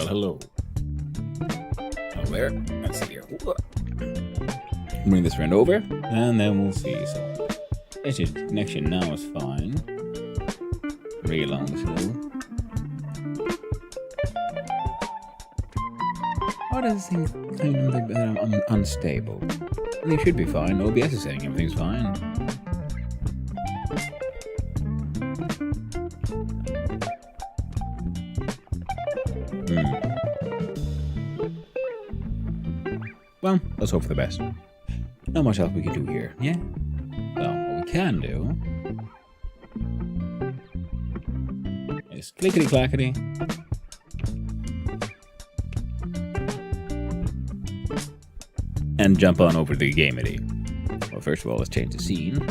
hello. Oh, there. Let's see here. Bring this friend over, and then we'll see. So, this connection now is fine. Real long slow. Why does this thing claim that I'm unstable? It should be fine. OBS is saying everything's fine. Well, let's hope for the best. Not much else we can do here, yeah? Well, what we can do is clickety-clackety. And jump on over to the gameity. Well, first of all, let's change the scene.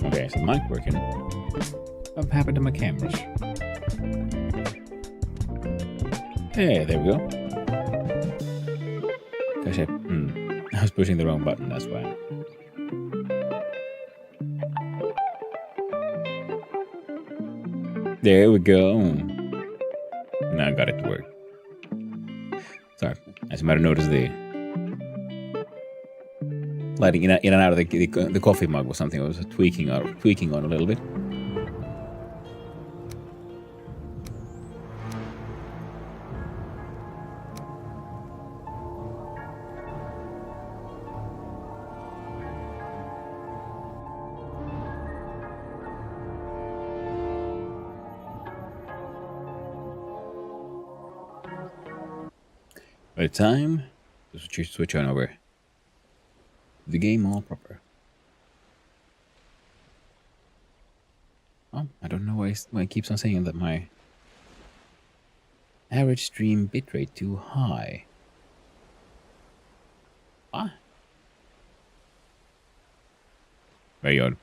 Okay, so the mic working. What happened to my cameras? Hey, there we go. Gosh, I was pushing the wrong button, that's why. There we go. Now I got it to work. Sorry, as you might have noticed, the lighting in and out of the coffee mug was something I was tweaking on a little bit. By the time to switch on over the game all proper. Oh, I don't know why it keeps on saying that my average stream bitrate too high. What? Very odd.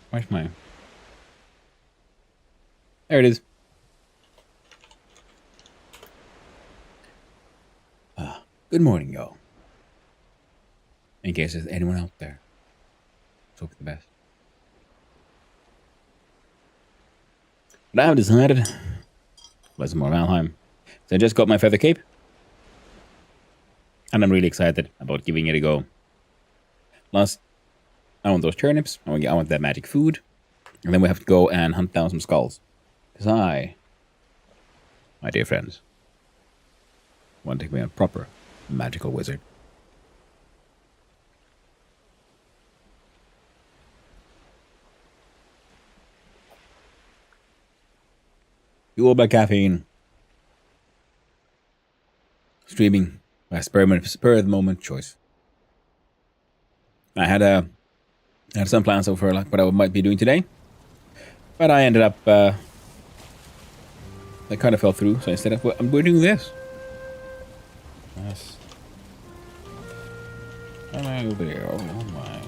Where's my... There it is. Good morning, y'all. In case there's anyone out there. Let's hope for the best. But I have decided, let's more Valheim. So I just got my feather cape. And I'm really excited about giving it a go. Plus, I want those turnips. I want that magic food. And then we have to go and hunt down some skulls. Because I, my dear friends, want to be a proper magical wizard. Fueled by caffeine. Streaming by spur of the moment choice. I had some plans over like what I might be doing today, but I ended up that kind of fell through. So instead of we're doing this. Yes. Oh, there. Oh my.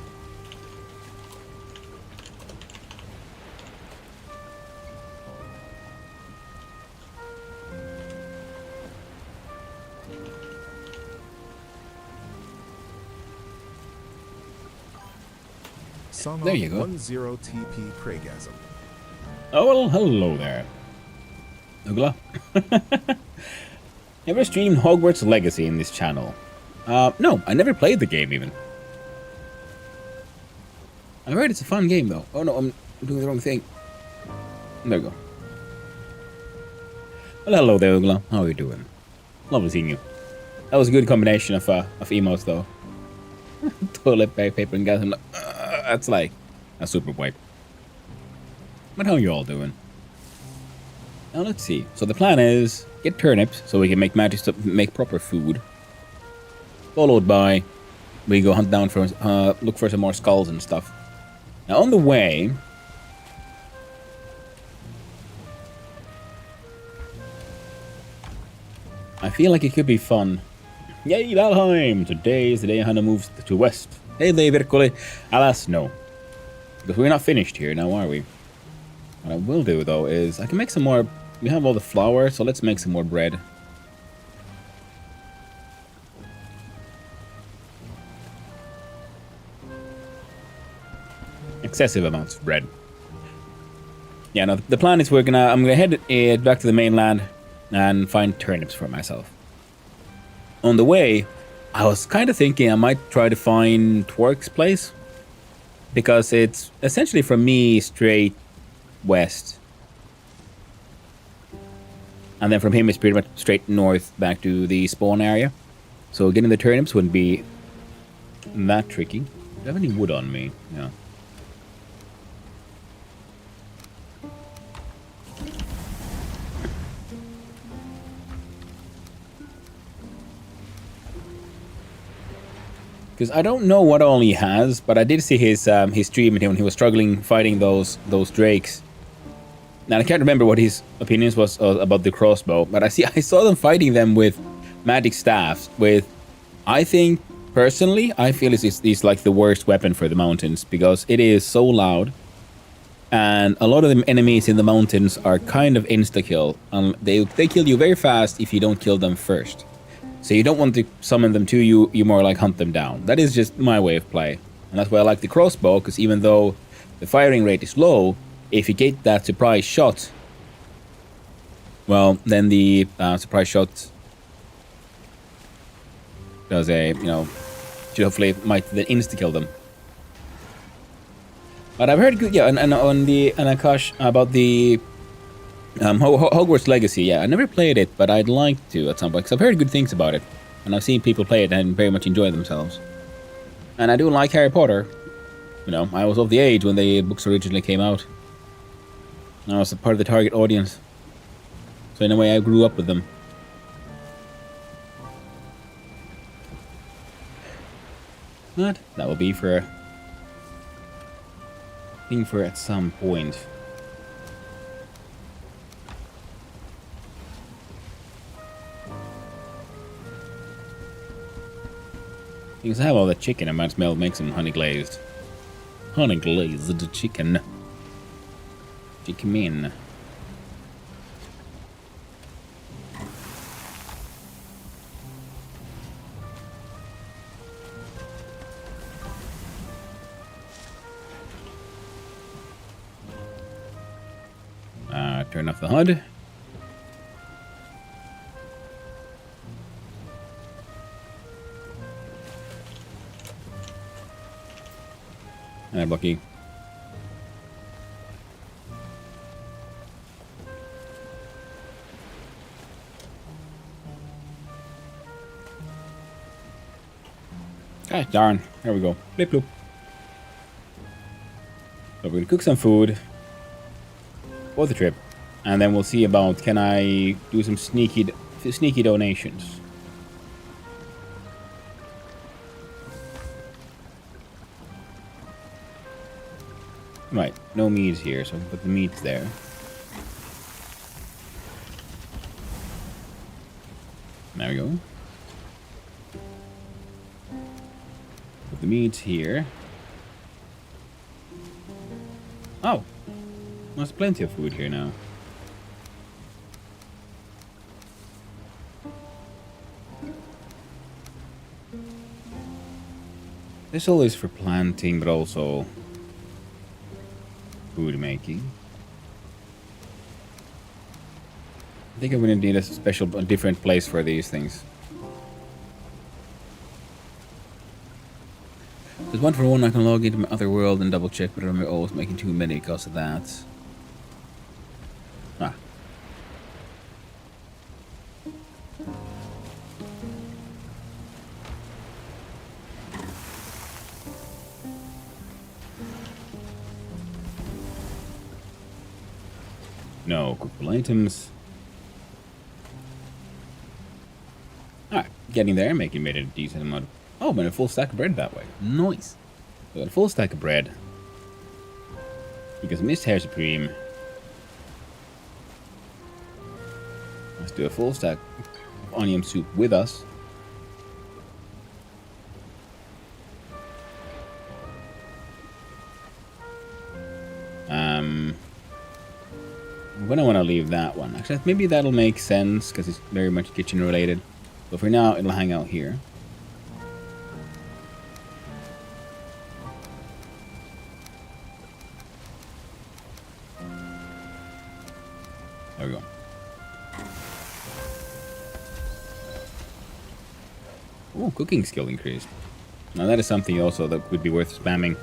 There you go. 10 TP Craigasm. Oh, well, hello there. Ugla. Ever streamed Hogwarts Legacy in this channel? No, I never played the game even. I heard it's a fun game though. Oh no, I'm doing the wrong thing. There we go. Well, hello there, Ugla. How are you doing? Lovely seeing you. That was a good combination of emotes though. Toilet paper and gas. That's like a super wipe. But how are you all doing? Now let's see. So the plan is get turnips so we can make magic stuff, make proper food. Followed by we go hunt down for look for some more skulls and stuff. Now on the way, I feel like it could be fun. Yay, Valheim! Today is the day Hannah moves to west. Hey, Virkoli. Alas, no. Because we're not finished here now, are we? What I will do, though, is I can make some more... We have all the flour, so let's make some more bread. Excessive amounts of bread. Yeah, no, the plan is I'm gonna head back to the mainland and find turnips for myself. On the way, I was kind of thinking I might try to find Twerk's place, because it's essentially from me straight west. And then from him it's pretty much straight north back to the spawn area. So getting the turnips wouldn't be that tricky. Do I have any wood on me? Yeah. Because I don't know what all he has, but I did see his stream when he was struggling fighting those drakes. Now I can't remember what his opinions was about the crossbow, but I saw them fighting them with magic staffs. I think personally, I feel it's like the worst weapon for the mountains, because it is so loud, and a lot of the enemies in the mountains are kind of insta kill. They kill you very fast if you don't kill them first. So you don't want to summon them to you, you more like hunt them down. That is just my way of play. And that's why I like the crossbow, because even though the firing rate is low, if you get that surprise shot, well, then the surprise shot does hopefully might then insta-kill them. But I've heard good, yeah, and on the Akash about the Hogwarts Legacy, yeah, I never played it, but I'd like to at some point, because I've heard good things about it, and I've seen people play it and very much enjoy themselves. And I do like Harry Potter. You know, I was of the age when the books originally came out. I was a part of the target audience. So in a way, I grew up with them. But that will be for at some point. Because I have all the chicken, I might smell make some honey glazed. Honey glazed chicken. Chicken. Turn off the HUD. Lucky. Ah, darn. There we go. Blip bloop. So we're gonna cook some food for the trip, and then we'll see about can I do some sneaky donations. Right, no meat here, so I can put the meat there. There we go. Put the meat here. Oh, there's plenty of food here now. This all is for planting, but also food making. I think I'm gonna need a different place for these things. There's one for one I can log into my other world and double check, but I'm always making too many because of that. Ah. No cookable items. Alright, getting there, made a decent amount of... Oh, made a full stack of bread that way. Nice. We got a full stack of bread. Because Mist Hair Supreme. Let's do a full stack of onion soup with us. but I want to leave that one. Actually, maybe that'll make sense because it's very much kitchen related. But for now, it'll hang out here. There we go. Oh, cooking skill increased. Now that is something also that would be worth spamming.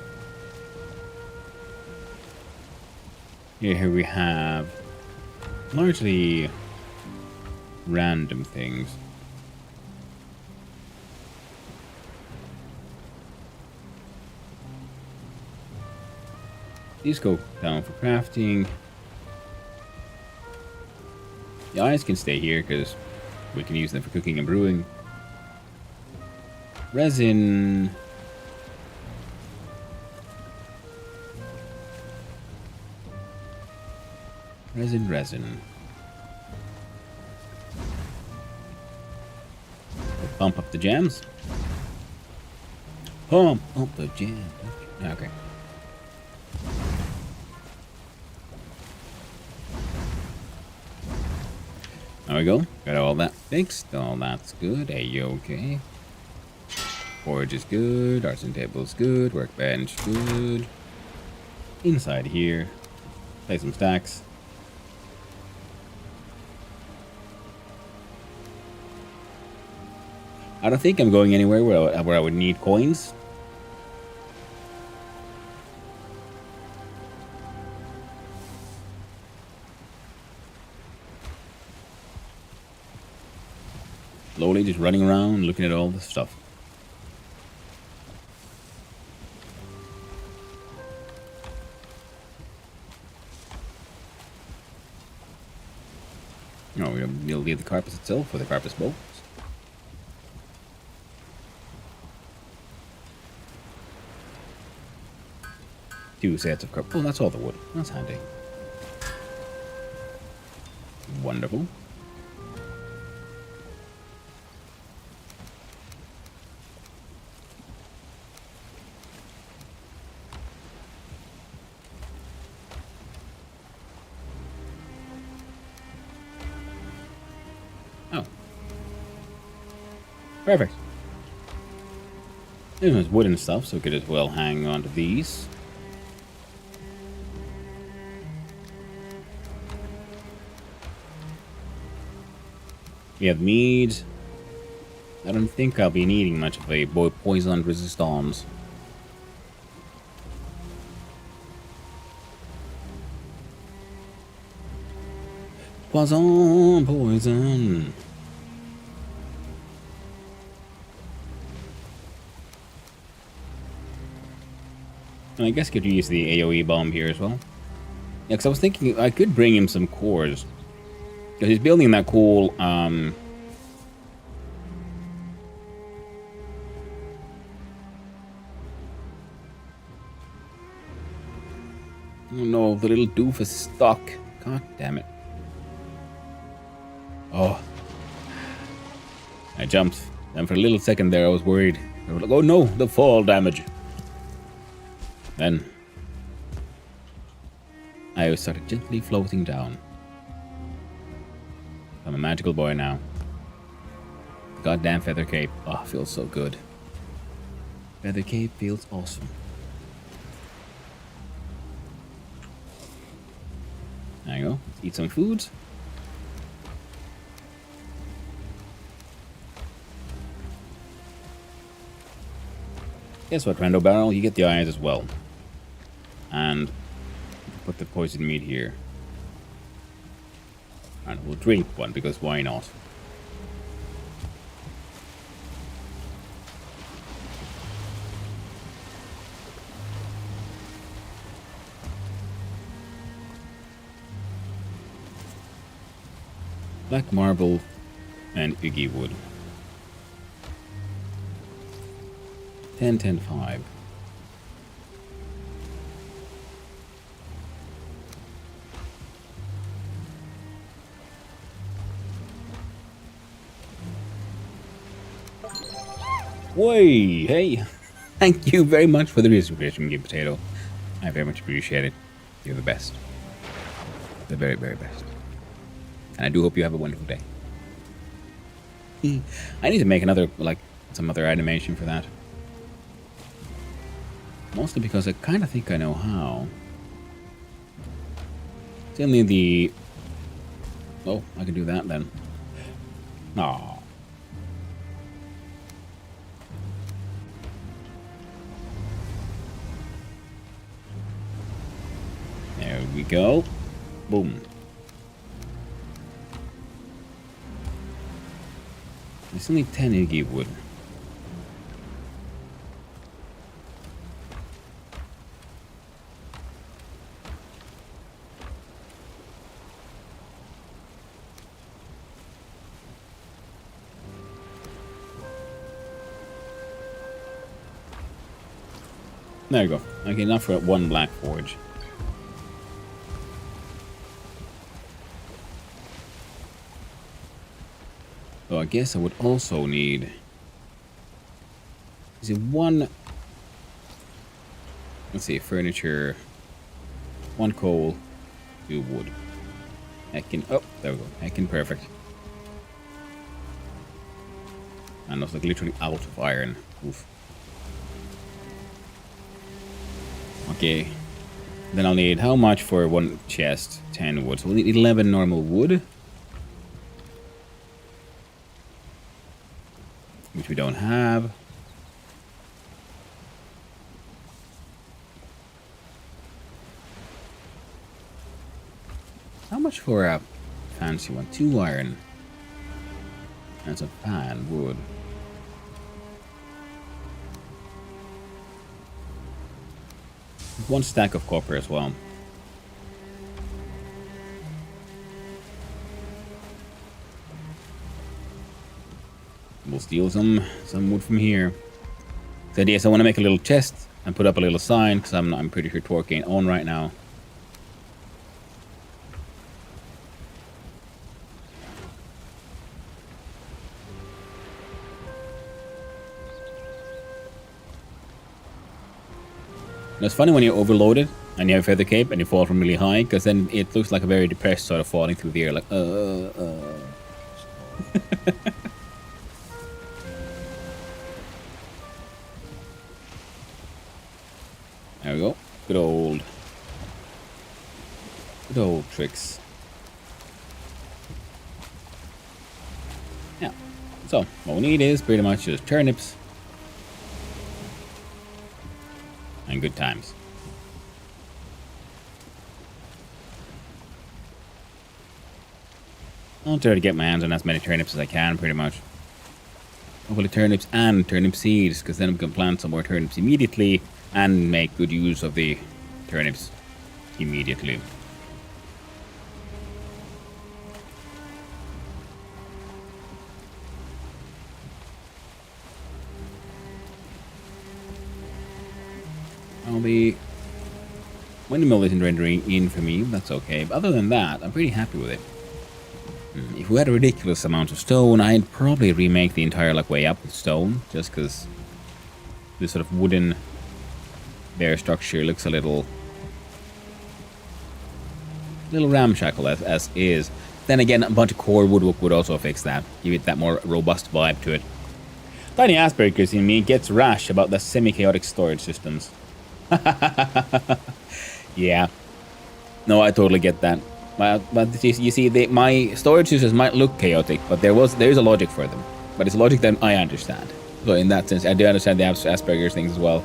Here we have largely random things. These go down for crafting. The eyes can stay here because we can use them for cooking and brewing. Resin. Resin. We'll pump up the gems. Pump up the gems. Okay. There we go. Got all that fixed. All that's good. A-okay. Forge is good. Artisan table is good. Workbench good. Inside here. Play some stacks. I don't think I'm going anywhere where I would need coins. Slowly just running around looking at all the stuff. No, we'll leave the carpet itself for the carpet bolts. Two sets of carpet. Oh, that's all the wood. That's handy. Wonderful. Oh. Perfect. There's wooden stuff, so we could as well hang on to these. We have mead. I don't think I'll be needing much of a poison resistance. Poison. And I guess I could use the AoE bomb here as well. Yeah, because I was thinking I could bring him some cores. Because he's building that cool, oh no, the little doof is stuck. God damn it. Oh. I jumped. And for a little second there I was worried. I was like, oh no, the fall damage. Then I started gently floating down. I'm a magical boy now. Goddamn feather cape. Oh, feels so good. Feather cape feels awesome. There you go. Let's eat some food. Guess what, Rando Barrel? You get the eyes as well. And put the poison meat here. And we'll drink one, because why not? Black marble and Iggy wood. 10, 10, 5. Woi, hey, thank you very much for the resubscription, Game Potato. I very much appreciate it. You're the best. The very, very best. And I do hope you have a wonderful day. I need to make another, like, some other animation for that. Mostly because I kind of think I know how. It's only the... Oh, I can do that then. Aww. There we go. Boom. It's only 10 Iggy wood. There you go. Okay, enough for one black forge. So I guess I would also need... Is it one... Let's see, furniture... 1 coal, 2 wood. Heckin... Oh, there we go. Heckin perfect. And I was like literally out of iron. Oof. Okay. Then I'll need how much for 1 chest? 10 wood. So we'll need 11 normal wood. Which we don't have. How much for a fancy one? 2 iron. That's a pan, wood. One stack of copper as well. We'll steal some wood from here. The idea is I want to make a little chest and put up a little sign because I'm pretty sure Torque ain't on right now. And it's funny when you're overloaded and you have a feather cape and you fall from really high because then it looks like a very depressed sort of falling through the air like There we go. Good old tricks. Yeah. So what we need is pretty much just turnips and good times. I'll try to get my hands on as many turnips as I can, pretty much. Hopefully turnips and turnip seeds, because then we can plant some more turnips immediately and make good use of the turnips immediately. The windmill isn't rendering in for me, that's okay. But other than that, I'm pretty happy with it. If we had a ridiculous amount of stone, I'd probably remake the entire way up with stone, just because this sort of wooden bare structure looks a little ramshackle as is. Then again, a bunch of core woodwork would also fix that, give it that more robust vibe to it. Tiny Asperger's in me gets rash about the semi-chaotic storage systems. Yeah. No, I totally get that. But you see, my storage systems might look chaotic, but there is a logic for them. But it's a logic that I understand. So in that sense, I do understand the Asperger's things as well.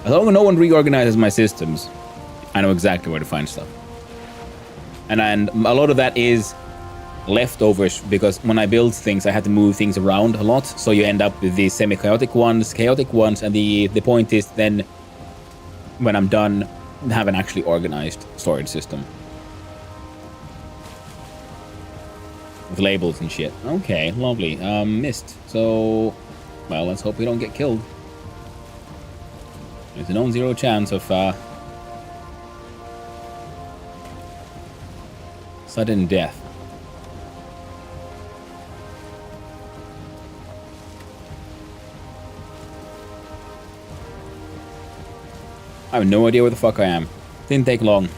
As long as no one reorganizes my systems, I know exactly where to find stuff. And a lot of that is leftovers, because when I build things, I have to move things around a lot. So you end up with these semi-chaotic ones, chaotic ones, and the point is then, when I'm done, have an actually organized storage system. With labels and shit. Okay, lovely. Missed. So, well, let's hope we don't get killed. There's a non-zero chance of sudden death. I have no idea where the fuck I am. Didn't take long.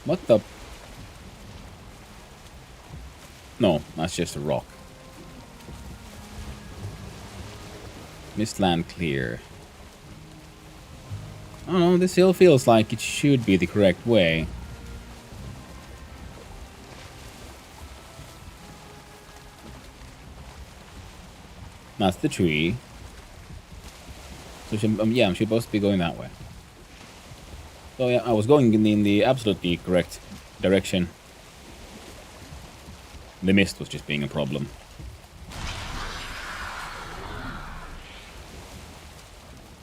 What the? No, that's just a rock. Mistland clear. I don't know, this hill feels like it should be the correct way. That's the tree. So yeah, I'm supposed to be going that way. So yeah, I was going in the absolutely correct direction. The mist was just being a problem.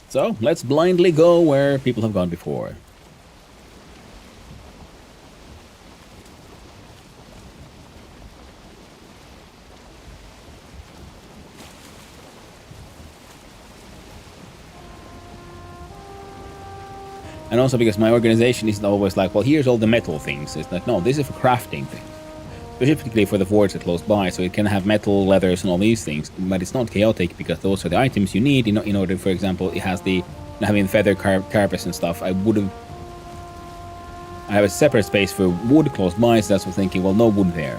So let's blindly go where people have gone before. And also because my organization isn't always like, well, here's all the metal things. It's like, no, this is for crafting things. Specifically for the forge that close by, so it can have metal, leathers, and all these things. But it's not chaotic because those are the items you need in order, for example, it has the having feather carapace and stuff. I have a separate space for wood close by, so that's what I'm thinking, well, no wood there.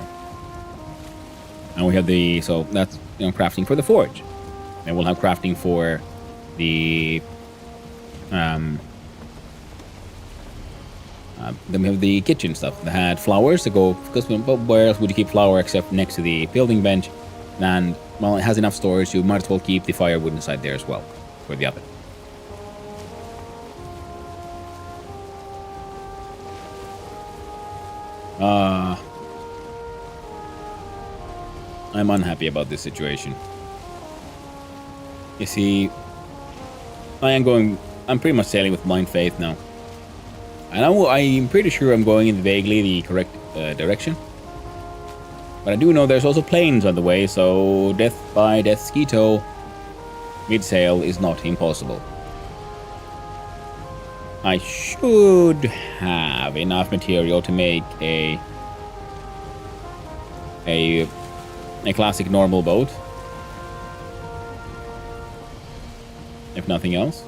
And we have so that's, crafting for the forge. Then we'll have crafting for the, then we have the kitchen stuff that had flowers to go, because where else would you keep flour except next to the building bench? And, well, it has enough storage, you might as well keep the firewood inside there as well, for the oven. I'm unhappy about this situation. You see, I'm pretty much sailing with blind faith now. And I'm pretty sure I'm going in vaguely the correct direction. But I do know there's also planes on the way, so death by Deathsquito mid-sail is not impossible. I should have enough material to make a classic normal boat, if nothing else.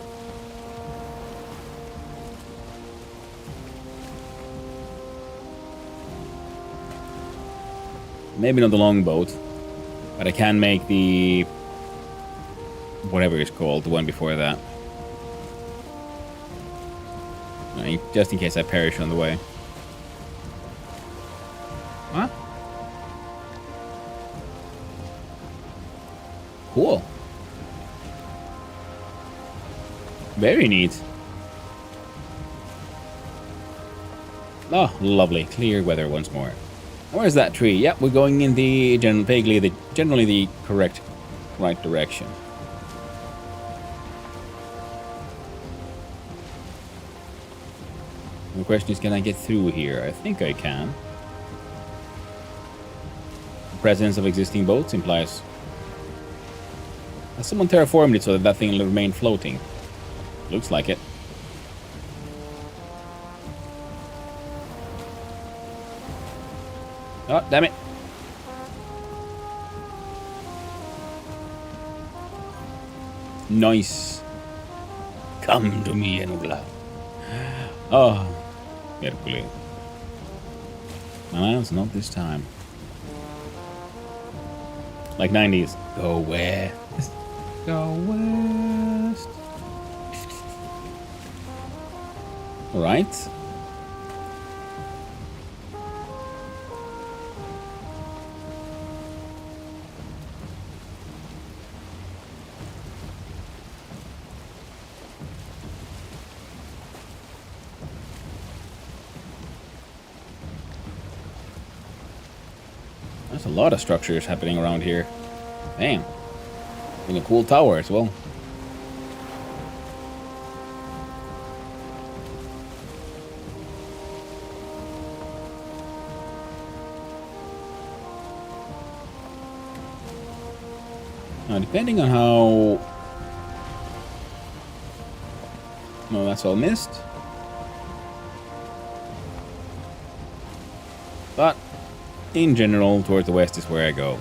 Maybe not the long boat, but I can make the whatever it's called, the one before that. Just in case I perish on the way. Huh? Cool. Very neat. Oh, lovely. Clear weather once more. Where's that tree? Yep, we're going in the generally the correct right direction. The question is, can I get through here? I think I can. The presence of existing boats implies... Has someone terraformed it so that thing will remain floating? Looks like it. Oh, damn it. Nice. Come to me, Enugla. Oh, Hercules. Miles, not this time. Like 90s. Go west. Go west. All right. There's a lot of structures happening around here. Damn. And a cool tower as well. Now, depending on how... No, that's all missed. But, in general, towards the west is where I go.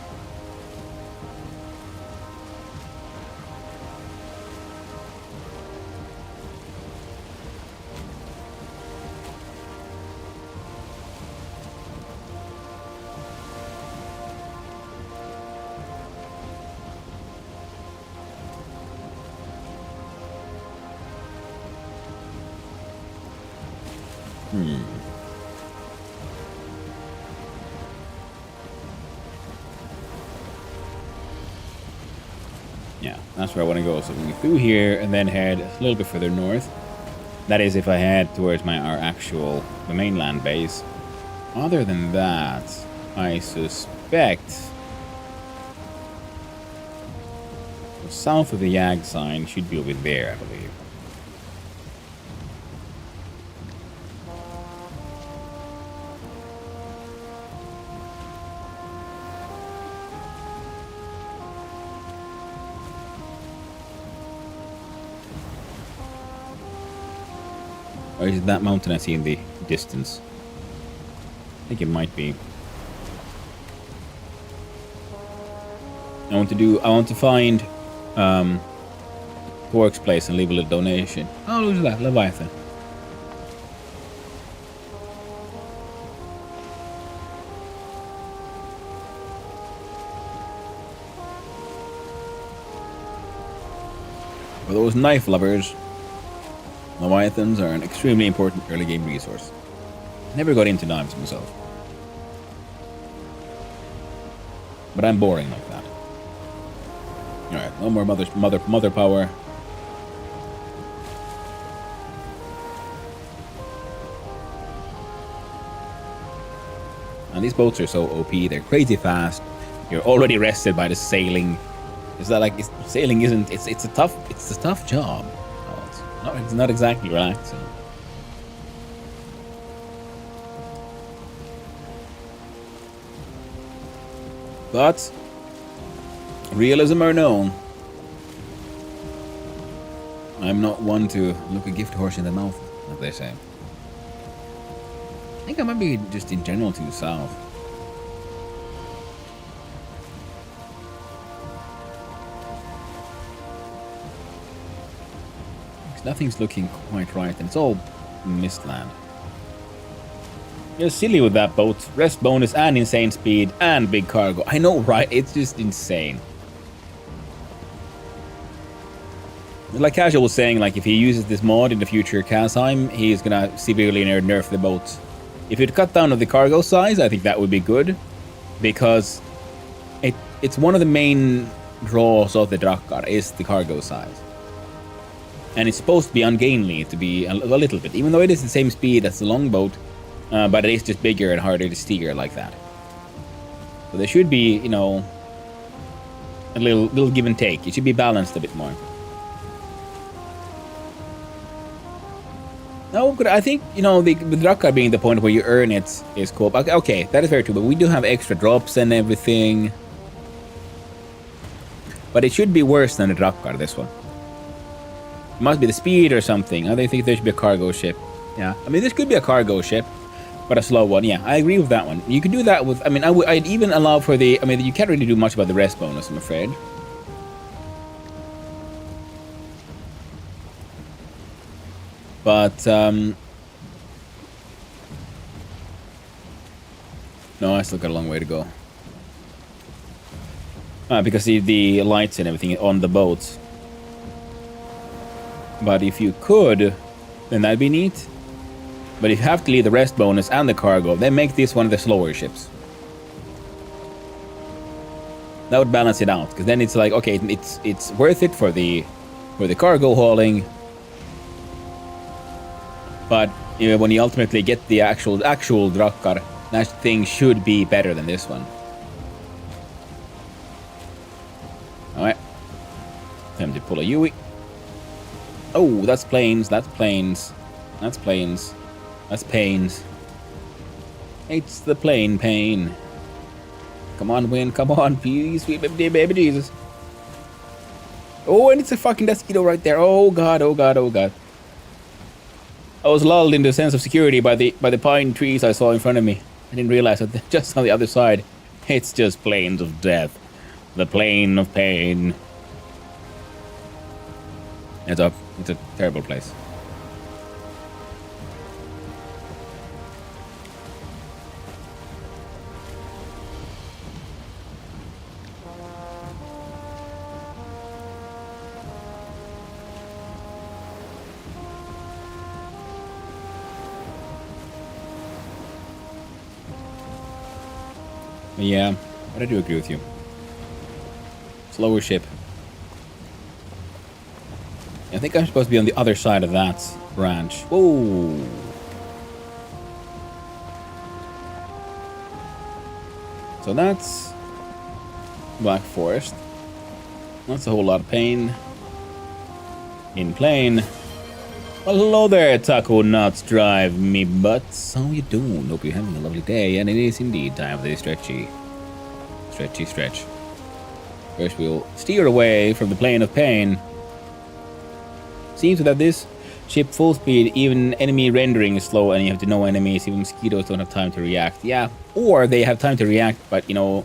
Hmm. Yeah, that's where I want to go. So we go through here and then head a little bit further north. That is if I head towards the mainland base. Other than that, I suspect south of the Yag sign should be over there, I believe. Or is it that mountain I see in the distance? I think it might be. I want to find Quark's place and leave a little donation. Oh, look at that, Leviathan. For those knife lovers, Leviathans are an extremely important early game resource. Never got into knives myself. But I'm boring like that. Alright, no more mother power. And these boats are so OP, they're crazy fast. You're already rested by the sailing. Is that like sailing isn't it's a tough job. Oh, it's not exactly relaxing. But realism or no, I'm not one to look a gift horse in the mouth, like they say. I think I might be just in general too south. Nothing's looking quite right, and it's all mistland. You're silly with that boat. Rest bonus and insane speed and big cargo. I know, right? It's just insane. Like Casual was saying, like if he uses this mod in the future Kasheim, he's gonna severely nerf the boat. If you'd cut down on the cargo size, I think that would be good, because it's one of the main draws of the Drakkar is the cargo size. And it's supposed to be ungainly to be a little bit, even though it is the same speed as the longboat, but it is just bigger and harder to steer like that. So there should be, you know, a little give and take. It should be balanced a bit more. No, but I think, you know, the Drakkar being the point where you earn it is cool. Okay, that is very true, but we do have extra drops and everything. But it should be worse than the Drakkar, this one. It must be the speed or something. I think there should be a cargo ship. Yeah, I mean, this could be a cargo ship, but a slow one. Yeah, I agree with that one. You could do that with, I mean, I'd even allow for the, I mean, you can't really do much about the rest bonus, I'm afraid. But, no, I still got a long way to go. Because the lights and everything on the boats. But if you could, then that'd be neat. But if you have to leave the rest bonus and the cargo, then make this one of the slower ships. That would balance it out, because then it's like, okay, it's worth it for the cargo hauling. But you know, when you ultimately get the actual Drakkar, that thing should be better than this one. Alright. Time to pull a Yui. Oh, that's planes, that's planes. That's planes. That's pains. It's the plane pain. Come on, wind, come on, please, sweet baby Jesus. Oh, and it's a fucking Mosquito right there. Oh god, oh god, oh god. I was lulled into a sense of security by the pine trees I saw in front of me. I didn't realize that just on the other side, it's just plains of death. The plane of pain. It's a terrible place. Yeah, but I do agree with you. Slower ship. I think I'm supposed to be on the other side of that branch. Whoa! So that's Black Forest. That's a whole lot of pain. In plane. Well, hello there, Taco Nuts Drive me butts. How you doing? Hope you're having a lovely day, and it is indeed time for the stretchy stretch. First we'll steer away from the plane of pain. Seems that this ship full speed, even enemy rendering is slow, and you have to know enemies, even mosquitoes don't have time to react. Yeah, or they have time to react, but you know,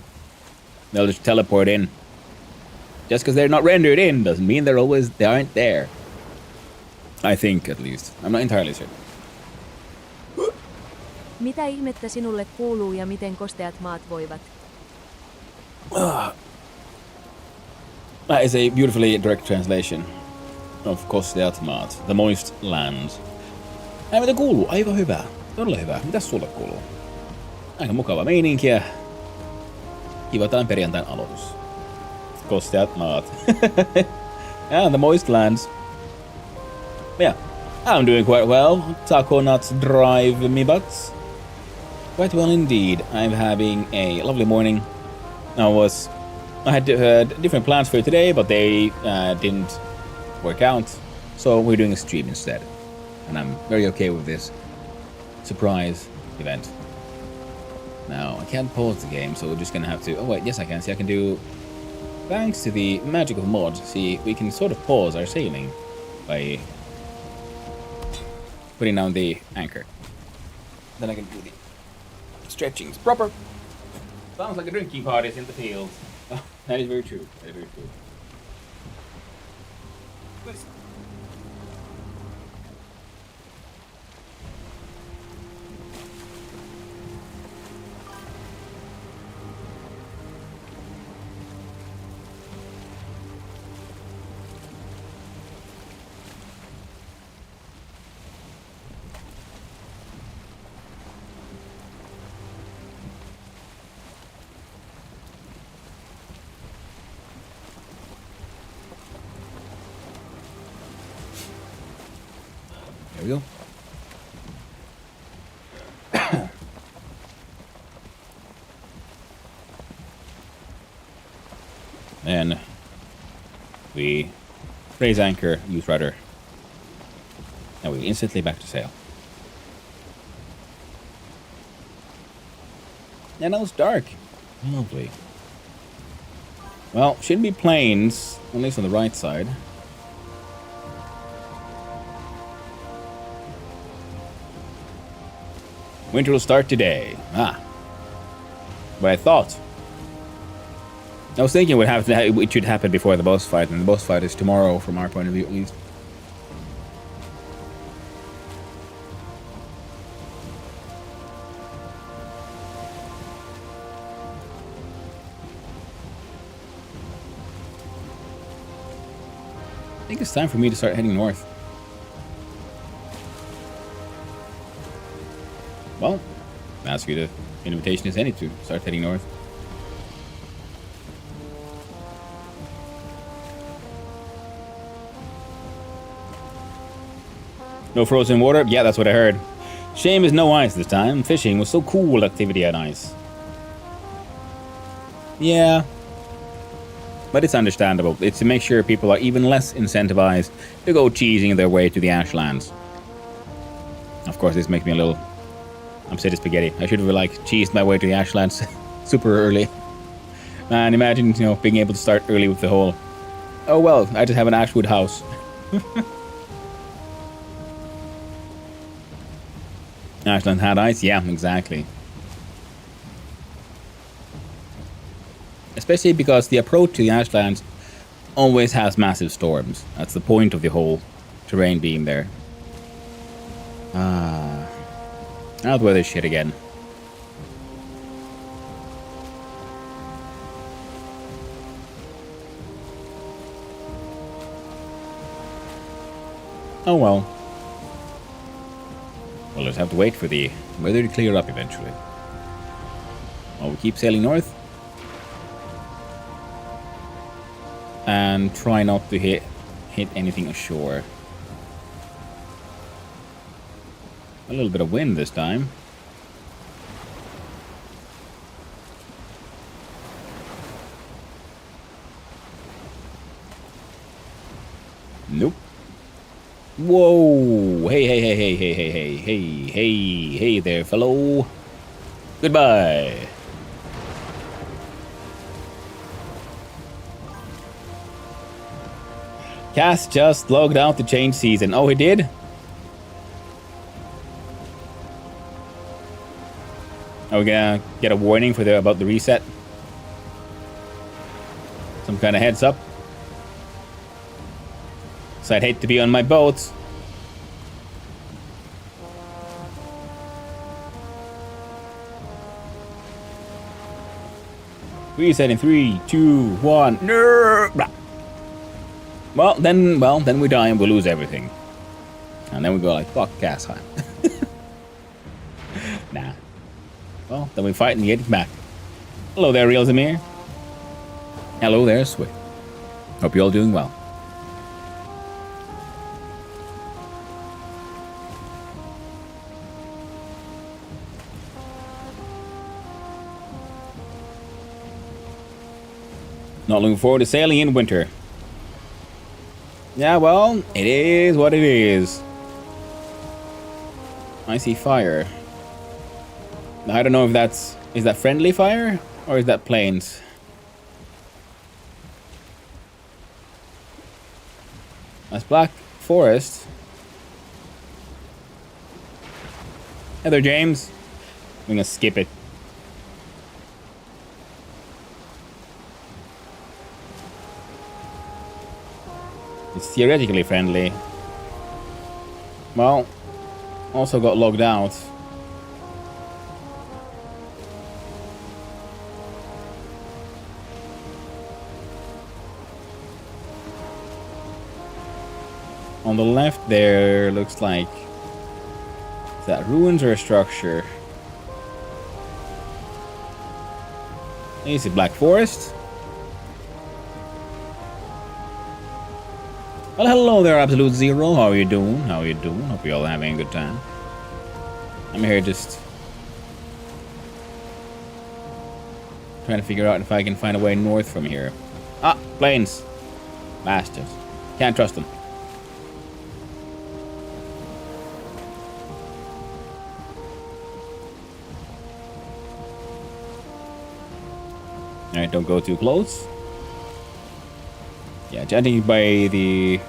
they'll just teleport in. Just because they're not rendered in doesn't mean they aren't there. I think, at least. I'm not entirely certain. Mitä ihmettä sinulle kuuluu ja miten kosteat maat voivat? That is a beautifully direct translation of kosteat maat, the moist land. Mitä kuuluu? Aivan hyvä. Todella hyvä. Mitäs sulle kuuluu? Aika mukava meininkiä. Kivataan perjantain aloitus. Kosteat maat. Yeah, the moist lands. Yeah, I'm doing quite well. Taco Nuts Drive me butts. Quite well indeed. I'm having a lovely morning. I had different plans for today, but they didn't work out. So we're doing a stream instead. And I'm very okay with this surprise event. Now, I can't pause the game, so we're just gonna have to... Oh wait, yes I can. See, I can do... Thanks to the magic of mods, see, we can sort of pause our sailing by putting down the anchor. Then I can do the stretchings proper. Sounds like a drinking party in the field. Oh, that is very true. That is very true. There we go. Then we raise anchor, use rudder. Now we're instantly back to sail. And now it's dark. Lovely. Well, shouldn't be planes, at least on the right side. Winter will start today. Ah. But I thought. I was thinking it should happen before the boss fight, and the boss fight is tomorrow from our point of view at least. I think it's time for me to start heading north. Well, ask you the invitation is any to start heading north. No frozen water? Yeah, that's what I heard. Shame is no ice this time. Fishing was so cool activity on ice. Yeah. But it's understandable. It's to make sure people are even less incentivized to go cheesing their way to the Ashlands. Of course, this makes me a little... I'm city spaghetti. I should have like cheesed my way to the Ashlands super early. And imagine, you know, being able to start early with the whole... Oh well, I just have an Ashwood house. Ashland had ice? Yeah, exactly. Especially because the approach to the Ashlands always has massive storms. That's the point of the whole terrain being there. Ah. Now the weather's shit again. Oh well. We'll just have to wait for the weather to clear up eventually. Oh, we keep sailing north. And try not to hit anything ashore. A little bit of wind this time. Nope. Whoa! Hey, hey, hey, hey, hey, hey, hey, hey, hey, hey there, fellow. Goodbye. Cass just logged out to change season. Oh, he did? Are we gonna get a warning for about the reset? Some kind of heads up? So I'd hate to be on my boat. Reset in 3, 2, 1. No! Well, then we die and we lose everything. And then we go like, fuck Cass, huh? Nah. Well, then we fight and get it back. Hello there, Real Zamir. Hello there, Swift. Hope you're all doing well. Not looking forward to sailing in winter. Yeah, well, it is what it is. I see fire. I don't know if is that friendly fire or is that planes? That's Black Forest. Hey there, James. I'm gonna skip it. It's theoretically friendly. Well, also got logged out. On the left there looks like, is that ruins or a structure? Is it Black Forest? Well, hello there, Absolute Zero. How are you doing? How are you doing? Hope you're all having a good time. I'm here just trying to figure out if I can find a way north from here. Ah, planes. Bastards. Can't trust them. Alright, don't go too close. Yeah, judging by the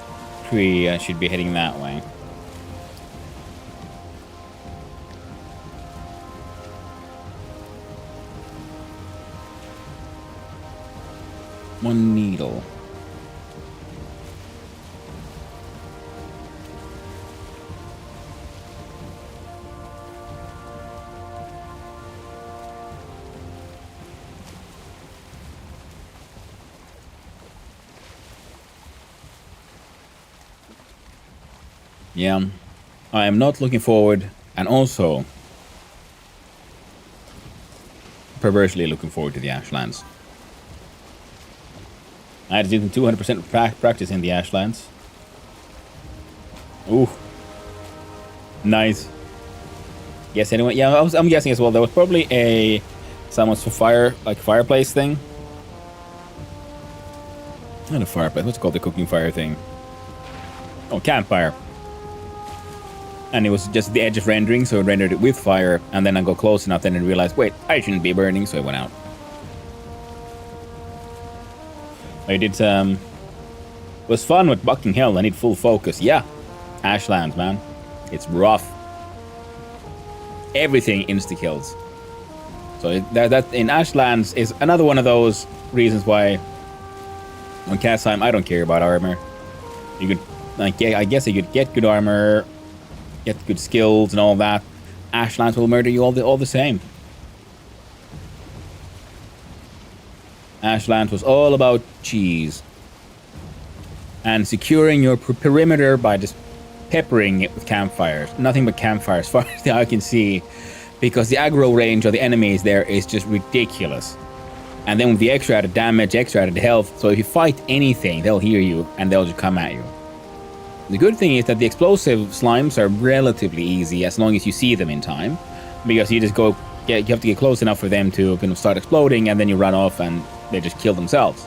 tree, I should be heading that way. One needle. Yeah, I am not looking forward, and also perversely looking forward to the Ashlands. I had to do 200% practice in the Ashlands. Ooh, nice. Yes, anyway, yeah, I'm guessing as well. There was probably someone's fireplace thing. Not a fireplace. What's it called? The cooking fire thing. Oh, campfire. And it was just the edge of rendering, so it rendered it with fire, and then I got close enough and realized, wait, I shouldn't be burning, so I went out. I did it was fun with Bucking Hill. I need full focus. Yeah, Ashlands, man, it's rough. Everything insta kills. So that in Ashlands is another one of those reasons why on Castheim I don't care about armor. You could, like, yeah, I guess you could get good armor, get good skills and all that. Ashlands will murder you all the same. Ashlands was all about cheese. And securing your perimeter by just peppering it with campfires. Nothing but campfires, as far as I can see. because the aggro range of the enemies there is just ridiculous. And then with the extra added damage, extra added health, so if you fight anything, they'll hear you and they'll just come at you. The good thing is that the explosive slimes are relatively easy as long as you see them in time, because you just you have to get close enough for them to kind of start exploding, and then you run off and they just kill themselves.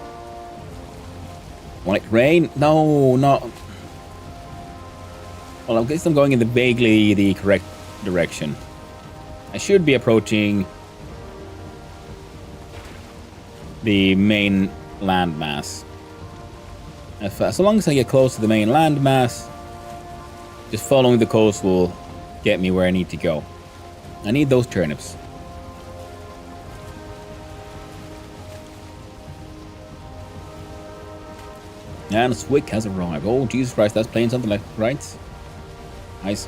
White rain? No, not. Well, I guess I'm going in vaguely the correct direction. I should be approaching the main landmass. So long as I get close to the main landmass, just following the coast will get me where I need to go. I need those turnips. And Swick has arrived. Oh, Jesus Christ, that's planes on the left, right?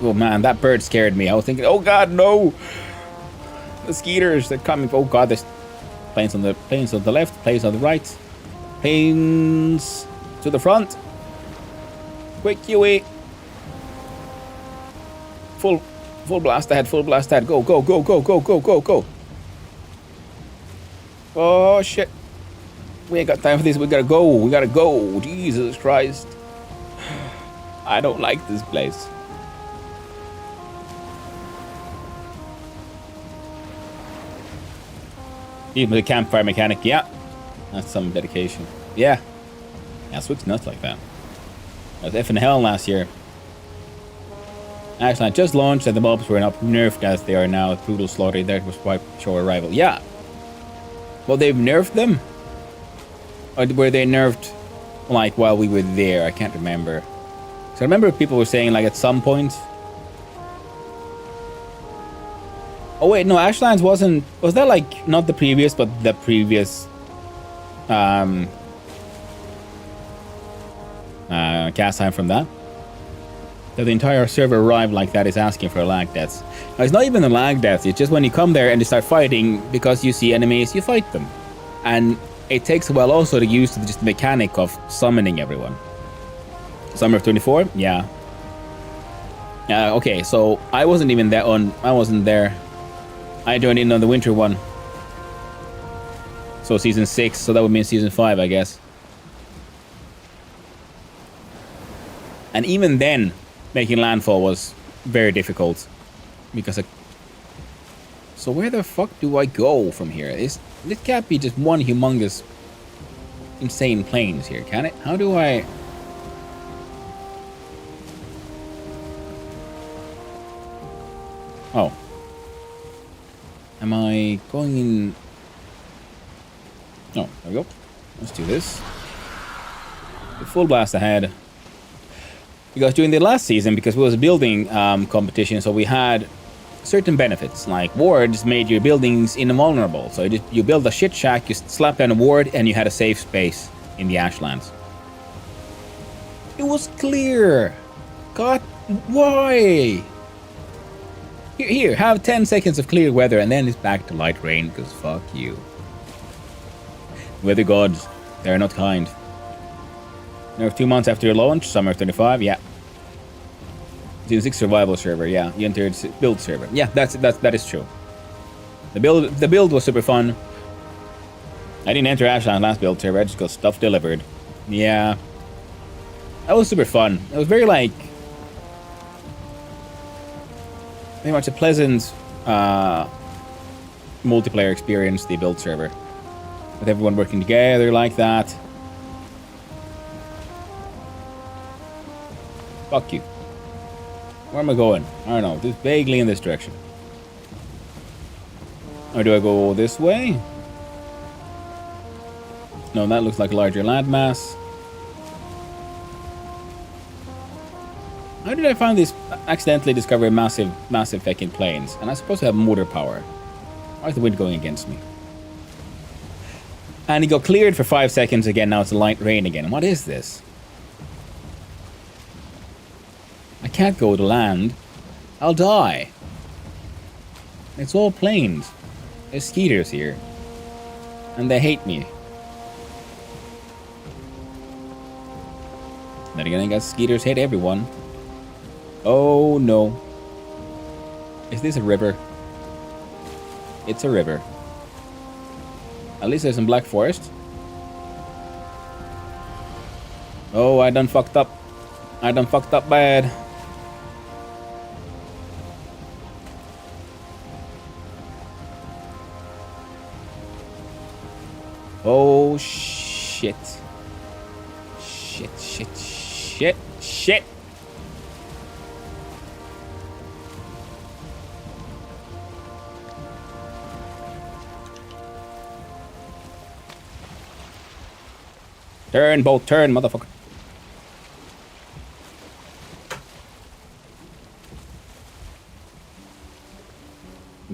Oh man, that bird scared me. I was thinking, oh god, no! The skeeters, they're coming. Oh god, there's planes on the left, planes on the right. Planes to the front. Quick, Huey. Full blast ahead, full blast ahead. Go, go, go, go, go, go, go, go. Oh shit. We ain't got time for this. We gotta go. We gotta go. Jesus Christ. I don't like this place. Even the campfire mechanic, yeah. That's some dedication. Yeah. Yeah, Swift's nuts like that. That was F in hell last year. Actually, I just launched and the mobs were not nerfed as they are now. Brutal slaughter, that was quite short arrival. Yeah. Well, they've nerfed them? Or were they nerfed, like, while we were there? I can't remember. So I remember people were saying, like, at some point... Oh, wait, no, Ashlands wasn't... Was that, like, not the previous, but the previous... cast time from that? That the entire server arrived like that is asking for lag deaths. Now, it's not even the lag deaths, it's just when you come there and you start fighting, because you see enemies, you fight them. And it takes a while also to use just the mechanic of summoning everyone. Summer of 24? Yeah. Okay, so I wasn't even there I wasn't there. I joined in on the winter one. So season 6, so that would mean season 5, I guess. And even then, making landfall was very difficult. Because So where the fuck do I go from here? This can't be just one humongous insane plains here, can it? How do I... Oh. Am I going in... Oh, there we go. Let's do this. Full blast ahead. Because during the last season, because it was a building competition, so we had certain benefits. Like wards made your buildings invulnerable. So you build a shit shack, you slap down a ward, and you had a safe space in the Ashlands. It was clear. God, why? Here, have 10 seconds of clear weather, and then it's back to light rain, because fuck you. Weather gods, they're not kind. Nerf 2 months after your launch, summer of 25, yeah. Season 6 survival server, yeah. You entered build server. Yeah, that is true. The build was super fun. I didn't enter Ashland last build server, I just got stuff delivered. Yeah. That was super fun. It was very like... very much a pleasant multiplayer experience, the build server. With everyone working together like that. Fuck you. Where am I going? I don't know. Just vaguely in this direction. Or do I go this way? No, that looks like a larger landmass. How did I find this? Accidentally discover massive fucking planes. And I'm supposed to have motor power. Why is the wind going against me? And it got cleared for 5 seconds again. Now it's a light rain again. What is this? I can't go to land. I'll die. It's all planes. There's skeeters here. And they hate me. Then again, I guess skeeters hate everyone. Oh no. Is this a river? It's a river. At least there's some black forest. Oh, I done fucked up. I done fucked up bad. Oh, shit. Shit, shit, shit, shit. Turn, bolt, turn, motherfucker.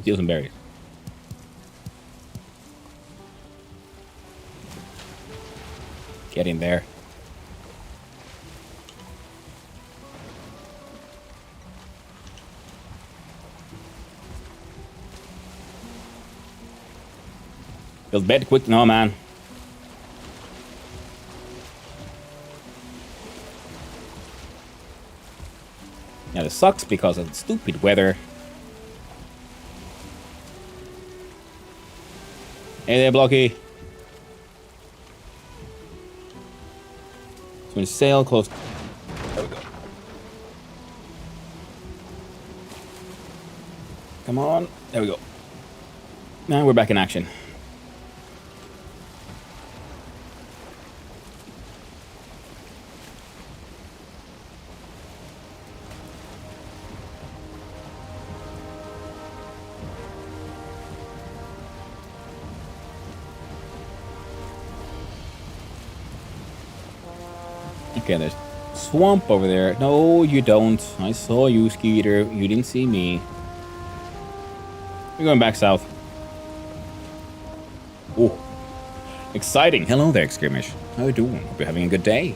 Steal some berries. Get in there. Build bed quick, no man. Yeah, this sucks because of the stupid weather. Hey there, Blocky. So we sail close. There we go. Come on. There we go. Now we're back in action. Okay, there's swamp over there. No, you don't. I saw you, Skeeter. You didn't see me. We're going back south. Ooh. Exciting. Hello there, Skirmish. How you doing? Hope you're having a good day.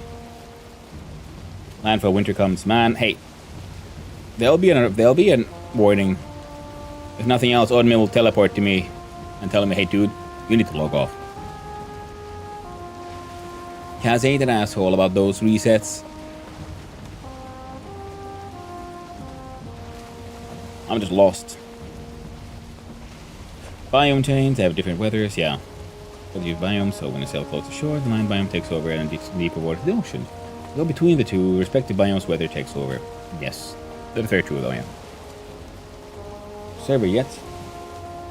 Landfall winter comes. Man, hey. There'll be a warning. If nothing else, Odin will teleport to me and tell me, hey dude, you need to log off. Kaz ain't an asshole about those resets. I'm just lost. Biome change, they have different weathers, yeah. But use biomes, so when they sail close to shore, the land biome takes over and deeper water to the ocean. Go between the two, respective biomes, weather takes over. Yes. That's very true though, yeah. Server yet?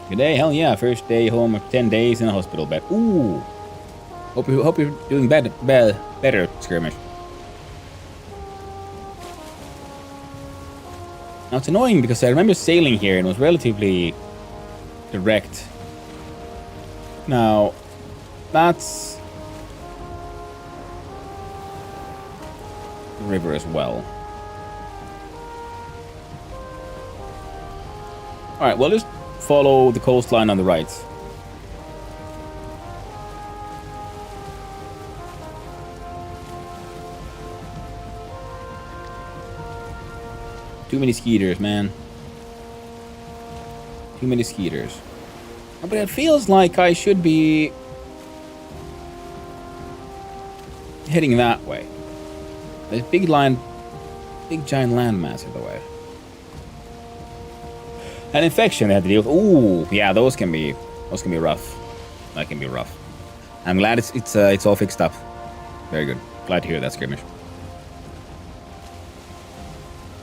Good day, hell yeah, first day home of 10 days in a hospital bed. Ooh! Hope you're doing better, Skirmish. Now it's annoying because I remember sailing here and it was relatively direct. Now, that's the river as well. Alright, we'll just follow the coastline on the right. Too many skeeters, man. Too many skeeters. But it feels like I should be heading that way. There's big giant landmass in the way. An infection they had to deal with. Ooh, yeah, those can be rough. That can be rough. I'm glad it's all fixed up. Very good. Glad to hear that, Skirmish.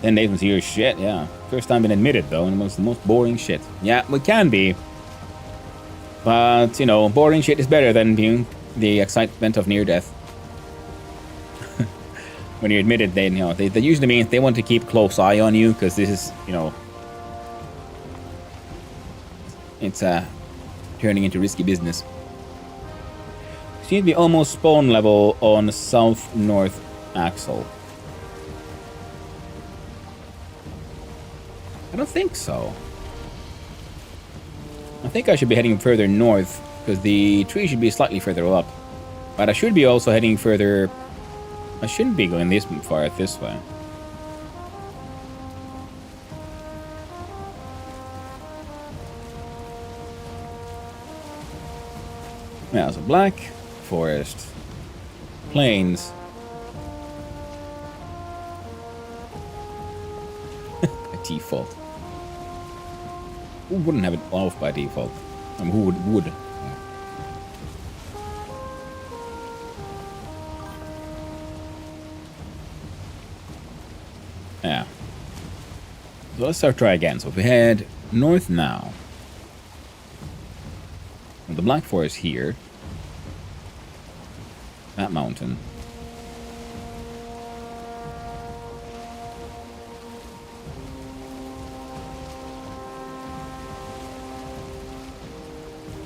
10 days from serious shit, yeah. First time been admitted, though, and it was the most boring shit. Yeah, it can be. But, you know, boring shit is better than being the excitement of near death. When you're admitted, they usually mean they want to keep a close eye on you, because this is, you know, it's turning into risky business. Seems to be almost spawn level on south-north axle. I don't think so. I think I should be heading further north, because the tree should be slightly further up. But I should be also heading further... I shouldn't be going this far this way. Yeah, so black, forest, plains. By default. Who wouldn't have it off by default? Who would? Yeah. So let's start try again. So if we head north now, the Black Forest here, that mountain.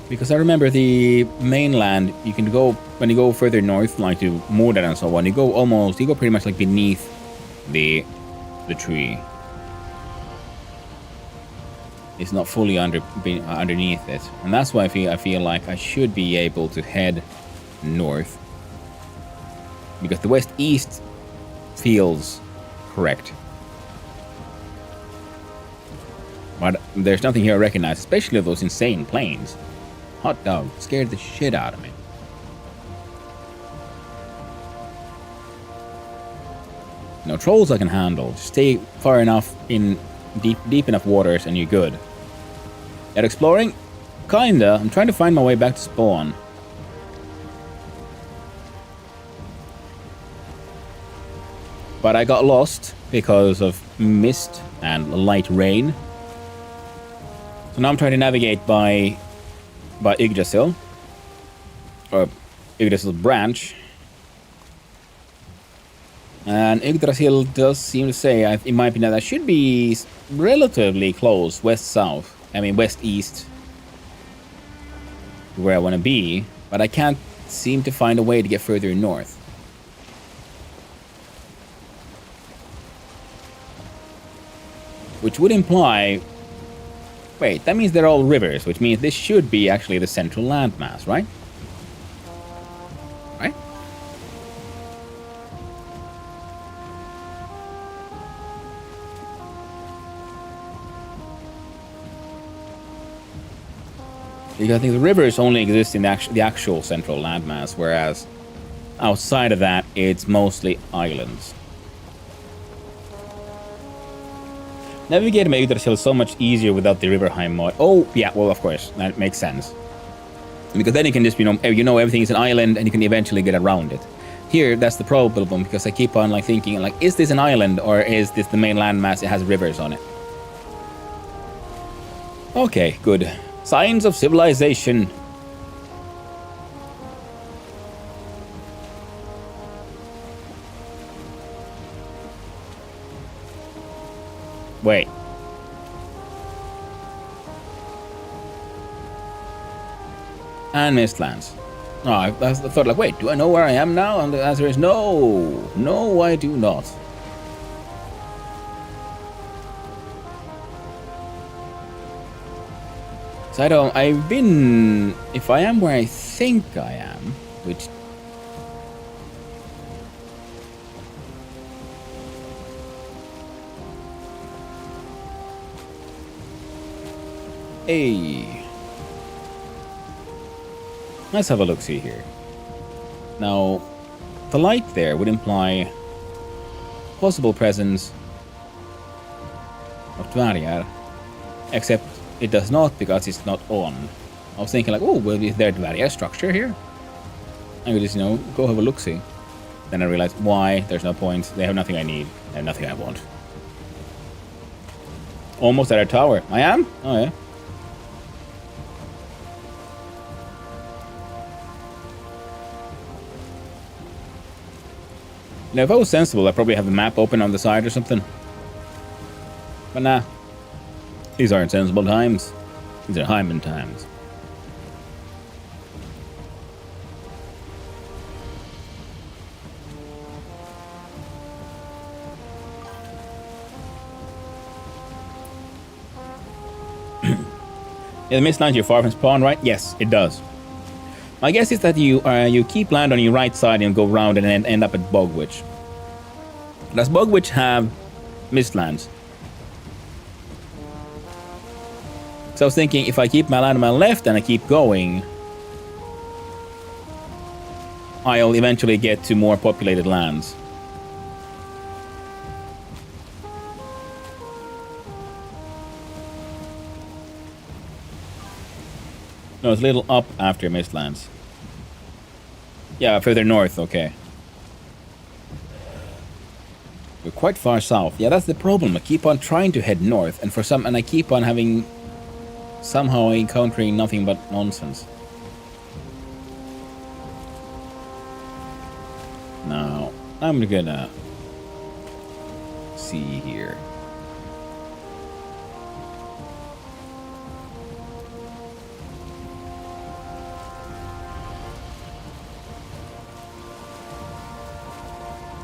Because I remember the mainland, you can go, when you go further north, like to Mordor and so on, you go pretty much like beneath the tree. It's not fully underneath it. And that's why I feel like I should be able to head north. Because the west-east feels correct. But there's nothing here I recognize, especially those insane planes. Hot dog scared the shit out of me. No, trolls I can handle. Just stay far enough in deep enough waters and you're good. At exploring? Kinda. I'm trying to find my way back to spawn. But I got lost because of mist and light rain. So now I'm trying to navigate by Yggdrasil. Or Yggdrasil branch. And Yggdrasil does seem to say, in my opinion, that should be relatively close, west-south. I mean, west-east. Where I want to be. But I can't seem to find a way to get further north. Which would imply... Wait, that means they're all rivers, which means this should be actually the central landmass, right? Right? Because I think the rivers only exist in the actual central landmass, whereas outside of that, it's mostly islands. Navigating Yggdrasil is so much easier without the Riverheim mod. Oh, yeah, well, of course, that makes sense. Because then you can just, you know everything is an island and you can eventually get around it. Here, that's the problem, because I keep on thinking, is this an island or is this the main landmass? It has rivers on it. Okay, good. Signs of civilization. Wait. And Mistlands. Oh, I thought wait, do I know where I am now? And the answer is no. No, I do not. So I've been, if I am where I think I am, which... Hey. Let's have a look-see here. Now, the light there would imply possible presence of Dvargar, except it does not because it's not on. I was thinking oh, well, is there Dvargar structure here? I could just, go have a look-see. Then I realized why, there's no point. They have nothing I need. They have nothing I want. Almost at our tower. I am? Oh, yeah. Now, if I was sensible, I'd probably have the map open on the side or something. But nah. These aren't sensible times. These are Hyman times. Yeah, the Mistlands you're far from spawn, right? Yes, it does. My guess is that you keep land on your right side and go round and end up at Bogwitch. Does Bogwitch have Mistlands? So I was thinking if I keep my land on my left and I keep going, I'll eventually get to more populated lands. No, it's a little up after Mistlands. Yeah, further north, okay. We're quite far south. Yeah, that's the problem. I keep on trying to head north, and I keep on having somehow encountering nothing but nonsense. Now, I'm gonna see here.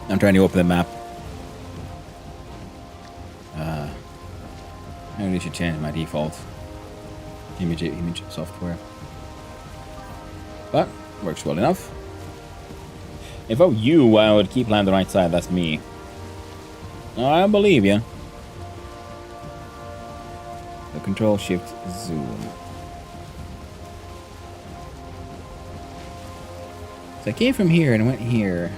I'm trying to open the map. I really should change my default image software. But works well enough. If I were you, I would keep land the right side. That's me. Oh, I believe you. The control shift zoom. So I came from here and went here.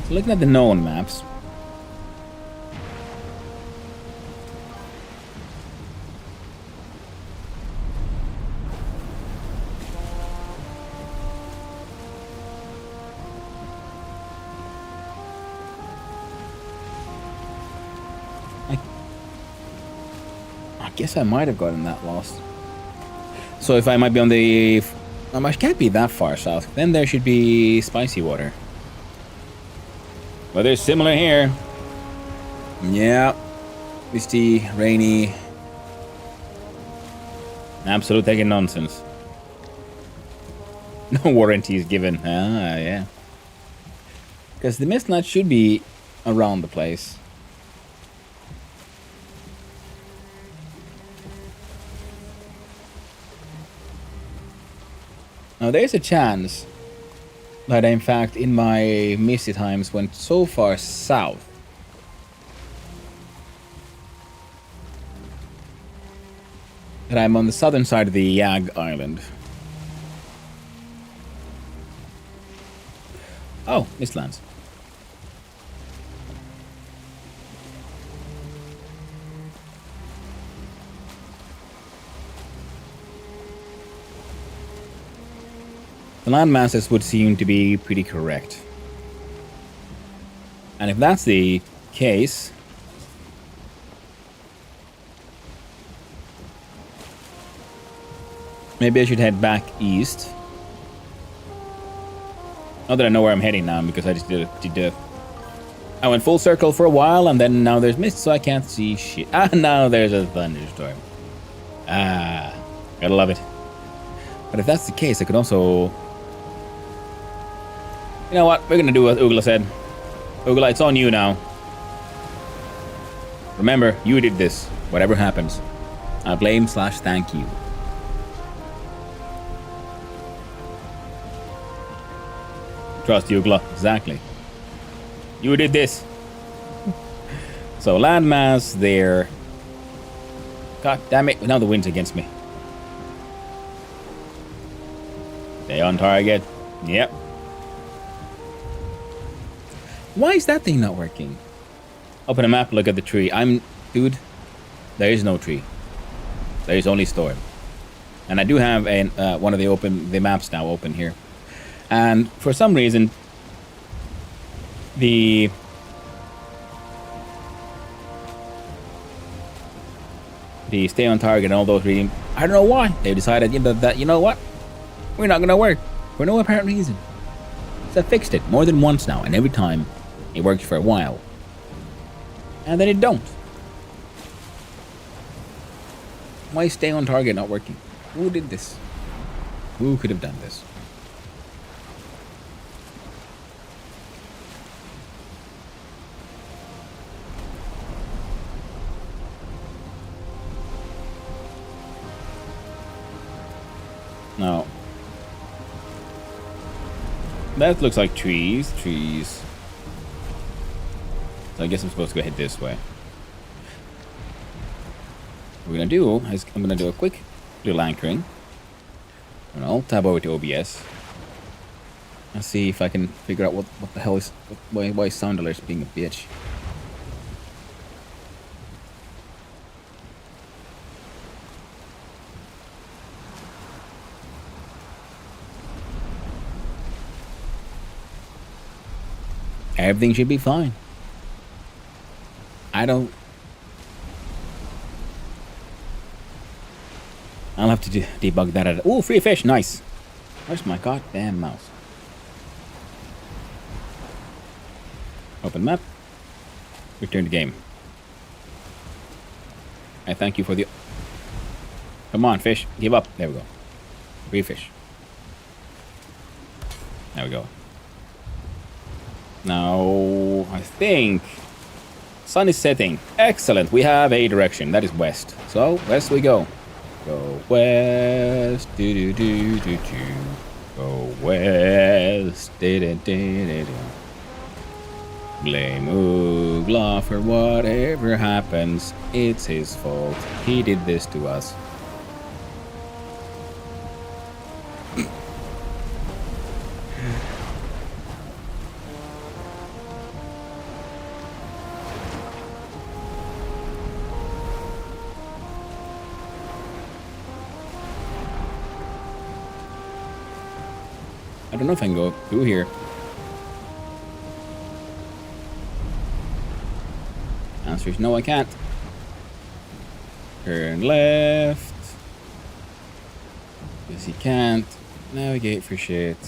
So looking at the known maps. I guess I might have gotten that lost. So if I might be on the... I can't be that far south. Then there should be spicy water. Weather's similar here. Yeah. Misty, rainy. Absolute taking nonsense. No warranties given. Ah, yeah. Because the Mistlands should be around the place. Now there's a chance that I, in fact, in my misty times went so far south that I'm on the southern side of the Yag Island. Oh, Mistlands. The landmasses would seem to be pretty correct. And if that's the case, maybe I should head back east. Not that I know where I'm heading now, because I just I went full circle for a while, and then now there's mist, so I can't see shit. Ah, now there's a thunderstorm. Ah, gotta love it. But if that's the case, I could also... You know what? We're gonna do what Ugla said. Ugla, it's on you now. Remember, you did this. Whatever happens. I blame / thank you. Trust you, Ugla. Exactly. You did this. So landmass there. God damn it. Now the wind's against me. Stay on target. Yep. Why is that thing not working? Open a map, look at the tree. Dude, there is no tree. There is only storm. And I do have one of the maps now open here. And for some reason, the stay on target and all those reading, I don't know why. They decided that, you know what? We're not going to work for no apparent reason. So I fixed it more than once now, and every time it worked for a while. And then it don't. Why is stay on target not working? Who did this? Who could have done this? No. That looks like trees. So I guess I'm supposed to go head this way. What we're gonna do is I'm gonna do a quick little anchoring. And I'll tab over to OBS and see if I can figure out what the hell is why sound alert is being a bitch. Everything should be fine. I'll have to debug that. Oh, free fish, nice. Where's my goddamn mouse? Open map. Return to game. I thank you for the... Come on, fish. Give up. There we go. Free fish. There we go. Now, I think... Sun is setting. Excellent. We have a direction. That is west. So, west we go. Go west. Do do do do do. Go west. Do do do do do. Blame Oogla for whatever happens. It's his fault. He did this to us. I don't know if I can go through here. Answer is no, I can't. Turn left. Yes, he can't. Navigate for shit.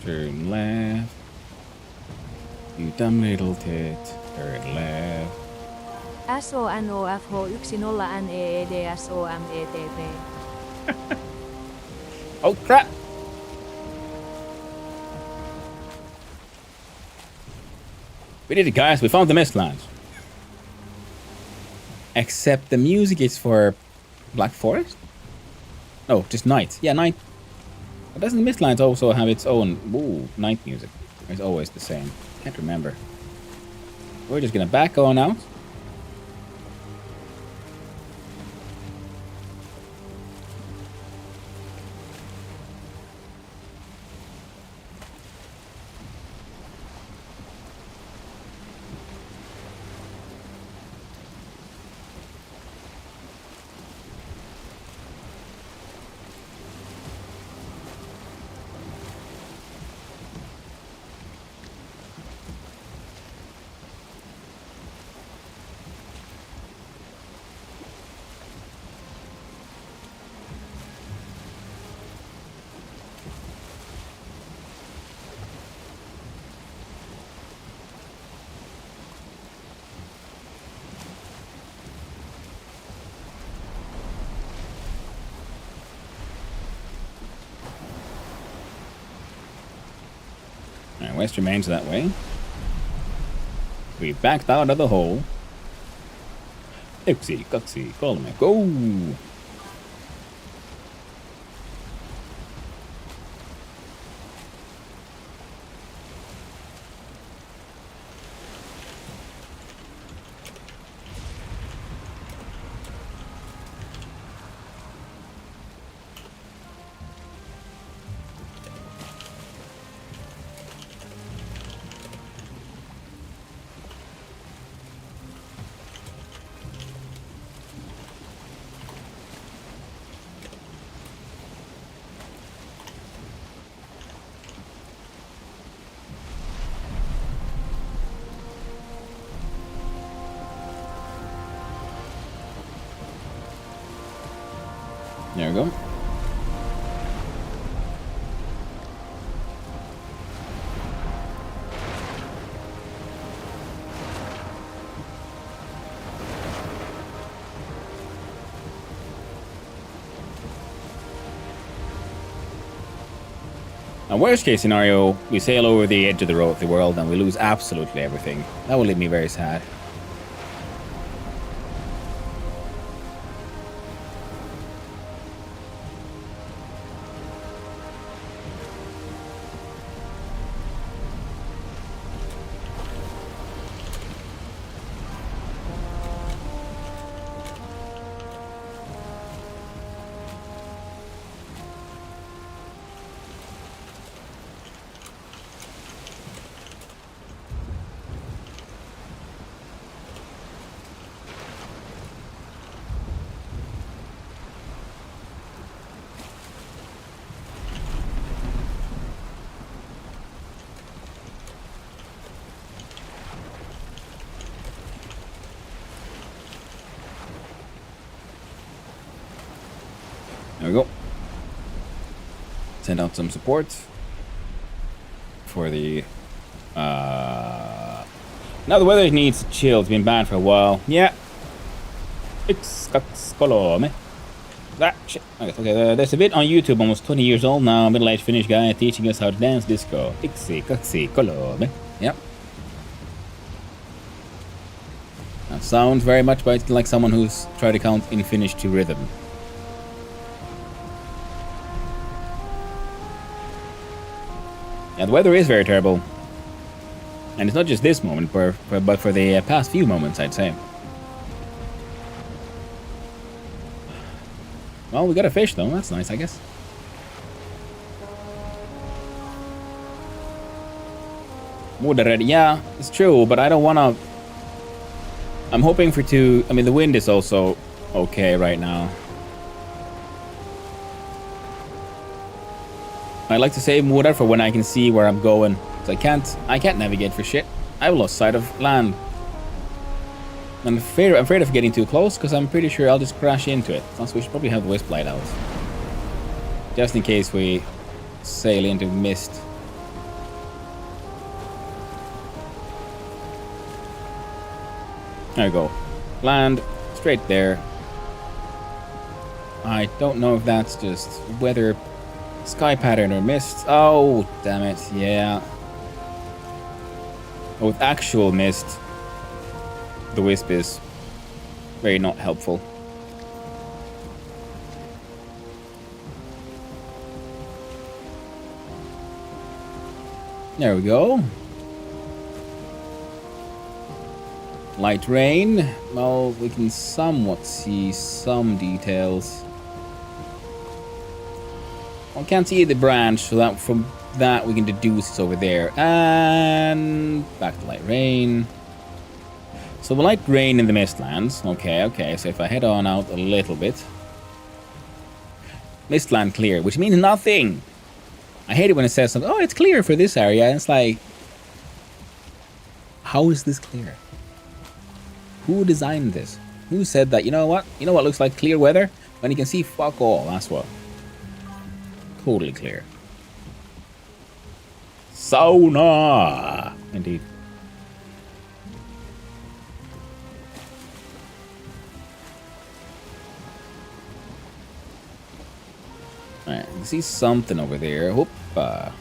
Turn left. You dumb little tit. Turn left. SONOFH10NEEDSOMETP. Oh crap! We did it, guys. We found the Mistlands. Except the music is for Black Forest? No, just night. Yeah, night. But doesn't the Mistlands also have its own night music? It's always the same. Can't remember. We're just gonna back on out. Alright, west remains that way. We backed out of the hole. Oopsie, gutsy, call me. Go! There we go. Now, worst case scenario, we sail over the edge of the world and we lose absolutely everything. That will leave me very sad. There we go. Send out some support for the. Now the weather needs to chill. It's been banned for a while. Yeah. It's colome. That shit. Okay, there's a bit on YouTube, almost 20 years old now. Middle-aged Finnish guy teaching us how to dance disco. Iksi kolome. Yep. That sounds very much like someone who's tried to count in Finnish to rhythm. Yeah, the weather is very terrible. And it's not just this moment, but for the past few moments, I'd say. Well, we got a fish, though. That's nice, I guess. Wood already. Yeah, it's true, but I don't want to... I'm hoping for two... I mean, the wind is also okay right now. I like to save water for when I can see where I'm going. So I can't navigate for shit. I've lost sight of land. I'm afraid of getting too close because I'm pretty sure I'll just crash into it. So we should probably have the wisp light out. Just in case we sail into mist. There we go. Land straight there. I don't know if that's just weather, sky pattern or mist. Oh, damn it. Yeah. With actual mist, the wisp is very not helpful. There we go. Light rain. Well, we can somewhat see some details. I can't see the branch, so that from that we can deduce it's over there. And back to light rain. So the light rain in the Mistlands. Okay. So if I head on out a little bit. Mistland clear, which means nothing. I hate it when it says something. Oh, it's clear for this area. And it's like, how is this clear? Who designed this? Who said that? You know what? You know what looks like clear weather? When you can see fuck all. That's what. Totally clear. Sauna! Indeed. Alright, I can see something over there. Hoppa.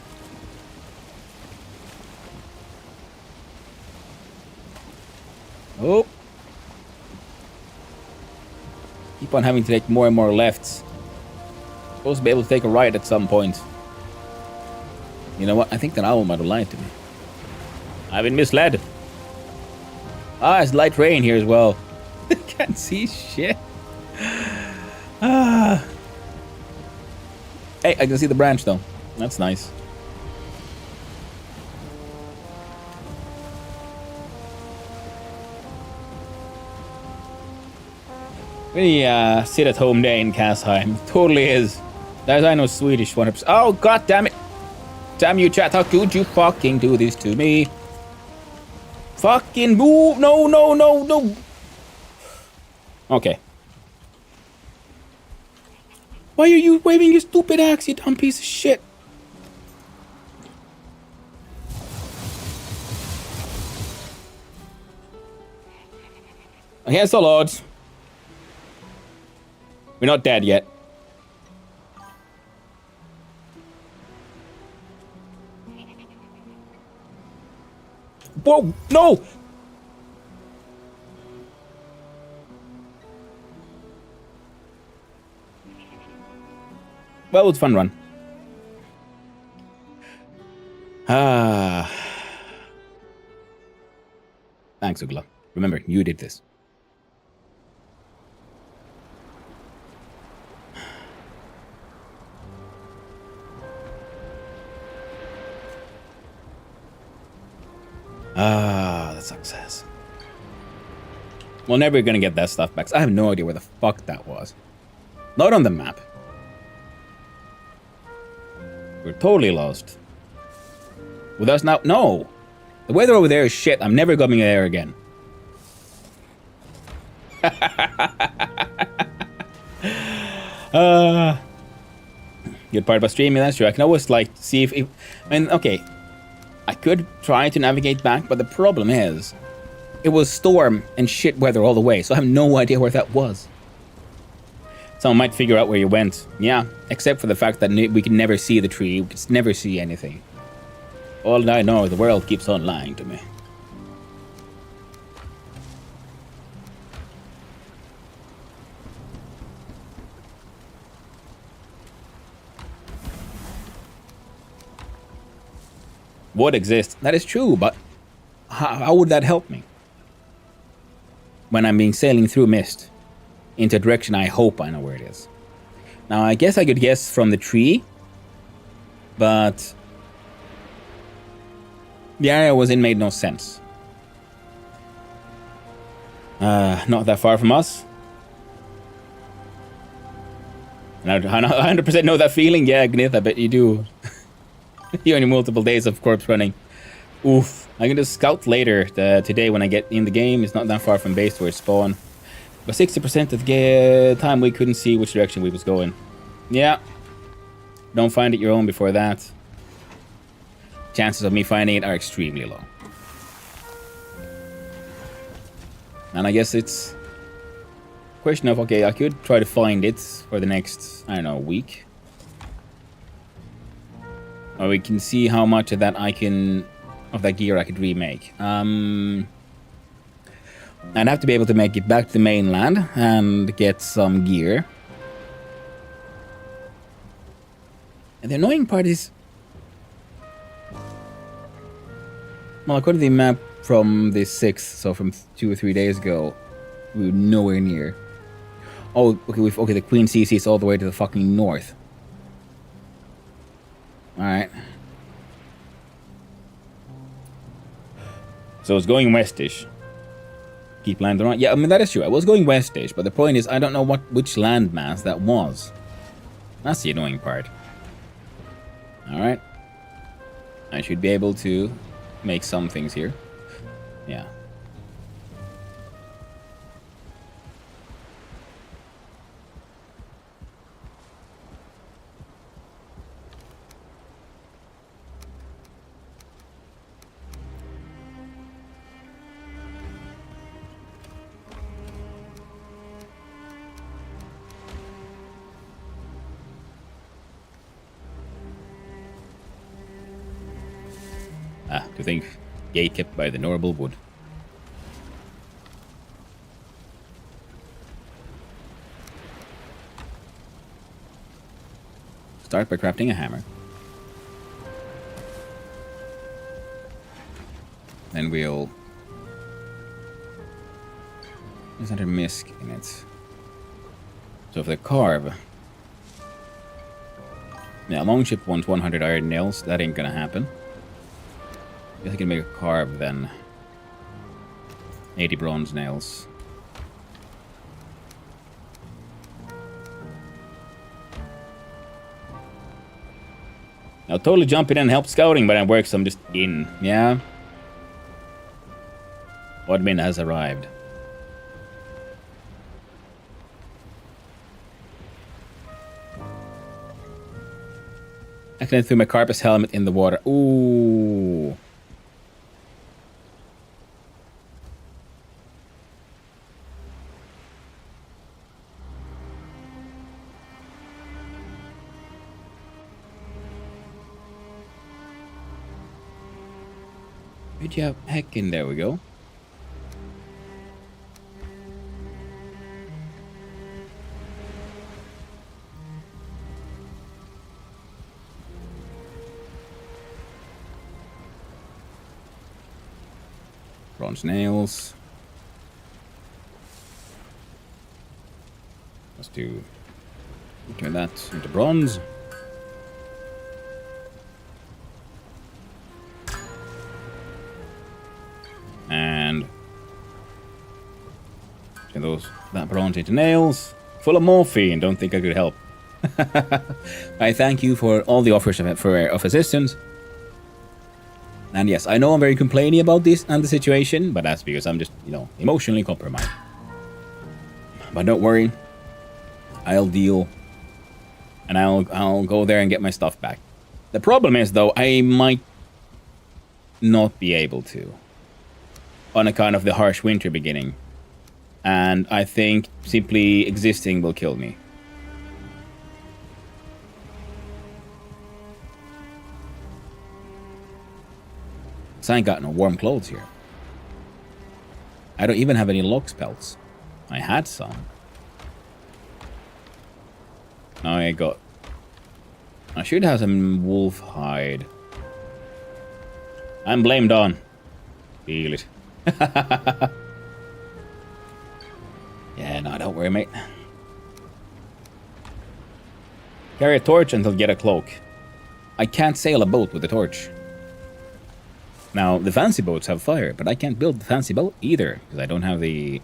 Oh. Keep on having to take more and more lefts. Supposed to be able to take a right at some point. You know what? I think that owl might have lied to me. I've been misled. Ah, it's light rain here as well. Can't see shit. Ah. Hey, I can see the branch though. That's nice. Really sit-at-home day in Kasheim. Totally is. There's I know Swedish 100%. Oh, god damn it. Damn you, chat. How could you fucking do this to me? Fucking move. No. Okay. Why are you waving your stupid axe, you dumb piece of shit? Here's the lords. We're not dead yet. Whoa, no! Well, it's a fun run. Ah. Thanks, Ugla. Remember, you did this. Ah, that's success. We're never gonna get that stuff back. I have no idea where the fuck that was. Not on the map. We're totally lost. With us now? No! The weather over there is shit. I'm never coming there again. Good part about streaming, that's true. I can always like see if I mean, okay, I could try to navigate back, but the problem is it was storm and shit weather all the way, so I have no idea where that was. Someone might figure out where you went. Yeah, except for the fact that we can never see the tree, we can never see anything. All I know is the world keeps on lying to me. Wood exists. That is true, but how would that help me? When I'm being sailing through mist into a direction I hope I know where it is. Now, I guess I could guess from the tree, but the area I was in made no sense. Not that far from us. And I 100% know that feeling. Yeah, Gnith, I bet you do. You only multiple days of corpse running. Oof. I can just scout later today when I get in the game. It's not that far from base to where spawn. But 60% of the time we couldn't see which direction we was going. Yeah. Don't find it your own before that. Chances of me finding it are extremely low. And I guess it's a question of, okay, I could try to find it for the next, I don't know, week. Or we can see how much of that of that gear I could remake. I'd have to be able to make it back to the mainland and get some gear. And the annoying part is, well, according to the map from the 6th, so from 2 or 3 days ago, we were nowhere near. Oh, okay, the Queen CC is all the way to the fucking north. Alright. So it's going westish. Keep landing on. Yeah, I mean, that is true. I was going westish, but the point is, I don't know which landmass that was. That's the annoying part. Alright. I should be able to make some things here. Yeah. To think, gate kept by the Norable Wood. Start by crafting a hammer. Then we'll... There's another misc in it. So for the carve... Yeah, Longship wants 100 iron nails. That ain't gonna happen. I guess I can make a carve then. 80 bronze nails. I'll totally jump in and help scouting, but I work, so I'm just in. Yeah? Odmin has arrived. I accidentally threw my Carpus helmet in the water. Ooh. Good job. Heckin', there we go. Bronze nails. Let's do... turn that into bronze. And turn that bronze into nails. Full of morphine. Don't think I could help. I thank you for all the offers of assistance. And yes, I know I'm very complaining about this and the situation, but that's because I'm just, emotionally compromised. But don't worry. I'll deal and I'll go there and get my stuff back. The problem is, though, I might not be able to on account of the harsh winter beginning. And I think simply existing will kill me. So I ain't got no warm clothes here. I don't even have any lox pelts. I had some. I should have some wolf hide. I'm blamed on. Feel it. Yeah, no, don't worry, mate. Carry a torch until get a cloak. I can't sail a boat with a torch. Now, the fancy boats have fire, but I can't build the fancy boat either, because I don't have the...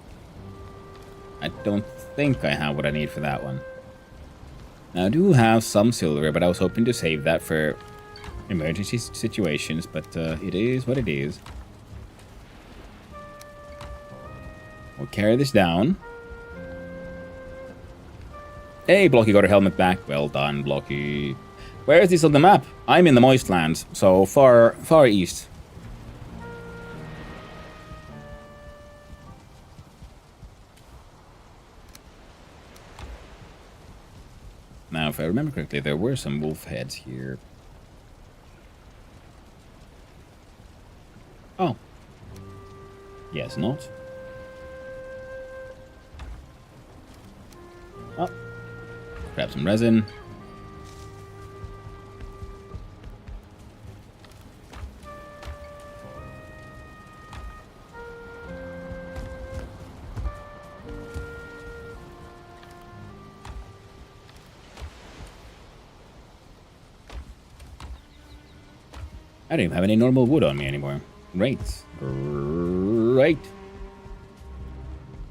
I don't think I have what I need for that one. Now, I do have some silver, but I was hoping to save that for emergency situations, but it is what it is. We'll carry this down. Hey, Blocky got her helmet back. Well done, Blocky. Where is this on the map? I'm in the Moist Lands, so far east. Now, if I remember correctly, there were some wolf heads here. Oh. Yes, not. Oh. Grab some resin. I don't even have any normal wood on me anymore. Great. Great.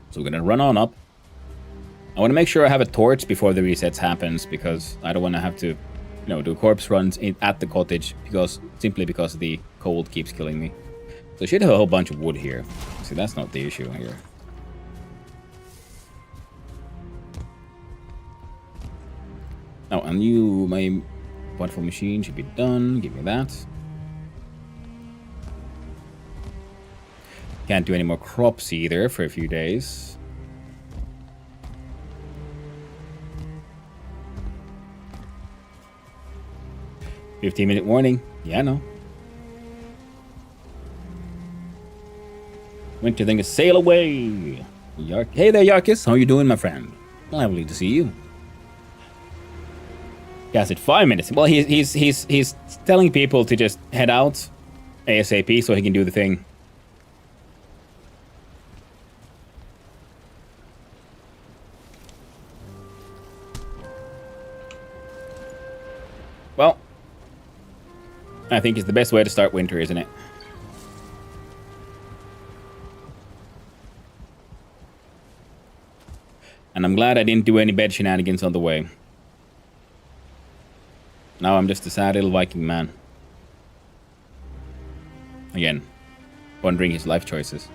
So we're gonna run on up. I want to make sure I have a torch before the resets happens, because I don't want to have to, do corpse runs at the cottage, simply because the cold keeps killing me. So I should have a whole bunch of wood here. See, that's not the issue here. Oh, and my wonderful machine should be done. Give me that. Can't do any more crops either for a few days. "15-minute warning." Yeah, I know. Winter thing is sail away. Hey there, Yarkis. How you doing, my friend? Lovely to see you. Guys, at 5 minutes. Well, he's telling people to just head out ASAP so he can do the thing. Well, I think it's the best way to start winter, isn't it? And I'm glad I didn't do any bed shenanigans on the way. Now I'm just a sad little Viking man. Again, wondering his life choices.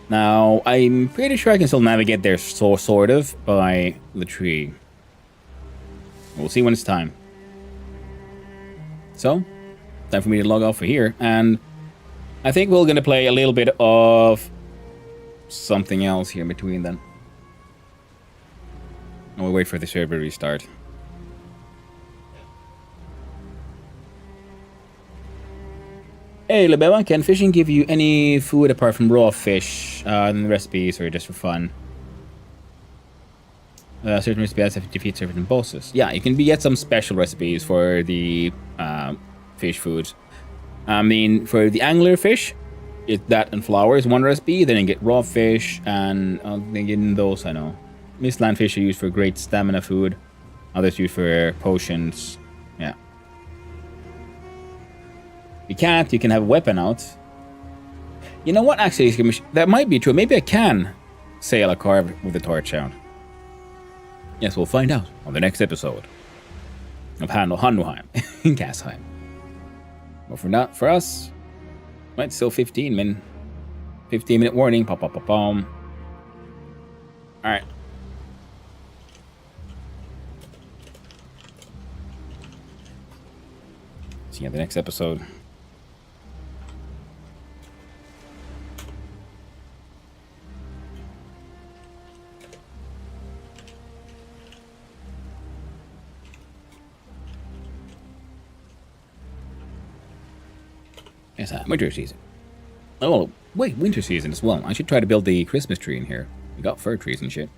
Now, I'm pretty sure I can still navigate there sort of by the tree. We'll see when it's time. So, time for me to log off for here, and I think we're gonna play a little bit of something else here in between then. And we'll wait for the server restart. Hey, Lebeba, can fishing give you any food apart from raw fish in the recipes, or just for fun? Certain recipes have to defeat certain bosses. Yeah, you can get some special recipes for the fish foods. I mean, for the angler fish, it's that and flour is one recipe. Then you get raw fish, and in those I know. Mistland fish are used for great stamina food. Others used for potions. Yeah. You can't. You can have a weapon out. You know what? Actually, that might be true. Maybe I can sail a car with the torch out. Yes, we'll find out on the next episode of Hanuheim in Gasheim. But for us, it's still 15-minute warning. Pop, pop, pop, pom. All right. See you in the next episode. Yes, winter season. Oh, wait, winter season as well. I should try to build the Christmas tree in here. We got fir trees and shit.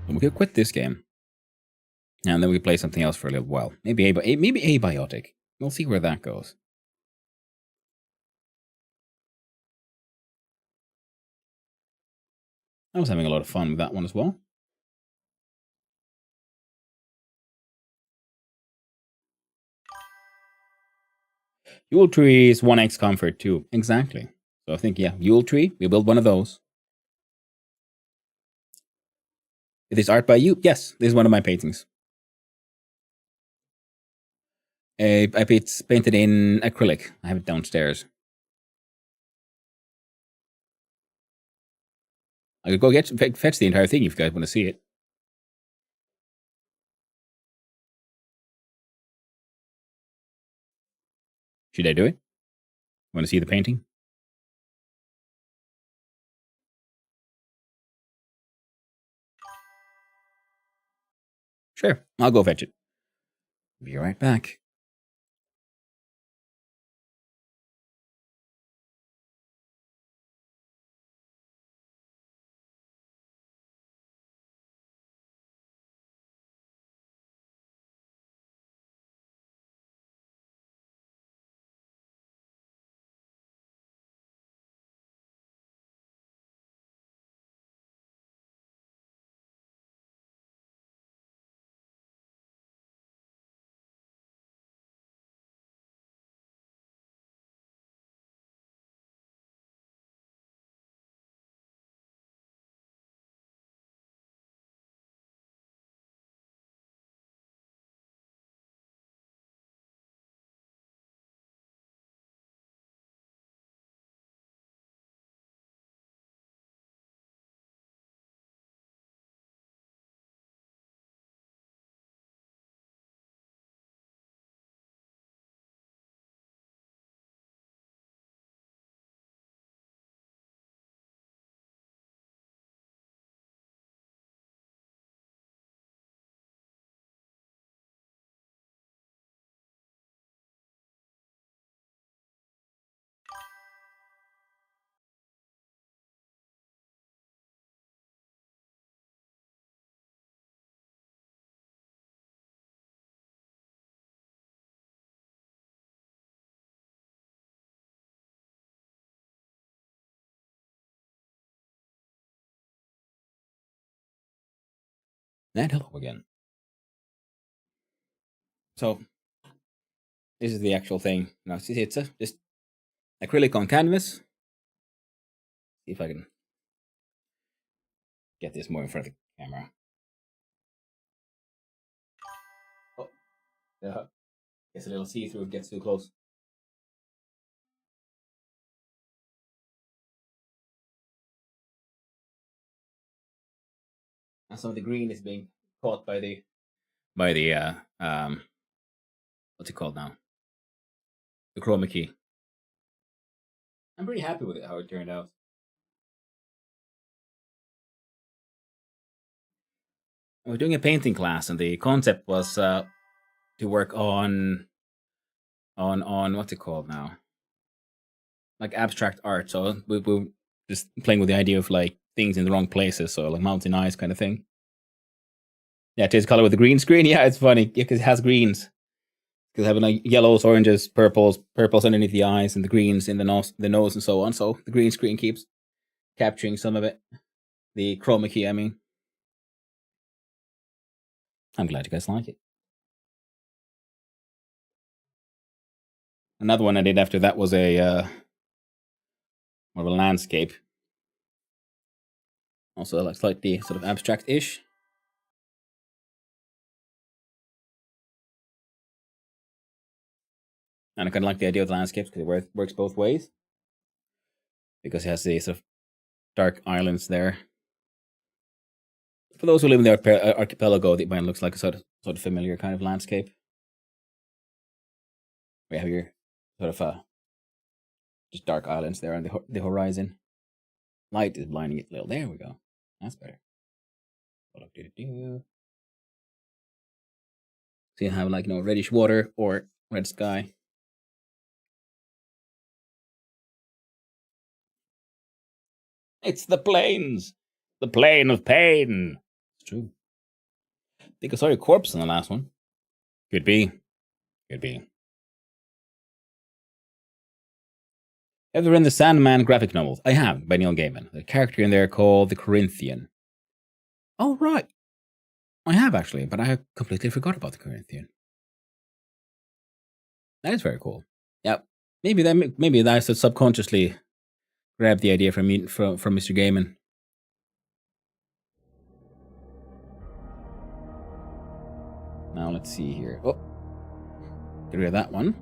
And we could quit this game. And then we play something else for a little while. Maybe Abiotic. We'll see where that goes. I was having a lot of fun with that one as well. Yule Tree is 1x comfort too. Exactly. So I think, yeah, Yule Tree, we build one of those. Is this art by you? Yes, this is one of my paintings. It's painted in acrylic. I have it downstairs. I could go fetch the entire thing if you guys want to see it. Should I do it? Want to see the painting? Sure, I'll go fetch it. Be right back. And hello again. So, this is the actual thing. Now, see, it's just acrylic on canvas. See if I can get this more in front of the camera. Oh, yeah. Gets a little see-through if it gets too close. And some of the green is being caught by the what's it called now? The chroma key. I'm pretty happy with it, how it turned out. I was doing a painting class, and the concept was to work on what's it called now? Like abstract art. So we're just playing with the idea of like things in the wrong places, so like mountain eyes kind of thing. Yeah, change color with the green screen. Yeah, it's funny because it has greens. Because having like yellows, oranges, purples underneath the eyes, and the greens in the nose, and so on. So the green screen keeps capturing some of it. The chroma key, I mean. I'm glad you guys like it. Another one I did after that was a more of a landscape. Also, like slightly sort of abstract-ish. And I kind of like the idea of the landscapes because it works both ways. Because it has the sort of dark islands there. For those who live in the archipelago, the island looks like a sort of familiar kind of landscape. We have your sort of just dark islands there on the horizon. Light is blinding it a little. There we go. That's better. So you have like reddish water or red sky. It's the plains, the plane of pain. It's true. I think I saw your corpse in the last one. Could be. Could be. Ever read the Sandman graphic novels? I have, by Neil Gaiman. The character in there called the Corinthian. Oh, right. I have actually, but I completely forgot about the Corinthian. That is very cool. Yeah, maybe that subconsciously grabbed the idea from Mr. Gaiman. Now let's see here. Oh, get rid of that one.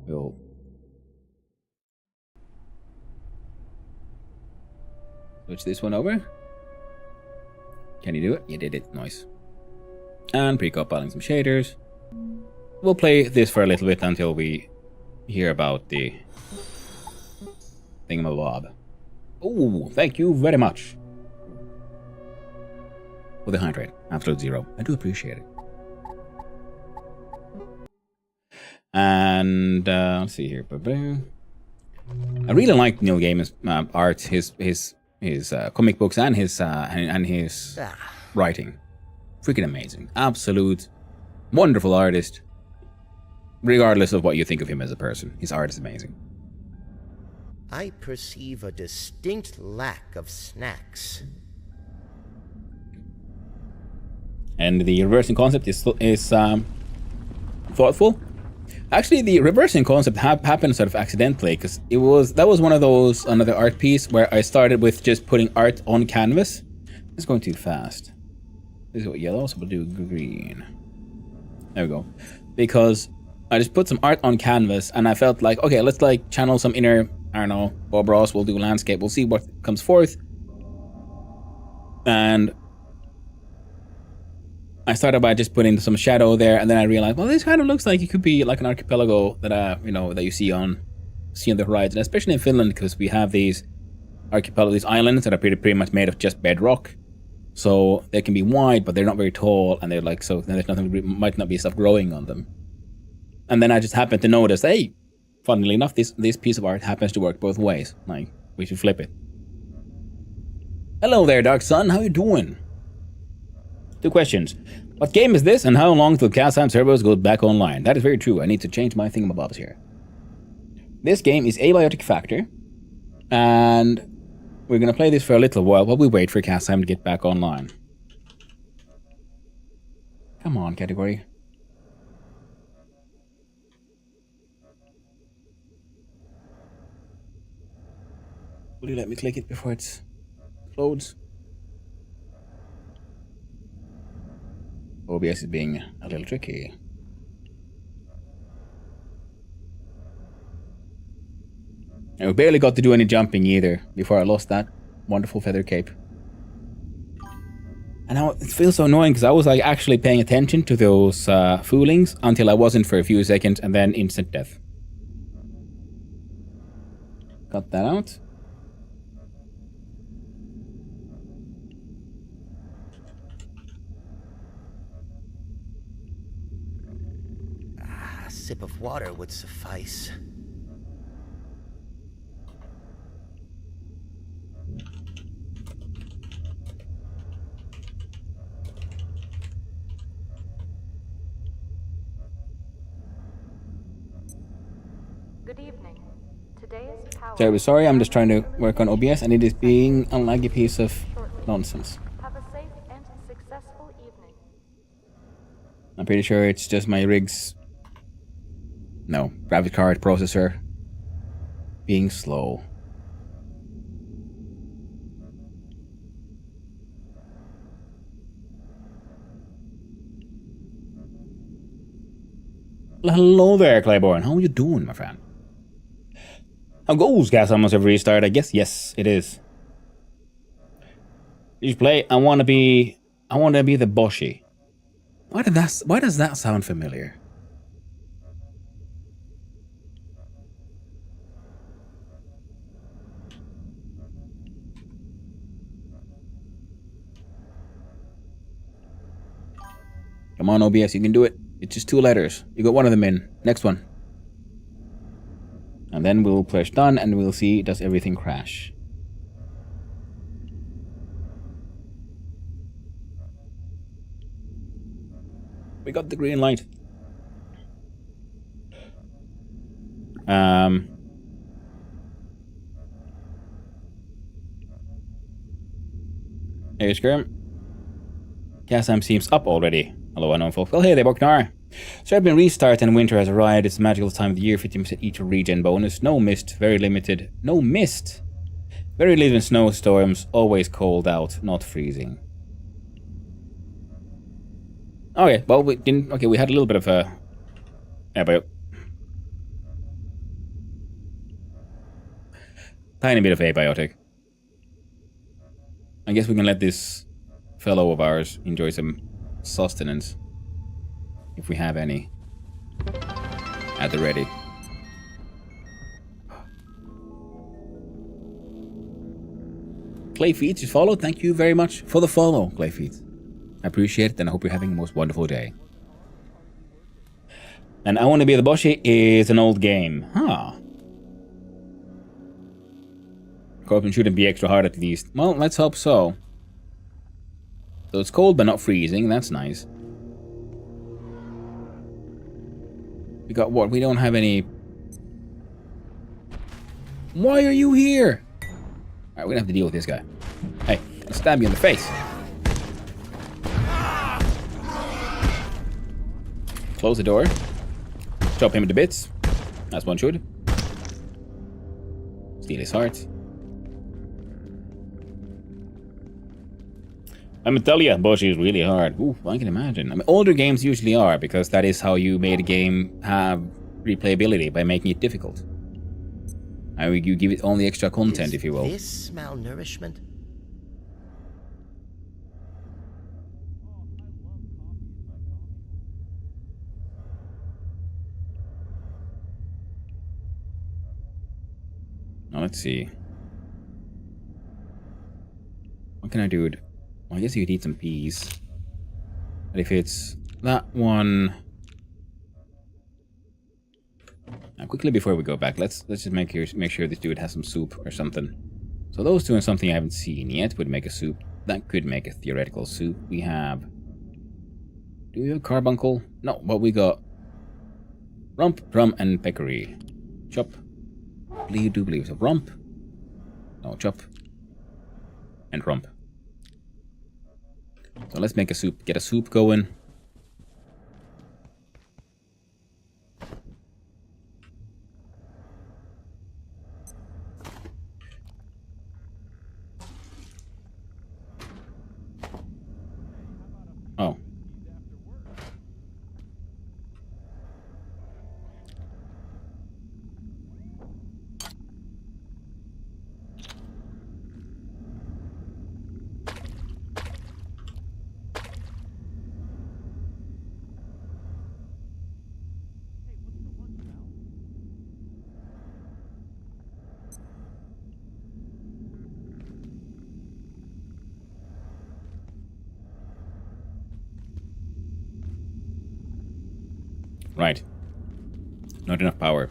We'll switch this one over. Can you do it? You did it. Nice. And pre-compiling some shaders. We'll play this for a little bit until we hear about the thingamabob. Oh, thank you very much for the hydrate. Absolute zero. I do appreciate it. And let's see here. I really like Neil Gaiman's art, his comic books and his writing. Freaking amazing. Absolute wonderful artist. Regardless of what you think of him as a person, his art is amazing. I perceive a distinct lack of snacks. And the reversing concept is thoughtful. Actually, the reversing concept happened sort of accidentally, because that was one of those another art piece where I started with just putting art on canvas. It's going too fast. This is what yellow, so we'll do green. There we go. Because I just put some art on canvas, and I felt like, okay, let's like channel some inner, I don't know, Bob Ross. We'll do landscape. We'll see what comes forth. And I started by just putting some shadow there, and then I realized, well, this kind of looks like it could be like an archipelago that that you see on the horizon, especially in Finland, because we have these these islands that are pretty much made of just bedrock. So they can be wide, but they're not very tall, and they're like, so there's might not be stuff growing on them. And then I just happened to notice, hey, funnily enough, this piece of art happens to work both ways. Like, we should flip it. Hello there, Dark Sun. How you doing? 2 questions. What game is this, and how long till Castheim servers go back online? That is very true. I need to change my thingamabobs here. This game is Abiotic Factor, and we're going to play this for a little while while we wait for Castheim to get back online. Come on, category. Will you let me click it before it loads? OBS is being a little tricky. I barely got to do any jumping either before I lost that wonderful feather cape. And now it feels so annoying because I was like actually paying attention to those foolings until I wasn't for a few seconds, and then instant death. Got that out. A sip of water would suffice. Good evening. Today is power. Terribly sorry, I'm just trying to work on OBS and it is being a laggy piece of nonsense. Have a safe and successful evening. I'm pretty sure it's just my rig's graphics card processor being slow. Well, hello there, Claiborne. How are you doing, my friend? How goes gas almost every restart? I guess yes, it is. You play. I want to be the Boshi. Why does that sound familiar? Come on, OBS, you can do it. It's just 2 letters. You got one of them in. Next one. And then we'll push done and we'll see does everything crash. We got the green light. Hey, Skirm. Kasam seems up already. Hello, unknown folk. Well, hey there, Boknar. So I've been restarted and winter has arrived. It's a magical time of the year, 50% each regen bonus. No mist, very limited. No mist! Very limited snowstorms, always cold out, not freezing. Okay, well, we didn't... Okay, we had a little bit of a... Tiny bit of abiotic. I guess we can let this fellow of ours enjoy some sustenance. If we have any. At the ready. Clayfeet just followed. Thank you very much for the follow, Clayfeet. I appreciate it and I hope you're having a most wonderful day. And I Want to Be the Boshi is an old game. Huh. Corpin shouldn't be extra hard at least. Well, let's hope so. So it's cold but not freezing. That's nice. We got what? We don't have any... Why are you here? Alright, we're gonna have to deal with this guy. Hey, I'll stab you in the face. Close the door. Chop him into bits. As one should. Steal his heart. I'm gonna tell you, Boshi is really hard. Ooh, I can imagine. I mean, older games usually are, because that is how you made a game have replayability, by making it difficult. I mean, you give it only extra content, if you will. Is this malnourishment? Now, let's see. What can I do? Well, I guess you could eat some peas. But if it's that one... Now, quickly before we go back, let's just make sure this dude has some soup or something. So those two and something I haven't seen yet would make a soup. That could make a theoretical soup. We have... Do we have carbuncle? No, but we got... Rump, drum, and peccary. Chop. Do believe so. Rump. No, chop. And rump. So let's make a soup. Get a soup going. Oh. Right. Not enough power.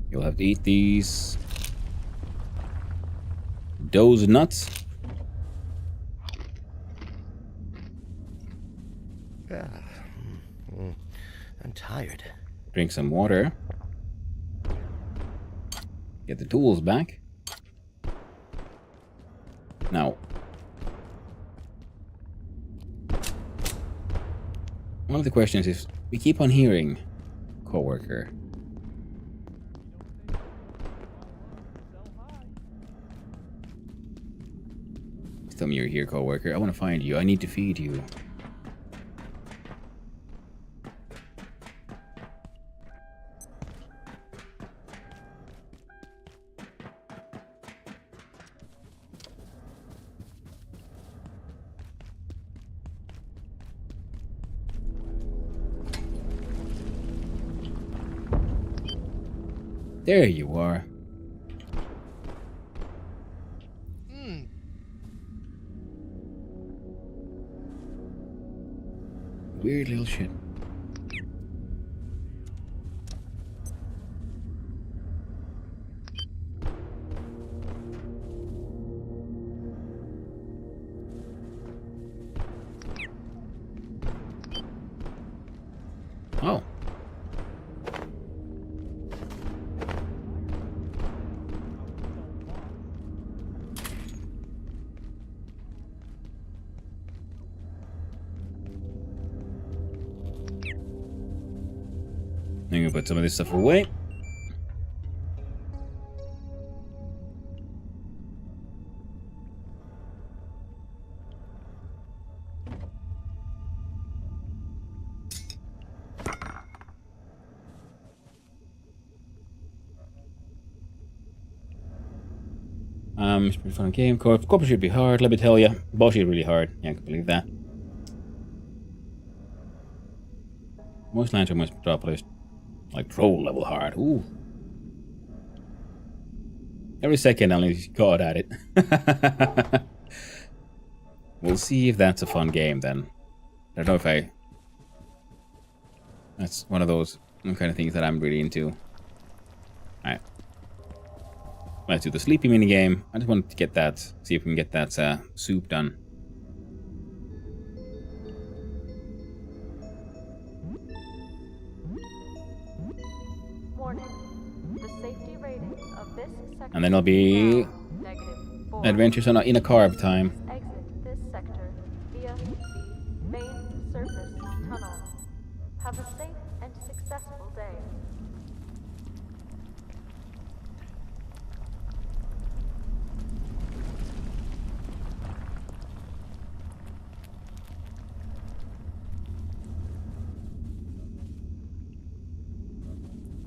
You'll have to eat these. Those nuts. I'm tired. Drink some water. Get the tools back. Now, one of the questions is, we keep on hearing coworker. Tell me you're here, coworker. I want to find you. I need to feed you. There you are. Weird little shit. Oh. I'm gonna put some of this stuff away. It's a pretty fun game. Corp should be hard, let me tell you. Boss is really hard. Yeah, I can believe that. Most lands are most Metropolis. Like troll level hard. Ooh. Every second I'm like, God at it. We'll see if that's a fun game then. I don't know if I... That's one of those kind of things that I'm really into. Alright. Let's do the sleepy mini game. I just wanted to get that, see if we can get that soup done. Warning. The safety rating of this sector And then it'll be -4. adventures in a carb time. Exit this sector via the main surface tunnel. Have a safe and successful day.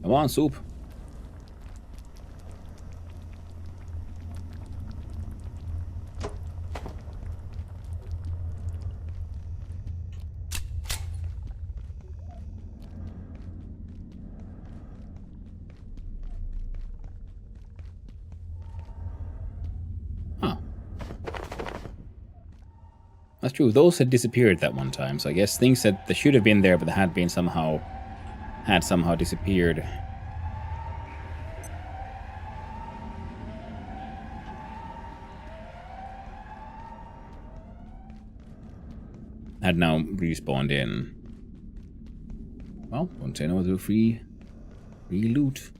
Come on, soup. Huh. That's true. Those had disappeared that one time, so I guess things that should have been there, but they had been somehow disappeared. Had now respawned in. Well, won't say no to free loot.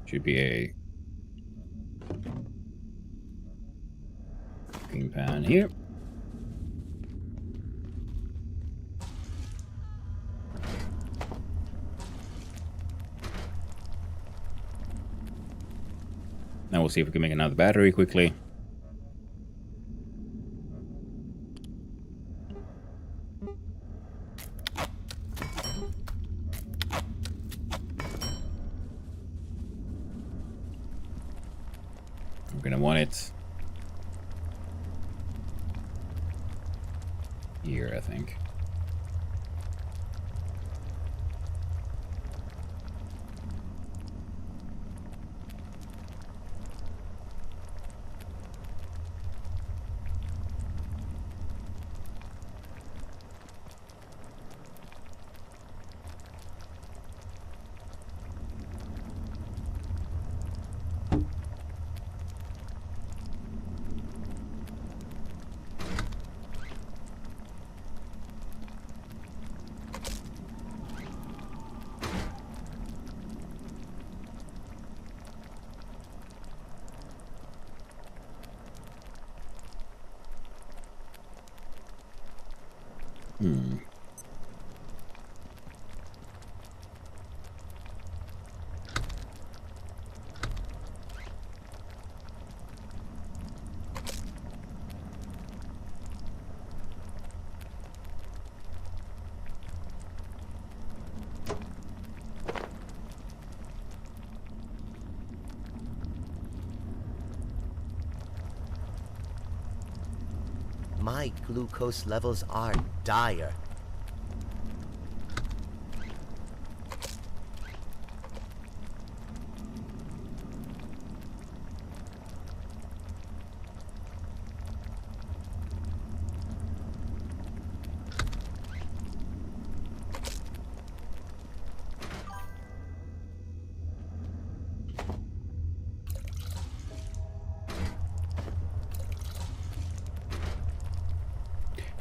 Should be a cooking pan here. Now we'll see if we can make another battery quickly. We're gonna want it here, I think. My glucose levels are dire.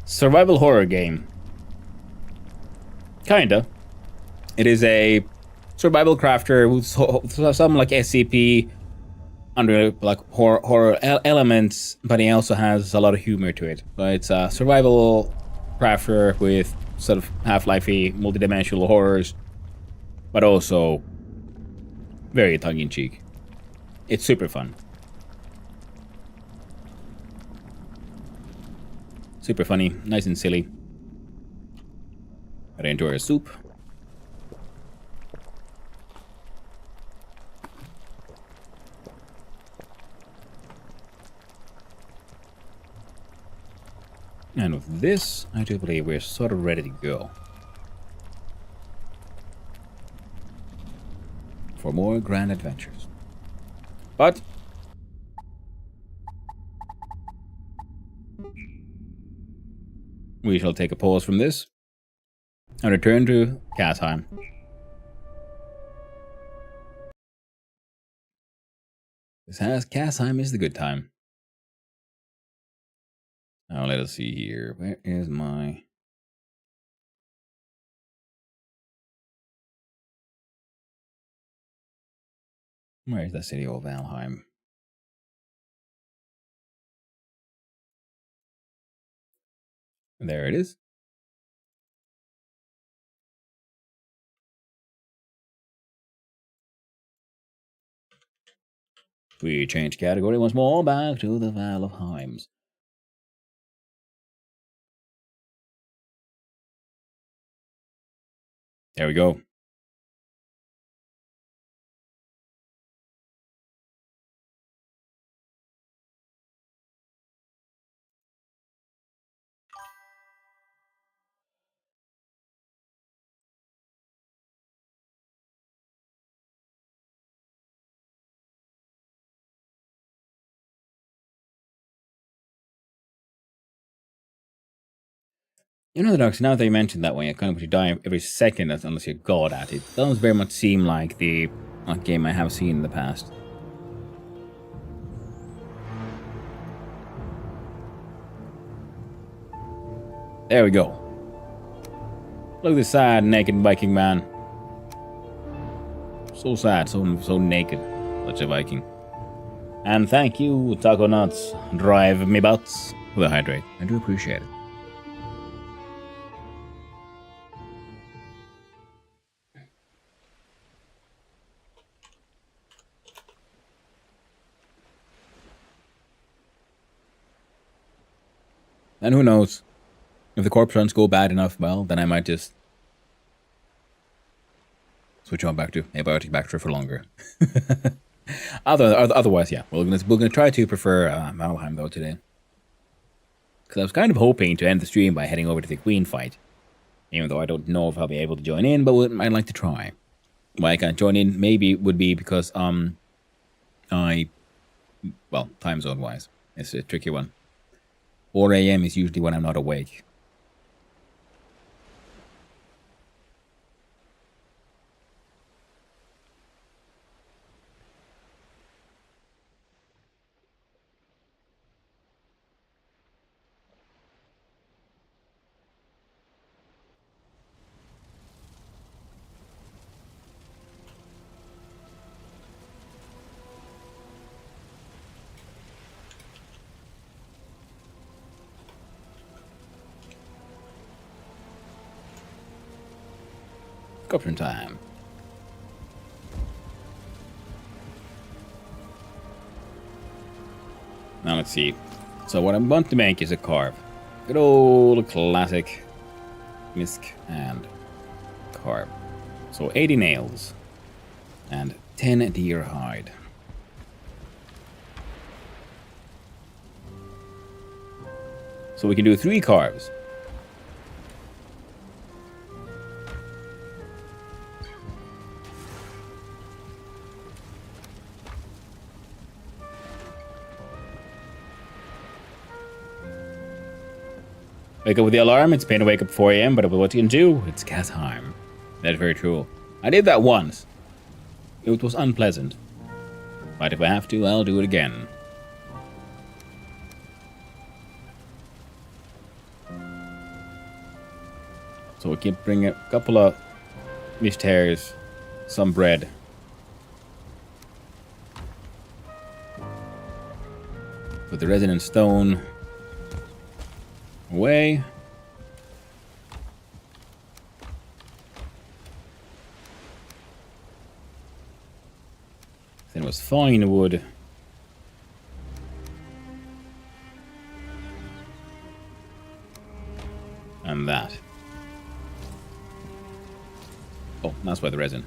Survival horror game. Kinda. It is a survival crafter with some like SCP under like horror elements, but it also has a lot of humor to it. But it's a survival crafter with sort of Half-Life-y multidimensional horrors, but also very tongue-in-cheek. It's super fun. Super funny, nice and silly. I enjoy a soup. And with this, I do believe we're sort of ready to go. For more grand adventures. But we shall take a pause from this and return to Kasheim. Kasheim is the good time. Now let us see here. Where is my... Where is the city of Valheim? There it is. We change category once more back to the Vale of Heims. There we go. You know, the dogs, now that you mentioned that one, you kind of die every second unless you're god at it. It does very much seem like the game I have seen in the past. There we go. Look at this sad, naked Viking man. So sad, so naked. Such a Viking. And thank you, Taco Nuts. Drive me butts with a hydrate. I do appreciate it. And who knows? If the corpse runs go bad enough, well, then I might just switch on back to Abiotic Bacteria for longer. Otherwise, yeah, we're gonna try to prefer Valheim though today, because I was kind of hoping to end the stream by heading over to the Queen fight, even though I don't know if I'll be able to join in, but I'd like to try. Why I can't join in maybe would be because time zone wise, it's a tricky one. 4 a.m. is usually when I'm not awake. Corruption time. Now let's see. So what I'm going to make is a carve. Good old classic misc and carve. So 80 nails and 10 deer hide. So we can do 3 carves. Wake up with the alarm, it's pain to wake up at 4 a.m., but what you can do, it's cat time. That's very true. I did that once. It was unpleasant. But if I have to, I'll do it again. So we can bring a couple of missed hairs, some bread. Put the resonant stone away. Then it was fine wood. And that. Oh, that's why the resin.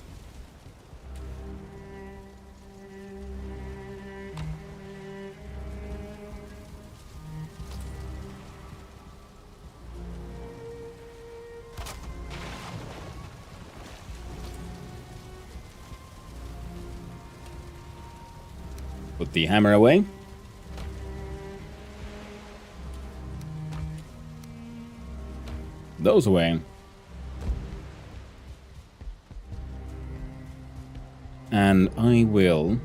Put the hammer away. Those away. And I will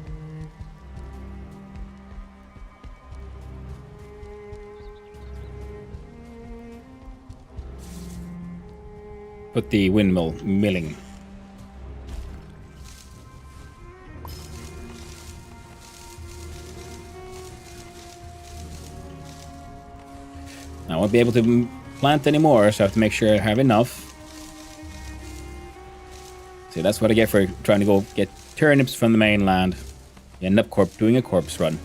put the windmill milling. I won't be able to plant anymore, so I have to make sure I have enough. See, that's what I get for trying to go get turnips from the mainland. You end up doing a corpse run.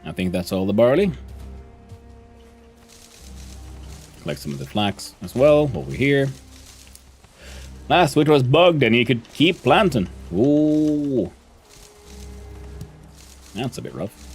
I think that's all the barley. Collect some of the flax as well over here. Last winter was bugged and you could keep planting. Ooh. That's a bit rough.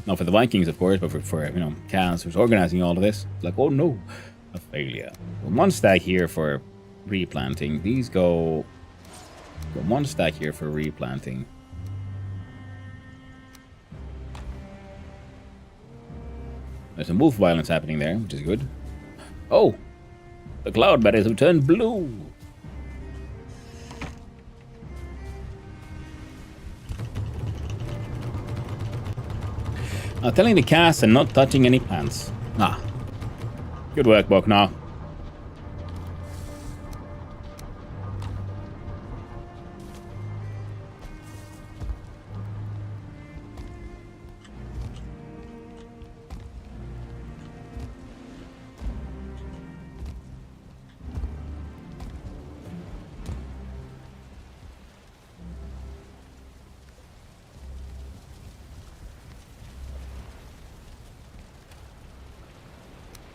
Not for the Vikings, of course, but for you know, Kaz, who's organizing all of this. It's like, oh no, a failure. Well, 1 stack here for replanting. These go 1 stack here for replanting. There's some wolf violence happening there, which is good. Oh, the cloud berries have turned blue. Telling the cast and not touching any plants. Ah. Good work, Bokna.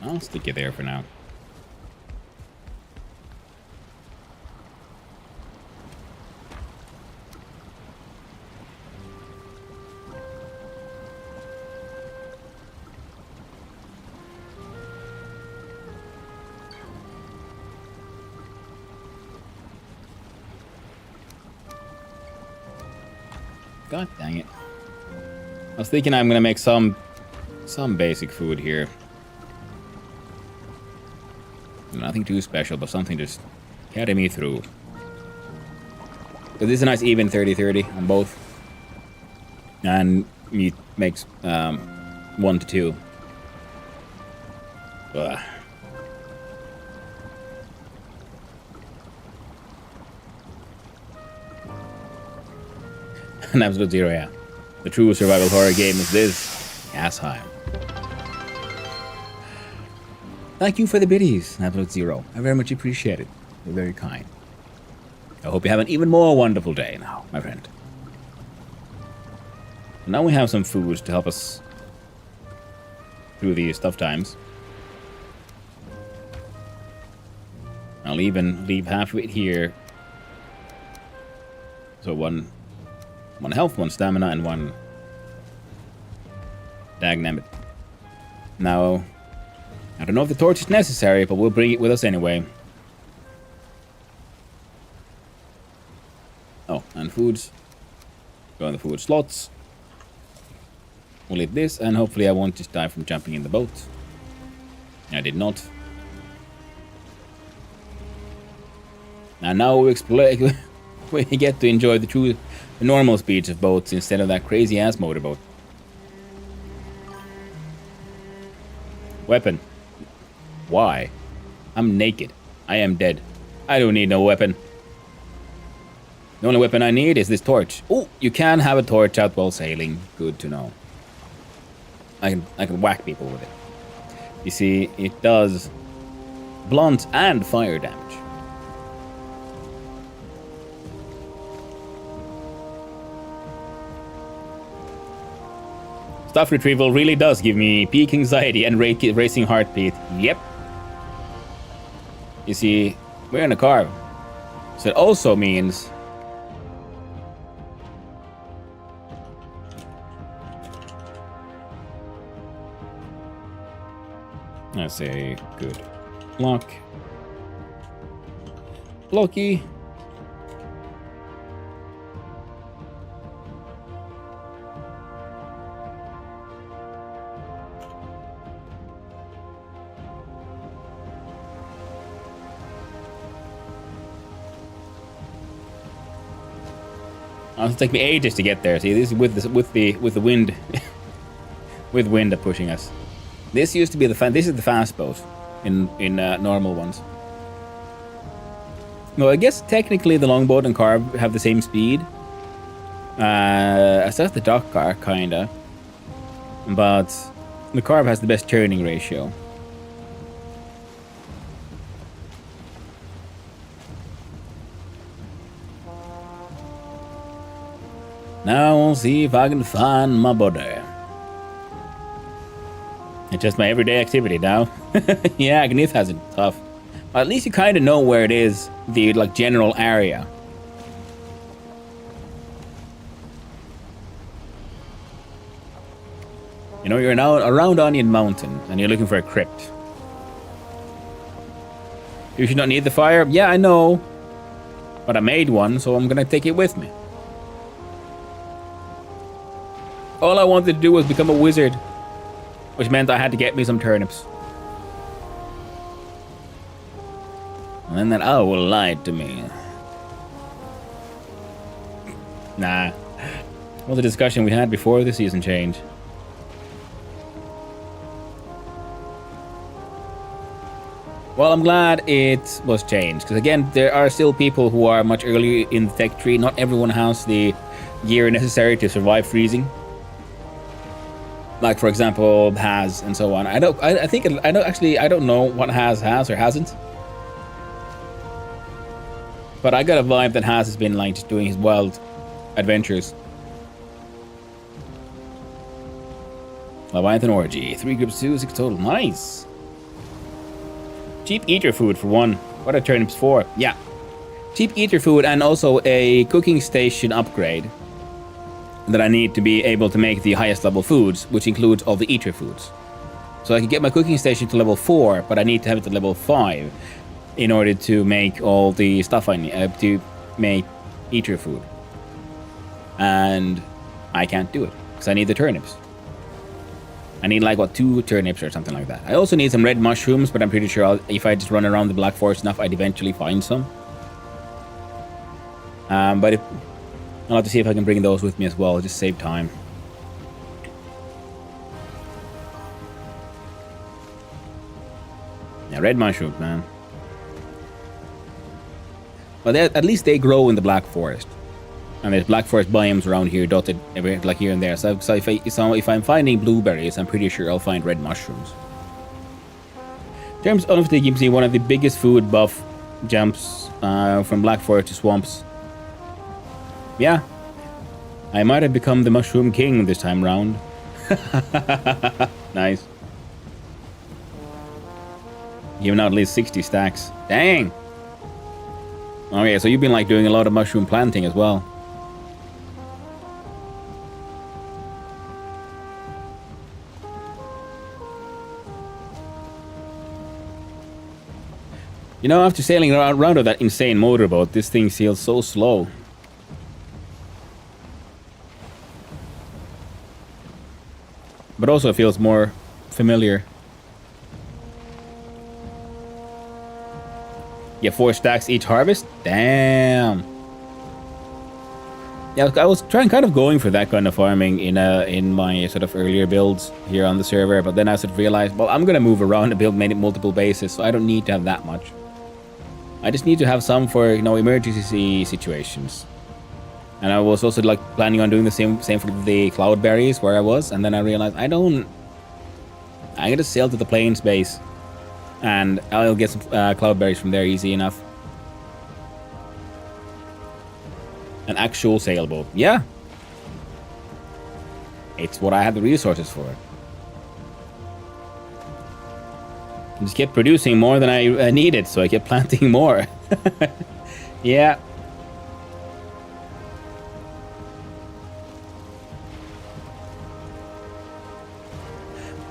I'll stick you there for now. God dang it. I was thinking I'm gonna make some basic food here. Nothing too special, but something just carry me through. But this is a nice even 30-30 on both. And meat makes 1 to 2. Ugh. An Absolute Zero, yeah. The true survival horror game is this. Asheim. Thank you for the biddies, Absolute Zero. I very much appreciate it. You're very kind. I hope you have an even more wonderful day now, my friend. Now we have some food to help us through these tough times. I'll even leave half of it here. So one health, one stamina, and one dagnabbit. Now, I don't know if the torch is necessary, but we'll bring it with us anyway. Oh, and foods. Go on the food slots. We'll eat this, and hopefully I won't just die from jumping in the boat. I did not. And now we explore. We get to enjoy the normal speeds of boats instead of that crazy ass motorboat. Weapon. Why? I'm naked. I am dead. I don't need no weapon. The only weapon I need is this torch. Oh, you can have a torch out while sailing. Good to know. I can whack people with it. You see, it does blunt and fire damage. Stuff retrieval really does give me peak anxiety and racing heartbeat. Yep. You see, we're in a car. So it also means... Let's say good block. Blocky. It'll take me ages to get there. See, this is with the wind, with wind pushing us. This used to be this is the fast boat in normal ones. No, I guess technically the longboat and carb have the same speed. As does the dock car, kinda. But the carb has the best turning ratio. Now we'll see if I can find my body. It's just my everyday activity now. Yeah, Gnith has it tough. At least you kind of know where it is, the general area. You know, you're now around Onion Mountain and you're looking for a crypt. You should not need the fire. Yeah, I know. But I made one, so I'm gonna take it with me. All I wanted to do was become a wizard, which meant I had to get me some turnips. And then that owl lied to me. Nah. Well, the discussion we had before the season change. Well, I'm glad it was changed, because again, there are still people who are much earlier in the tech tree. Not everyone has the gear necessary to survive freezing. Like, for example, Has and so on. I don't know what has or hasn't. But I got a vibe that Has been like doing his wild adventures. Leviathan Orgy, 3 groups, 2, 6 total. Nice. Cheap eater food for one. What are turnips for? Yeah. Cheap eater food and also a cooking station upgrade that I need to be able to make the highest level foods, which includes all the eater foods. So I can get my cooking station to level 4, but I need to have it to level 5 in order to make all the stuff I need to make eater food. And I can't do it because I need the turnips. I need like 2 turnips or something like that. I also need some red mushrooms, but I'm pretty sure if I just run around the Black Forest enough, I'd eventually find some. But I'll have to see if I can bring those with me as well, just save time. Yeah, red mushrooms, man. But at least they grow in the Black Forest. And there's black forest biomes around here, dotted everywhere, like here and there. So if I'm finding blueberries, I'm pretty sure I'll find red mushrooms. In terms of the gives me one of the biggest food buff jumps from black forest to swamps. Yeah, I might have become the mushroom king this time round. Nice. Giving out at least 60 stacks. Dang. Okay, so you've been like doing a lot of mushroom planting as well. You know, after sailing around on that insane motorboat, this thing feels so slow. But also feels more familiar. Yeah, 4 stacks each harvest? Damn. Yeah, I was trying kind of going for that kind of farming in my sort of earlier builds here on the server, but then I sort of realized, well, I'm gonna move around and build multiple bases, so I don't need to have that much. I just need to have some for, you know, emergency situations. And I was also like planning on doing the same for the cloudberries where I was, and then I realized I'm gonna sail to the plains base, and I'll get some cloudberries from there easy enough. An actual sailboat, yeah. It's what I had the resources for. I just kept producing more than I needed, so I kept planting more. Yeah.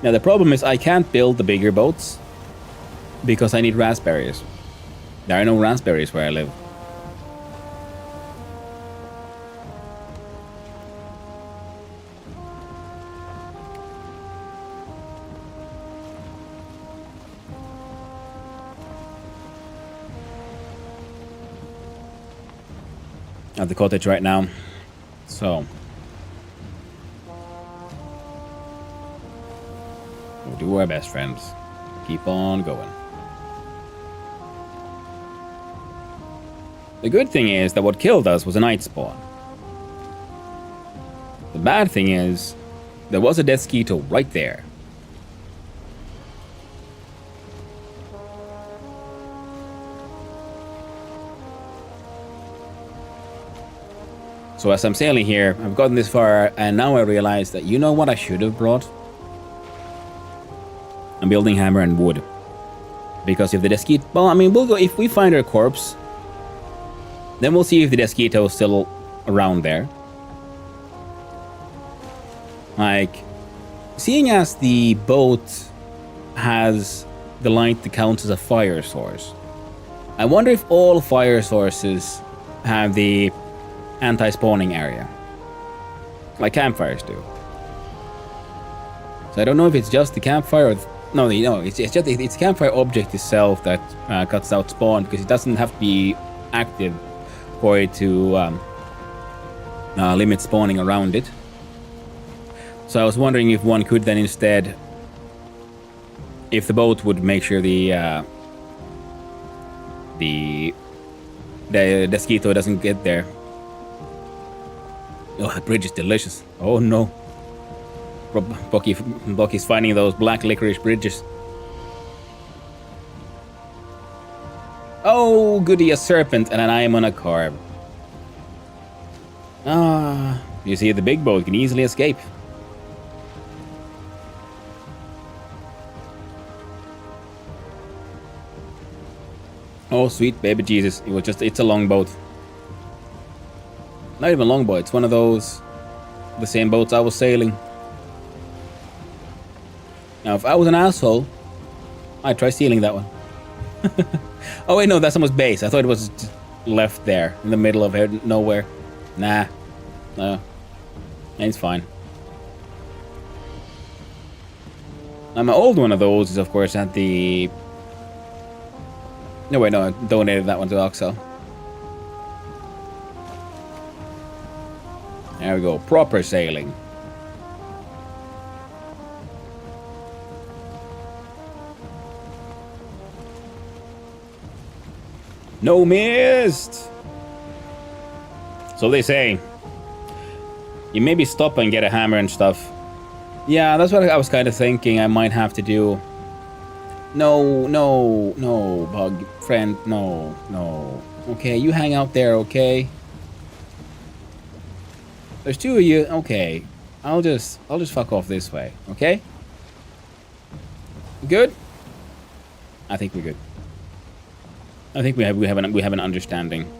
Now the problem is I can't build the bigger boats because I need raspberries. There are no raspberries where I live. At the cottage right now, so we'll do our best, friends. Keep on going. The good thing is that what killed us was a night spawn. The bad thing is there was a Desquito right there. So as I'm sailing here, I've gotten this far, and now I realize that, you know what I should have brought? I'm building hammer and wood. Because if the Desquito... Well, I mean, we'll go... If we find our corpse, then we'll see if the Desquito is still around there. Like, seeing as the boat has the light that counts as a fire source, I wonder if all fire sources have the anti-spawning area, like campfires do. So I don't know if it's just the campfire or it's just it's campfire object itself that cuts out spawn, because it doesn't have to be active for it to limit spawning around it. So I was wondering if one could then instead, if the boat would make sure the Desquito doesn't get there. Oh, that bridge is delicious. Oh no. Bucky's finding those black licorice bridges. Oh, goody, a serpent and an eye on a carb. Ah, you see, the big boat can easily escape. Oh, sweet baby Jesus. It's a longboat. Not even a longboat, it's one of those, the same boats I was sailing. Now, if I was an asshole, I'd try stealing that one. Oh wait, no, that's someone's base. I thought it was just left there, in the middle of nowhere. Nah. No. It's fine. Now, my old one of those is, of course, at the... No, wait, no, I donated that one to Oxel. There we go, proper sailing. No mist! So they say. You maybe stop and get a hammer and stuff. Yeah, that's what I was kind of thinking I might have to do. No, bug friend, no. Okay, you hang out there, okay? There's two of you. Okay, I'll just fuck off this way, okay? Good? I think we're good. I think we have an understanding.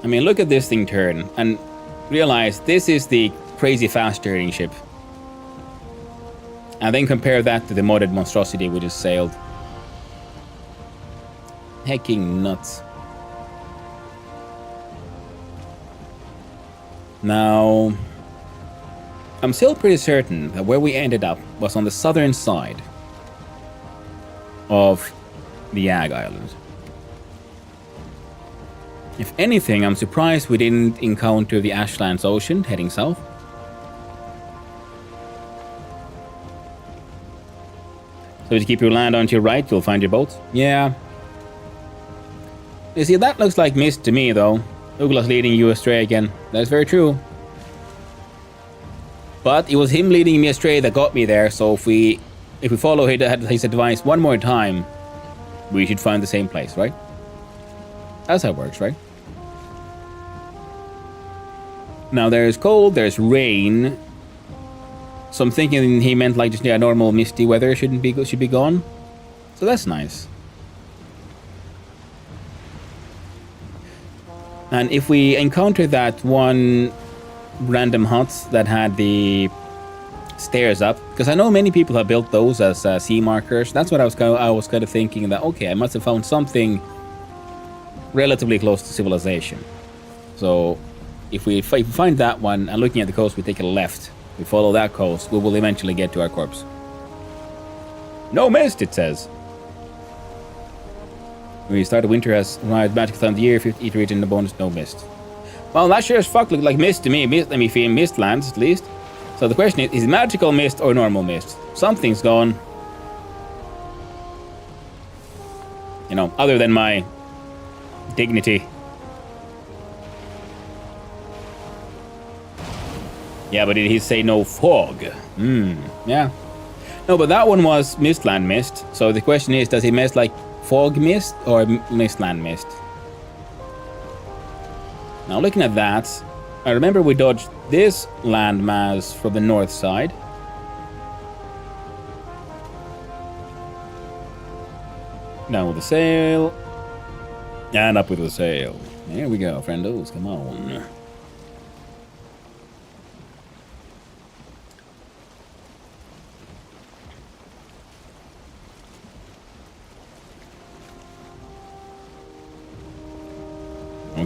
I mean, look at this thing turn and realize this is the crazy fast turning ship. And then compare that to the modded monstrosity we just sailed. Hecking nuts. Now, I'm still pretty certain that where we ended up was on the southern side of the Ag Island. If anything, I'm surprised we didn't encounter the Ashlands Ocean heading south. So if you keep your land on to your right, you'll find your boat. Yeah. You see, that looks like mist to me, though. Ugla's leading you astray again. That's very true. But it was him leading me astray that got me there, so if we follow his advice one more time, we should find the same place, right? That's how it works, right? Now there's cold, there's rain. So I'm thinking he meant like just normal misty weather should be gone. So that's nice. And if we encounter that one random hut that had the stairs up, because I know many people have built those as sea markers. That's what I was kind of thinking that okay, I must have found something relatively close to civilization. So if we find that one and looking at the coast, we take a left. We follow that coast, we will eventually get to our corpse. No mist, it says. We started winter as right magical time of the year, 50 region, the bonus, no mist. Well, that sure as fuck looked like mist to me. Let me feel mist lands, at least. So the question is it magical mist or normal mist? Something's gone. You know, other than my dignity. Yeah, but did he say no fog? Yeah. No, but that one was Mistland mist. So the question is, does he mist like fog mist or Mistland mist? Now looking at that, I remember we dodged this landmass from the north side. Down with the sail. And up with the sail. There we go, friendos, come on.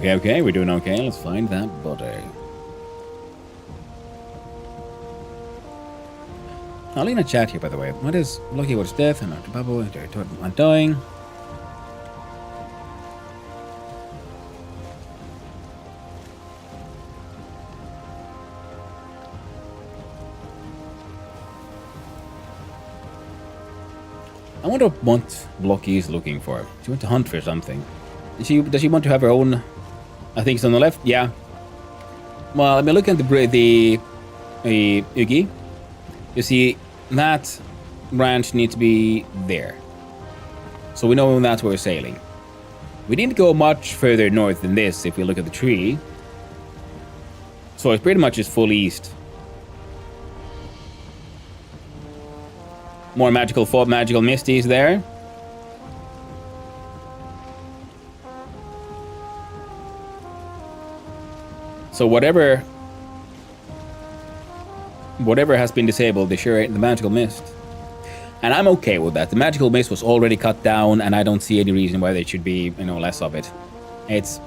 Okay, we're doing okay. Let's find that body. I'll leave a chat here, by the way. What is Lucky? What's death? I'm not bubble. I'm dying. I wonder what Blocky is looking for. She went to hunt for something. Does she want to have her own? I think it's on the left. Yeah. Well, I mean, look at the Ugi. You see, that branch needs to be there. So we know that's where we're sailing. We didn't go much further north than this if we look at the tree. So it's pretty much just full east. More magical misties there. So whatever has been disabled, the magical mist. And I'm okay with that. The magical mist was already cut down, and I don't see any reason why there should be, less of it. It's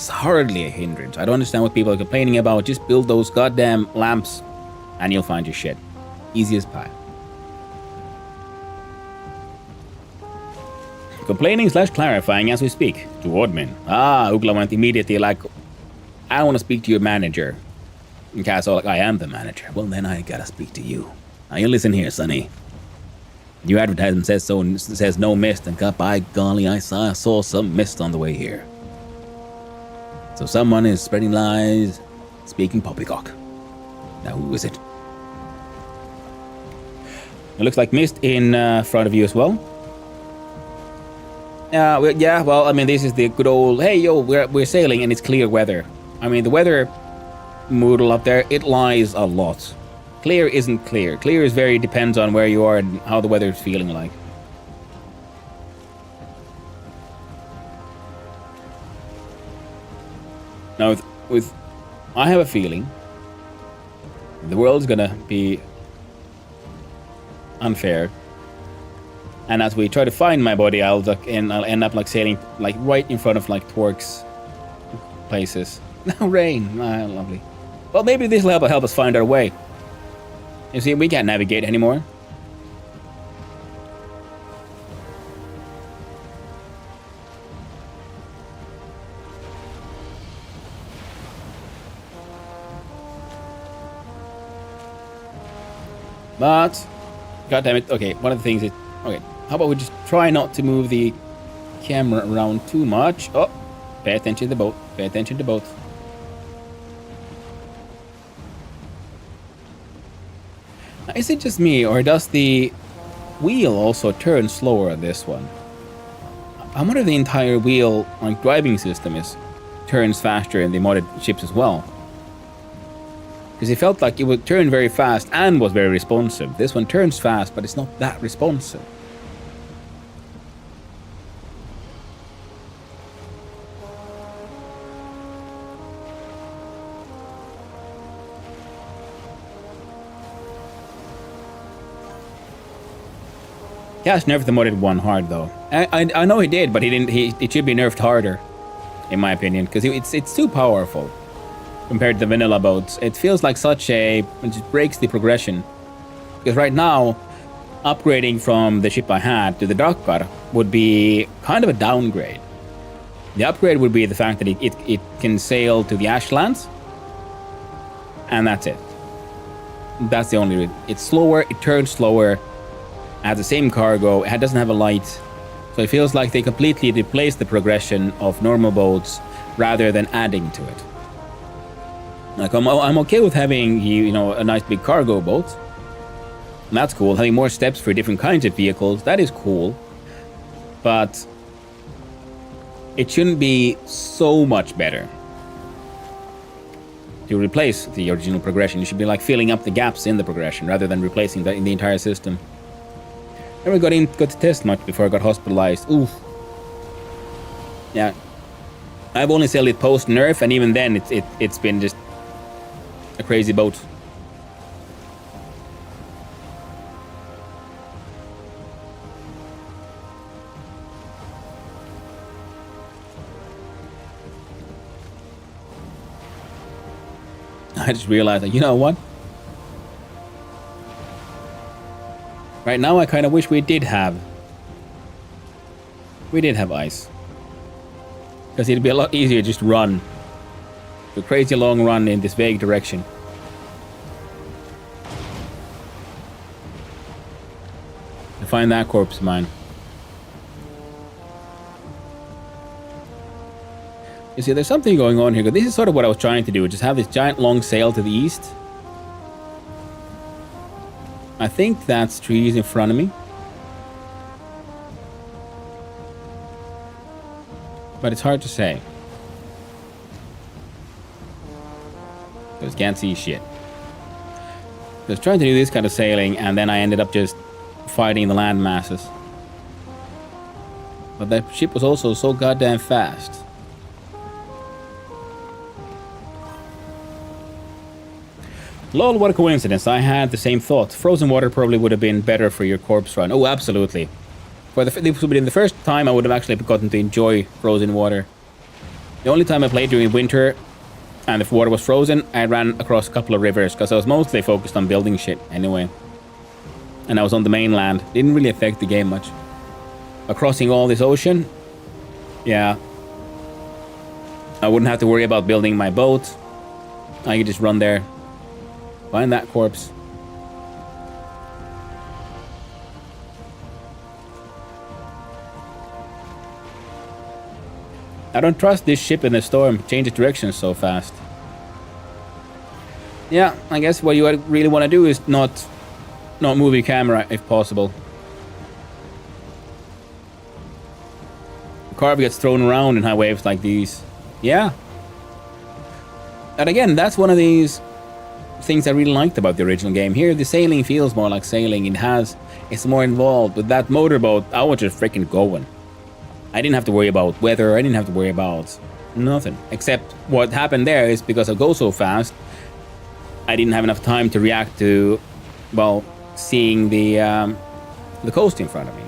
hardly a hindrance. I don't understand what people are complaining about. Just build those goddamn lamps, and you'll find your shit. Easy as pie. Complaining/clarifying as we speak. To Ordmin. Ugla went immediately like, I want to speak to your manager. And Cass all like, I am the manager. Well, then I gotta speak to you. Now you listen here, Sonny. Your advertisement says no mist, and God, by golly, I saw some mist on the way here. So someone is spreading lies, speaking poppycock. Now who is it? It looks like mist in front of you as well. Well, I mean, this is the good old, hey, yo, we're sailing and it's clear weather. I mean, the weather model up there, it lies a lot. Clear isn't clear. Clear is depends on where you are and how the weather is feeling like. Now, I have a feeling the world's gonna be unfair. And as we try to find my body, I'll end up like sailing like right in front of like Twerk's places. No rain. Lovely. Well, maybe this will help us find our way. You see, we can't navigate anymore. But, god damn it. Okay, one of the things is, okay, how about we just try not to move the camera around too much. Oh, pay attention to the boat. Pay attention to the boat. Is it just me, or does the wheel also turn slower on this one? I wonder if the entire wheel, like driving system, turns faster in the modded ships as well. Because it felt like it would turn very fast and was very responsive. This one turns fast, but it's not that responsive. Cash nerfed the modded one hard though. I know he did, but he didn't. It should be nerfed harder, in my opinion, because it's too powerful compared to the vanilla boats. It feels like it just breaks the progression. Because right now, upgrading from the ship I had to the Drakkar would be kind of a downgrade. The upgrade would be the fact that it can sail to the Ashlands, and that's it. That's the only reason. It's slower. It turns slower. Has the same cargo, it doesn't have a light, so it feels like they completely replaced the progression of normal boats rather than adding to it. Like I'm okay with having a nice big cargo boat. That's cool. Having more steps for different kinds of vehicles, that is cool. But it shouldn't be so much better to replace the original progression. You should be like filling up the gaps in the progression rather than replacing the entire system. Never got to test much before I got hospitalized. Oof. Yeah. I've only sailed it post nerf, and even then it's been just a crazy boat. I just realized that, you know what? Right now, I kind of wish we did have ice. Because it'd be a lot easier to just run. A crazy long run in this vague direction. To find that corpse of mine. You see, there's something going on here. This is sort of what I was trying to do. Just have this giant long sail to the east. I think that's trees in front of me. But it's hard to say. Because can't see shit. I was trying to do this kind of sailing, and then I ended up just fighting the land masses. But that ship was also so goddamn fast. Lol, what a coincidence. I had the same thought. Frozen water probably would have been better for your corpse run. Oh, absolutely. This would have been the first time I would have actually gotten to enjoy frozen water. The only time I played during winter and if water was frozen, I ran across a couple of rivers because I was mostly focused on building shit anyway. And I was on the mainland. Didn't really affect the game much. But crossing all this ocean, yeah. I wouldn't have to worry about building my boat. I could just run there. Find that corpse. I don't trust this ship in the storm. Changes direction so fast. Yeah, I guess what you really want to do is not move your camera if possible. The carb gets thrown around in high waves like these. Yeah. And again, that's one of these things I really liked about the original game. Here, the sailing feels more like sailing. It's more involved. With that motorboat, I was just freaking going. I didn't have to worry about weather. I didn't have to worry about nothing. Except what happened there is because I go so fast, I didn't have enough time to react to, well, seeing the coast in front of me.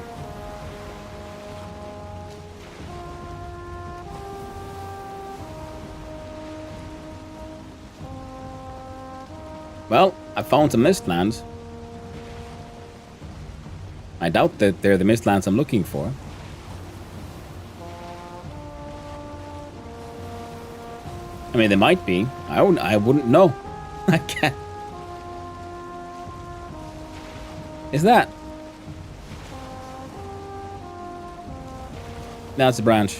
Well, I found some mistlands. I doubt that they're the mistlands I'm looking for. I mean, they might be. I wouldn't know. I can't. Is that? That's a branch.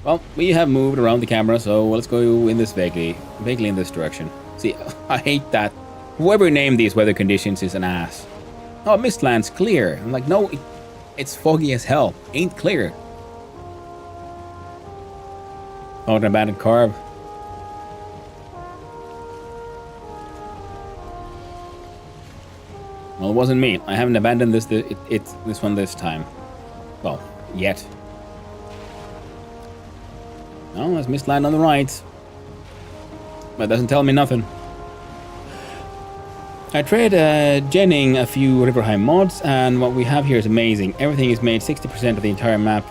Well, we have moved around the camera, so let's go in this vaguely in this direction. See, I hate that. Whoever named these weather conditions is an ass. Oh, Mistland's clear. I'm like, no, it's foggy as hell. Ain't clear. Found an abandoned carb. Well, it wasn't me. I haven't abandoned this one this time. Well, yet. No, there's Mistland on the right. But it doesn't tell me nothing. I tried genning a few Riverheim mods, and what we have here is amazing. Everything is made 60% of the entire map.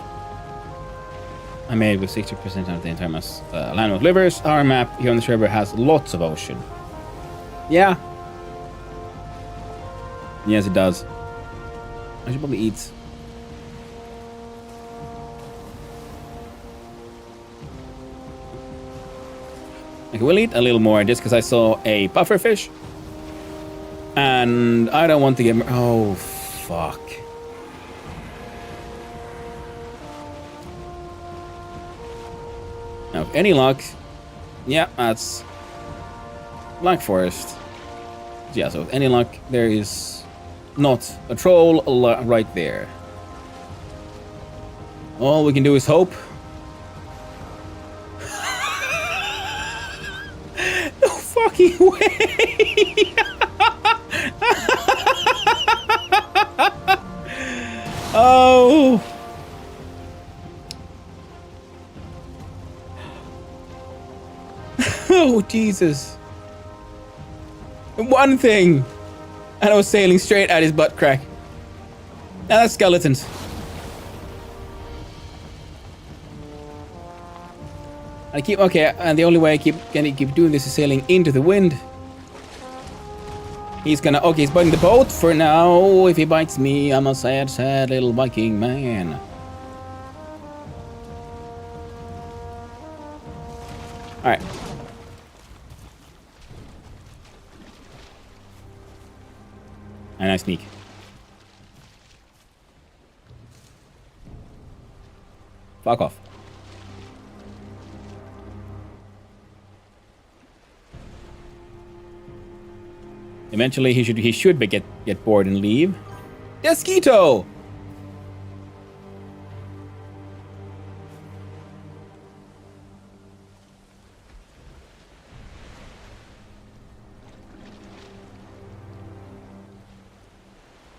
I made with 60% of the entire map. Land of Livers, our map here on this river has lots of ocean. Yeah. Yes, it does. I should probably eat. I will eat a little more just because I saw a pufferfish. And I don't want to get... Oh, fuck. Now, if any luck... Yeah, that's... Black Forest. Yeah, so if any luck, there is not a troll right there. All we can do is hope. No fucking way! Oh! Oh, Jesus. One thing! And I was sailing straight at his butt crack. Now that's skeletons. I keep... Okay, and the only way I can keep doing this is sailing into the wind. He's gonna... Okay, he's biting the boat for now. If he bites me, I'm a sad, sad little Viking man. Alright. And I sneak. Fuck off. Eventually he should get bored and leave. Desquito!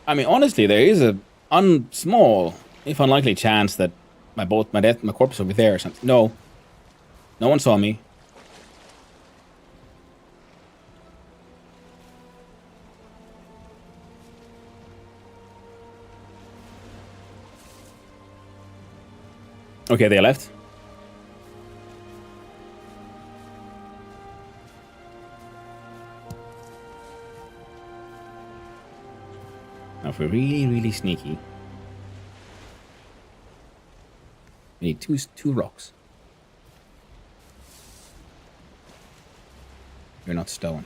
I mean, honestly, there is a small, if unlikely chance that my corpse will be there or something. No. No one saw me. Okay, they left. Now, if we're really, really sneaky, we need two rocks. You're not stone.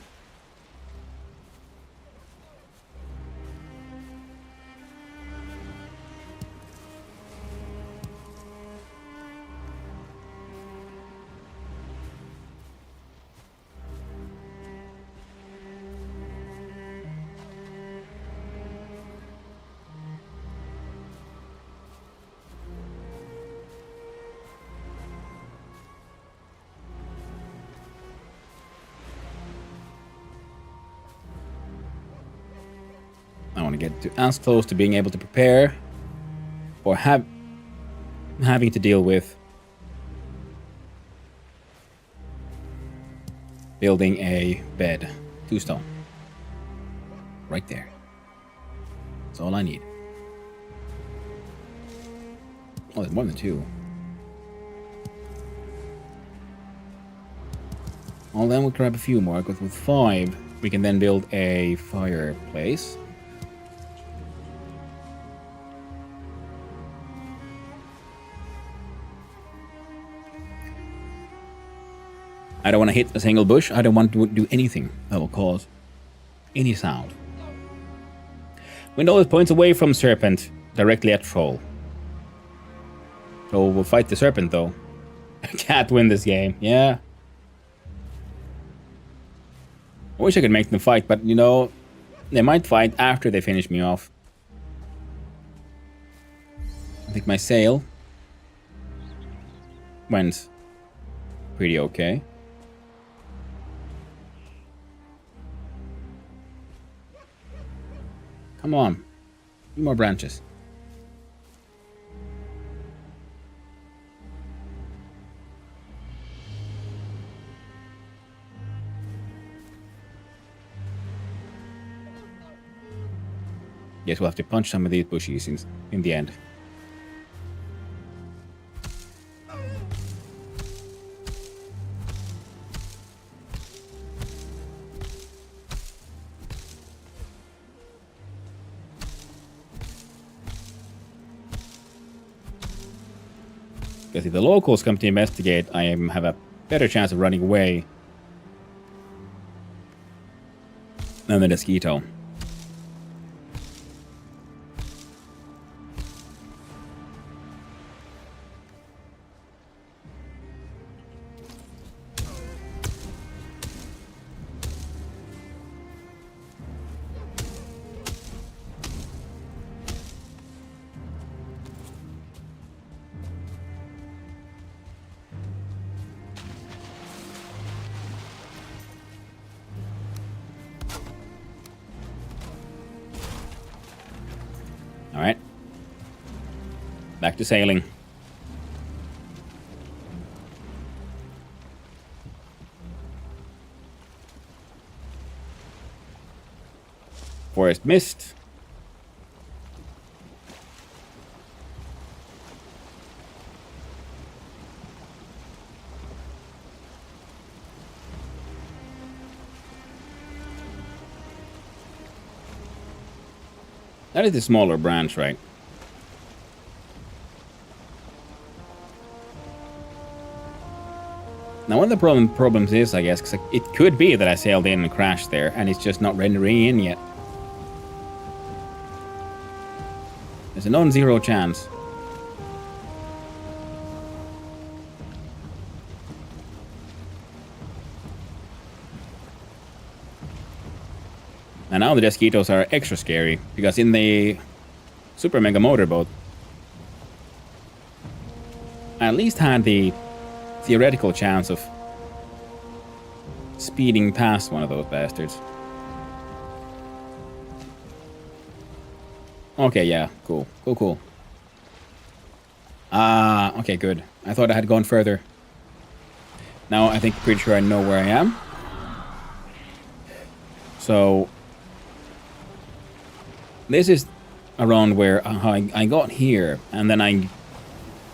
want to get to as close to being able to prepare or having to deal with building a bed. 2 stone. Right there. That's all I need. Oh, there's more than 2. Well, then we'll grab a few more, because with 5, we can then build a fireplace. I don't want to hit a single bush. I don't want to do anything that will cause any sound. Window is points away from Serpent, directly at Troll. So we'll fight the Serpent, though. I can't win this game. Yeah. I wish I could make them fight, but, you know, they might fight after they finish me off. I think my sail went pretty okay. Come on. More branches. Guess we'll have to punch some of these bushes in the end. Because if the locals come to investigate, I have a better chance of running away than the mosquito. Alright. Back to sailing. Forest mist. That is the smaller branch, right? Now, one of the problems is, I guess, 'cause it could be that I sailed in and crashed there, and it's just not rendering in yet. There's a non-zero chance. And now the Desquitos are extra scary, because in the Super Mega Motorboat, I at least had the theoretical chance of speeding past one of those bastards. Okay, yeah, cool. Cool. Okay, good. I thought I had gone further. Now I think pretty sure I know where I am. So this is around where I got here, and then I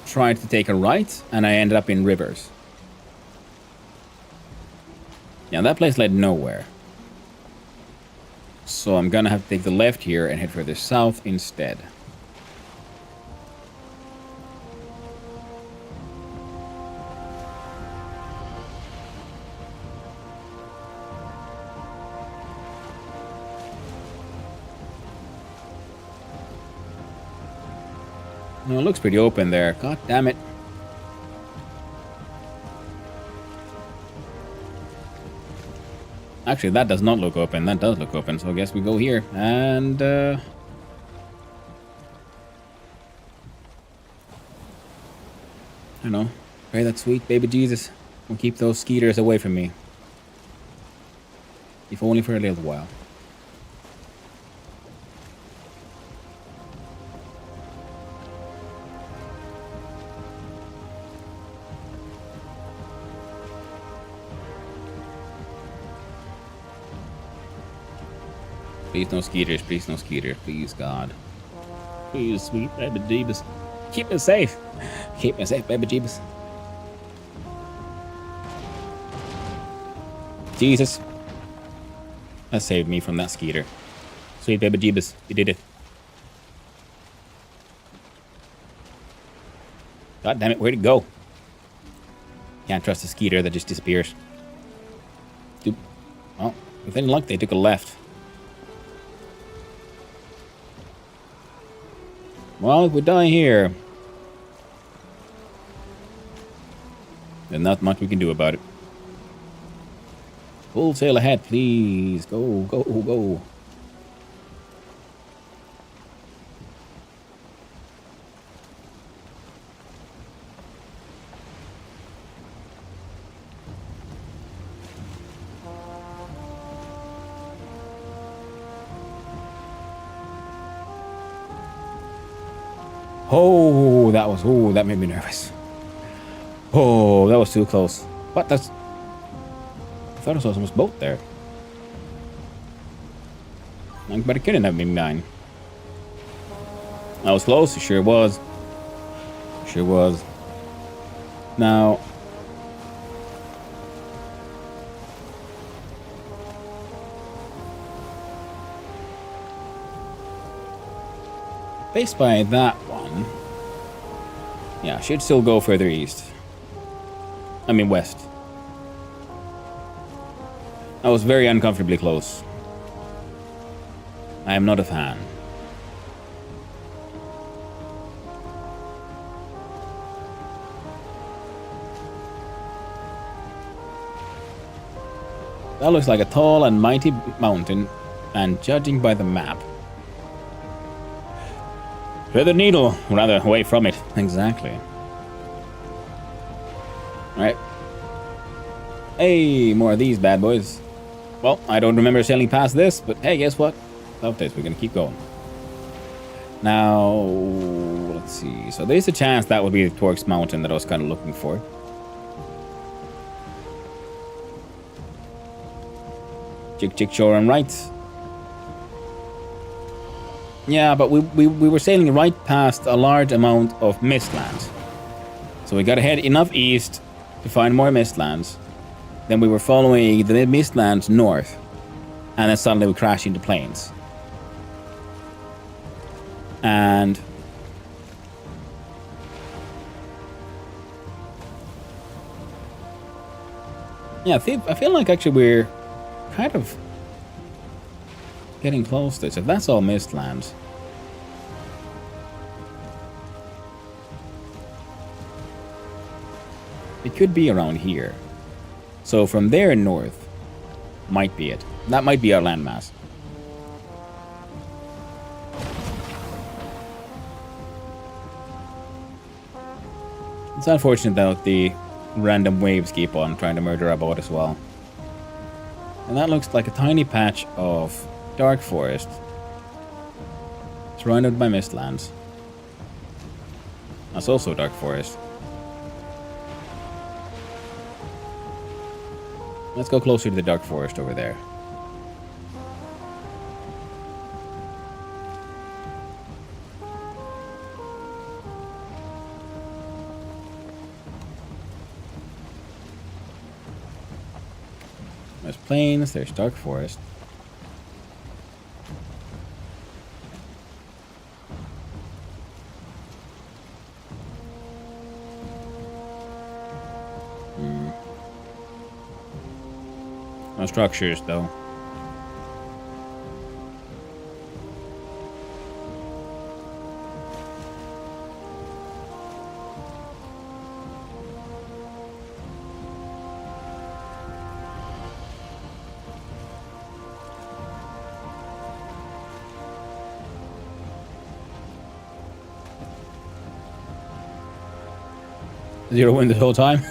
tried to take a right, and I ended up in Rivers. Yeah, that place led nowhere. So I'm gonna have to take the left here and head further south instead. No, it looks pretty open there. God damn it. Actually, that does not look open. That does look open. So I guess we go here. And, I don't know. Pray that sweet baby Jesus will keep those skeeters away from me. If only for a little while. Please no skeeters, please no skeeters, please God. Please, sweet baby Jeebus. Keep me safe. Keep me safe, baby Jeebus. Jesus. That saved me from that skeeter. Sweet baby Jeebus, you did it. God damn it, where'd it go? Can't trust a skeeter that just disappears. Dude. Well, with any luck, they took a left. Well, if we die here, there's not much we can do about it. Full sail ahead, please. Go, go, go. Oh, that made me nervous. Oh, that was too close. What? I thought I saw someone's boat there. But it couldn't have been mine. That was close, it sure was. Sure was. Now, based by that one, yeah, should still go further east. I mean west. I was very uncomfortably close. I am not a fan. That looks like a tall and mighty mountain, and judging by the map, thread the needle, rather away from it. Exactly. Alright. Hey, more of these bad boys. Well, I don't remember sailing past this, but hey, guess what? Love this, we're gonna keep going. Now, let's see. So there's a chance that would be the Torx Mountain that I was kind of looking for. Chick shore and right. Yeah, but we were sailing right past a large amount of mistlands. So we gotta head enough east to find more mistlands. Then we were following the mistlands north. And then suddenly we crashed into plains. And yeah, I feel like actually we're kind of getting close to this. If that's all mistlands, it could be around here. So from there north might be it. That might be our landmass. It's unfortunate that the random waves keep on trying to murder our boat as well. And that looks like a tiny patch of dark forest surrounded by mistlands. That's also dark forest. Let's go closer to the dark forest over there. There's plains, there's dark forest. No structures, though. Zero wind the whole time?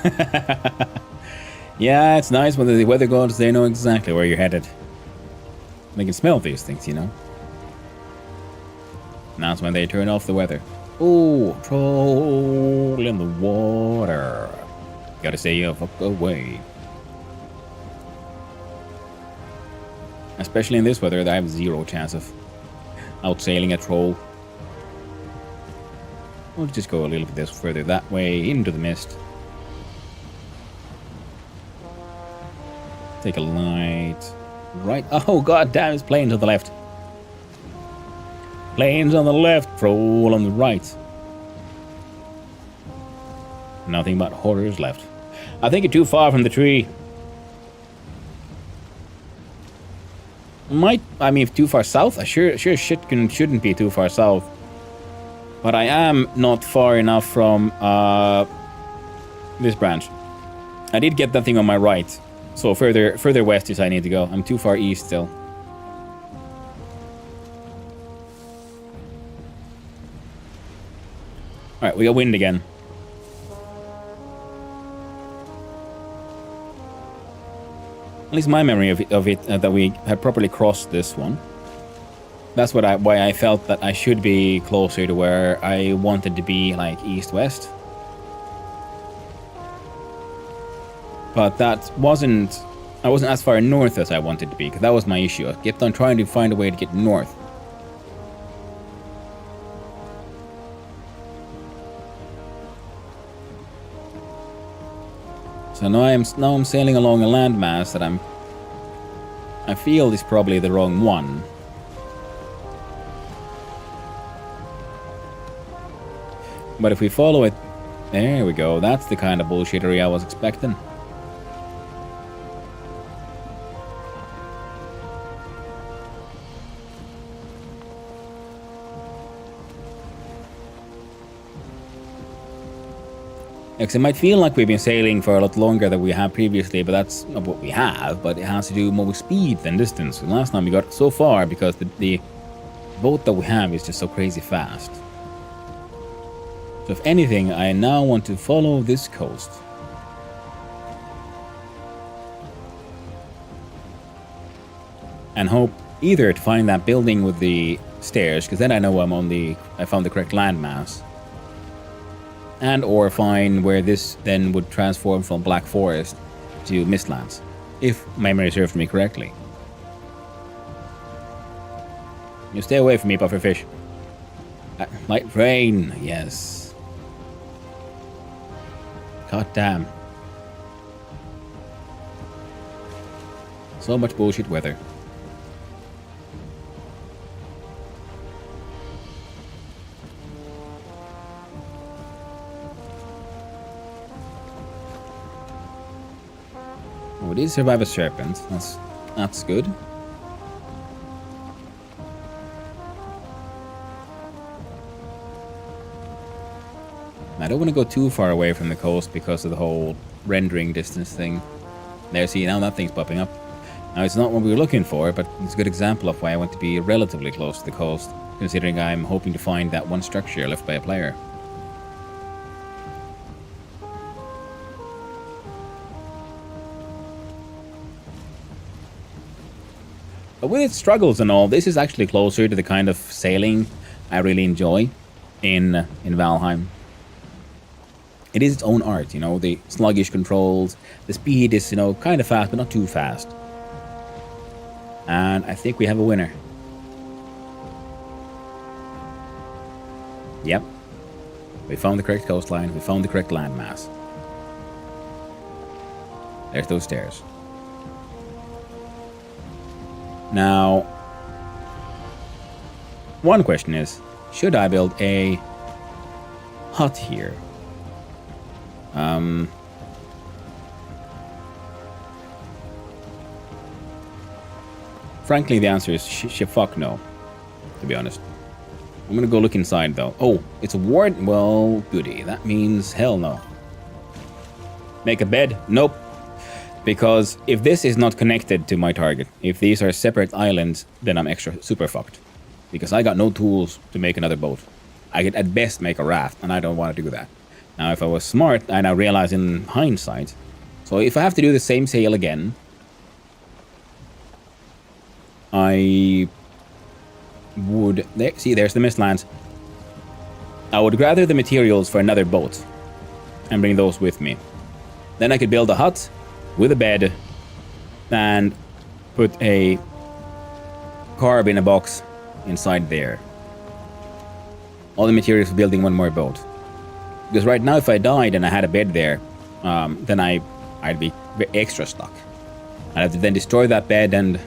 Yeah, it's nice when the weather gods, they know exactly where you're headed. They can smell these things, you know. And that's when they turn off the weather. Oh, troll in the water. Gotta stay the fuck away. Especially in this weather, I have zero chance of outsailing a troll. We'll just go a little bit further that way, into the mist. Take a light. Right. Oh, god damn, it's planes on the left. Planes on the left, troll on the right. Nothing but horrors left. I think you're too far from the tree. I mean, too far south? I sure shouldn't be too far south. But I am not far enough from this branch. I did get that thing on my right. So further west is I need to go. I'm too far east still. Alright, we got wind again. At least my memory of it that we had properly crossed this one. That's why I felt that I should be closer to where I wanted to be, like east-west. But I wasn't as far north as I wanted to be, because that was my issue. I kept on trying to find a way to get north. So now I'm sailing along a landmass that I feel is probably the wrong one. But if we follow it, there we go. That's the kind of bullshittery I was expecting. Because it might feel like we've been sailing for a lot longer than we have previously, but that's not what we have, but it has to do more with speed than distance. And last time we got so far because the boat that we have is just so crazy fast. So if anything, I now want to follow this coast. And hope either to find that building with the stairs, because then I know I found the correct landmass. And or find where this then would transform from Black Forest to Mistlands, if memory serves me correctly. You stay away from me, pufferfish. Light rain, yes. God damn. So much bullshit weather. Oh, we did survive a serpent. That's good. I don't want to go too far away from the coast because of the whole rendering distance thing. There, see, now that thing's popping up. Now, it's not what we were looking for, but it's a good example of why I want to be relatively close to the coast, considering I'm hoping to find that one structure left by a player. But with its struggles and all, this is actually closer to the kind of sailing I really enjoy in Valheim. It is its own art, you know, the sluggish controls, the speed is, you know, kind of fast, but not too fast. And I think we have a winner. Yep. We found the correct coastline, we found the correct landmass. There's those stairs. Now, one question is, should I build a hut here? Frankly, the answer is fuck no, to be honest. I'm gonna go look inside, though. Oh, it's a ward? Well, goody. That means hell no. Make a bed? Nope. Because if this is not connected to my target, if these are separate islands, then I'm super fucked. Because I got no tools to make another boat. I could at best make a raft, and I don't want to do that. Now, if I was smart, I now realize in hindsight. So if I have to do the same sail again, I would... See, there's the Mistlands. I would gather the materials for another boat and bring those with me. Then I could build a hut with a bed and put a carb in a box inside there. All the materials for building one more boat. Because right now, if I died and I had a bed there, then I'd be extra stuck. I'd have to then destroy that bed and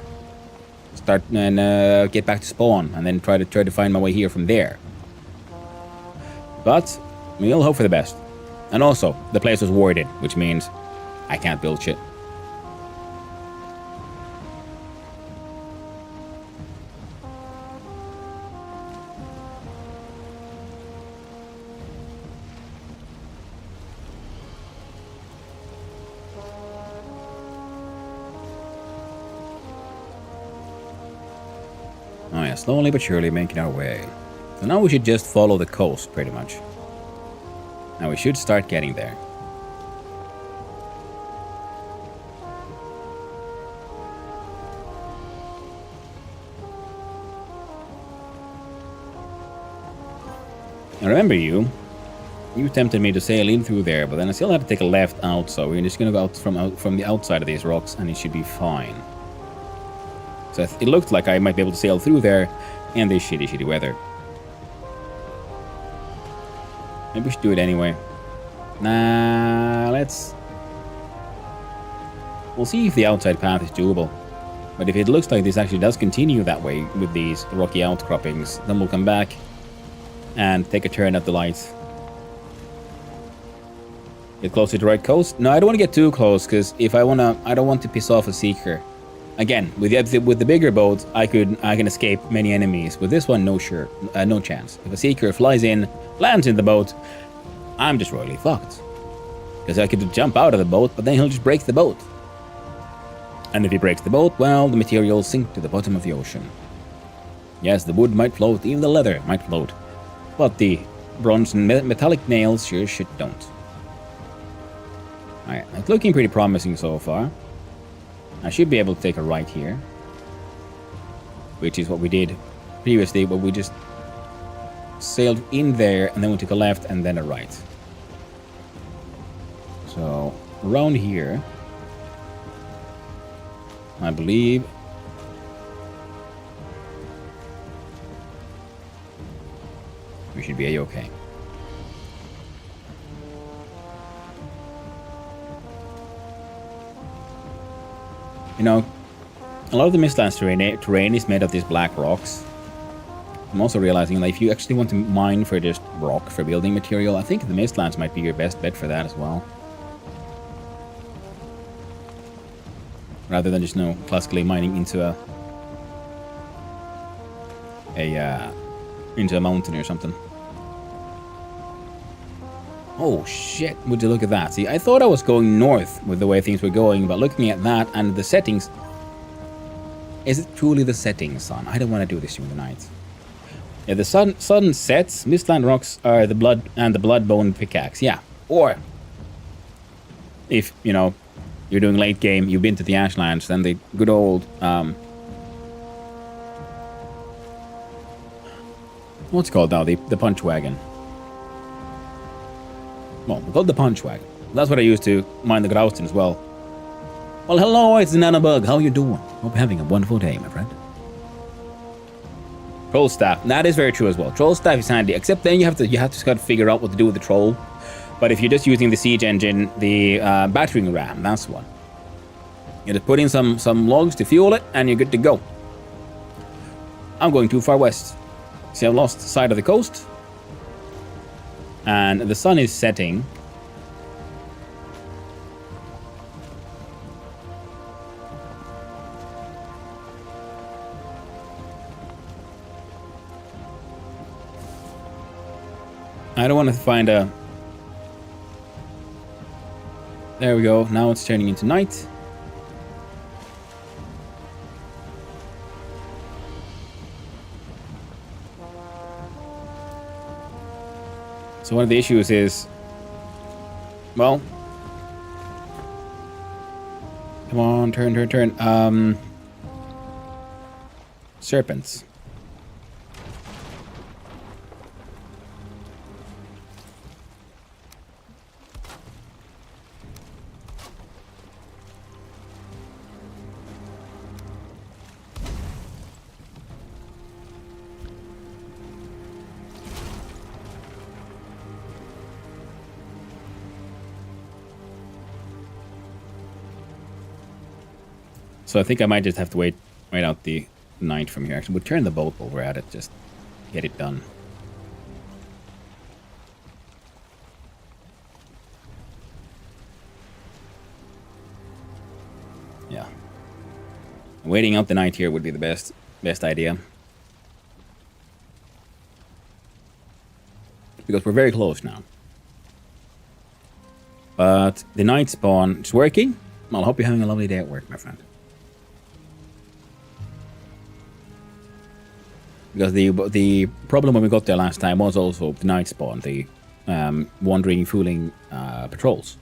start and get back to spawn, and then try to find my way here from there. But we'll hope for the best. And also, the place was warded, which means I can't build shit. Oh yeah, slowly but surely making our way. So now we should just follow the coast, pretty much. And we should start getting there. I remember you tempted me to sail in through there, but then I still had to take a left out, so we're just gonna go out from the outside of these rocks, and it should be fine. So it looked like I might be able to sail through there in this shitty weather. Maybe we should do it anyway. Nah, we'll see if the outside path is doable. But if it looks like this actually does continue that way with these rocky outcroppings, then we'll come back and take a turn at the lights. Get closer to the right coast? No, I don't want to get too close, because I don't want to piss off a seeker. Again, with the bigger boats, I can escape many enemies. With this one, no chance. If a seeker flies in, lands in the boat, I'm just royally fucked. Because I could jump out of the boat, but then he'll just break the boat. And if he breaks the boat, well, the materials sink to the bottom of the ocean. Yes, the wood might float, even the leather might float, but the bronze and metallic nails sure shit don't. Alright, it's looking pretty promising so far. I should be able to take a right here, which is what we did previously, but we just sailed in there and then we took a left and then a right. So around here, I believe we should be a-okay. You know, a lot of the Mistlands terrain is made of these black rocks. I'm also realizing that if you actually want to mine for just rock for building material, I think the Mistlands might be your best bet for that as well. Rather than just, classically mining into a mountain or something. Oh shit, would you look at that? See, I thought I was going north with the way things were going, but looking at that and the settings... Is it truly the settings, son? I don't want to do this during the night. Yeah, the sun sets, Mistland rocks are the blood and the bloodbone pickaxe, yeah. Or, if, you're doing late game, you've been to the Ashlands, then the good old, what's it called now? The punch wagon. Well, we call it the punch wagon. That's what I used to mine the Grausten as well. Well, hello, it's Nanobug. How you doing? Hope you're having a wonderful day, my friend. Troll staff. That is very true as well. Troll staff is handy, except then you have to kind of figure out what to do with the troll. But if you're just using the siege engine, the battering ram, that's one. You just put in some logs to fuel it, and you're good to go. I'm going too far west. See, I've lost sight of the coast. And the sun is setting. I don't want to find a... There we go. Now it's turning into night. So one of the issues is, well, come on, turn. Serpents. So I think I might just have to wait out the night from here. Actually, we'll turn the boat while we're at it, just get it done. Yeah. Waiting out the night here would be the best idea. Because we're very close now. But the night spawn is working. Well, I hope you're having a lovely day at work, my friend. Because the problem when we got there last time was also the night spawn, the wandering, fooling patrols.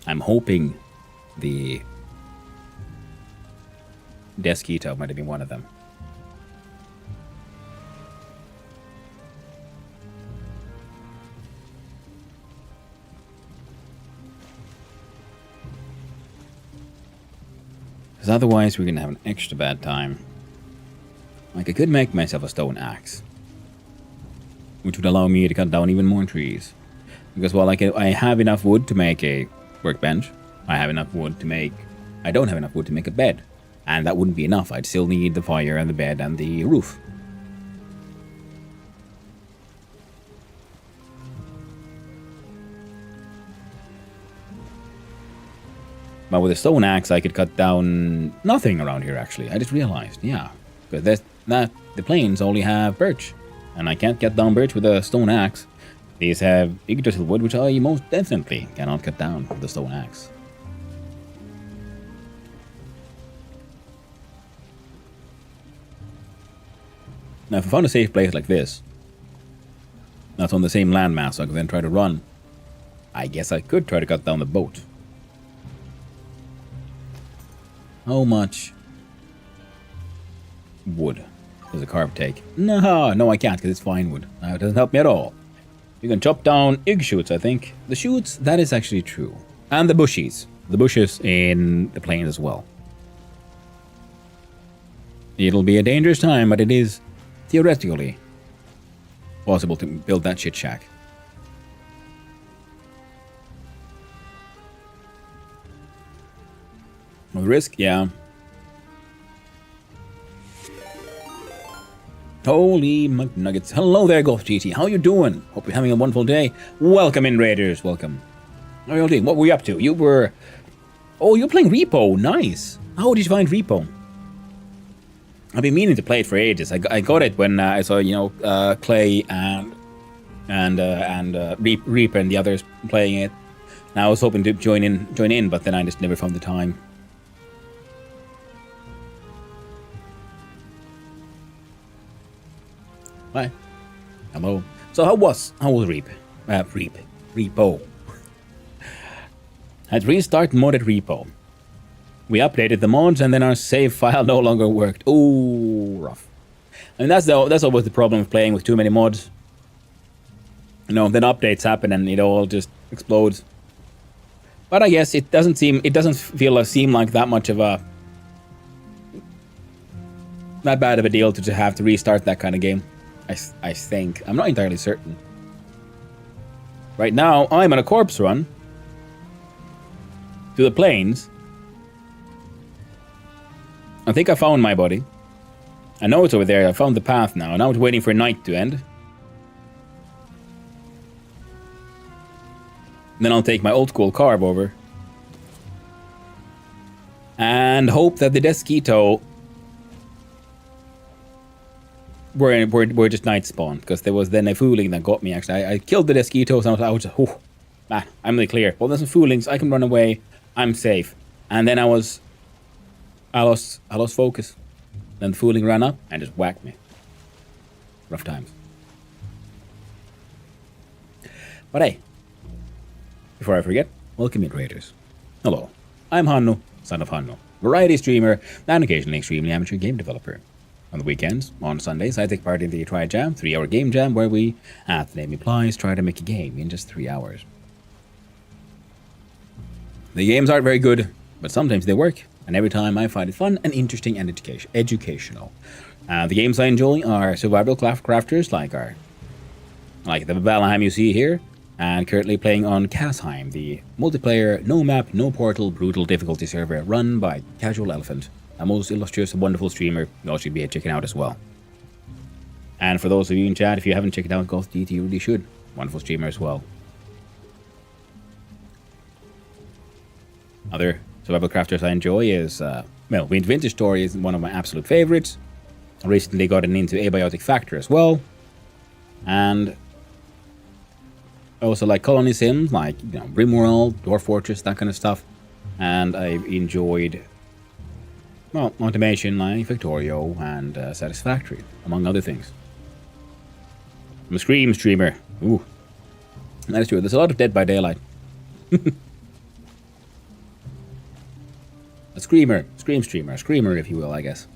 I'm hoping the Desquito might have been one of them. Because otherwise we're going to have an extra bad time. Like, I could make myself a stone axe, which would allow me to cut down even more trees. Because while I have enough wood to make a workbench, I have enough wood to make... I don't have enough wood to make a bed. And that wouldn't be enough. I'd still need the fire and the bed and the roof. But with a stone axe, I could cut down nothing around here, actually. I just realized, yeah. Because the plains only have birch. And I can't cut down birch with a stone axe. These have Yggdrasil wood, which I most definitely cannot cut down with a stone axe. Now, if I found a safe place like this, that's on the same landmass, so I could then try to run, I guess I could try to cut down the boat. How much wood does a carve take? No, I can't, because it's fine wood. It doesn't help me at all. You can chop down Ygg shoots, I think. The shoots, that is actually true. And the bushes. The bushes in the plains as well. It'll be a dangerous time, but it is theoretically possible to build that shit shack. With risk, yeah. Holy McNuggets. Hello there, Golf GT. How you doing? Hope you're having a wonderful day. Welcome in, Raiders. Welcome. How are you doing? What were you up to? You were... Oh, you're playing Repo. Nice. How did you find Repo? I've been meaning to play it for ages. I got it when I saw, Clay and Reaper and the others playing it. And I was hoping to join in, but then I just never found the time. Hi. Hello. So how was Repo? Had restart modded Repo. We updated the mods and then our save file no longer worked. Ooh, rough. And that's always the problem of playing with too many mods. You know, then updates happen and it all just explodes. But I guess it doesn't seem like that much of a that bad of a deal to have to restart that kind of game. I think. I'm not entirely certain. Right now, I'm on a corpse run to the plains. I think I found my body. I know it's over there. I found the path now. Now it's waiting for night to end. Then I'll take my old school carve over. And hope that the Desquito were just night spawn. Because there was then a fooling that got me, actually. I killed the Desquitos and I was like, oh, man, I'm really clear. Well, there's some foolings. I can run away. I'm safe. And then I lost focus. Then the fooling ran up and just whacked me. Rough times. But hey, before I forget, welcome in, Raiders. Hello, I'm Hannu, son of Hannu, variety streamer and occasionally extremely amateur game developer. On the weekends, on Sundays, I take part in the Try Jam, 3-hour game jam, where we, as the name implies, try to make a game in just 3 hours. The games aren't very good, but sometimes they work, and every time I find it fun and interesting and educational. The games I enjoy are survival crafters like the Valheim you see here, and currently playing on Kasheim, the multiplayer, no map, no portal, brutal difficulty server run by Casual Elephant, a most illustrious and wonderful streamer you all should be checking out as well. And for those of you in chat, if you haven't checked out Ghost DT, you really should. Wonderful streamer as well. Other survival crafters I enjoy is, well, Winter Story is one of my absolute favorites. I recently gotten into Abiotic Factor as well. And I also like colony sims, like, you know, Rimworld, Dwarf Fortress, that kind of stuff. And I've enjoyed, well, Automation like Factorio and Satisfactory, among other things. I'm a Scream streamer. Ooh. That is true. There's a lot of Dead by Daylight. A Scream streamer, a screamer if you will, I guess.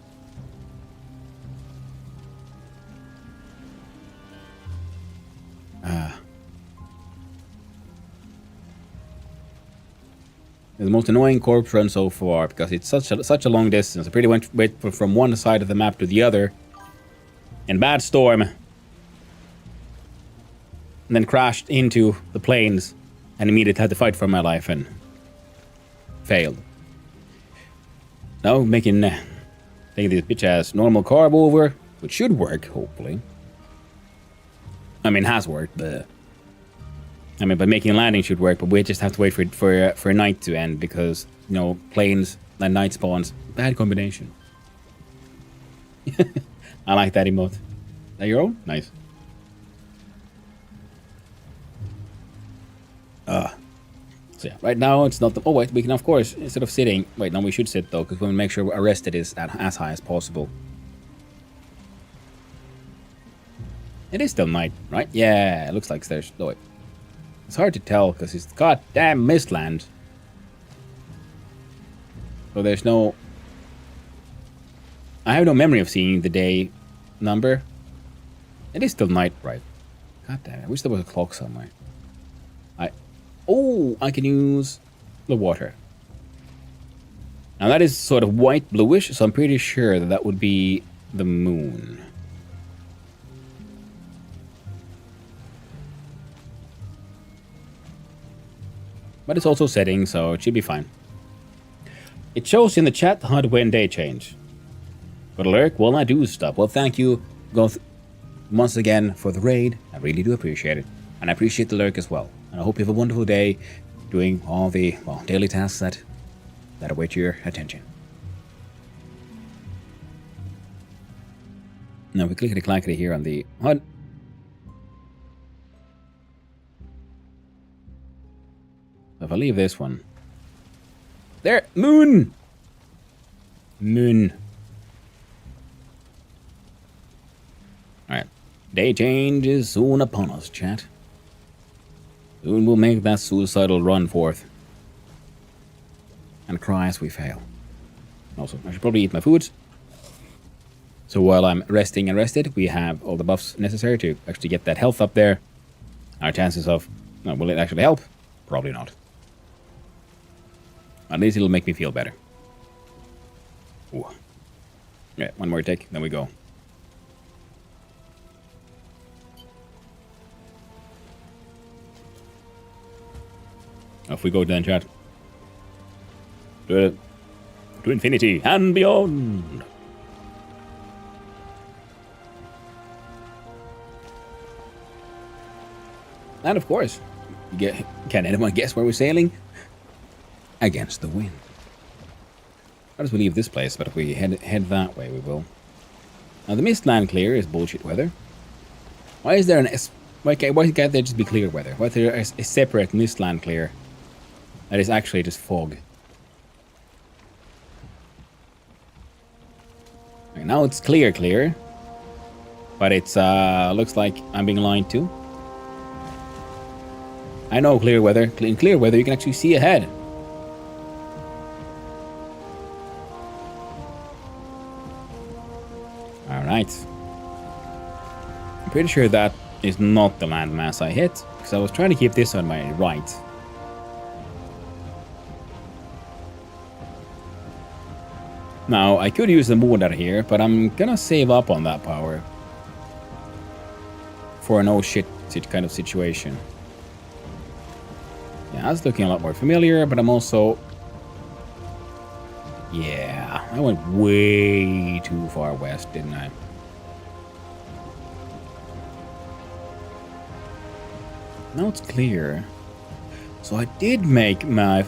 The most annoying corpse run so far because it's such a long distance. I pretty much went from one side of the map to the other in bad storm, and then crashed into the plains and immediately had to fight for my life and failed. Now taking this bitch as normal carb over, which should work hopefully. I mean, has worked. But making landing should work, but we just have to wait for night to end because, you know, planes and night spawns. Bad combination. I like that emote. Is that your own? Nice. So yeah, right now it's not the... Oh wait, we can of course, instead of sitting... Wait, no, we should sit though, because we want to make sure our rested is as high as possible. It is still night, right? Yeah, it looks like there's... Oh wait. It's hard to tell because it's goddamn Mistland. So there's no... I have no memory of seeing the day number. It is still night, right? God damn it. I wish there was a clock somewhere. Oh, I can use the water. Now that is sort of white bluish, so I'm pretty sure that would be the moon. But it's also setting, so it should be fine. It shows in the chat how to when day change. But Lurk, well, I do stuff. Well, thank you, Goth, once again for the raid. I really do appreciate it. And I appreciate the Lurk as well. And I hope you have a wonderful day doing all the, well, daily tasks that await your attention. Now we clickety-clackety here on the HUD. If I leave this one. There! Moon! Moon. Alright. Day change is soon upon us, chat. Soon we'll make that suicidal run forth. And cry as we fail. Also, I should probably eat my foods. So while I'm resting and rested, we have all the buffs necessary to actually get that health up there. Our chances of... will it actually help? Probably not. At least it'll make me feel better. Ooh. Yeah, one more take, then we go. Off we go then, chat. To infinity and beyond. And of course, can anyone guess where we're sailing? Against the wind. How does we leave this place? But if we head that way, we will. Now the Mistland clear is bullshit weather. Why is there why can't there just be clear weather? Why is there a separate Mistland clear that is actually just fog? Right, now it's clear, but it's looks like I'm being lied to. I know clear weather. In clear weather, you can actually see ahead. Alright. I'm pretty sure that is not the landmass I hit, because I was trying to keep this on my right. Now, I could use the mortar here, but I'm gonna save up on that power. For an oh shit kind of situation. Yeah, that's looking a lot more familiar, but I'm also... Yeah, I went way too far west, didn't I? Now it's clear. So I did make my...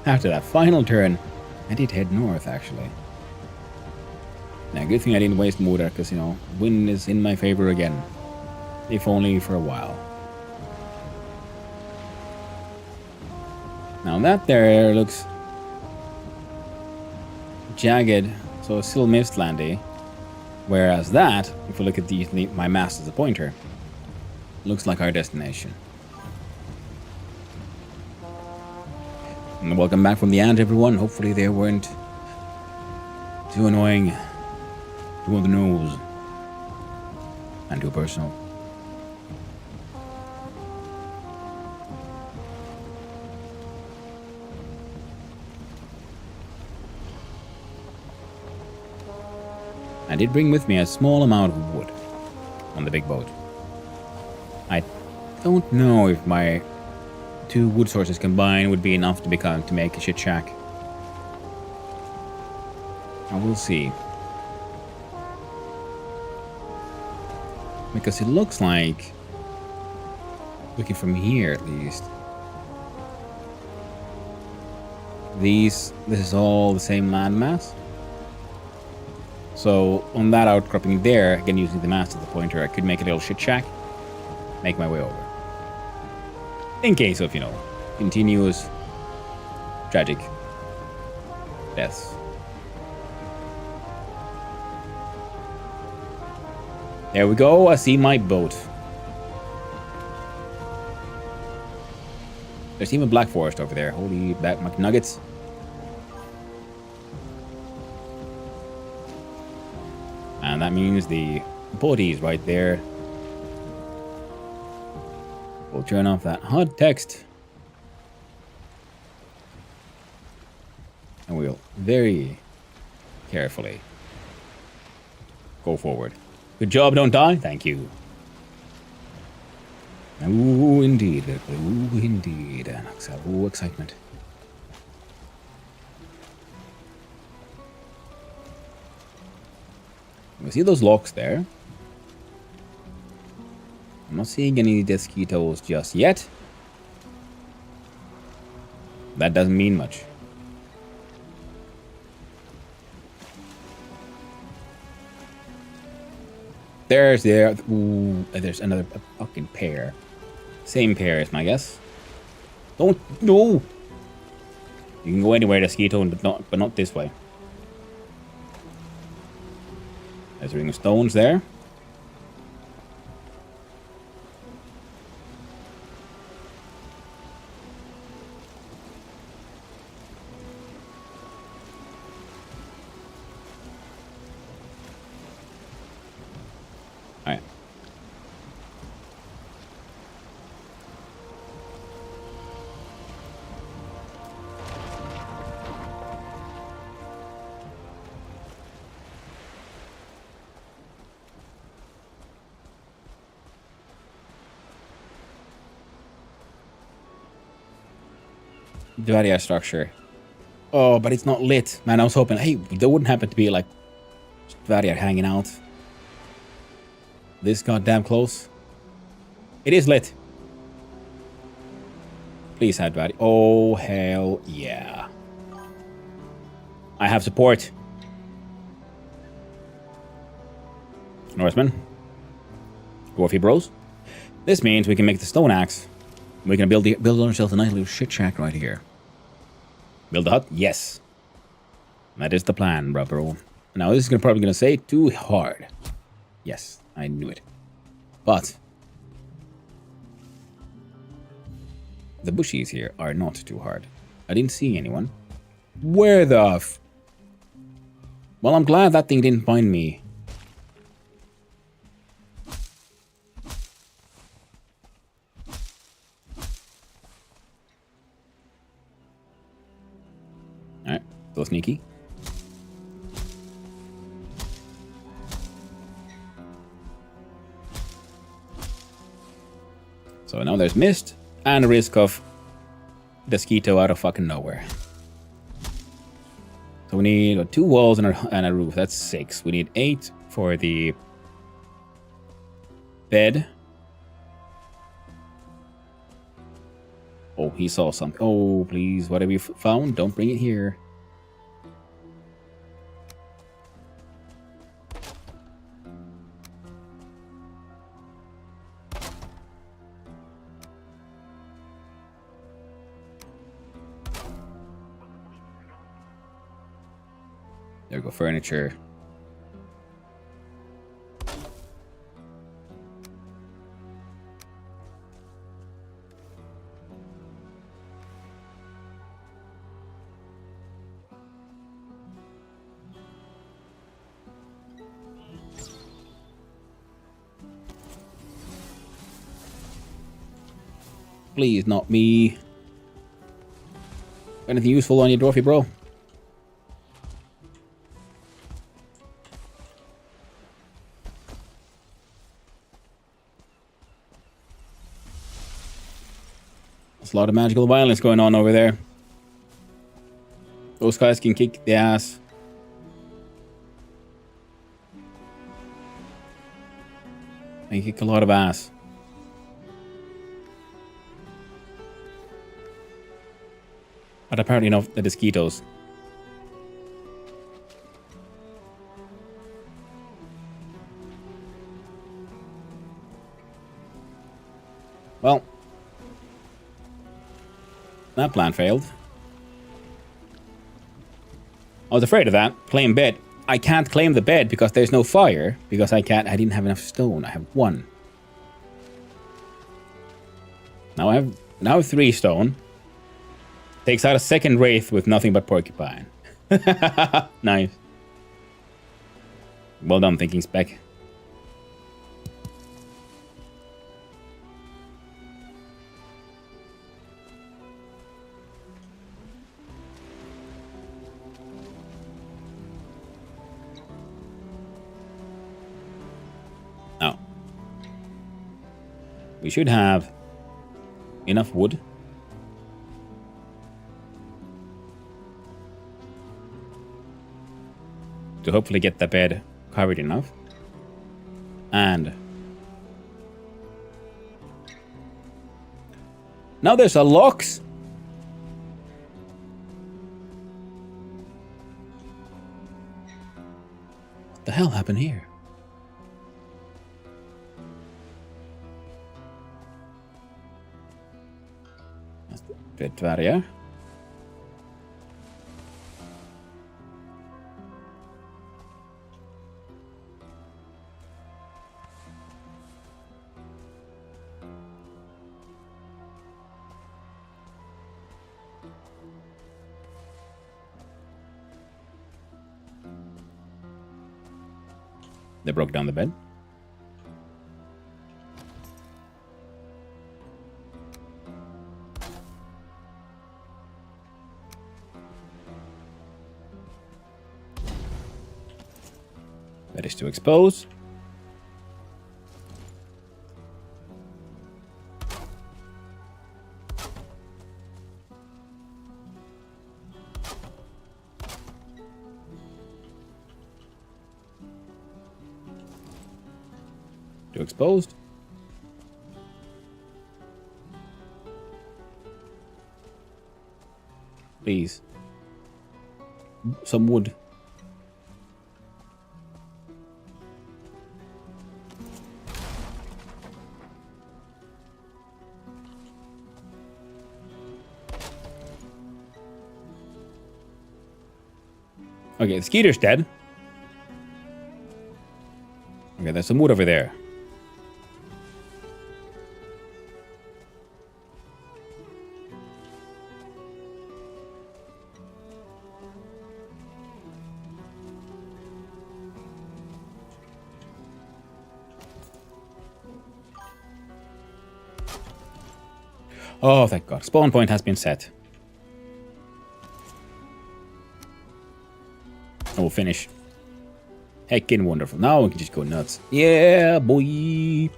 After that final turn, I did head north, actually. Now, good thing I didn't waste motor, because, you know, wind is in my favor again. If only for a while. Now that there looks jagged, so it's still Mistlandy. Whereas that, if we look at my mast as a pointer, looks like our destination. And welcome back from the ant, everyone. Hopefully they weren't too annoying, too on the nose, and too personal. I did bring with me a small amount of wood on the big boat. I don't know if my 2 wood sources combined would be enough to make a shit shack. I will see. Because it looks like, looking from here at least, this is all the same landmass. So on that outcropping there, again using the mast as the pointer, I could make a little shit shack, make my way over. In case of, you know, continuous tragic deaths. There we go, I see my boat. There's even Black Forest over there. Holy Black McNuggets. And that means the boaties right there. We'll turn off that HUD text. And we'll very carefully go forward. Good job, don't die. Thank you. Ooh, indeed. Ooh, indeed. Ooh, excitement. You see those locks there? I'm not seeing any Desquitos just yet. That doesn't mean much. There's there's another fucking pair. Same pair is my guess. Don't no. You can go anywhere, Desquito, but not this way. There's a ring of stones there. Alright. Dvaria structure. Oh, but it's not lit. Man, I was hoping, hey, there wouldn't happen to be like Dvaria hanging out this goddamn close. It is lit. Please have Dvaria. Oh, hell yeah. I have support. Norseman. Dwarfy bros. This means we can make the stone axe. We can build ourselves a nice little shit shack right here. Build a hut? Yes. That is the plan, bro. Now this is probably gonna say too hard. Yes, I knew it. But the bushies here are not too hard. I didn't see anyone. Where the Well, I'm glad that thing didn't find me. Alright, go sneaky. So now there's mist and a risk of mosquito out of fucking nowhere. So we need 2 walls and a roof. That's 6. We need 8 for the bed. Oh, he saw something. Oh, please. Whatever you found, don't bring it here. There we go, furniture. Please, not me. Anything useful on your dwarfy, bro? There's a lot of magical violence going on over there. Those guys can kick the ass. They kick a lot of ass. But apparently not the mosquitoes. Well, that plan failed. I was afraid of that. Claim bed. I can't claim the bed because there's no fire. Because I didn't have enough stone. I have 1. Now I have 3 stone. Takes out a second wraith with nothing but porcupine. Nice. Well done, thinking spec. Now, we should have enough wood. To hopefully get the bed covered enough. And now there's a locks. What the hell happened here? That's the bed dvärgar. They broke down the bed. That is to expose. To exposed. Please. Some wood. Okay, the Skeeter's dead. Okay, there's some wood over there. Oh, thank God. Spawn point has been set. And we'll finish. Heckin' wonderful. Now we can just go nuts. Yeah, boy.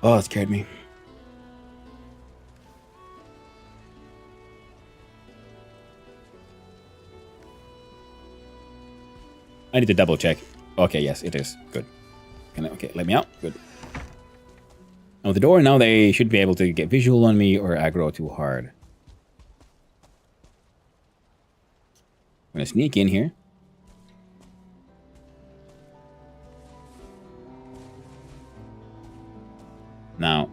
Oh, it scared me. I need to double check. Okay, yes, it is. Good. Okay, let me out. Good. Now the door, now they should be able to get visual on me or aggro too hard. I'm gonna sneak in here. Now,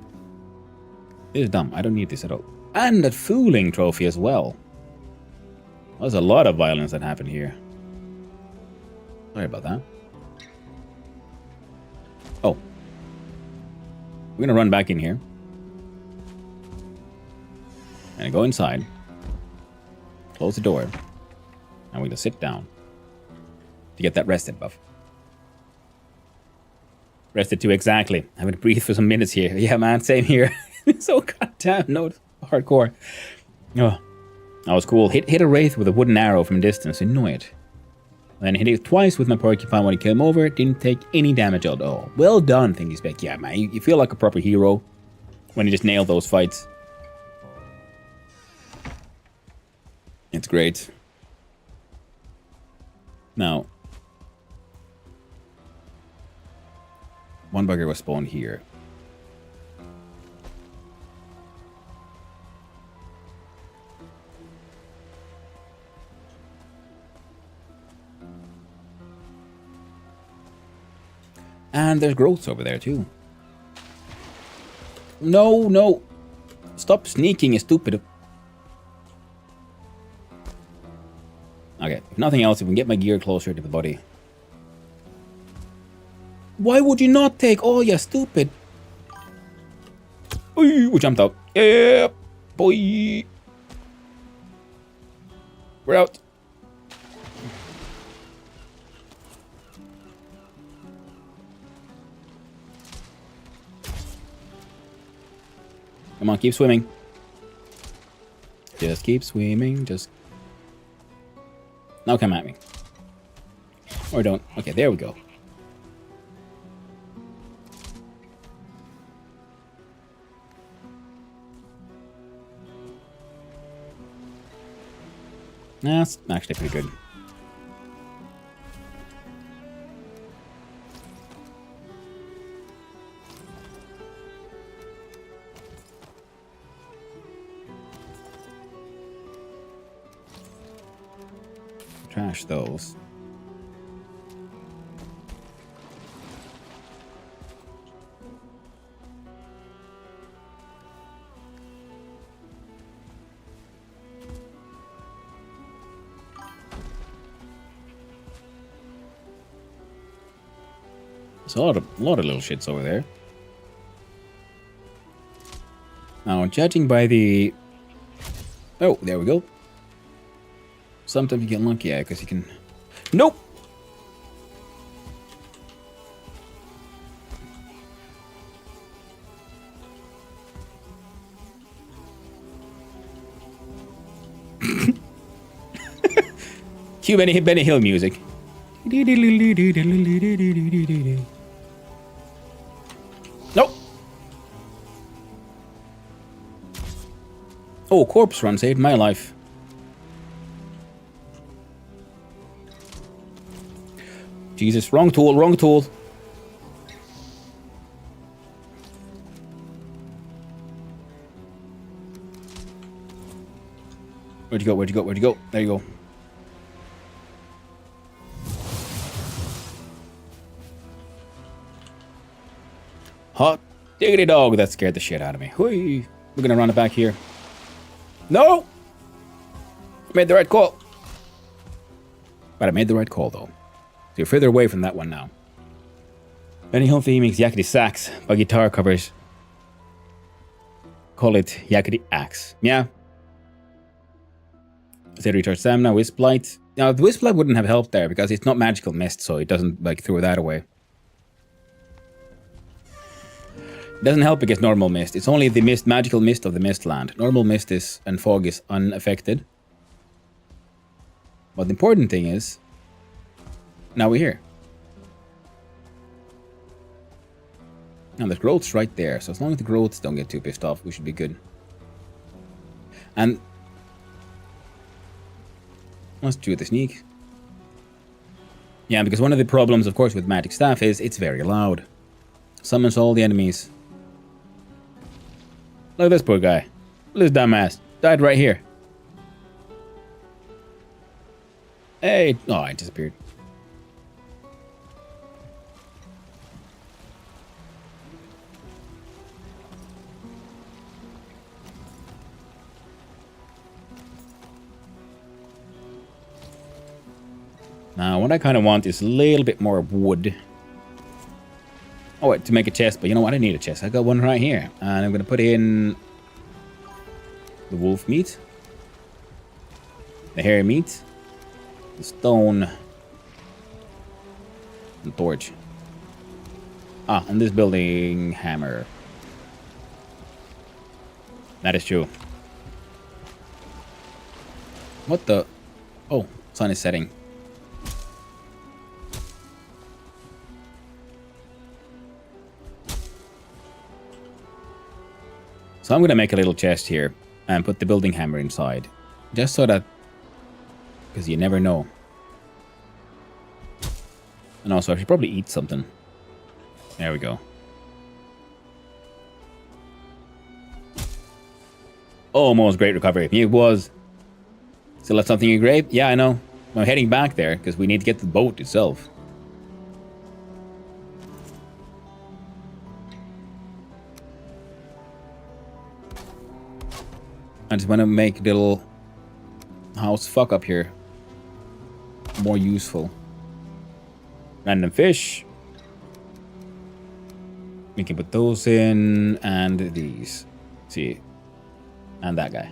this is dumb. I don't need this at all. And that fooling trophy as well. There's a lot of violence that happened here. Sorry about that. Oh. We're gonna run back in here. And go inside. Close the door. And we're gonna sit down. To get that rested buff. Rested too, exactly. I haven't breathed for some minutes here. Yeah, man, same here. So goddamn no hardcore. Oh, that was cool. Hit a wraith with a wooden arrow from distance. Annoy it. Then hit it twice with my porcupine when he came over. Didn't take any damage at all. Well done, Thingy Spec. Yeah, man, you feel like a proper hero when you just nail those fights. It's great. Now, one bugger was spawned here. And there's growths over there too. No, no. Stop sneaking, you stupid. Okay, if nothing else, if we can get my gear closer to the body. Why would you not take? Oh, yeah, stupid. Ooh, we jumped out. Yeah, boy. We're out. Come on, keep swimming. Just keep swimming. Just. Now come at me. Or don't. Okay, there we go. That's actually pretty good. Trash those. There's a lot of little shits over there. Now, judging by the... Oh, there we go. Sometimes you get lucky, yeah, because you can... Nope! Cue Benny Hill music. Nope! Oh, corpse run saved my life. Jesus, wrong tool, wrong tool. Where'd you go, where'd you go, where'd you go? There you go. Hot diggity dog, that scared the shit out of me. Hui. We're gonna run it back here. No! I made the right call. But I made the right call, though. So you're further away from that one now. Benny Hill theme makes Yakety Sax by guitar covers. Call it Yakety Axe. Yeah. Say recharge stamina, Wisp Light. Now, the Wisp Light wouldn't have helped there because it's not magical mist, so it doesn't, like, throw that away. It doesn't help against normal mist. It's only the mist, magical mist of the Mistland. Normal mist is, and fog is unaffected. But the important thing is, now we're here. Now there's growths right there, so as long as the growths don't get too pissed off, we should be good. And let's do the sneak. Yeah, because one of the problems, of course, with magic staff is it's very loud. Summons all the enemies. Look at this poor guy. Look at this dumbass. Died right here. Hey. Oh, I disappeared. Now, what I kind of want is a little bit more wood. Oh, wait, to make a chest. But you know what? I need a chest. I got one right here. And I'm going to put in the wolf meat. The hairy meat. The stone. And torch. Ah, and this building hammer. That is true. What the? Oh, sun is setting. So I'm going to make a little chest here and put the building hammer inside. Just so that... because you never know. And also, I should probably eat something. There we go. Almost great recovery. It was. Still have something in grave? Yeah, I know. I'm heading back there because we need to get the boat itself. I just want to make little house fuck up here more useful. Random fish. We can put those in and these. See. And that guy.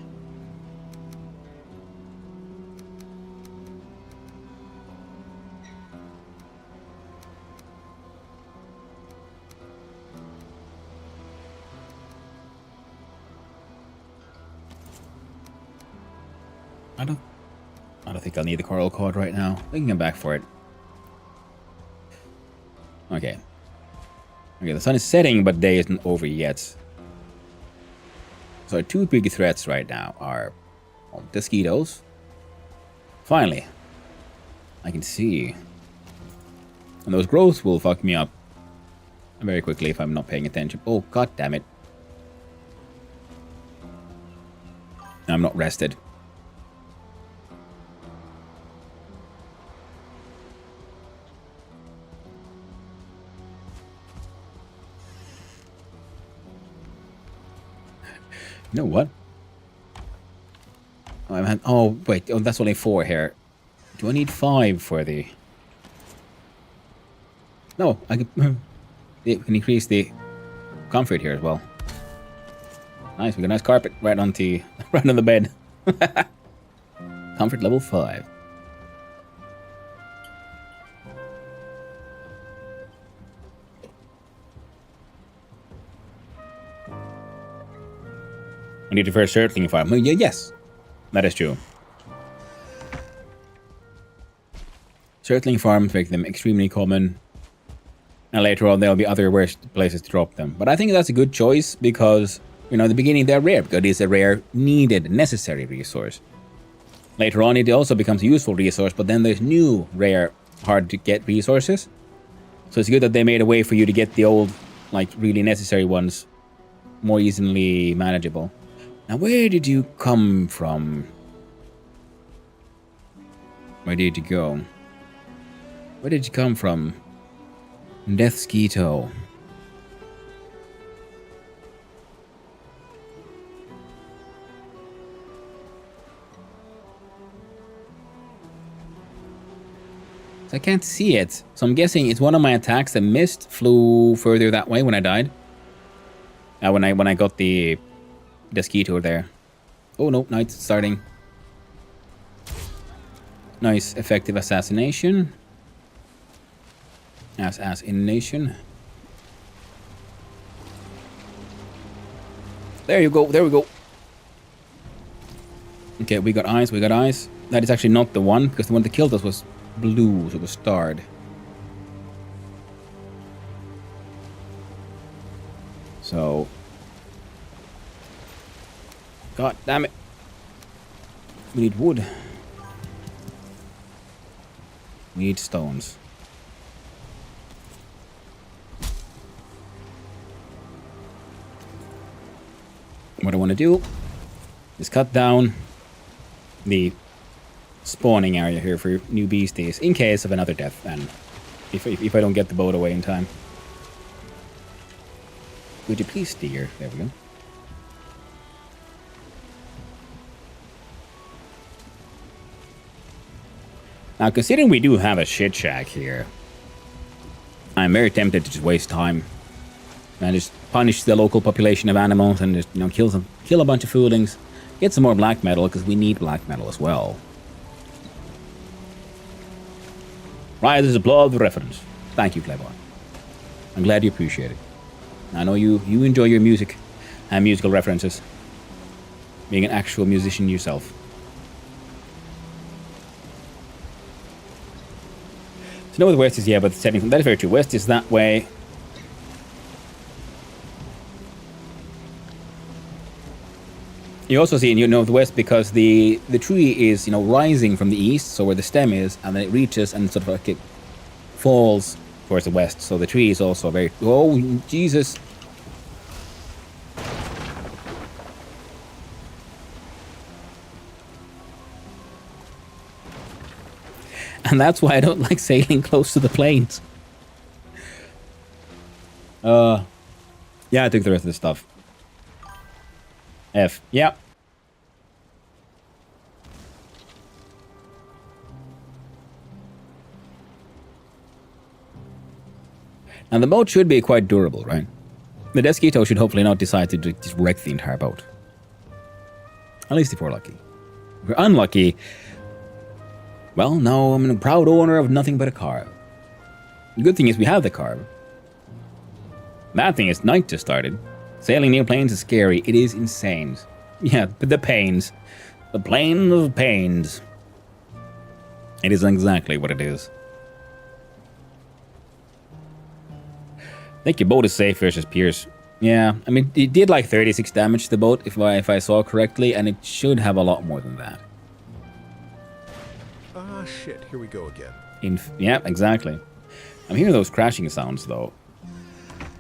I don't think I'll need the coral cord right now. We can come back for it. Okay. Okay, the sun is setting, but day isn't over yet. So our two big threats right now are mosquitoes. Finally. I can see. And those growths will fuck me up very quickly if I'm not paying attention. Oh, god damn it. I'm not rested. You know what? Oh, wait. Oh, that's only 4 here. Do I need 5 for the... No, I can increase the comfort here as well. Nice, we got a nice carpet right on the bed. Comfort level 5. I need to first Surtling farm. Yeah, yes, that is true. Surtling farms make them extremely common. And later on, there'll be other worse places to drop them. But I think that's a good choice because, you know, in the beginning they're rare because it's a rare, needed, necessary resource. Later on, it also becomes a useful resource, but then there's new, rare, hard to get resources. So it's good that they made a way for you to get the old, like, really necessary ones more easily manageable. Now, where did you come from? Where did you go? Where did you come from? Deathsquito. I can't see it, so I'm guessing it's one of my attacks that missed, flew further that way when I died. When I got the Deathsquito there. Oh no, now it's starting. Nice, effective assassination. Assassination. There you go, there we go. Okay, we got eyes, we got eyes. That is actually not the one, because the one that killed us was blue, so it was starred. So... God damn it. We need wood. We need stones. what I want to do is cut down the spawning area here for new beasties in case of another death, and if I don't get the boat away in time. Would you please steer? There we go. Now, considering we do have a shit shack here, I'm very tempted to just waste time and just punish the local population of animals and just, kill a bunch of foodlings, get some more black metal, because we need black metal as well. Right, there's a blood reference. Thank you, Clayboy. I'm glad you appreciate it. I know you enjoy your music and musical references. Being an actual musician yourself. So no, the west is, yeah, but setting from that is very true. West is that way. You also see in northwest because the tree is rising from the east, so where the stem is, and then it reaches and sort of like it falls towards the west. So the tree is also very. Oh Jesus! And that's why I don't like sailing close to the plains. Yeah, I took the rest of the stuff. F. Yeah. And the boat should be quite durable, right? The Desquito should hopefully not decide to just wreck the entire boat. At least if we're lucky. If we're unlucky, well, now I'm a proud owner of nothing but a car. The good thing is we have the car. Bad thing is night just started. Sailing near plains is scary. It is insane. Yeah, but the pains. The plane of pains. It is exactly what it is. I think your boat is safe versus Pierce. Yeah, I mean, it did like 36 damage to the boat, if I saw correctly, and it should have a lot more than that. Ah, shit, here we go again. Yeah, exactly. I'm hearing those crashing sounds, though.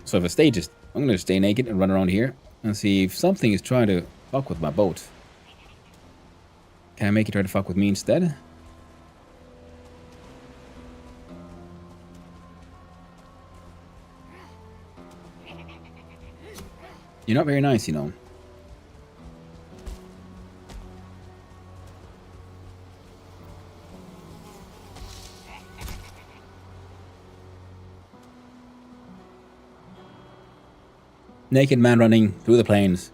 So if I stay I'm going to stay naked and run around here and see if something is trying to fuck with my boat. Can I make it try to fuck with me instead? You're not very nice, Naked man running through the plains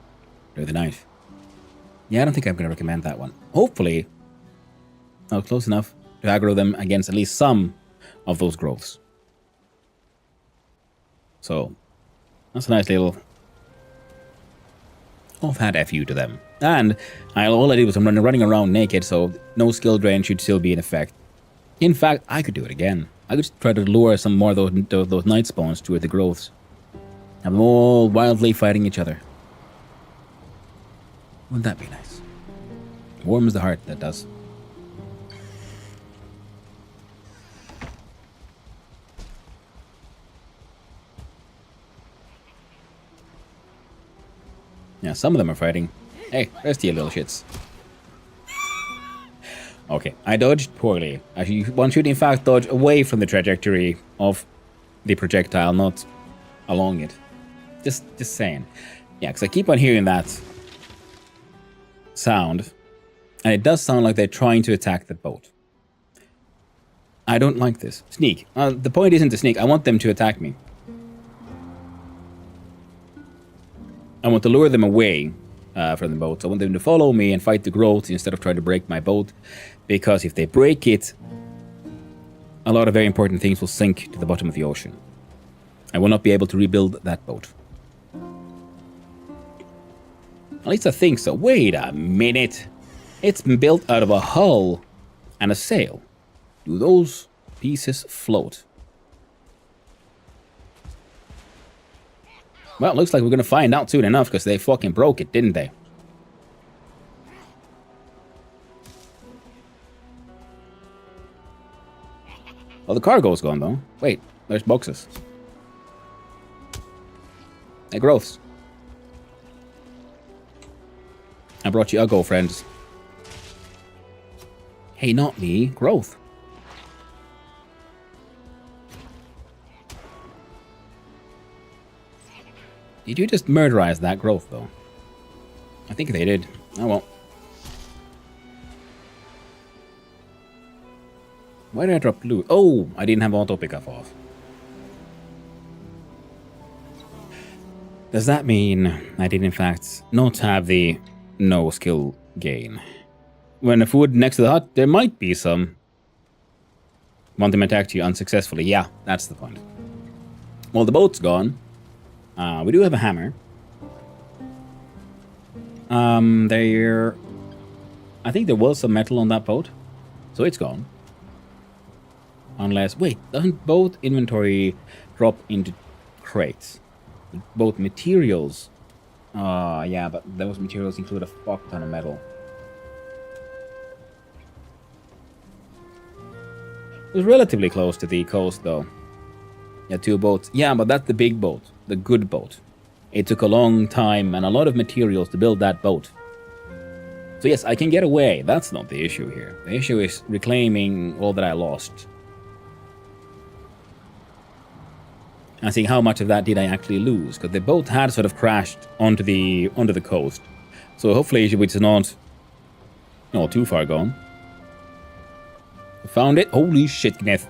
through the night. Yeah, I don't think I'm going to recommend that one. Hopefully, I'll close enough to aggro them against at least some of those growths. So, that's a nice little offhand FU to them. And all I did was I'm running around naked, so no skill drain should still be in effect. In fact, I could do it again. I could just try to lure some more of those night spawns toward the growths. Have them all wildly fighting each other. Wouldn't that be nice? Warms the heart, that does. Yeah, some of them are fighting. Hey, rest of you little shits. Okay, I dodged poorly. One should in fact dodge away from the trajectory of the projectile, not along it. Just saying. Yeah, because I keep on hearing that sound, and it does sound like they're trying to attack the boat. I don't like this. Sneak. The point isn't to sneak. I want them to attack me. I want to lure them away from the boat. I want them to follow me and fight the growth instead of trying to break my boat. Because if they break it, a lot of very important things will sink to the bottom of the ocean. I will not be able to rebuild that boat. At least I think so. Wait a minute. It's been built out of a hull and a sail. Do those pieces float? Well, it looks like we're going to find out soon enough because they fucking broke it, didn't they? Well, the cargo's gone, though. Wait, there's boxes. Hey, growths. I brought you Uggo, friends. Hey, not me. Growth. Did you just murderize that growth, though? I think they did. Oh, well. Why did I drop blue? Oh, I didn't have auto pickup off. Does that mean I did, in fact, not have the no skill gain? When the food next to the hut, there might be some. Want them attacked you unsuccessfully. Yeah, that's the point. Well, the boat's gone. We do have a hammer. There... I think there was some metal on that boat. So it's gone. Unless... Wait, doesn't boat inventory drop into crates? Both materials. Yeah, but those materials include a fuck ton of metal. It was relatively close to the coast, though. Yeah, 2 boats. Yeah, but that's the big boat. The good boat. It took a long time and a lot of materials to build that boat. So yes, I can get away. That's not the issue here. The issue is reclaiming all that I lost. And seeing how much of that did I actually lose. Because the boat had sort of crashed onto the coast. So hopefully it's not too far gone. Found it. Holy shit, Gneth.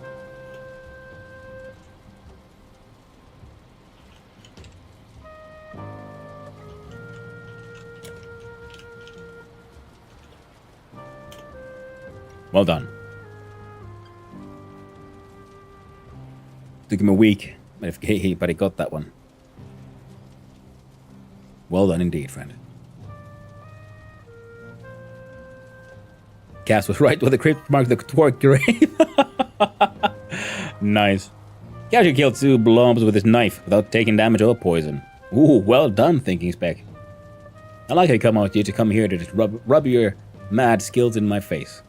Well done. Took him a week, but he got that one. Well done indeed, friend. Cass was right with the crypt marked the Twerk grave. Nice. Cash killed 2 blobs with his knife without taking damage or poison. Ooh, well done, Thinking Spec. I like how you come out here to come here to just rub your mad skills in my face.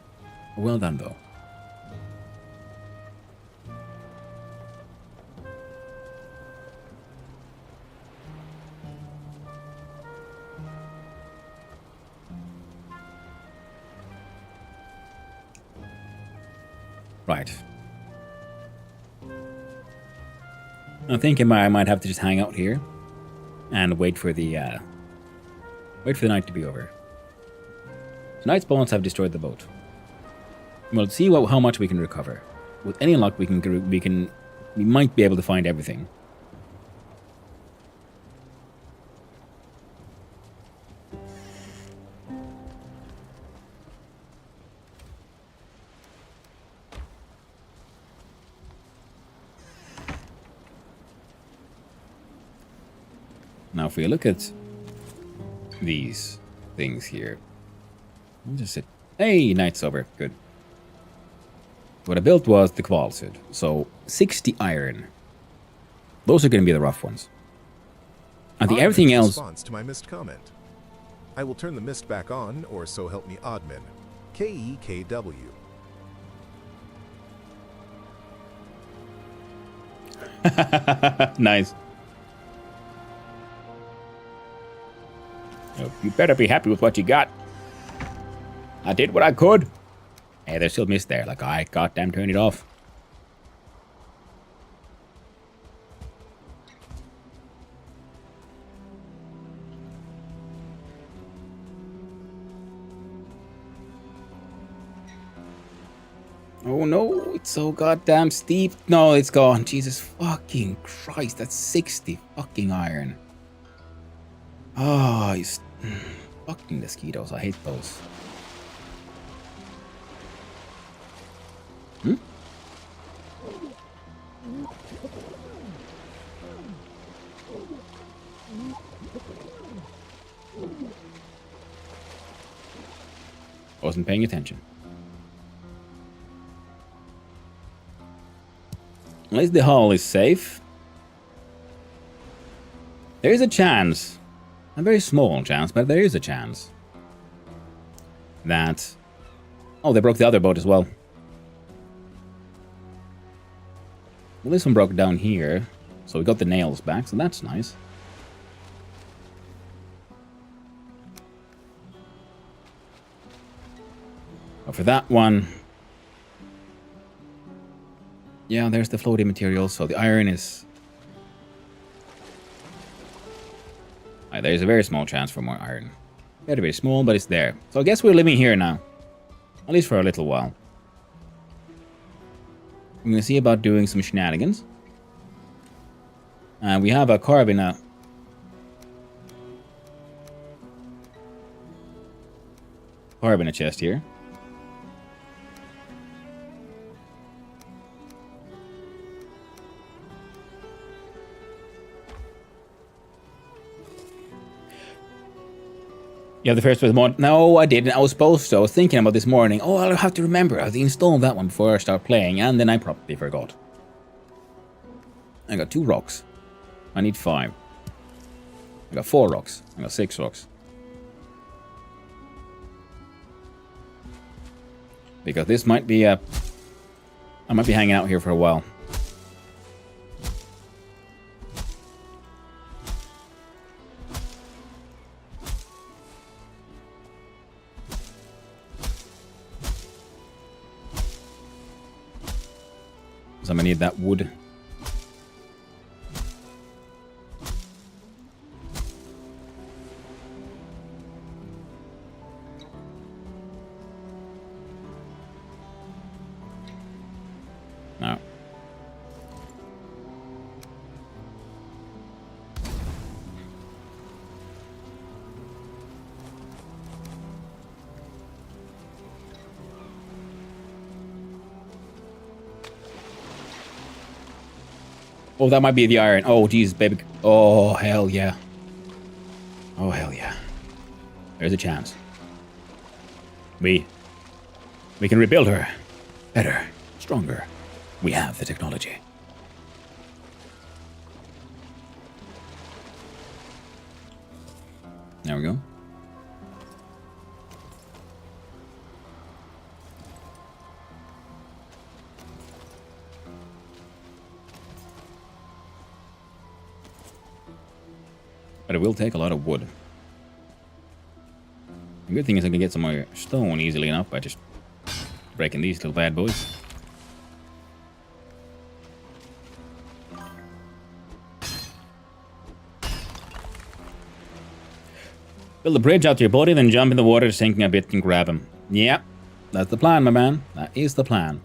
Well done, though. Right. I'm thinking I might have to just hang out here and wait for the night to be over. Tonight's bones have destroyed the boat. We'll see how much we can recover. With any luck, we might be able to find everything. Now, if we look at these things here, we'll just sit. Hey, night's over. Good. What I built was the Kvalsud, so 60 iron. Those are going to be the rough ones. I think everything else... Response to my missed comment. I will turn the mist back on, or so help me Oddman. KEKW. Nice. You better be happy with what you got. I did what I could. Hey, there's still mist there. Like, I goddamn turned it off. Oh no, it's so goddamn steep. No, it's gone. Jesus fucking Christ, that's 60 fucking iron. Oh, he's fucking mosquitoes. I hate those. Hmm? Wasn't paying attention. At least the hull is safe. There is a chance, a very small chance, but there is a chance that... Oh, they broke the other boat as well. Well, this one broke down here, so we got the nails back, so that's nice. But for that one... Yeah, there's the floating material, so the iron is... there's a very small chance for more iron. Very, very small, but it's there. So I guess we're living here now. At least for a little while. I'm gonna see about doing some shenanigans. We have a carbon... carbon chest here. You have the first with mod? No, I didn't. I was supposed to. I was thinking about this morning. Oh, I'll have to remember. I have to install that one before I start playing, and then I probably forgot. I got 2 rocks. I need 5. I got 4 rocks. I got 6 rocks. Because this might be a... I might be hanging out here for a while. So I'm gonna need that wood. No. Oh, that might be the iron. Oh, geez, baby. Oh, hell yeah. Oh, hell yeah. There's a chance. We can rebuild her. Better. Stronger. We have the technology. There we go. But it will take a lot of wood. The good thing is I can get some more stone easily enough by just breaking these little bad boys. Build a bridge out to your body, then jump in the water, sinking a bit and grab him. Yep, that's the plan, my man. That is the plan.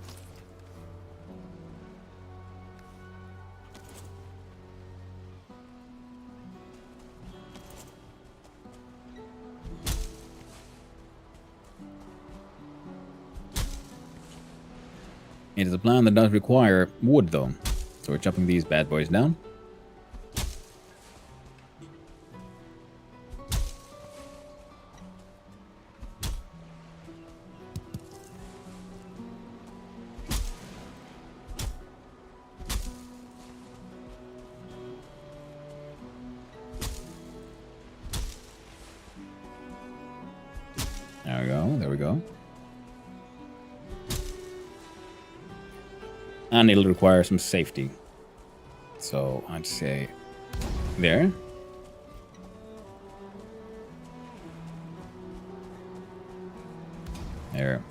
It is a plan that does require wood, though. So we're chopping these bad boys down. There we go, there we go. And it'll require some safety. So I'd say there. There.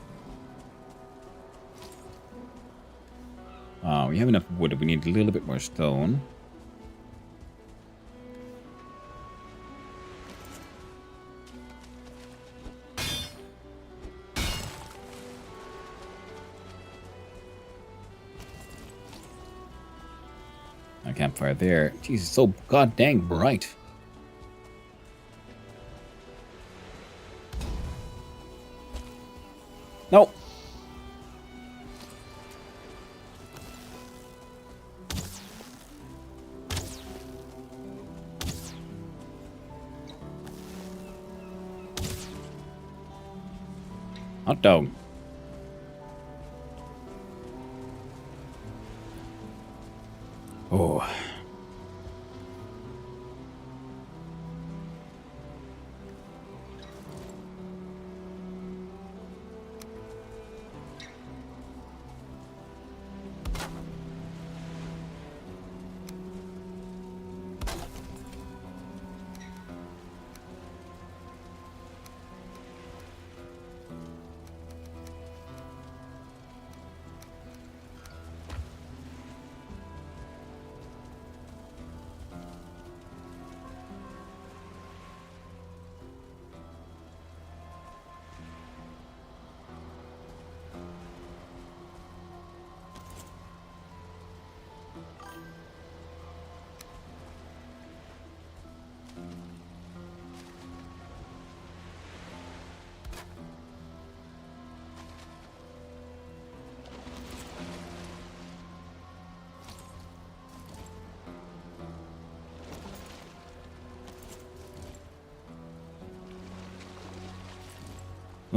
We have enough wood. We need a little bit more stone. A campfire there. Jeez, it's so god dang bright. No. Hot dog. Oh.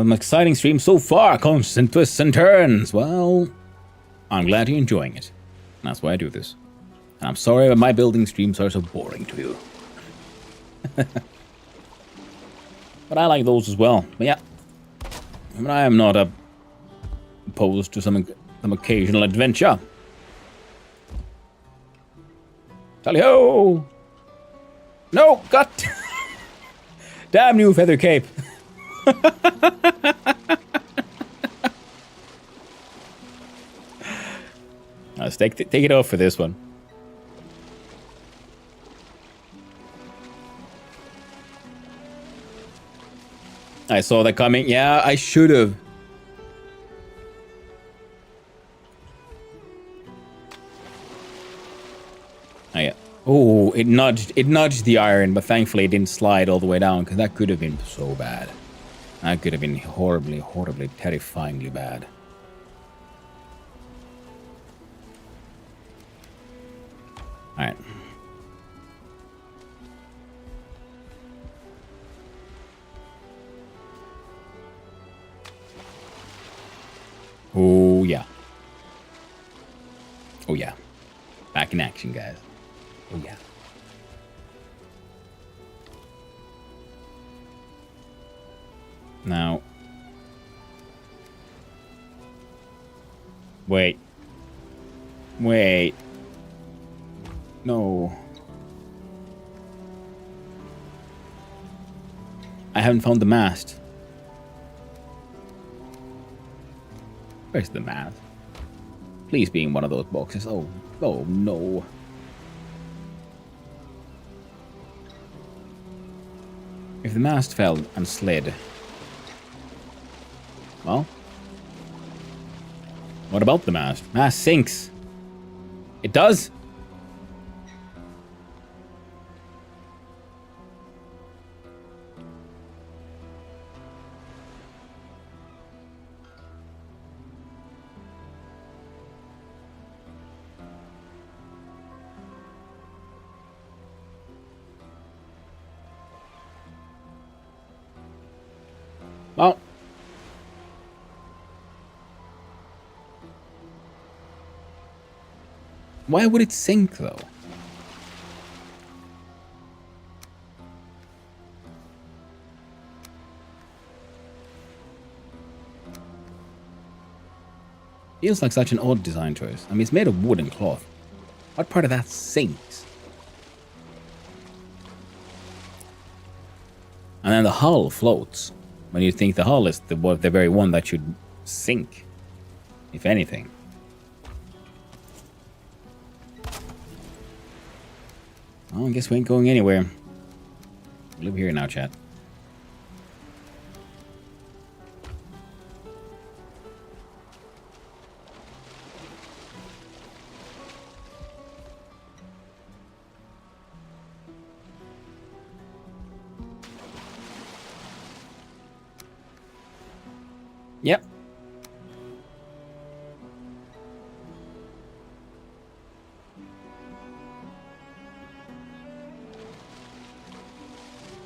An exciting stream so far, constant twists and turns. Well, I'm glad you're enjoying it. That's why I do this. And I'm sorry that my building streams are so boring to you. But I like those as well. But yeah, I mean, I am not opposed to some occasional adventure. Tally-ho! No, got. Damn you, feather cape. Let's take it off for this one. I saw that coming. Yeah, I should have. Oh, yeah. Oh, it nudged the iron, but thankfully it didn't slide all the way down, because that could have been so bad. That could have been horribly, terrifyingly bad. Alright. Oh, yeah. Oh, yeah. Back in action, guys. Oh, yeah. Now. Wait. Wait. No. I haven't found the mast. Where's the mast? Please be in one of those boxes. Oh no. If the mast fell and slid. Well. What about the mast? Mast sinks. It does? Well. Why would it sink, though? Feels like such an odd design choice. I mean, it's made of wood and cloth. What part of that sinks? And then the hull floats. When you think the hull is the very one that should sink, if anything. Well, I guess we ain't going anywhere. We live here now, chat. Yep.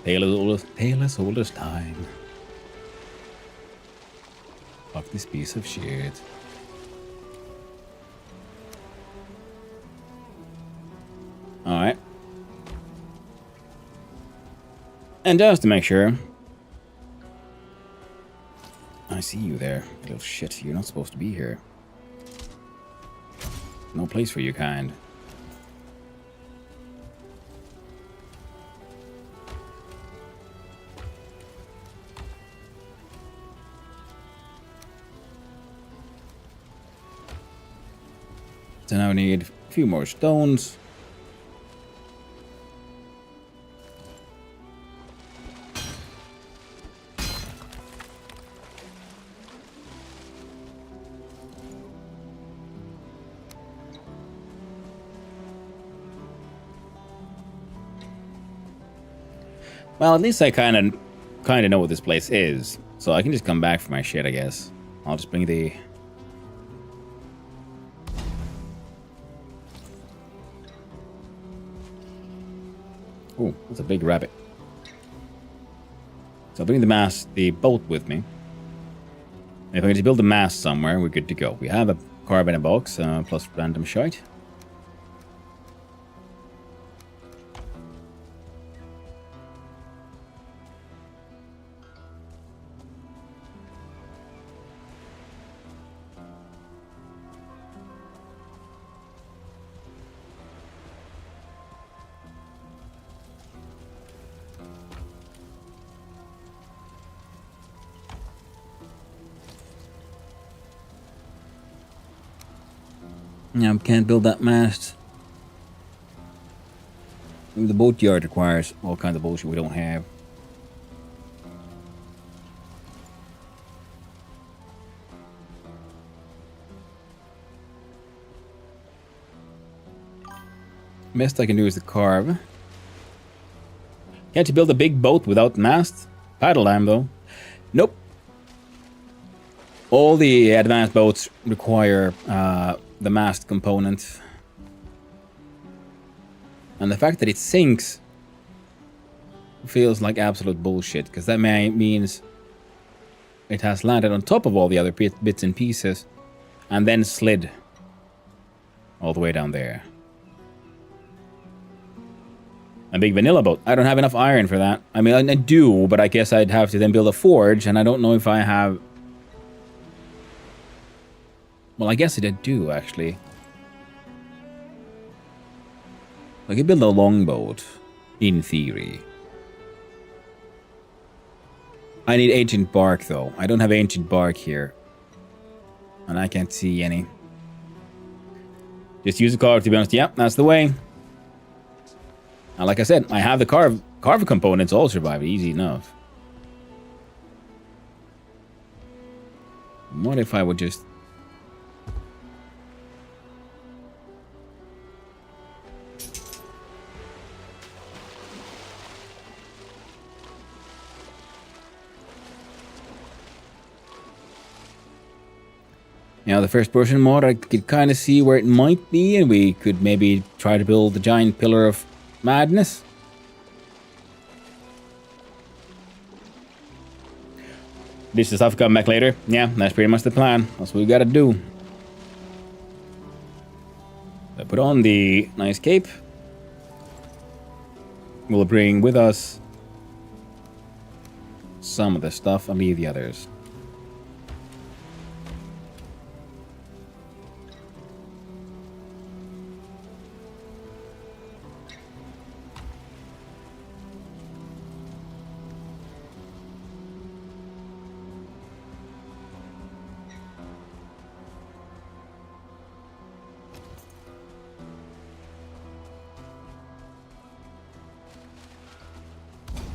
Tale as old as time. Fuck this piece of shit. Alright. And just to make sure. I see you there, little shit. You're not supposed to be here. No place for your kind. So now we need a few more stones. Well, at least I kind of know what this place is, so I can just come back for my shit, I guess. I'll just bring the... Oh, that's a big rabbit. So I'll bring the boat with me. If I just build a mast somewhere, we're good to go. We have a carb in a box, plus random shite. Yeah, can't build that mast. The boatyard requires all kinds of bullshit we don't have. Best I can do is the carve. Can't you build a big boat without mast? Paddle line though. Nope. All the advanced boats require the mast component. And the fact that it sinks feels like absolute bullshit, because that means it has landed on top of all the other bits and pieces and then slid all the way down there. A big vanilla boat. I don't have enough iron for that. I mean, I do, but I guess I'd have to then build a forge, and I don't know if I have... Well, I guess I do, actually. I could build a longboat, in theory. I need ancient bark, though. I don't have ancient bark here. And I can't see any. Just use the carve, to be honest. Yep, that's the way. And like I said, I have the carve components all survive easy enough. What if I would just... Now, the first person mod, I could kind of see where it might be, and we could maybe try to build the giant pillar of madness. This is stuff coming back later. Yeah, that's pretty much the plan. That's what we gotta do. I put on the nice cape. We'll bring with us some of the stuff and leave the others.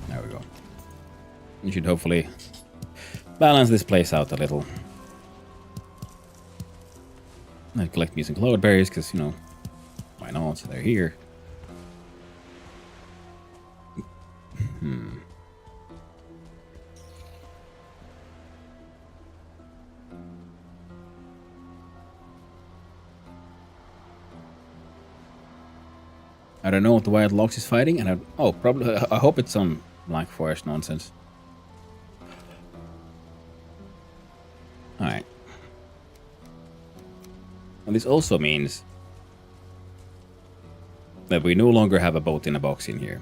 There we go. You should hopefully balance this place out a little. I collect me some cloudberries because, you know, why not? So they're here. I don't know what the Wild Lox is fighting, and probably. I hope it's some Black Forest nonsense. All right. And this also means that we no longer have a boat in a box in here.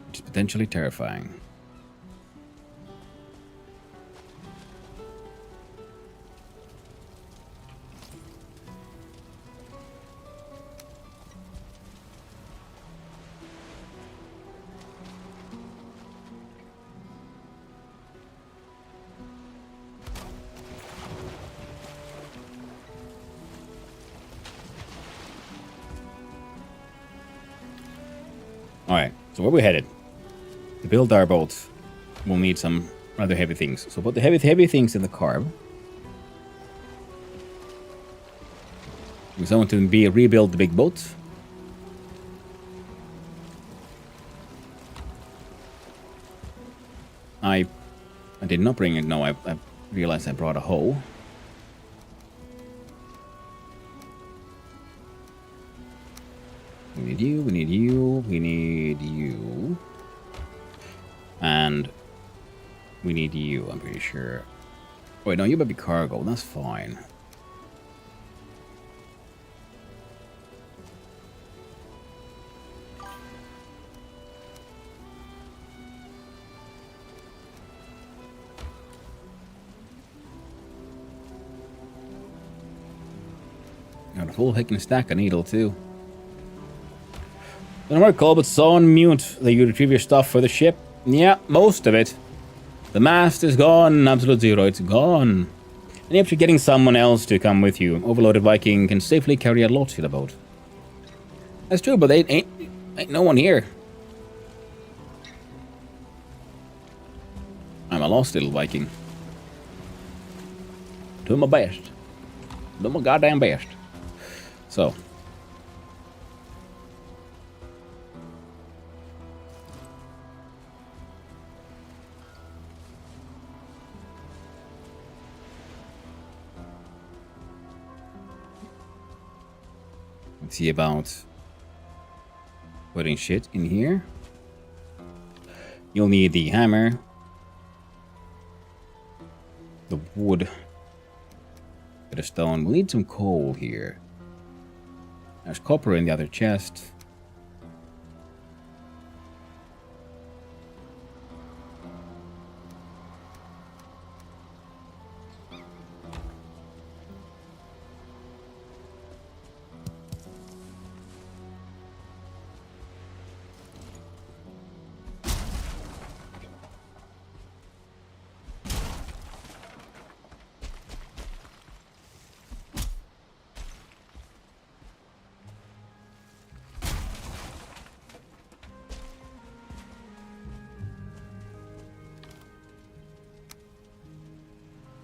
Which is potentially terrifying. Alright, so where we're headed. To build our boats, we'll need some rather heavy things. So put the heavy things in the carb. We want to rebuild the big boat. I did not bring it. No, I realized I brought a hoe. We need you, we need you, we need you. And we need you, I'm pretty sure. Wait, no, you might be cargo. That's fine. Got a full heckin' stack of needle, too. Don't worry, Cole, but so on mute that you retrieve your stuff for the ship. Yeah, most of it. The mast is gone, absolute zero, it's gone. And after getting someone else to come with you, Overloaded Viking can safely carry a lot to the boat. That's true, but ain't no one here. I'm a lost little Viking. Do my best. Do my goddamn best. So. Let's see about putting shit in here. You'll need the hammer, the wood, bit of stone. We'll need some coal here. There's copper in the other chest.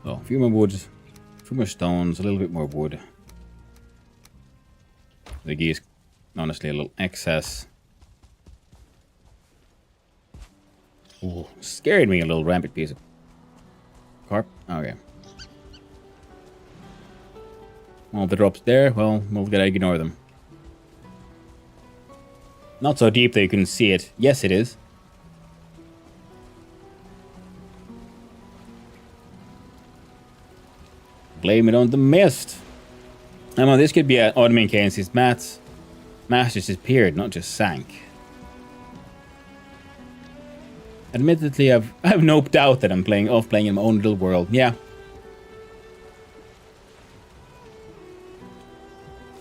Oh, a few more wood, a few more stones, a little bit more wood. The geese, honestly, a little excess. Ooh, scared me, a little rampant piece of carp. Okay. All the drops there, well, we'll gotta ignore them. Not so deep that you can see it. Yes, it is. Blame it on the mist. I mean, this could be an Ottoman case. His mast just disappeared, not just sank. Admittedly, I have no doubt that I'm playing in my own little world. Yeah.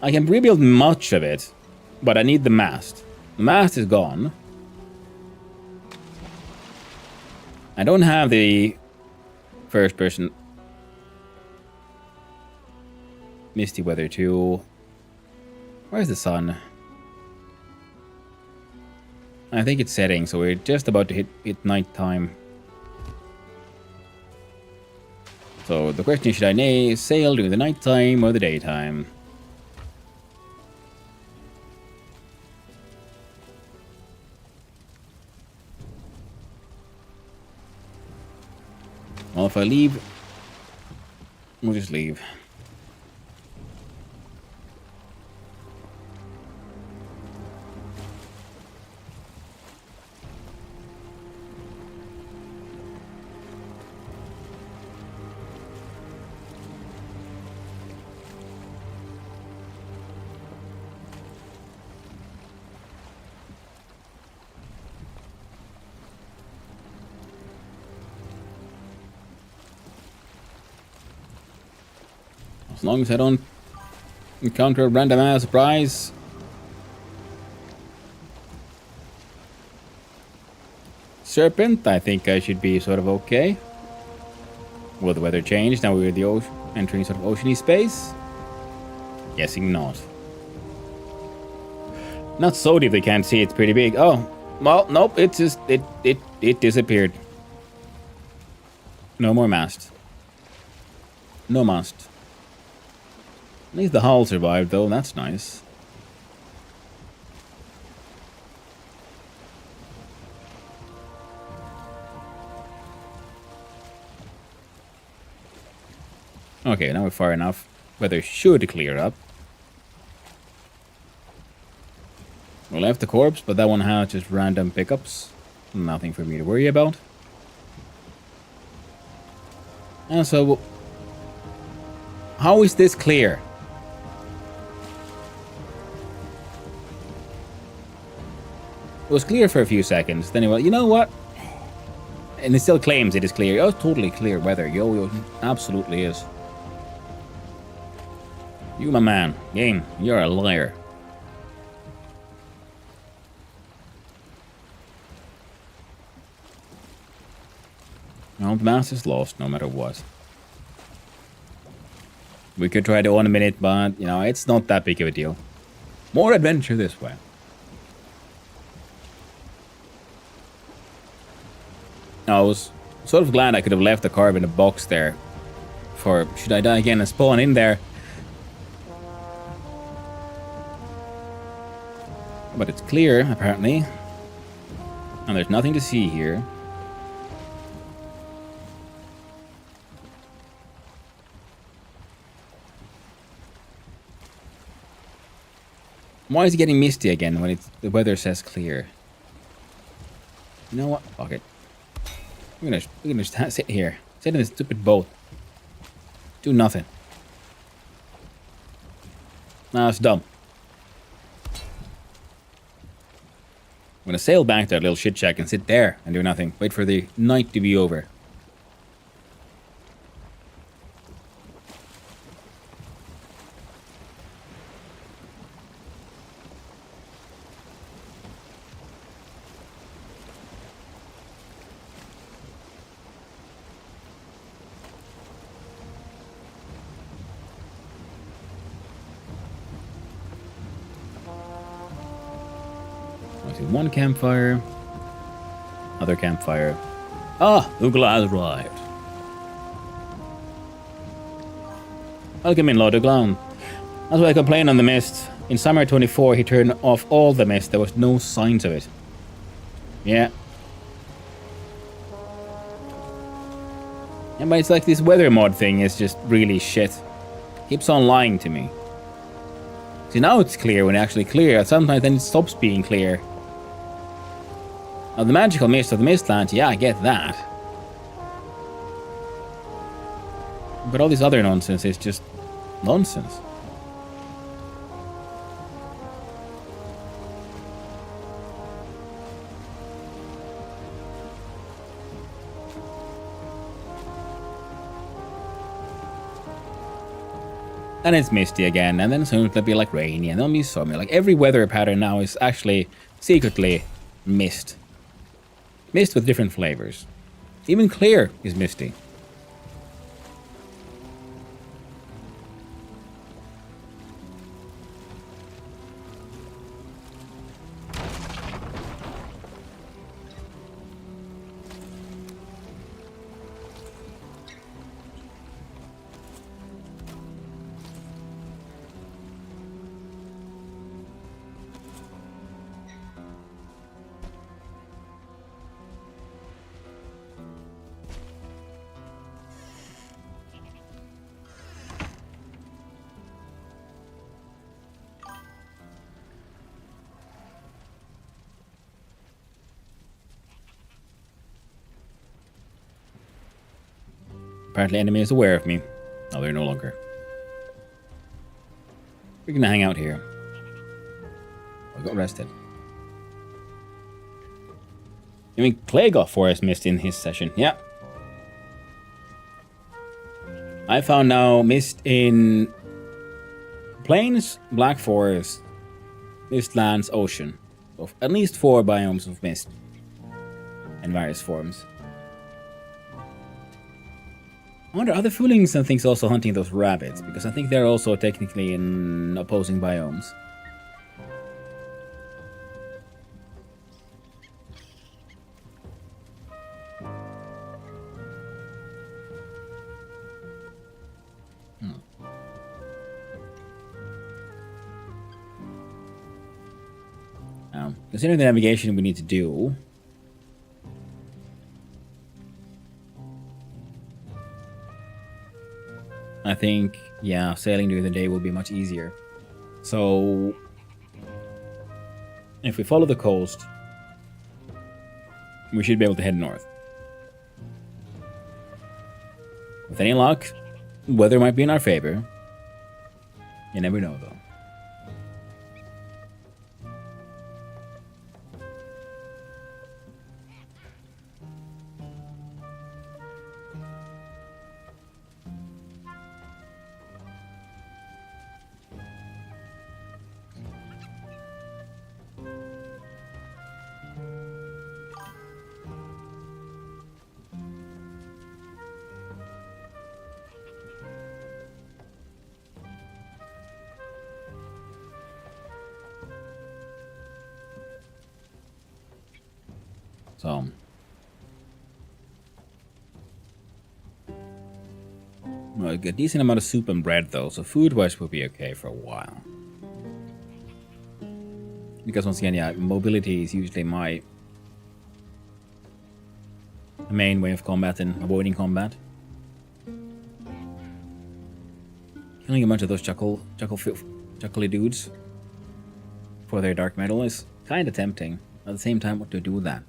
I can rebuild much of it, but I need the mast. The mast is gone. I don't have the first person misty weather too. Where's the sun? I think it's setting, so we're just about to hit night time. So the question is, should I sail during the night time or the daytime? Well, if I leave, we'll just leave. As long as I don't encounter a random ass surprise. Serpent, I think I should be sort of okay. Will the weather change now we're entering sort of oceany space? Guessing not. Not so deep they can't see, it's pretty big. Oh, well, nope, it disappeared. No more mast. No mast. At least the hull survived, though. That's nice. Okay, now we're far enough. Weather should clear up. We left the corpse, but that one had just random pickups. Nothing for me to worry about. And so, how is this clear? It was clear for a few seconds. Then it was, you know what? And it still claims it is clear. Oh, totally clear weather. Yo, absolutely is. You, my man. Game, you're a liar. Well, the mass is lost no matter what. We could try to ornament it, but, you know, it's not that big of a deal. More adventure this way. I was sort of glad I could have left the carb in a box there. For should I die again and spawn in there? But it's clear, apparently. And there's nothing to see here. Why is it getting misty again when the weather says clear? You know what? Fuck it. We're gonna just sit here. Sit in this stupid boat. Do nothing. No, it's dumb. I'm gonna sail back to that little shit shack and sit there and do nothing. Wait for the night to be over. One campfire. Other campfire. Ah, Ugla has arrived. Welcome in, Lord Ugla. That's why I complain on the mist. In summer 24, he turned off all the mist. There was no signs of it. Yeah. Yeah, but it's like this weather mod thing is just really shit. Keeps on lying to me. See, now it's clear when it's actually clear. Sometimes then it stops being clear. Now, the magical mist of the Mistlands, yeah, I get that. But all this other nonsense is just nonsense. And it's misty again, and then soon it'll be like rainy, and then it'll be stormy. Like every weather pattern now is actually secretly mist. Mist with different flavors. Even clear is misty. Apparently enemy is aware of me. No, they're no longer. We're gonna hang out here. I got rested. I mean, Clay got Forest Mist in his session. Yeah. I found now Mist in Plains, Black Forest, Mistlands, Ocean. So at least 4 biomes of mist. In various forms. I wonder, are the Foolings and things also hunting those rabbits? Because I think they're also technically in opposing biomes. Considering the navigation we need to do... I think, yeah, sailing during the day will be much easier. So... If we follow the coast, we should be able to head north. With any luck, weather might be in our favor. You never know, though. So, well, a decent amount of soup and bread, though, so food-wise we'll be okay for a while. Because once again, yeah, mobility is usually my main way of combat and avoiding combat. Killing a bunch of those chuckly dudes for their dark metal is kind of tempting. At the same time, what to do with that?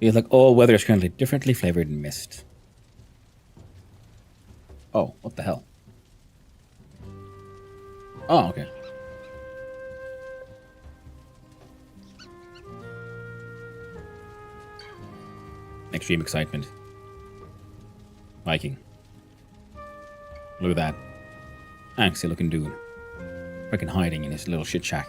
It's like all weather is currently differently flavored mist. Oh, what the hell? Oh, okay. Extreme excitement. Viking. Look at that. Angsty looking dude. Freaking hiding in his little shit shack.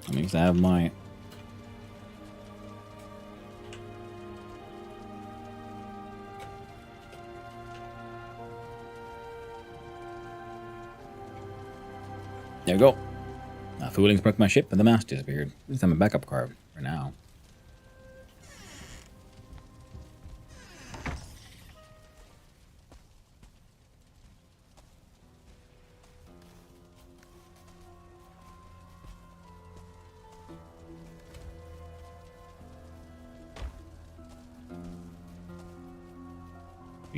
At least I have my... There we go. Foolings broke my ship and the mast disappeared. At least I'm a backup card for now.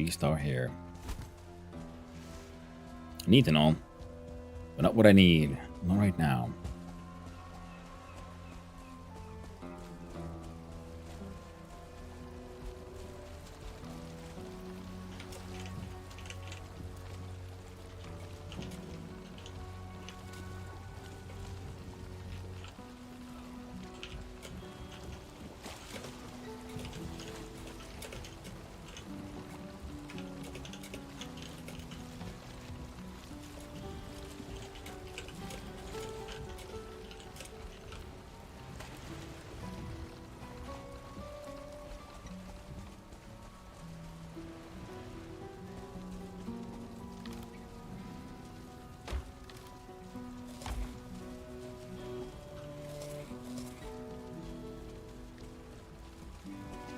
Star here. Need to know, but not what I need. Not right now.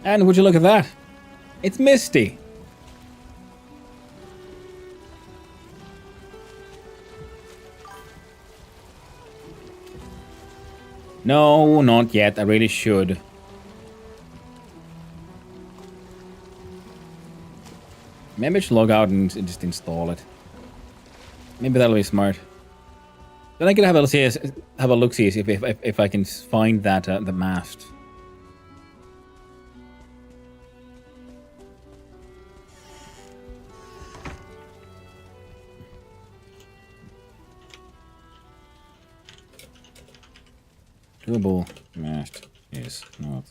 And would you look at that? It's Misty. No, not yet. I really should. Maybe I should log out and just install it. Maybe that'll be smart. Then I can have a look see if I can find that the mast. Double mashed is not.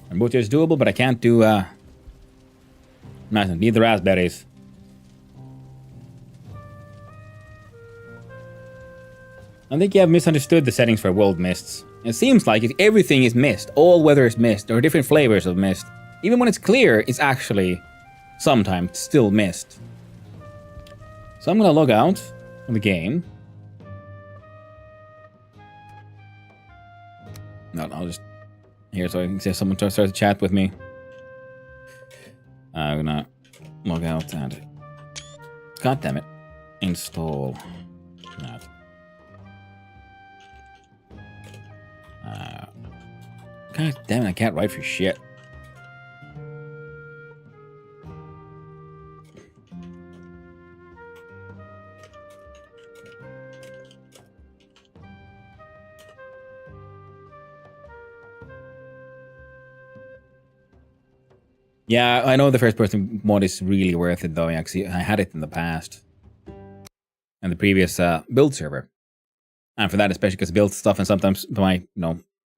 Kombucha is doable, but I can't do nice. Need the raspberries. I think you have misunderstood the settings for world mists. It seems like if everything is mist, all weather is mist, or different flavors of mist, even when it's clear, it's actually sometimes still mist. So I'm gonna log out of the game. No, I'll just here so I can see someone starts to chat with me. I'm gonna log out and god damn it, install that. God damn it, I can't write for shit. Yeah, I know the first person mod is really worth it though. Actually, I had it in the past. And the previous build server. And for that, especially because I built stuff and sometimes my,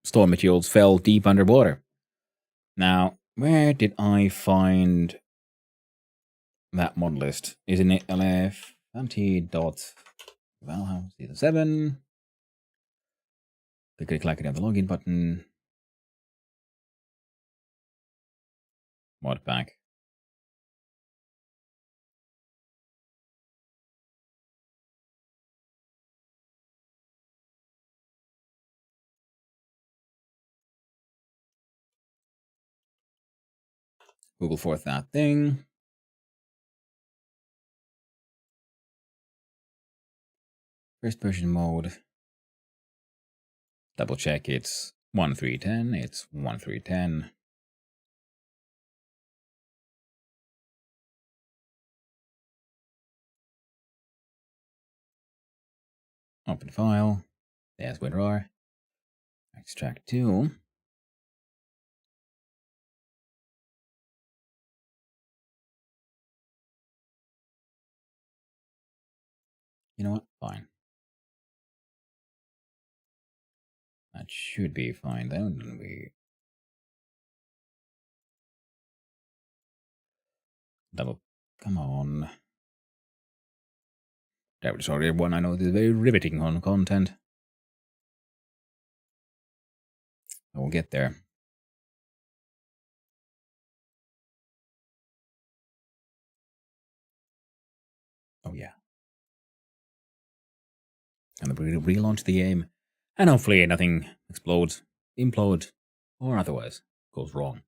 store materials fell deep underwater. Now, where did I find that mod list? Isn't it LF anti.valhouse season 7? Click it on the login button. Mod pack. Google forth that thing. First person mode. Double check it's 1310. It's 1310. Open file. There's WinRAR. Extract to. You know what? Fine. That should be fine then. We double. Come on. That sorry, everyone. I know this is very riveting on content. I will get there. Oh yeah. And we relaunch the game, and hopefully nothing explodes, implodes, or otherwise goes wrong.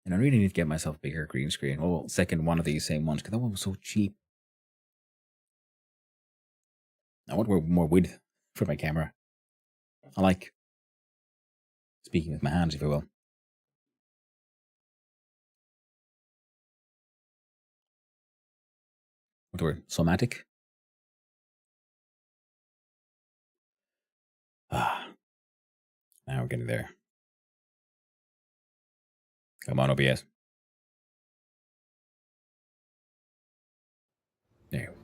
And I really need to get myself a bigger green screen. Oh, second one of these same ones, because that one was so cheap. I want more width for my camera. I like speaking with my hands, if you will. What the word? Somatic? Ah. Now we're getting there. Come on, OBS. There.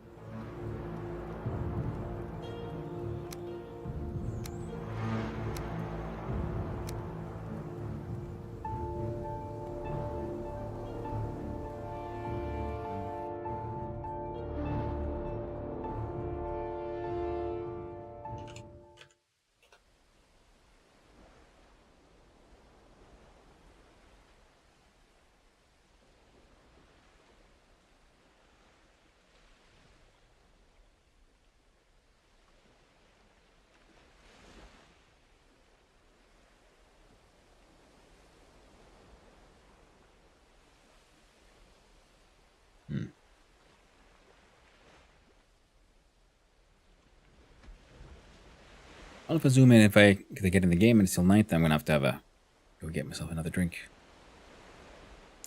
Well, if I zoom in, if I get in the game and it's still night, I'm gonna have to go get myself another drink.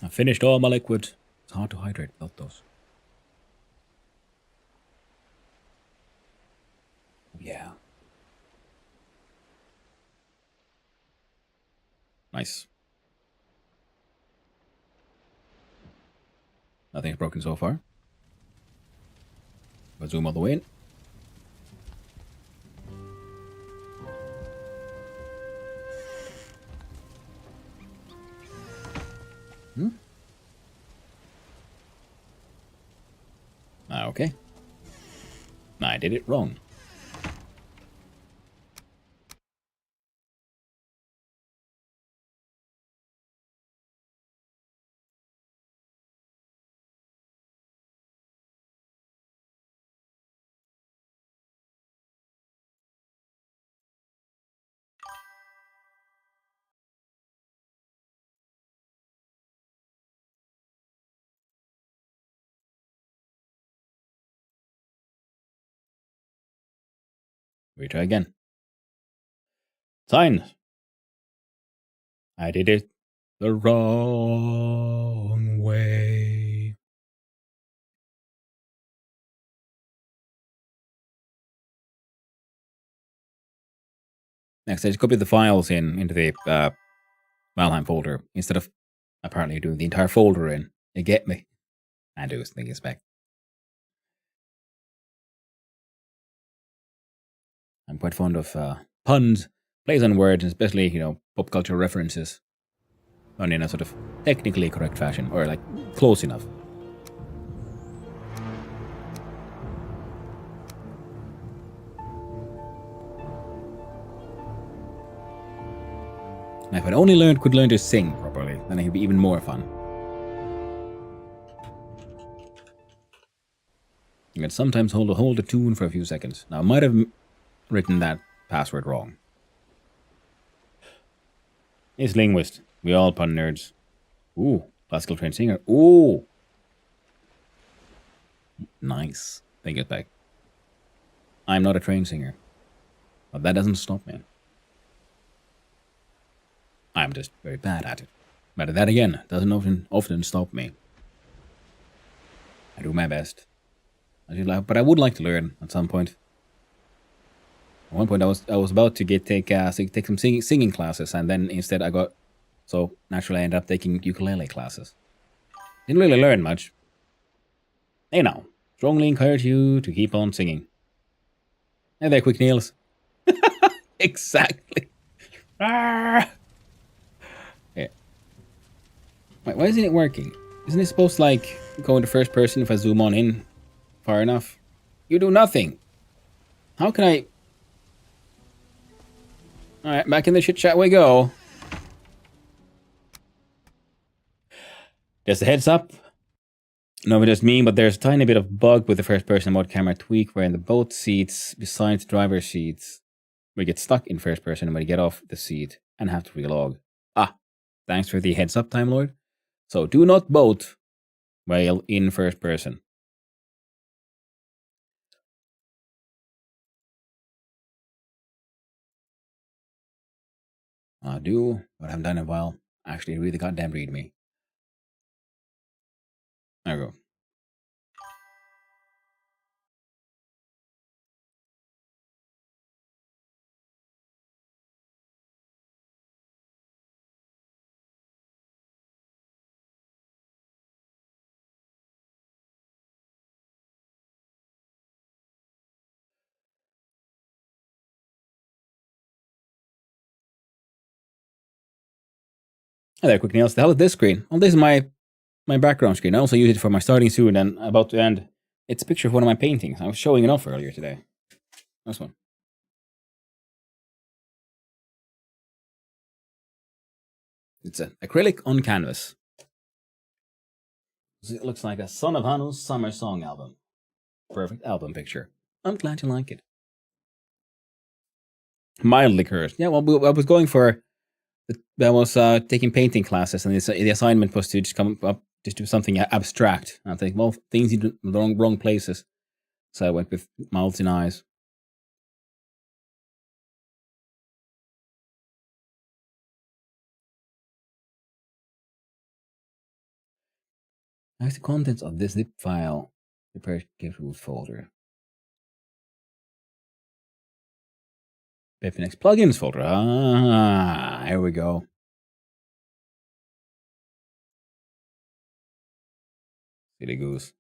I finished all my liquid. It's hard to hydrate without those. Yeah. Nice. Nothing's broken so far. But zoom all the way in. Okay. I did it wrong. We try again. Sign. I did it the wrong way. Next, I just copy the files into the Valheim folder instead of apparently doing the entire folder in. You get me? I do think it's back. I'm quite fond of puns, plays on words, especially, pop culture references. Done in a sort of technically correct fashion, or like close enough. And if I only could learn to sing properly, then it would be even more fun. You can sometimes hold a tune for a few seconds. Now, I might have written that password wrong. It's linguist. We all pun nerds. Ooh, classical trained singer. Ooh. Nice. Take it back. I'm not a trained singer. But that doesn't stop me. I'm just very bad at it. But that again doesn't often stop me. I do my best. But I would like to learn at some point. At one point, I was about to take some singing classes, and then instead so naturally I ended up taking ukulele classes. Didn't really learn much. Hey now, strongly encourage you to keep on singing. Hey there, Quick Nails. Exactly. Ah! Yeah. Wait, why isn't it working? Isn't it supposed to go into first person if I zoom on in far enough? You do nothing. How can I? Alright, back in the shit chat we go. Just a heads up. No, just me, but there's a tiny bit of bug with the first person mode camera tweak where in the both seats besides driver seats we get stuck in first person when we get off the seat and have to relog. Thanks for the heads up, Time Lord. So do not boat while in first person. I do what I haven't done in a while. Actually, really goddamn read me. There we go. Hi there, Quick Nails. The hell is this screen? Well, this is my background screen. I also use it for my starting soon and about to end. It's a picture of one of my paintings. I was showing it off earlier today. This one. It's an acrylic on canvas. It looks like a Son of Hanu's summer song album. Perfect album picture. I'm glad you like it. Mildly cursed. Yeah, well, I was going for. I was taking painting classes, and the assignment was to just come up, just do something abstract. And I think, well, things in the wrong places. So I went with mouths and eyes. As the contents of this zip file, prepare gift root folder. Pepfinex plugins folder. Here we go. Silly goose.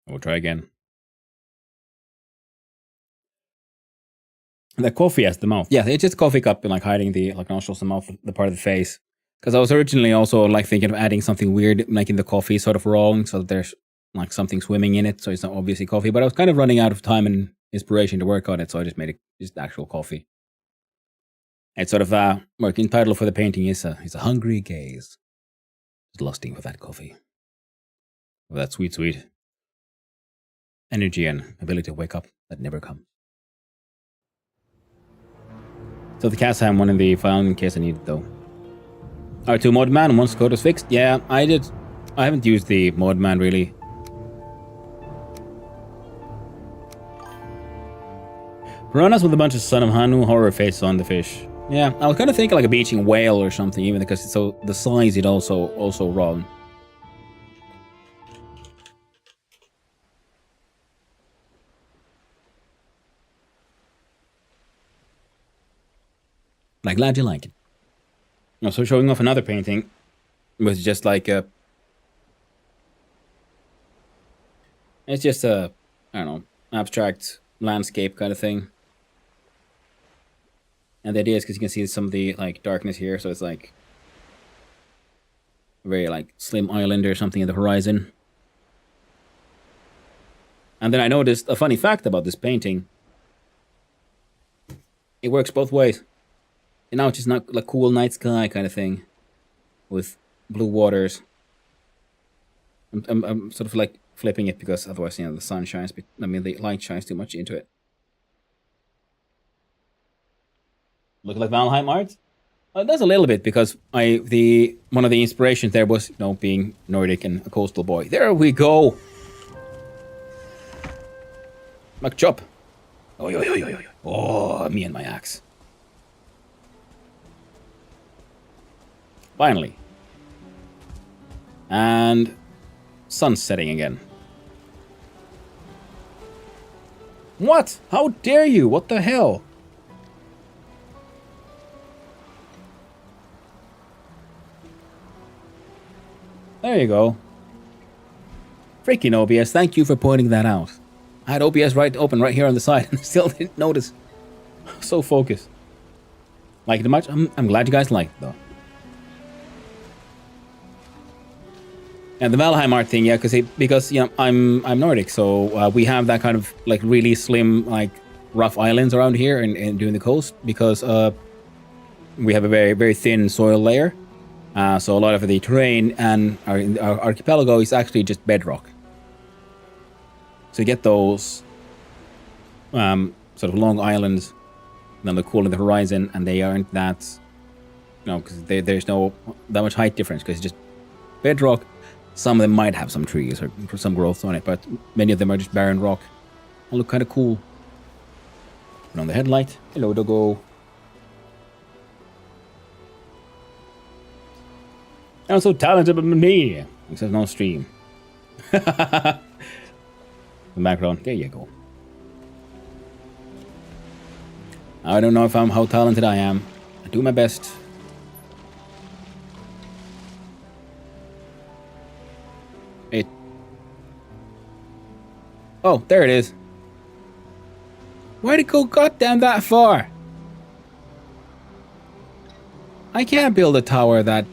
We'll try again. The coffee has the mouth. Yeah, it's just coffee cup and like hiding the like nostrils and mouth, the part of the face. Because I was originally also like thinking of adding something weird, making the coffee sort of wrong, so that there's like something swimming in it, so it's not obviously coffee. But I was kind of running out of time and inspiration to work on it, so I just made it just actual coffee. It's sort of working title for the painting is a hungry gaze, just lusting for that coffee, for that sweet, sweet energy and ability to wake up that never comes. So the cast ham one in the file in case I need it though. R2 Modman once code was fixed. Yeah, I did. I haven't used the Modman really. Piranhas with a bunch of Son of Hanu horror faces on the fish. Yeah, I was kind of thinking like a beaching whale or something, even because it's so the size it also wrong. Like, glad you like it. Also showing off another painting with just like a... It's just a, I don't know, abstract landscape kind of thing. And the idea is because you can see some of the like darkness here, so it's like a very like slim island or something in the horizon. And then I noticed a funny fact about this painting. It works both ways. And now it's just not like cool night sky kind of thing with blue waters. I'm sort of like flipping it because otherwise, you know, the sun shines. I mean, the light shines too much into it. Look like Valheim art? Well, it does a little bit because one of the inspirations there was, you know, being Nordic and a coastal boy. There we go. Like chop. Oh, me and my axe. Finally. And sun's setting again. What? How dare you? What the hell? There you go. Freaking OBS, thank you for pointing that out. I had OBS open right here on the side and still didn't notice. So focused. Like it much? I'm glad you guys liked it though. And the Valheim art thing, yeah, because you know I'm Nordic, so we have that kind of like really slim, like rough islands around here and doing the coast because we have a very very thin soil layer. So a lot of the terrain and our archipelago is actually just bedrock. So you get those sort of long islands, and then they're cool in the horizon, and they aren't that, you know, because there's no that much height difference because it's just bedrock. Some of them might have some trees or some growth on it, but many of them are just barren rock. They look kind of cool. Put on the headlight. Hello, doggo. I'm so talented but me. Except no stream. The background. There you go. I don't know if I'm how talented I am. I do my best. It. Oh, there it is. Why'd it go goddamn that far? I can't build a tower that...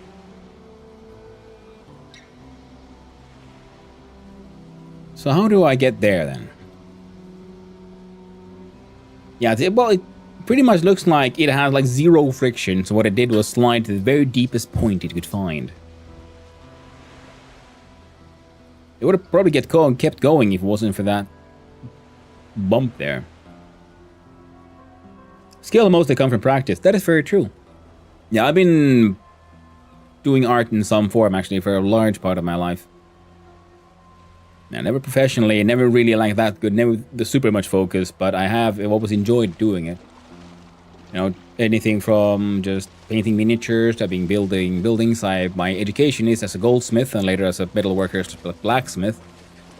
So how do I get there then? Yeah, well, it pretty much looks like it has like 0 friction, so what it did was slide to the very deepest point it could find. It would have probably kept going if it wasn't for that bump there. Skill mostly come from practice. That is very true. Yeah, I've been doing art in some form actually for a large part of my life. Now, never professionally, never really like that good, never the super much focus, but I've always enjoyed doing it. You know, anything from just painting miniatures to building buildings. My education is as a goldsmith and later as a metalworker, blacksmith.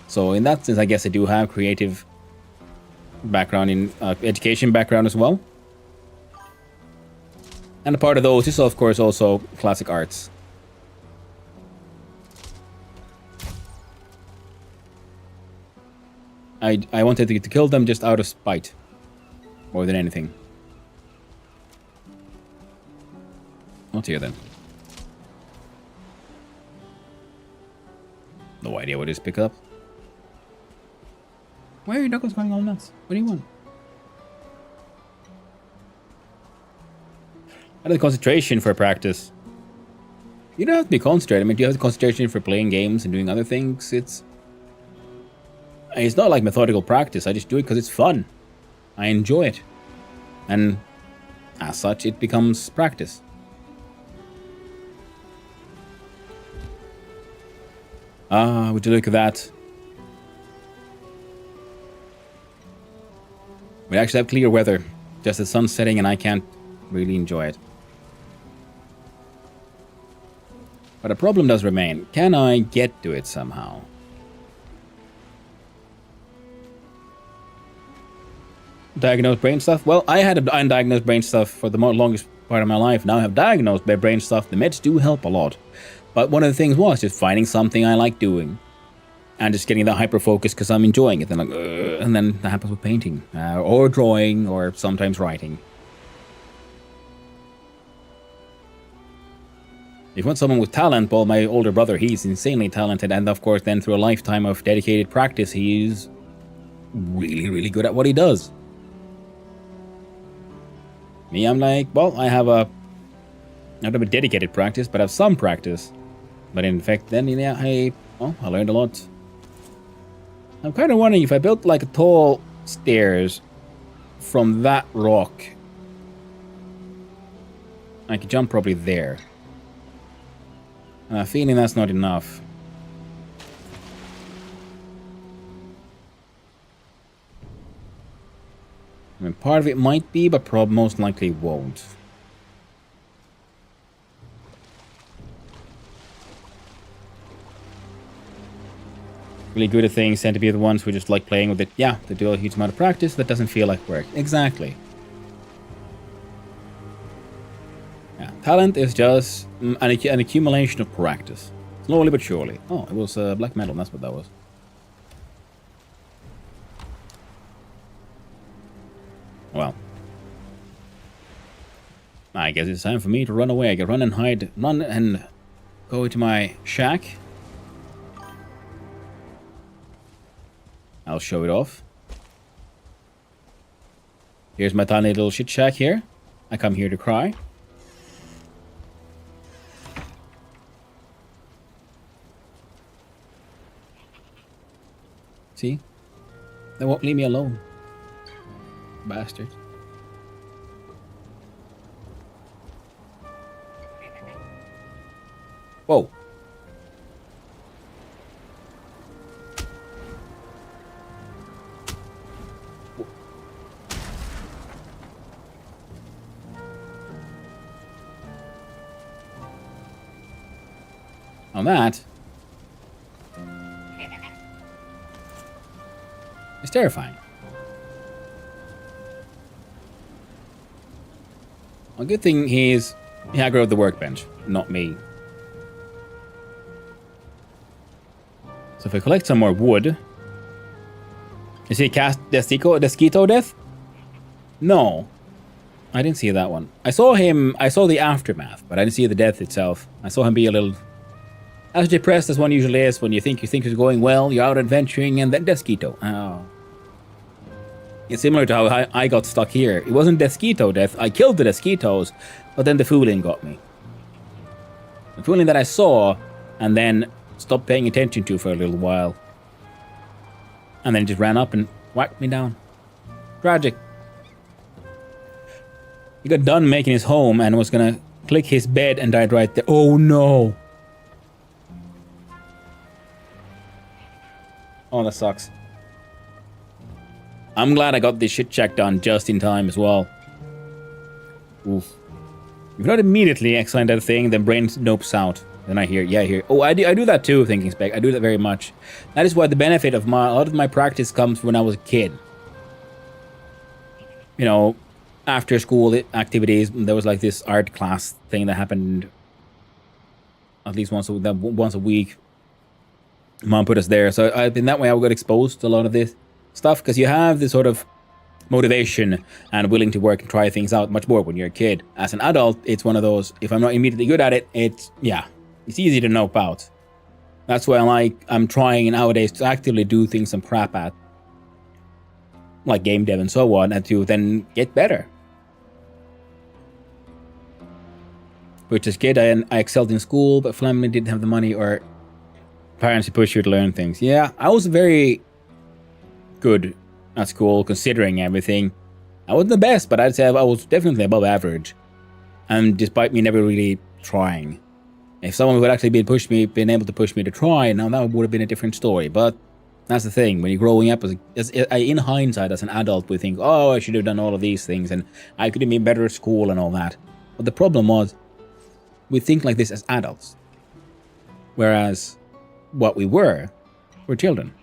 So in that sense, I guess I do have creative background in education background as well. And a part of those is, of course, also classic arts. I wanted to kill them just out of spite. More than anything. Not here, then. No idea what is pick up. Why are your knuckles going all nuts? What do you want? I have the concentration for practice. You don't have to be concentrated. I mean, do you have the concentration for playing games and doing other things? It's not like methodical practice. I just do it because it's fun. I enjoy it. And as such, it becomes practice. Ah, would you look at that? We actually have clear weather. Just the sun setting and I can't really enjoy it. But a problem does remain. Can I get to it somehow? Diagnosed brain stuff? Well, I had undiagnosed brain stuff for the longest part of my life. Now I have diagnosed by brain stuff. The meds do help a lot. But one of the things was just finding something I like doing. And just getting the hyper focus because I'm enjoying it. And then that happens with painting. Or drawing, or sometimes writing. If you want someone with talent, well, my older brother, he's insanely talented. And of course, then through a lifetime of dedicated practice, he's really, really good at what he does. Me, I'm like, well, I have not a dedicated practice, but I have some practice. But in fact, then, yeah, I learned a lot. I'm kind of wondering if I built like a tall stairs from that rock, I could jump probably there. And I'm feeling that's not enough. I mean, part of it might be, but most likely won't. Really good at things tend to be the ones who just like playing with it. Yeah, they do a huge amount of practice that doesn't feel like work. Exactly. Yeah, talent is just an accumulation of practice. Slowly but surely. Oh, it was black metal, that's what that was. Well. I guess it's time for me to run away. I can run and hide, run and go to my shack. I'll show it off. Here's my tiny little shit shack here. I come here to cry. See? They won't leave me alone. Bastard. Whoa. On that. It's terrifying. A good thing he's hacker of the workbench, not me. So if I collect some more wood... Is he cast Desquito Death? No. I didn't see that one. I saw the aftermath, but I didn't see the death itself. I saw him be a little... as depressed as one usually is when you think it's going well, you're out adventuring, and then Desquito. Oh. It's similar to how I got stuck here. It wasn't Desquito Death. I killed the Desquitos, but then the fooling got me. The fooling that I saw, and then stopped paying attention to for a little while. And then just ran up and whacked me down. Tragic. He got done making his home and was gonna click his bed and died right there. Oh no! Oh, that sucks. I'm glad I got this shit check done just in time as well. Oof. If not immediately excellent at a thing, then brain nopes out. Then I hear. Oh, I do that too, Thinking Spec. I do that very much. That is why the benefit of a lot of my practice comes when I was a kid. You know, after school activities, there was like this art class thing that happened at least once a week. Mom put us there, so in that way I got exposed to a lot of this stuff, because you have this sort of motivation and willing to work and try things out much more when you're a kid. As an adult, it's one of those, if I'm not immediately good at it, it's easy to nope out. That's why I'm trying nowadays to actively do things I'm crap at, like game dev and so on, and to then get better. Which as a kid, I excelled in school, but family didn't have the money, or parents who push you to learn things. Yeah, I was very good at school, considering everything. I wasn't the best, but I'd say I was definitely above average. And despite me never really trying. If someone would actually been able to push me to try, now that would have been a different story. But that's the thing, when you're growing up, in hindsight, as an adult, we think, oh, I should have done all of these things, and I could have been better at school and all that. But the problem was, we think like this as adults. Whereas what we were children.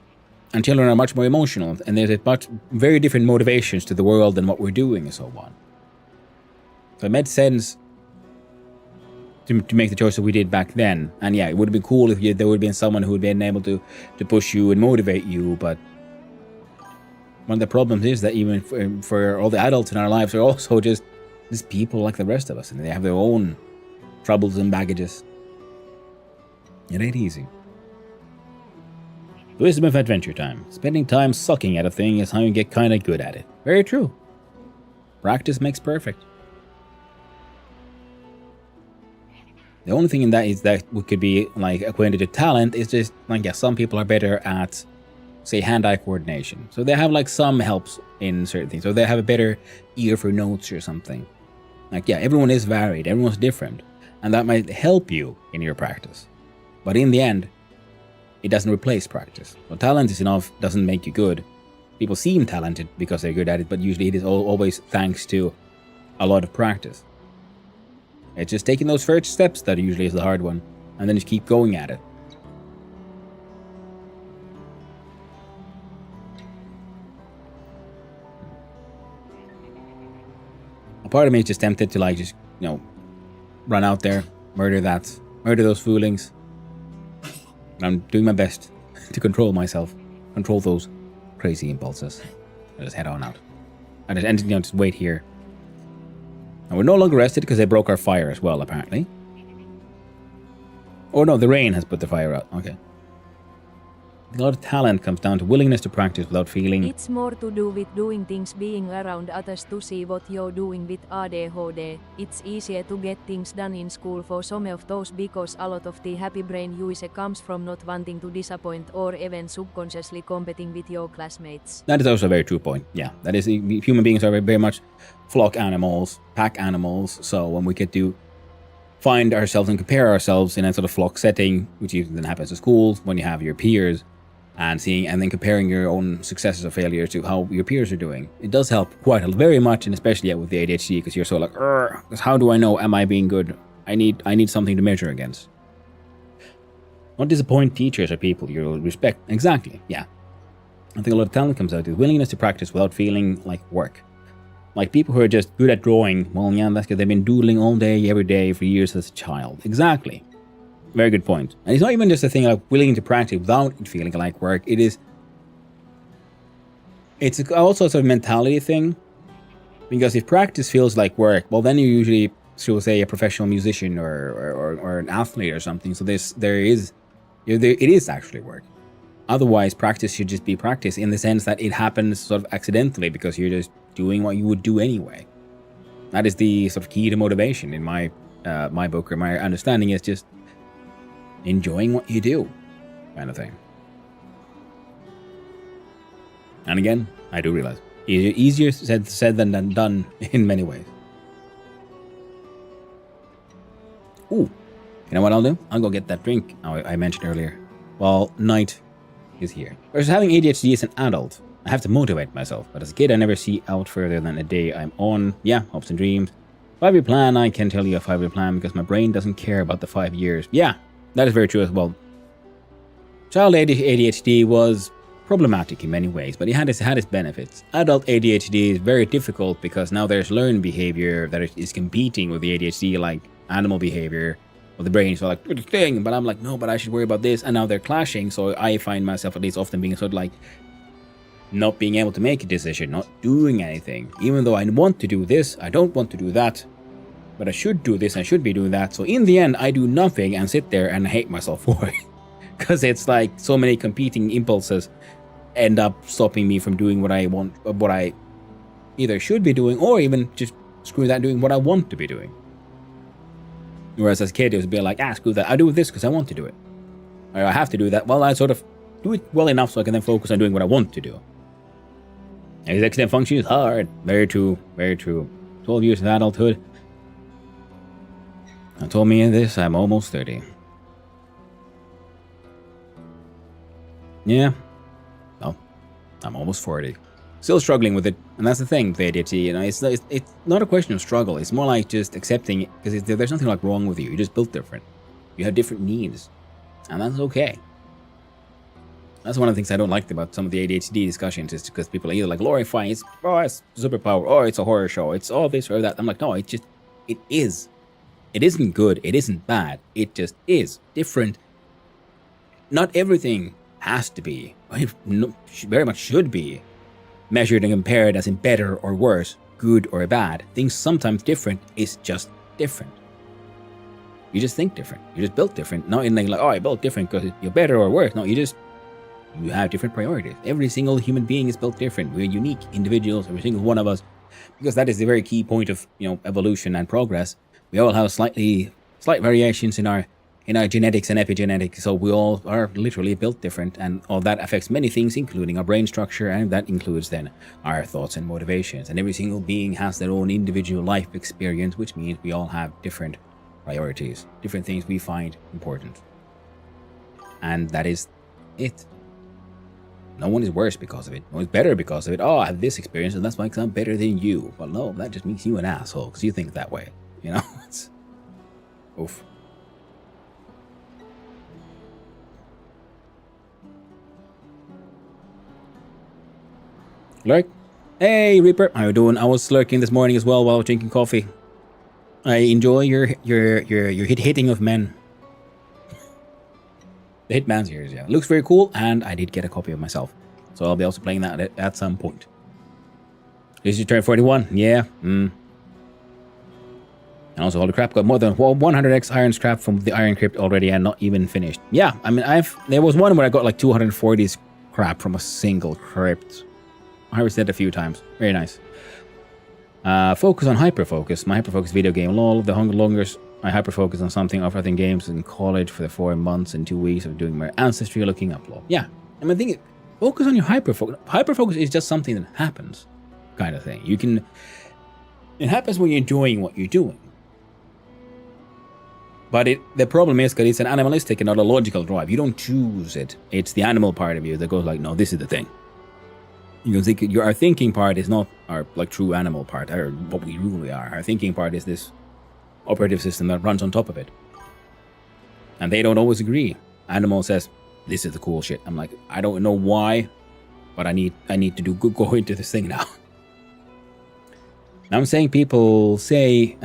And children are much more emotional, and there's very different motivations to the world than what we're doing and so on. So it made sense to make the choice that we did back then. And yeah, it would have been cool if there would have been someone who would have been able to push you and motivate you, but one of the problems is that even for all the adults in our lives are also just people like the rest of us, and they have their own troubles and baggages. It ain't easy. The wisdom of adventure time. Spending time sucking at a thing is how you get kinda good at it. Very true. Practice makes perfect. The only thing in that is that we could be like acquainted to talent is just like, yeah, some people are better at, say, hand-eye coordination. So they have like some helps in certain things. So they have a better ear for notes or something. Like, yeah, everyone is varied, everyone's different. And that might help you in your practice. But in the end, it doesn't replace practice. So talent is enough, doesn't make you good. People seem talented because they're good at it, but usually it is always thanks to a lot of practice. It's just taking those first steps that usually is the hard one, and then just keep going at it. A part of me is just tempted to like just, run out there, murder those foolings. I'm doing my best to control myself, control those crazy impulses. I just head on out. I just wait here. And we're no longer rested because they broke our fire as well, apparently. Oh no, the rain has put the fire out. Okay. A lot of talent comes down to willingness to practice without feeling. It's more to do with doing things, being around others to see what you're doing with ADHD. It's easier to get things done in school for some of those because a lot of the happy brain usage comes from not wanting to disappoint or even subconsciously competing with your classmates. That is also a very true point. Yeah, that is, human beings are very much flock animals, pack animals. So when we get to find ourselves and compare ourselves in a sort of flock setting, which even then happens at schools, when you have your peers, and then comparing your own successes or failures to how your peers are doing. It does help very much, and especially with the ADHD, because you're so like, because how do I know, am I being good? I need something to measure against. Not disappoint teachers or people you respect. Exactly, yeah. I think a lot of talent comes out of willingness to practice without feeling like work. Like people who are just good at drawing, well, yeah, that's because they've been doodling all day, every day for years as a child. Exactly. Very good point. And it's not even just a thing like willing to practice without it feeling like work. It's also a sort of mentality thing. Because if practice feels like work, well, then you usually, shall say, a professional musician or an athlete or something. So it is actually work. Otherwise, practice should just be practice in the sense that it happens sort of accidentally because you're just doing what you would do anyway. That is the sort of key to motivation in my book, or my understanding is just enjoying what you do, kind of thing. And again, I do realize easier said than done in many ways. Ooh, you know what I'll do? I'll go get that drink I mentioned earlier. Well, night is here. Whereas having ADHD as an adult, I have to motivate myself. But as a kid, I never see out further than a day I'm on. Yeah, hopes and dreams. 5-year plan, I can tell you a 5-year plan because my brain doesn't care about the 5 years. Yeah, that is very true as well. Child ADHD was problematic in many ways, but it had its benefits. Adult ADHD is very difficult because now there's learned behavior that is competing with the ADHD, like animal behavior of the brain. So like, good thing, but I'm like, no, but I should worry about this. And now they're clashing. So I find myself at least often being sort of like not being able to make a decision, not doing anything. Even though I want to do this, I don't want to do that. But I should do this, I should be doing that. So in the end, I do nothing and sit there and hate myself for it. Because it's like so many competing impulses end up stopping me from doing what I want, what I either should be doing, or even just screw that, doing what I want to be doing. Whereas as a kid, it would be like, screw that, I do this because I want to do it. Or I have to do that. Well, I sort of do it well enough so I can then focus on doing what I want to do. Executive function is hard. Very true, very true. 12 years of adulthood. I told me this, I'm almost 30. Yeah. Well, I'm almost 40. Still struggling with it, and that's the thing with ADHD. You know, it's not a question of struggle. It's more like just accepting it, because there's nothing like wrong with you. You're just built different. You have different needs, and that's okay. That's one of the things I don't like about some of the ADHD discussions, is because people are either like glorifying it's superpower, or it's a horror show, it's all this or that. I'm like, no, it is. It isn't good. It isn't bad. It just is different. Not everything has to be, it very much should be, measured and compared as in better or worse, good or bad. Things sometimes different is just different. You just think different. You're just built different. Not in like, I built different because you're better or worse. No, you have different priorities. Every single human being is built different. We're unique individuals, every single one of us, because that is the very key point of evolution and progress. We all have slight variations in our genetics and epigenetics, so we all are literally built different, and all that affects many things, including our brain structure, and that includes then our thoughts and motivations. And every single being has their own individual life experience, which means we all have different priorities, different things we find important. And that is it. No one is worse because of it. No one's better because of it. Oh, I have this experience, and that's why I'm better than you. Well, no, that just makes you an asshole because you think that way. It's oof. Lurk? Hey, Reaper. How you doing? I was lurking this morning as well while drinking coffee. I enjoy your hitting of men. The Hitman series, yeah. Looks very cool, and I did get a copy of myself. So I'll be also playing that at some point. Is you turn 41? Yeah. And also, holy crap, got more than 100x iron scrap from the iron crypt already and not even finished. Yeah, I mean, there was one where I got like 240 scrap from a single crypt. I harvested it a few times. Very nice. Focus on hyperfocus. My hyperfocus video game, lol. The longest I hyperfocus on something after I games in college for the 4 months and 2 weeks of doing my ancestry looking up, lol. Yeah, I mean, I think focus on your hyperfocus. Hyperfocus is just something that happens, kind of thing. It happens when you're enjoying what you're doing. But the problem is that it's an animalistic and not a logical drive. You don't choose it. It's the animal part of you that goes like, no, this is the thing. Our thinking part is not our like true animal part, or what we really are. Our thinking part is this operative system that runs on top of it. And they don't always agree. Animal says, this is the cool shit. I'm like, I don't know why, but I need to go into this thing now. I'm saying people say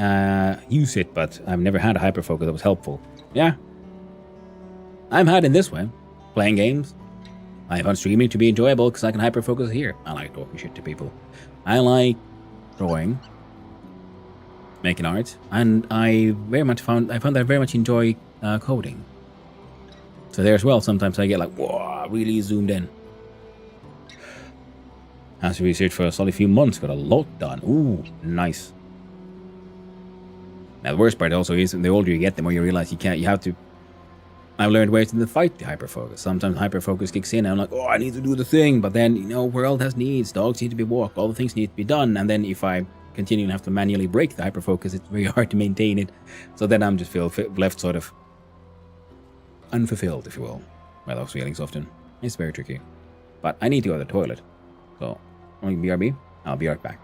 use it, but I've never had a hyperfocus that was helpful. Yeah. I've had in this way. Playing games. I found streaming to be enjoyable because I can hyperfocus here. I like talking shit to people. I like drawing, making art, and I found that I very much enjoy coding. So there as well, sometimes I get like, whoa, really zoomed in. Has to research for a solid few months, got a lot done. Ooh, nice. Now the worst part also is the older you get, the more you realize you have to. I've learned ways to fight the hyperfocus. Sometimes hyperfocus kicks in and I'm like, oh, I need to do the thing. But then, world has needs. Dogs need to be walked. All the things need to be done. And then if I continue and have to manually break the hyperfocus, it's very hard to maintain it. So then I'm just left sort of unfulfilled, if you will, by those feelings often. It's very tricky. But I need to go to the toilet. So, BRB, I'll be right back.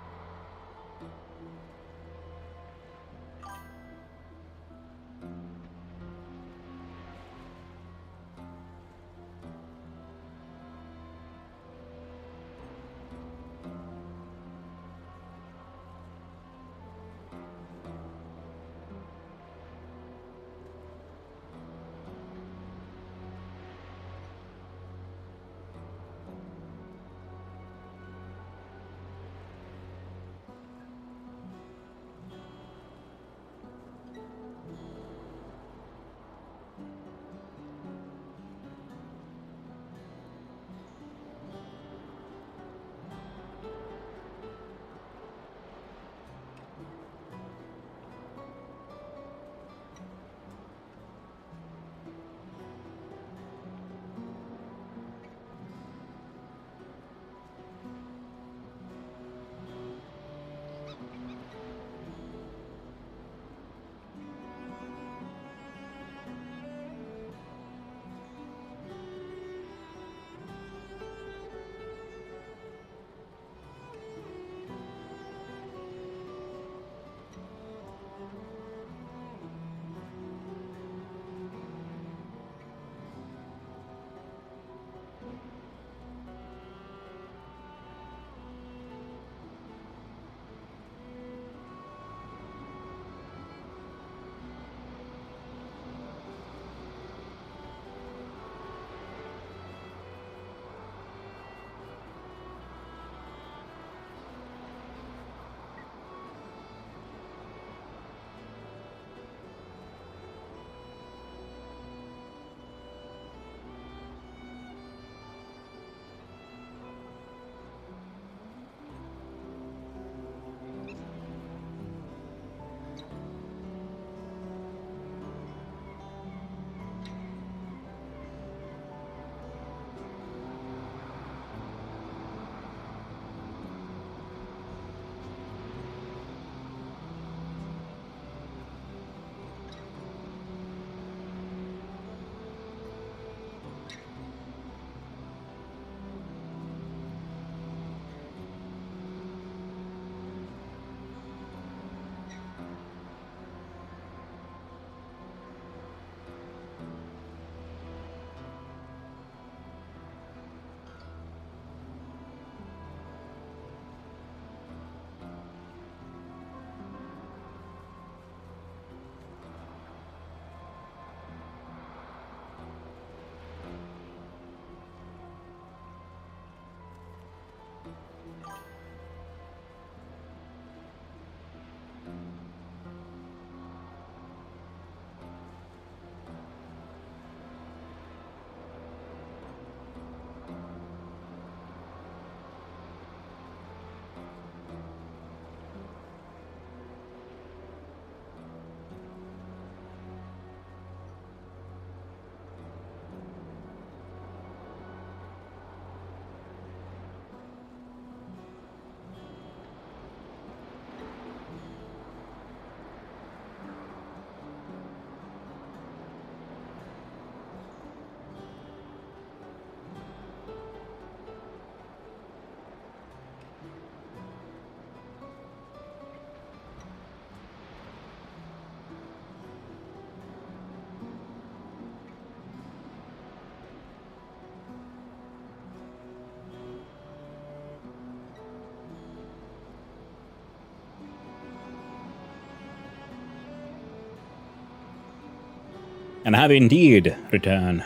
And have indeed returned.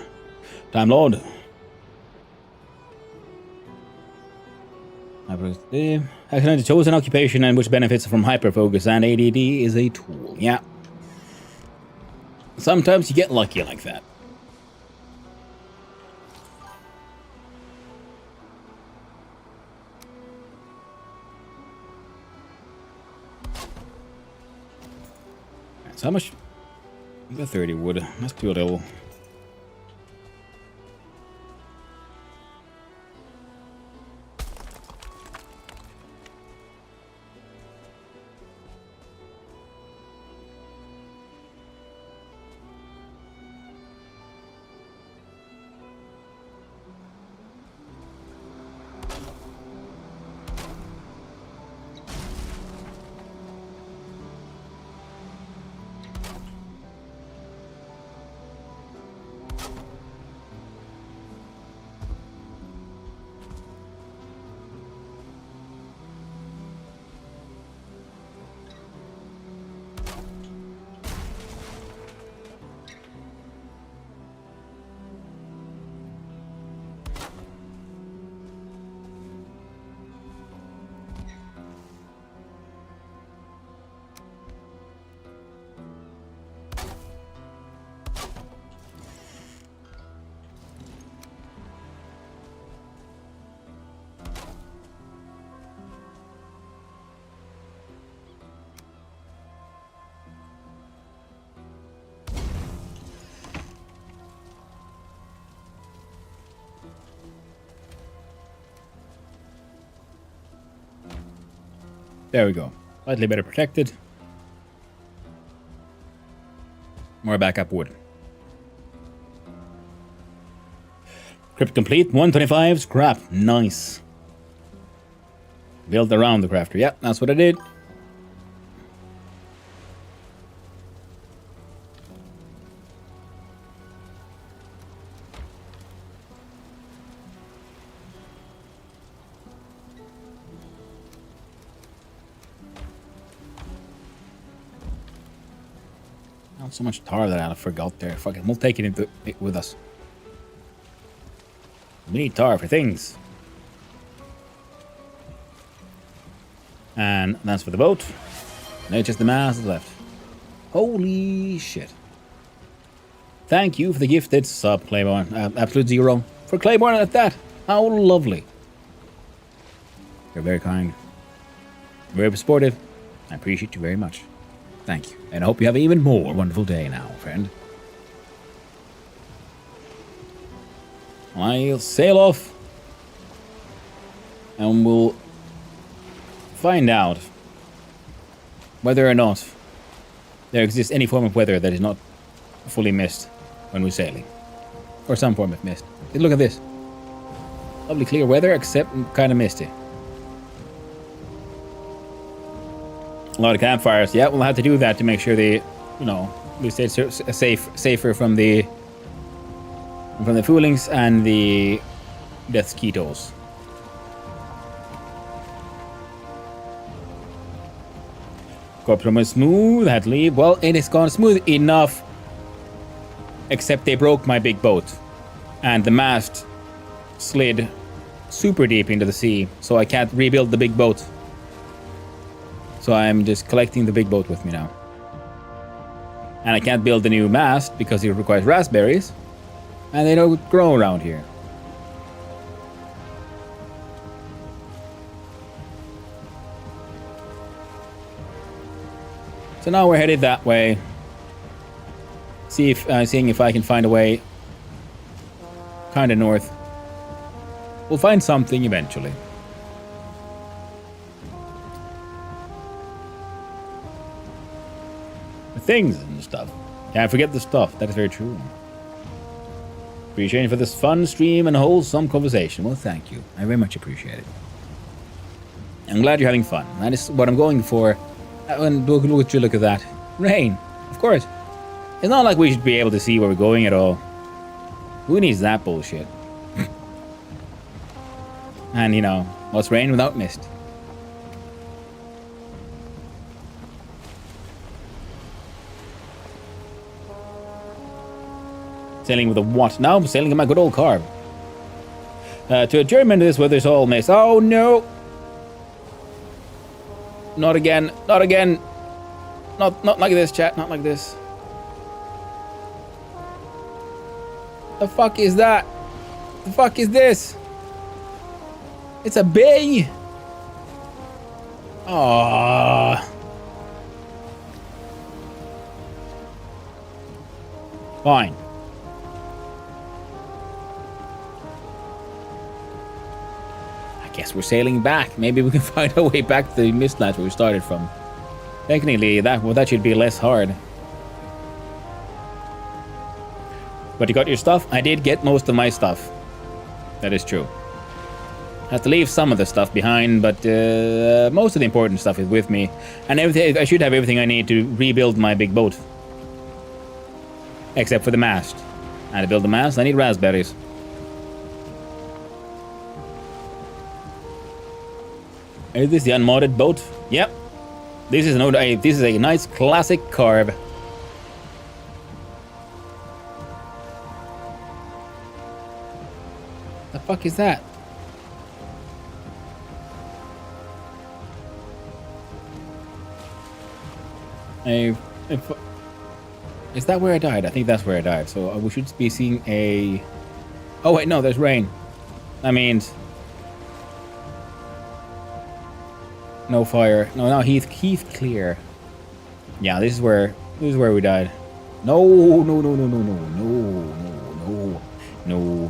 Time Lord. Accidentally chose an occupation and which benefits from hyperfocus, and ADD is a tool. Yeah. Sometimes you get lucky like that. So how much? We got 30 wood. That's too little. There we go. Slightly better protected. More backup wood. Crypt complete. 125 scrap. Nice. Built around the crafter. Yep, that's what I did. So much tar that I forgot there. Fuck it, we'll take it with us. We need tar for things. And that's for the boat. Now it's just the mast left. Holy shit. Thank you for the gifted sub, Claiborne. Absolute zero. For Claiborne at that. How lovely. You're very kind. Very supportive. I appreciate you very much. Thank you. And I hope you have an even more wonderful day now, friend. I'll sail off. And we'll find out whether or not there exists any form of weather that is not fully mist when we're sailing. Or some form of mist. Look at this. Lovely clear weather, except kind of misty. A lot of campfires. Yeah, we'll have to do that to make sure they, you know, we stay safer from the foolings and the death mosquitoes. Corpse was smooth, had to leave. Well, it has gone smooth enough, except they broke my big boat, and the mast slid super deep into the sea, so I can't rebuild the big boat. So I'm just collecting the big boat with me now. And I can't build a new mast because it requires raspberries. And they don't grow around here. So now we're headed that way. Seeing if I can find a way kind of north. We'll find something eventually. Things and stuff. Can't forget the stuff. That is very true. Appreciate it for this fun stream and wholesome conversation. Well, thank you. I very much appreciate it. I'm glad you're having fun. That is what I'm going for. And look at that. Rain. Of course. It's not like we should be able to see where we're going at all. Who needs that bullshit? And, you know, what's rain without mist? Sailing with a what? Now I'm sailing in my good old car. To adjournment this weather's all mess. Oh no! Not again. Not again. Not like this, chat. Not like this. The fuck is that? The fuck is this? It's a bee! Aww. Fine. I guess we're sailing back. Maybe we can find our way back to the Mistlands where we started from. Technically, that should be less hard. But you got your stuff? I did get most of my stuff. That is true. I have to leave some of the stuff behind, but most of the important stuff is with me. And everything, I should have everything I need to rebuild my big boat. Except for the mast. And to build the mast, I need raspberries. Is this the unmodded boat? Yep. This is a nice classic carve. The fuck is that? Is that where I died? I think that's where I died. So we should be seeing a... Oh wait, no, there's rain. That means... No fire. No, Heath clear. Yeah, this is where we died. No,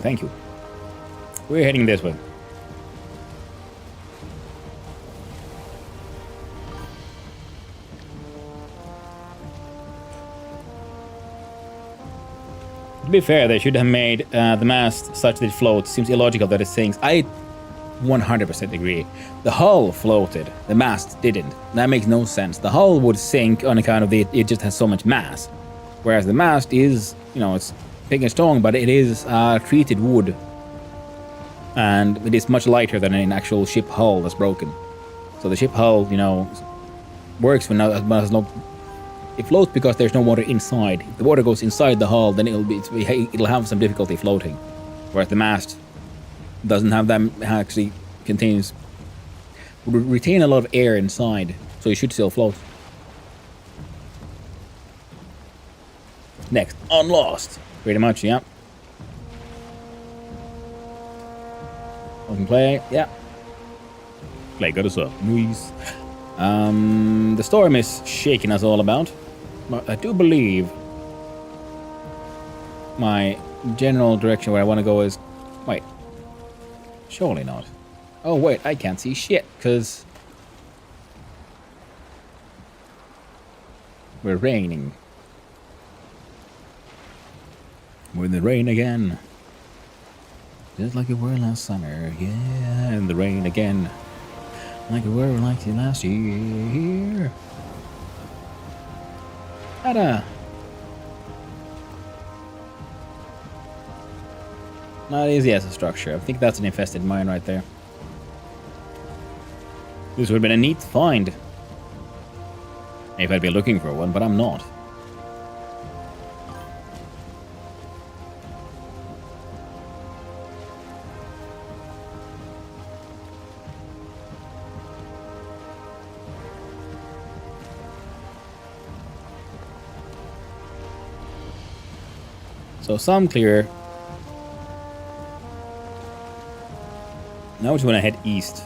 thank you. We're heading this way. To be fair, they should have made the mast such that it floats. Seems illogical that it sinks. I 100% agree. The hull floated, the mast didn't. That makes no sense. The hull would sink on account of it just has so much mass. Whereas the mast is, it's big and strong, but it is treated wood. And it is much lighter than an actual ship hull that's broken. So the ship hull, works when there's no... It floats because there's no water inside. If the water goes inside the hull, then it'll have some difficulty floating. Whereas the mast doesn't have that, actually would retain a lot of air inside, so it should still float. Next, Unlost. Pretty much, yeah. Open play, yeah. Play good as well. Nice. The storm is shaking us all about, but I do believe my general direction where I want to go is... Wait. Surely not. Oh wait, I can't see shit, because... We're raining. We're in the rain again. Just like we were last summer, yeah, in the rain again. Like we were like last year. Ta-da! Not easy as a structure. I think that's an infested mine right there. This would have been a neat find. If I'd been looking for one, but I'm not. So some clear. Now we just want to head east.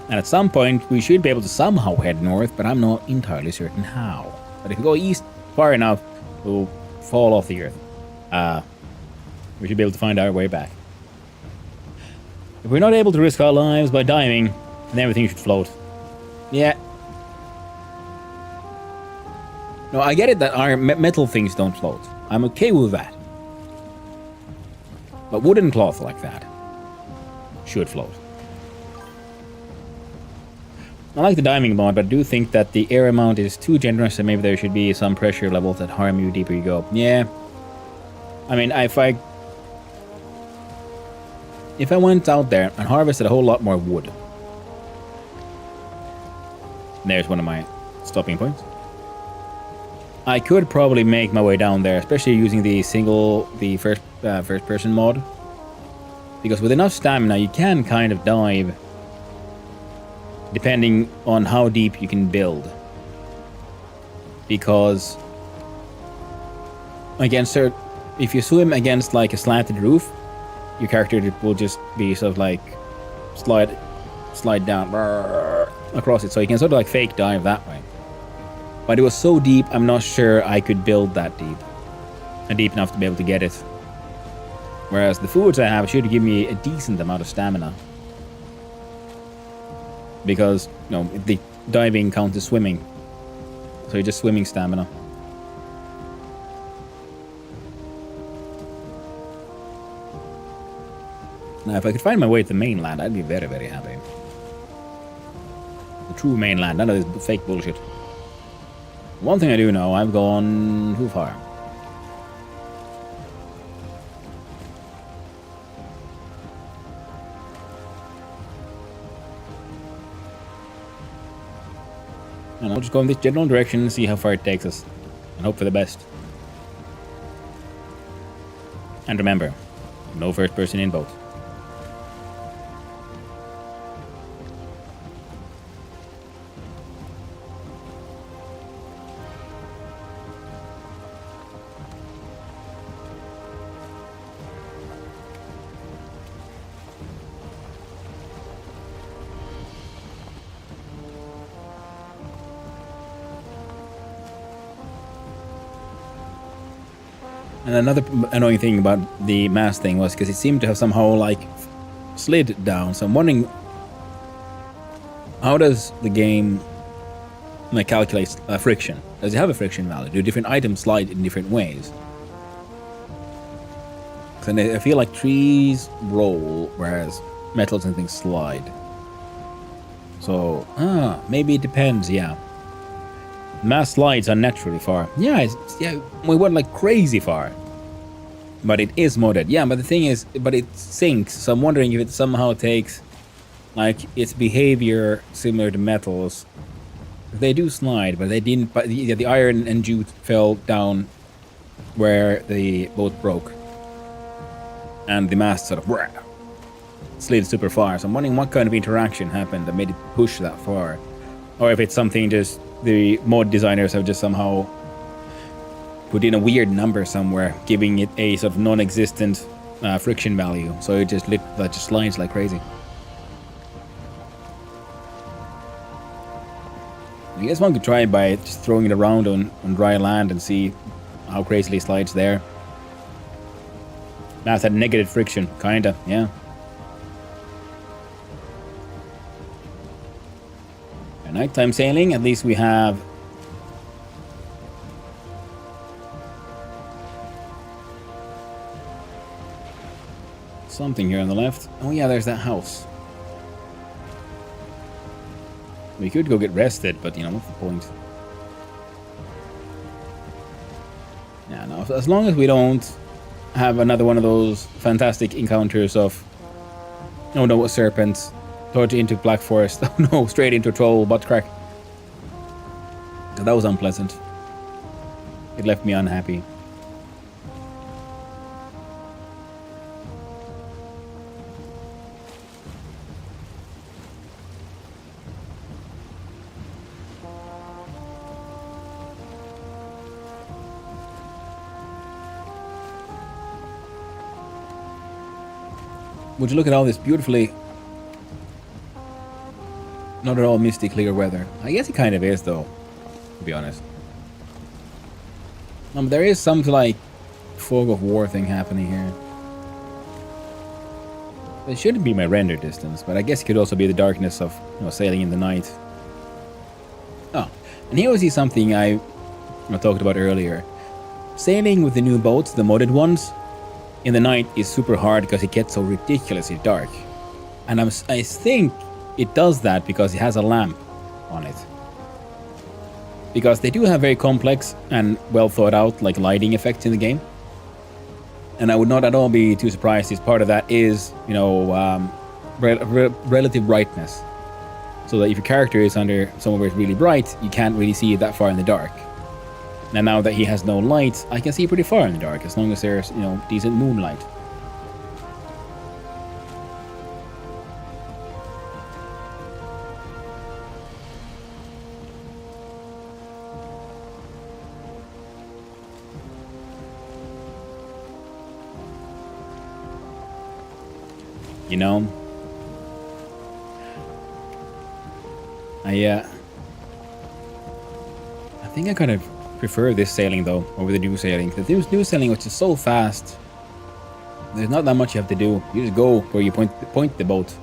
And at some point we should be able to somehow head north, but I'm not entirely certain how. But if we go east far enough, we'll fall off the earth. We should be able to find our way back. If we're not able to risk our lives by diving, then everything should float. Yeah. No, I get it that our metal things don't float. I'm okay with that. But wooden cloth like that should float. I like the diving mod, but I do think that the air amount is too generous and maybe there should be some pressure levels that harm you deeper you go. Yeah. I mean, if I went out there and harvested a whole lot more wood. There's one of my stopping points. I could probably make my way down there, especially using the first person mod. Because with enough stamina, you can kind of dive, depending on how deep you can build. Because if you swim against like a slanted roof, your character will just be sort of like slide down across it, so you can sort of like fake dive that way. But it was so deep, I'm not sure I could build that deep, and deep enough to be able to get it. Whereas the foods I have should give me a decent amount of stamina, because the diving counts as swimming, so you're just swimming stamina. Now, if I could find my way to the mainland, I'd be very, very happy. The true mainland, none of this fake bullshit. One thing I do know, I've gone too far. And I'll just go in this general direction and see how far it takes us, and hope for the best. And remember, no first person in boat. And another annoying thing about the mast thing was because it seemed to have somehow like slid down. So I'm wondering, how does the game like calculate friction? Does it have a friction value? Do different items slide in different ways? Because I feel like trees roll, whereas metals and things slide. So maybe it depends. Yeah. Mass slides unnaturally far. Yeah, we went like crazy far. But it is modded. Yeah, but the thing is, but it sinks. So I'm wondering if it somehow takes like its behavior similar to metals. They do slide, but they didn't. But the iron and jute fell down where the boat broke, and the mast sort of slid super far. So I'm wondering what kind of interaction happened that made it push that far, or if it's something just the mod designers have just somehow put in a weird number somewhere, giving it a sort of non-existent friction value, so it just slides like crazy. I guess one could try by just throwing it around on dry land and see how crazily it slides there. That's had negative friction, kinda, yeah. For nighttime sailing, at least we have something here on the left. Oh yeah, there's that house. We could go get rested, but what's the point? Yeah, no, as long as we don't have another one of those fantastic encounters of oh no, a serpent, dodge into Black Forest, oh no, straight into a troll butt crack. That was unpleasant. It left me unhappy. Would you look at all this beautifully, not at all misty clear weather? I guess it kind of is though, to be honest. There is some like fog of war thing happening here. It shouldn't be my render distance, but I guess it could also be the darkness of sailing in the night. Oh, and here we see something I talked about earlier. Sailing with the new boats, the modded ones, in the night is super hard because it gets so ridiculously dark. And I think it does that because it has a lamp on it. Because they do have very complex and well thought out like lighting effects in the game. And I would not at all be too surprised if part of that is, relative brightness. So that if your character is under somewhere where it's really bright, you can't really see it that far in the dark. And now that he has no light, I can see pretty far in the dark as long as there's, decent moonlight. I think I kind of prefer this sailing though over the new sailing. The new sailing, which is so fast, there's not that much you have to do. You just go where you point the boat.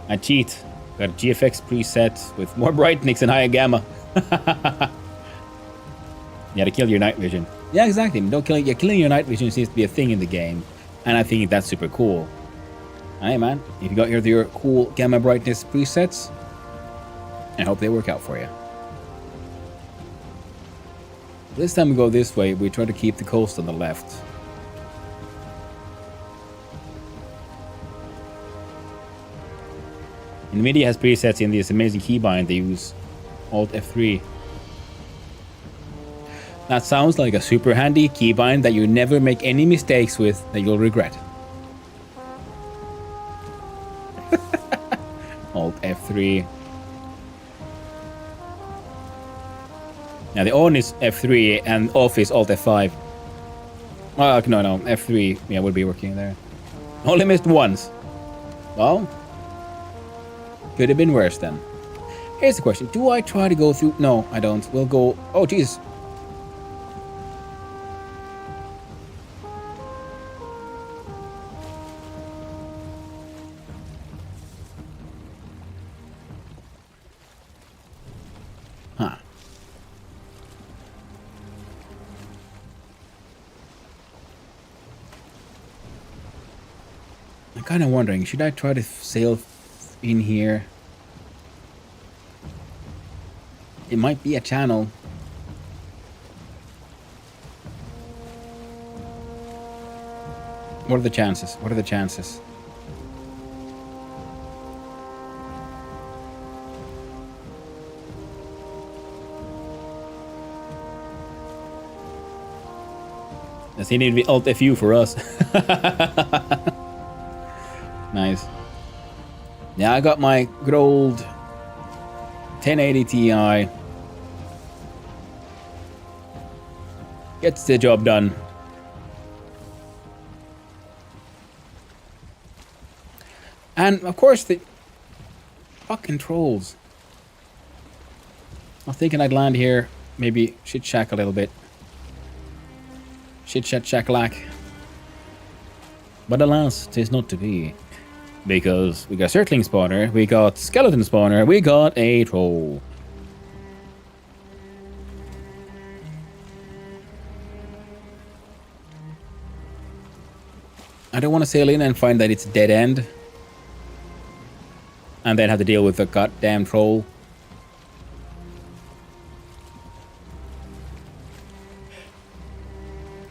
I cheat. Got a GFX preset with more brightness and higher gamma. You gotta kill your night vision. Yeah, exactly. Killing your night vision seems to be a thing in the game, and I think that's super cool. Hey man, if you got your cool gamma brightness presets, I hope they work out for you. This time we go this way, we try to keep the coast on the left. NVIDIA has presets in this amazing keybind they use, Alt F3. That sounds like a super handy keybind that you never make any mistakes with that you'll regret. Alt F3. Now the on is F3 and off is Alt F5. Oh, no, F3, yeah, would be working there. Only missed once. Well, could have been worse then. Here's the question, do I try to go through? No, I don't. We'll go, oh jeez. Huh. I'm kind of wondering, should I try to sail in here? It might be a channel. What are the chances? What are the chances? Does he need to be Alt FU for us? Nice. Yeah, I got my good old 1080 Ti. Gets the job done. And of course the fucking trolls. I was thinking I'd land here, maybe shit shack a little bit. Shit shat shack lack. But alas, 'tis not to be. Because we got Circling spawner, we got Skeleton spawner, we got a troll. I don't want to sail in and find that it's a dead end. And then have to deal with the goddamn troll.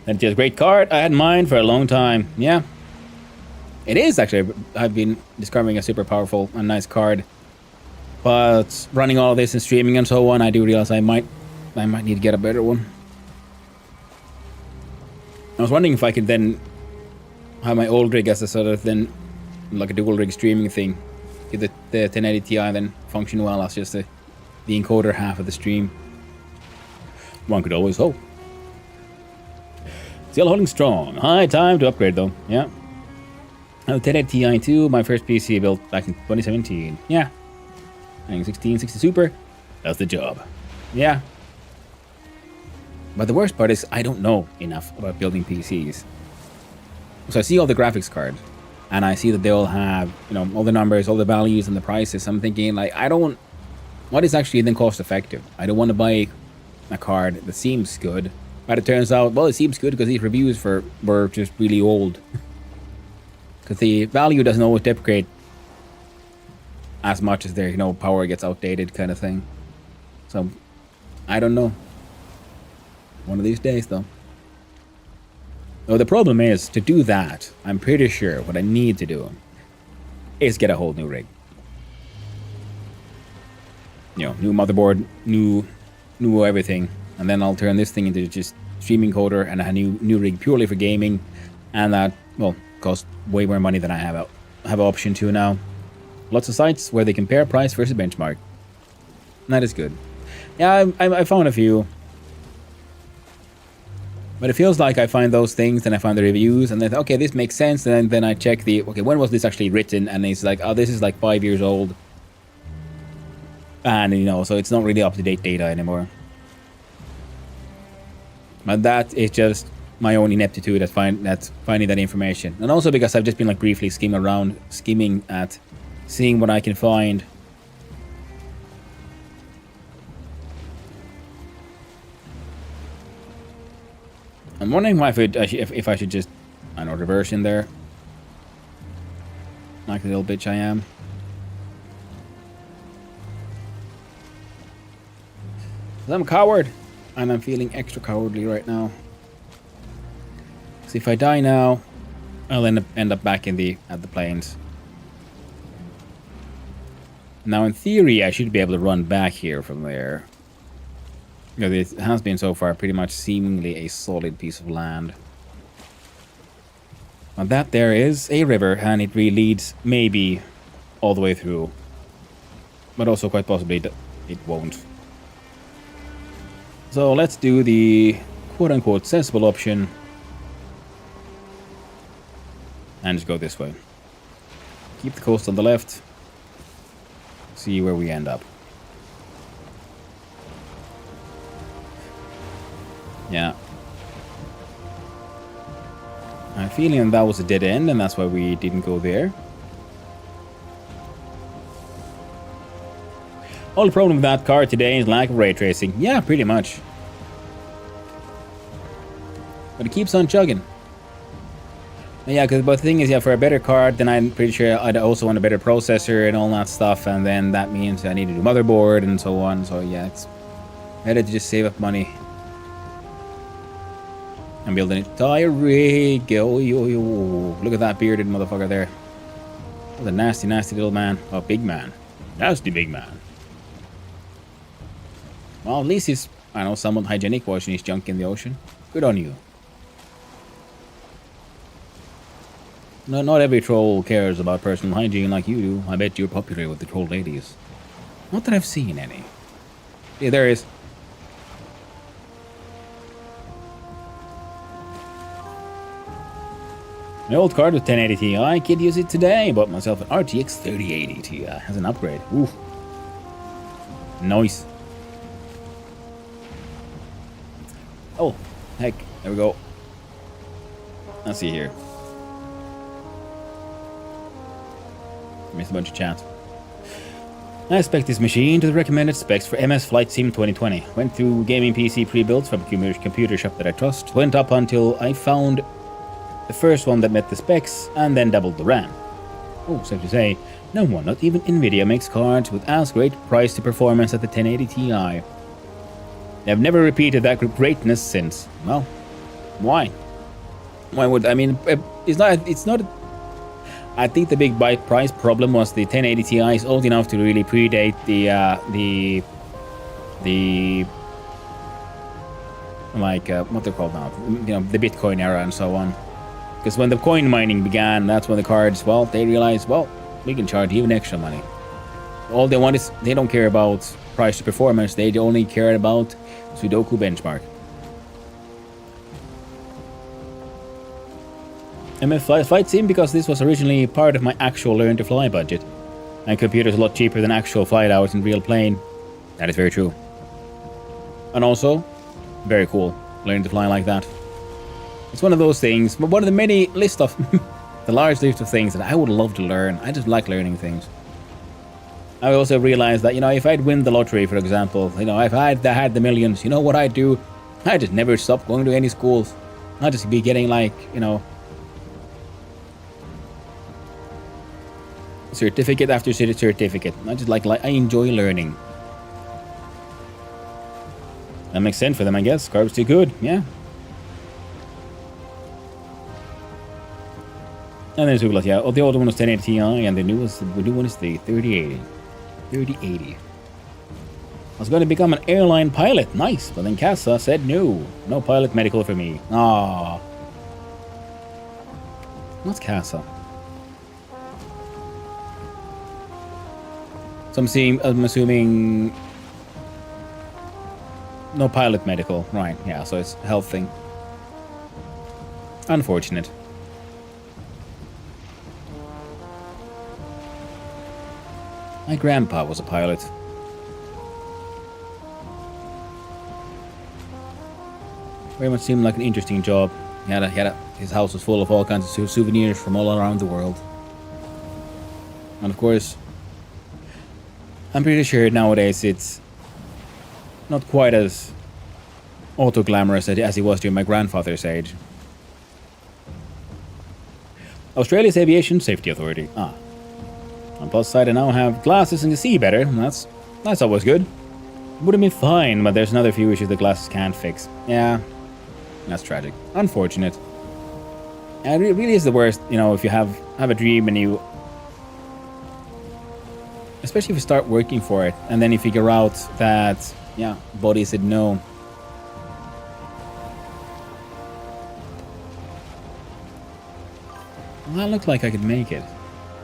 That's just a great card. I had mine for a long time. Yeah. It is actually. I've been discovering a super powerful and nice card. But running all this and streaming and so on, I do realize I might need to get a better one. I was wondering if I could then have my old rig as a sort of then like a dual rig streaming thing. Get the 1080 Ti then function well as just the encoder half of the stream. One could always hope. Still holding strong. High time to upgrade though. Yeah. 1080 Ti 2, my first PC built back in 2017. Yeah. Running 1660 Super. Does the job. Yeah. But the worst part is I don't know enough about building PCs. So I see all the graphics cards, and I see that they all have, all the numbers, all the values, and the prices. I'm thinking, like, what is actually then cost effective? I don't want to buy a card that seems good, but it turns out, well, it seems good because these reviews were just really old. Because the value doesn't always depreciate as much as their, power gets outdated kind of thing. So, I don't know. One of these days, though. So the problem is, to do that, I'm pretty sure what I need to do is get a whole new rig. New motherboard, new everything. and then I'll turn this thing into just streaming coder and a new rig purely for gaming, and that, well, costs way more money than I have an option to now. Lots of sites where they compare price versus benchmark. And that is good. Yeah, I found a few. But it feels like I find those things, and I find the reviews, and then, okay, this makes sense, and then I check okay, when was this actually written? And it's like, oh, this is like 5 years old. And, you know, so it's not really up-to-date data anymore. But that is just my own ineptitude at finding that information. And also because I've just been like briefly skimming at seeing what I can find. I'm wondering if I should just, I don't know, reverse in there. Like the little bitch I am. 'Cause I'm a coward. And I'm feeling extra cowardly right now. So if I die now, I'll end up back at the plains. Now in theory, I should be able to run back here from there. You know, it has been so far pretty much seemingly a solid piece of land. Now that there is a river, and it really leads maybe all the way through. But also quite possibly it won't. So let's do the quote-unquote sensible option. And just go this way. Keep the coast on the left. See where we end up. Yeah. I'm feeling that was a dead end, and that's why we didn't go there. Only problem with that car today is lack of ray tracing. Yeah, pretty much. But it keeps on chugging. Yeah, but the thing is, yeah, for a better card, then I'm pretty sure I'd also want a better processor and all that stuff, and then that means I need a new motherboard and so on. So yeah, it's better to just save up money. I'm building an entire rig. Oh, look at that bearded motherfucker there. What a nasty, nasty little man. Oh, big man. Nasty big man. Well, at least he's, I know, somewhat hygienic washing his junk in the ocean. Good on you. No, not every troll cares about personal hygiene like you do. I bet you're popular with the troll ladies. Not that I've seen any. Yeah, there is. My old card with 1080 Ti, I could use it today. Bought myself an RTX 3080 Ti as an upgrade. Ooh. Nice. Oh, heck. There we go. Let's see here. Missed a bunch of chat. I spec this machine to the recommended specs for MS Flight Sim 2020. Went through gaming PC pre-builds from a computer shop that I trust. Went up until I found the first one that met the specs, and then doubled the RAM. Oh, safe to say, no one, not even Nvidia, makes cards with as great price to performance as the 1080 Ti. They've never repeated that greatness since. Well, why? Why would, I mean, it's not, I think the big price problem was the 1080 Ti is old enough to really predate what they're called now, you know, the Bitcoin era and so on. Because when the coin mining began, that's when the cards, well, they realized, well, we can charge even extra money. All they want is, they don't care about price to performance, they only care about Sudoku benchmark. MS Flight Sim, because this was originally part of my actual learn to fly budget. And computers a lot cheaper than actual flight hours in real plane. That is very true. And also, very cool, learning to fly like that. It's one of those things, but one of the many list of, the large list of things that I would love to learn. I just like learning things. I also realized that, you know, if I'd win the lottery, for example, you know, if I had the millions, you know what I'd do? I'd just never stop going to any schools. I'd just be getting, like, you know, certificate after certificate. I just like I enjoy learning. That makes sense for them, I guess. Carb's too good, yeah. And there's Douglas, yeah. Oh, the older one was 1080 Ti, and the new one is the 3080. 3080. was going to become an airline pilot. Nice. But then Casa said no. No pilot medical for me. Ah. What's Casa? So I'm assuming no pilot medical. Right, yeah, so it's a health thing. Unfortunate. My grandpa was a pilot. Very much seemed like an interesting job. His house was full of all kinds of souvenirs from all around the world. And of course, I'm pretty sure nowadays it's not quite as auto-glamorous as it was during my grandfather's age. Australia's Aviation Safety Authority. Ah. On plus side, I now have glasses and can see better. That's always good. Would have been fine, but there's another few issues the glasses can't fix. Yeah, that's tragic. Unfortunate. And it really is the worst, you know, if you have a dream and you... Especially if you start working for it, and then you figure out that, yeah, body said no. Well, that looks like I could make it.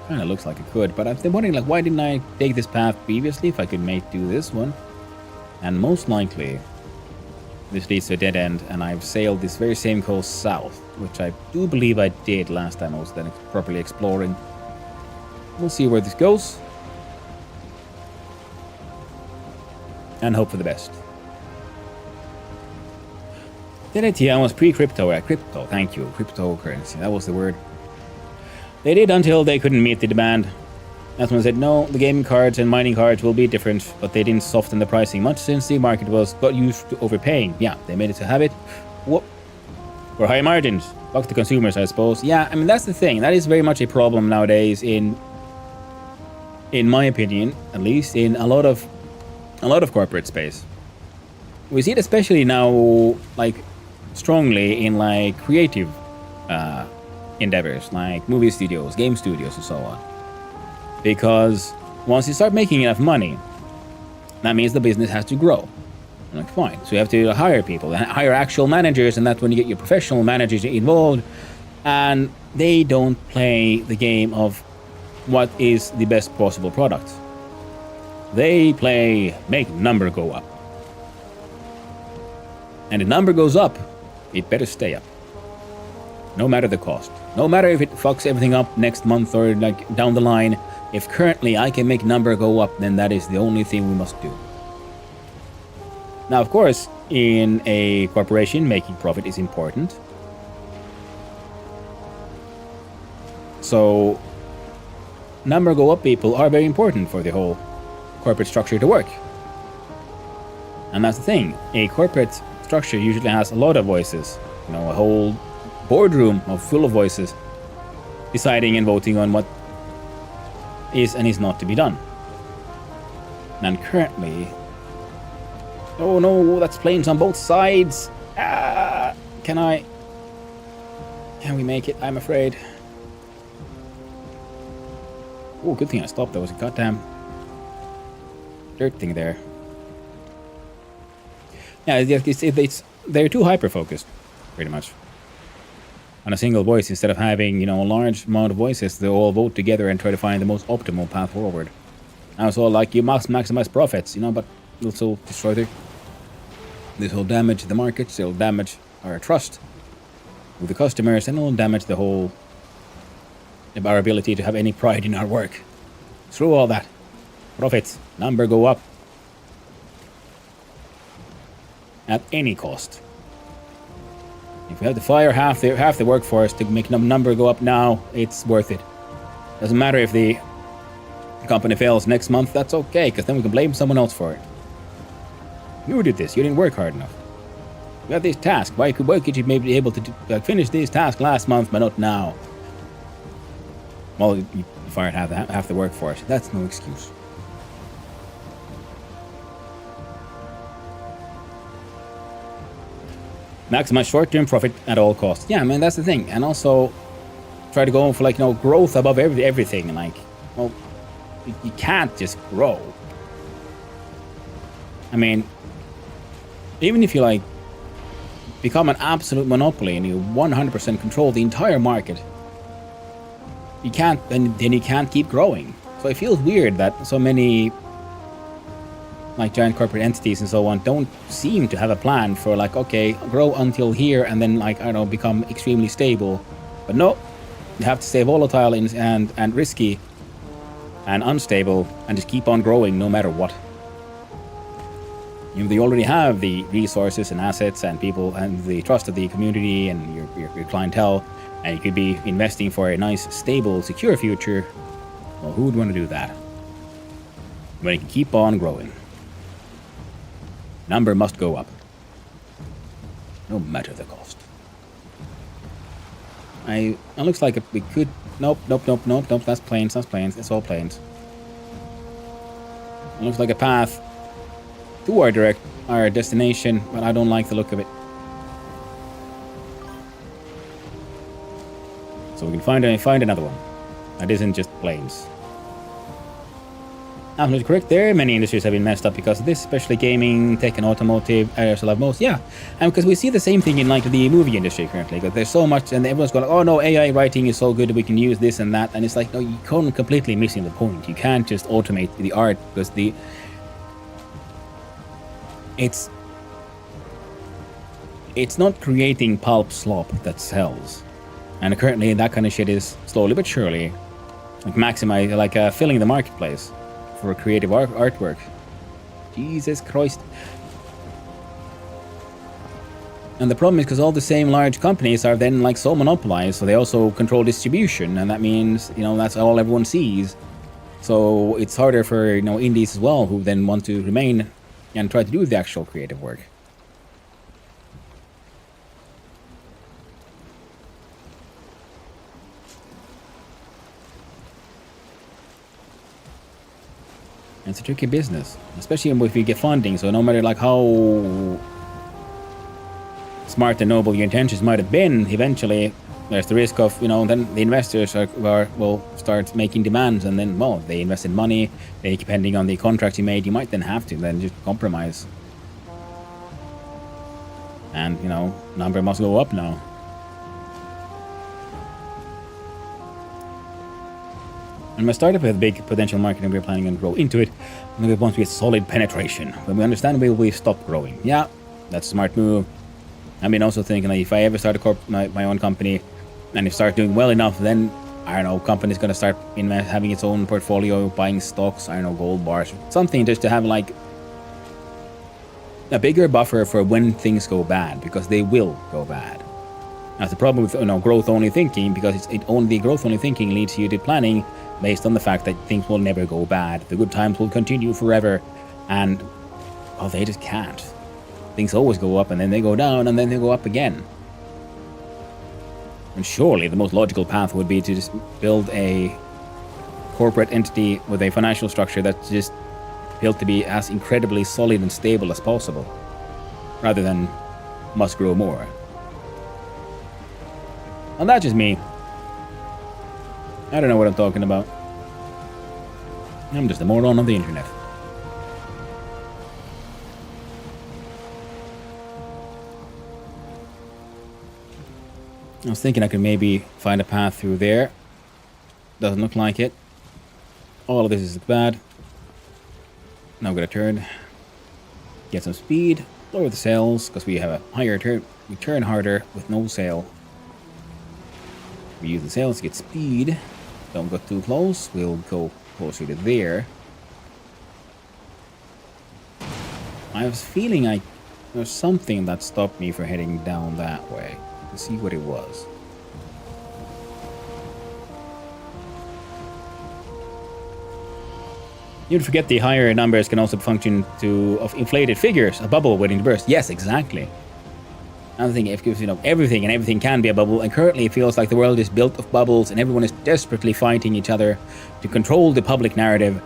Kinda looks like I could, but I've been wondering, like, why didn't I take this path previously if I could do this one? And most likely, this leads to a dead end, and I've sailed this very same coast south, which I do believe I did last time I was then properly exploring. We'll see where this goes. And hope for the best. DNATM was pre-crypto. Crypto, thank you. Cryptocurrency, that was the word. They did until they couldn't meet the demand. That's when they said, no, the gaming cards and mining cards will be different, but they didn't soften the pricing much since the market got used to overpaying. Yeah, they made it a habit. Whoop. For high margins. Fuck the consumers, I suppose. Yeah, I mean, that's the thing. That is very much a problem nowadays in my opinion, at least, in a lot of corporate space. We see it especially now, like, strongly in, like, creative endeavors, like movie studios, game studios, and so on. Because once you start making enough money, that means the business has to grow. I'm like, fine. So you have to hire people, hire actual managers, and that's when you get your professional managers involved, and they don't play the game of what is the best possible product. They play make number go up. And the number goes up, it better stay up. No matter the cost. No matter if it fucks everything up next month or like down the line. If currently I can make number go up, then that is the only thing we must do. Now, of course, in a corporation, making profit is important. So, number go up people are very important for the whole corporate structure to work. And that's the thing. A corporate structure usually has a lot of voices. You know, a whole boardroom full of voices deciding and voting on what is and is not to be done. And currently... Oh no, that's planes on both sides! Ah, can we make it? I'm afraid. Oh, good thing I stopped. There was a goddamn dirt thing there. Yeah, they're too hyper-focused, pretty much. On a single voice, instead of having, you know, a large amount of voices, they all vote together and try to find the most optimal path forward. Now it's all like, you must maximize profits, you know, but it'll also destroy this will damage the markets, it'll damage our trust with the customers, and it'll damage the whole, our ability to have any pride in our work. Through all that, profits, number go up. At any cost. If we have to fire half the workforce to make number go up now, it's worth it. Doesn't matter if the company fails next month, that's okay, because then we can blame someone else for it. You did this, you didn't work hard enough. You have this task, why could you maybe be able to finish this task last month, but not now? Well, you fired half the workforce, that's no excuse. Maximize short-term profit at all costs. Yeah, I mean, that's the thing. And also, try to go for, like, you know, growth above everything. Like, well, you can't just grow. I mean, even if you like become an absolute monopoly and you 100% control the entire market, you can't, then you can't keep growing. So it feels weird that so many like giant corporate entities and so on don't seem to have a plan for like, okay, grow until here and then like, I don't know, become extremely stable. But no, you have to stay volatile and risky and unstable and just keep on growing no matter what. You know, they already have the resources and assets and people and the trust of the community and your clientele, and you could be investing for a nice, stable, secure future. Well, who would want to do that when you can keep on growing? Number must go up, no matter the cost. It looks like we could. Nope. That's planes. It's all planes. It looks like a path to our destination, but I don't like the look of it. So we can find another one that isn't just planes. Absolutely correct. There, many industries have been messed up because of this, especially gaming, tech, and automotive. I also love most. Yeah, and because we see the same thing in like the movie industry currently. Because there's so much, and everyone's going, "Oh no, AI writing is so good, we can use this and that." And it's like, no, you're completely missing the point. You can't just automate the art because it's not creating pulp slop that sells. And currently, that kind of shit is slowly but surely like filling the marketplace for creative artwork. Jesus Christ. And the problem is because all the same large companies are then like so monopolized, so they also control distribution, and that means, you know, that's all everyone sees. So it's harder for, you know, indies as well, who then want to remain and try to do the actual creative work. It's a tricky business, especially if you get funding. So no matter like how smart and noble your intentions might have been, eventually there's the risk of, you know, then the investors will start making demands, and then, well, they invested money. Depending on the contract you made, you might then have to then just compromise. And, you know, number must go up now. And we started with a big potential market and we're planning on grow into it. And we want to get solid penetration. When we understand we stop growing. Yeah, that's a smart move. I've been also thinking like if I ever start my own company and if start doing well enough, then I don't know, company's gonna start having its own portfolio, buying stocks, I don't know, gold bars, something just to have like a bigger buffer for when things go bad, because they will go bad. That's the problem with, you know, growth only thinking, because the growth only thinking leads you to planning based on the fact that things will never go bad. The good times will continue forever, and well, they just can't. Things always go up and then they go down and then they go up again. And surely the most logical path would be to just build a corporate entity with a financial structure that's just built to be as incredibly solid and stable as possible, rather than must grow more. And that's just me. I don't know what I'm talking about. I'm just a moron on the internet. I was thinking I could maybe find a path through there. Doesn't look like it. All of this is bad. Now I'm gonna turn. Get some speed. Lower the sails, because we have a higher turn. We turn harder with no sail. We use the sails to get speed. Don't go too close. We'll go closer to there. I was feeling like there's something that stopped me from heading down that way. Let's see what it was. You'd forget the higher numbers can also function of inflated figures, a bubble waiting to burst. Yes, exactly. I'm thinking, if you know, everything can be a bubble, and currently it feels like the world is built of bubbles, and everyone is desperately fighting each other to control the public narrative,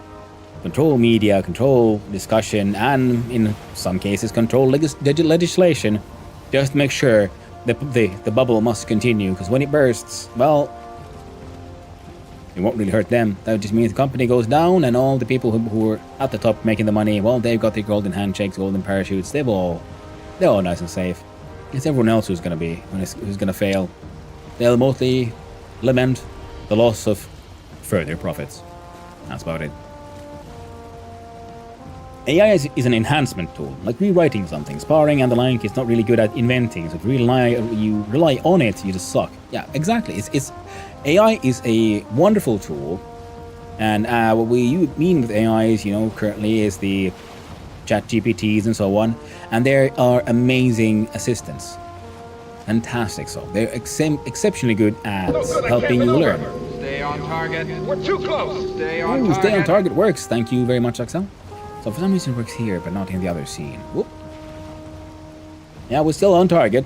control media, control discussion, and in some cases control legislation, just to make sure the bubble must continue. Because when it bursts, well, It won't really hurt them. That just means the company goes down, and all the people who are at the top making the money, well, they've got their golden handshakes, golden parachutes. They're all nice and safe. It's everyone else who's going to fail. They'll mostly lament the loss of further profits. That's about it. AI is an enhancement tool, like rewriting something. Sparring and the like is not really good at inventing, so if you rely on it, you just suck. Yeah, exactly. AI is a wonderful tool, and what we mean with AI is, currently is the chat GPTs and so on, and they are amazing assistants. Fantastic, so they're exceptionally good at helping you learn. Stay on target. We're too close. Stay on target. Stay on target works. Thank you very much, Axel. So for some reason it works here, but not in the other scene. Whoop. Yeah, we're still on target.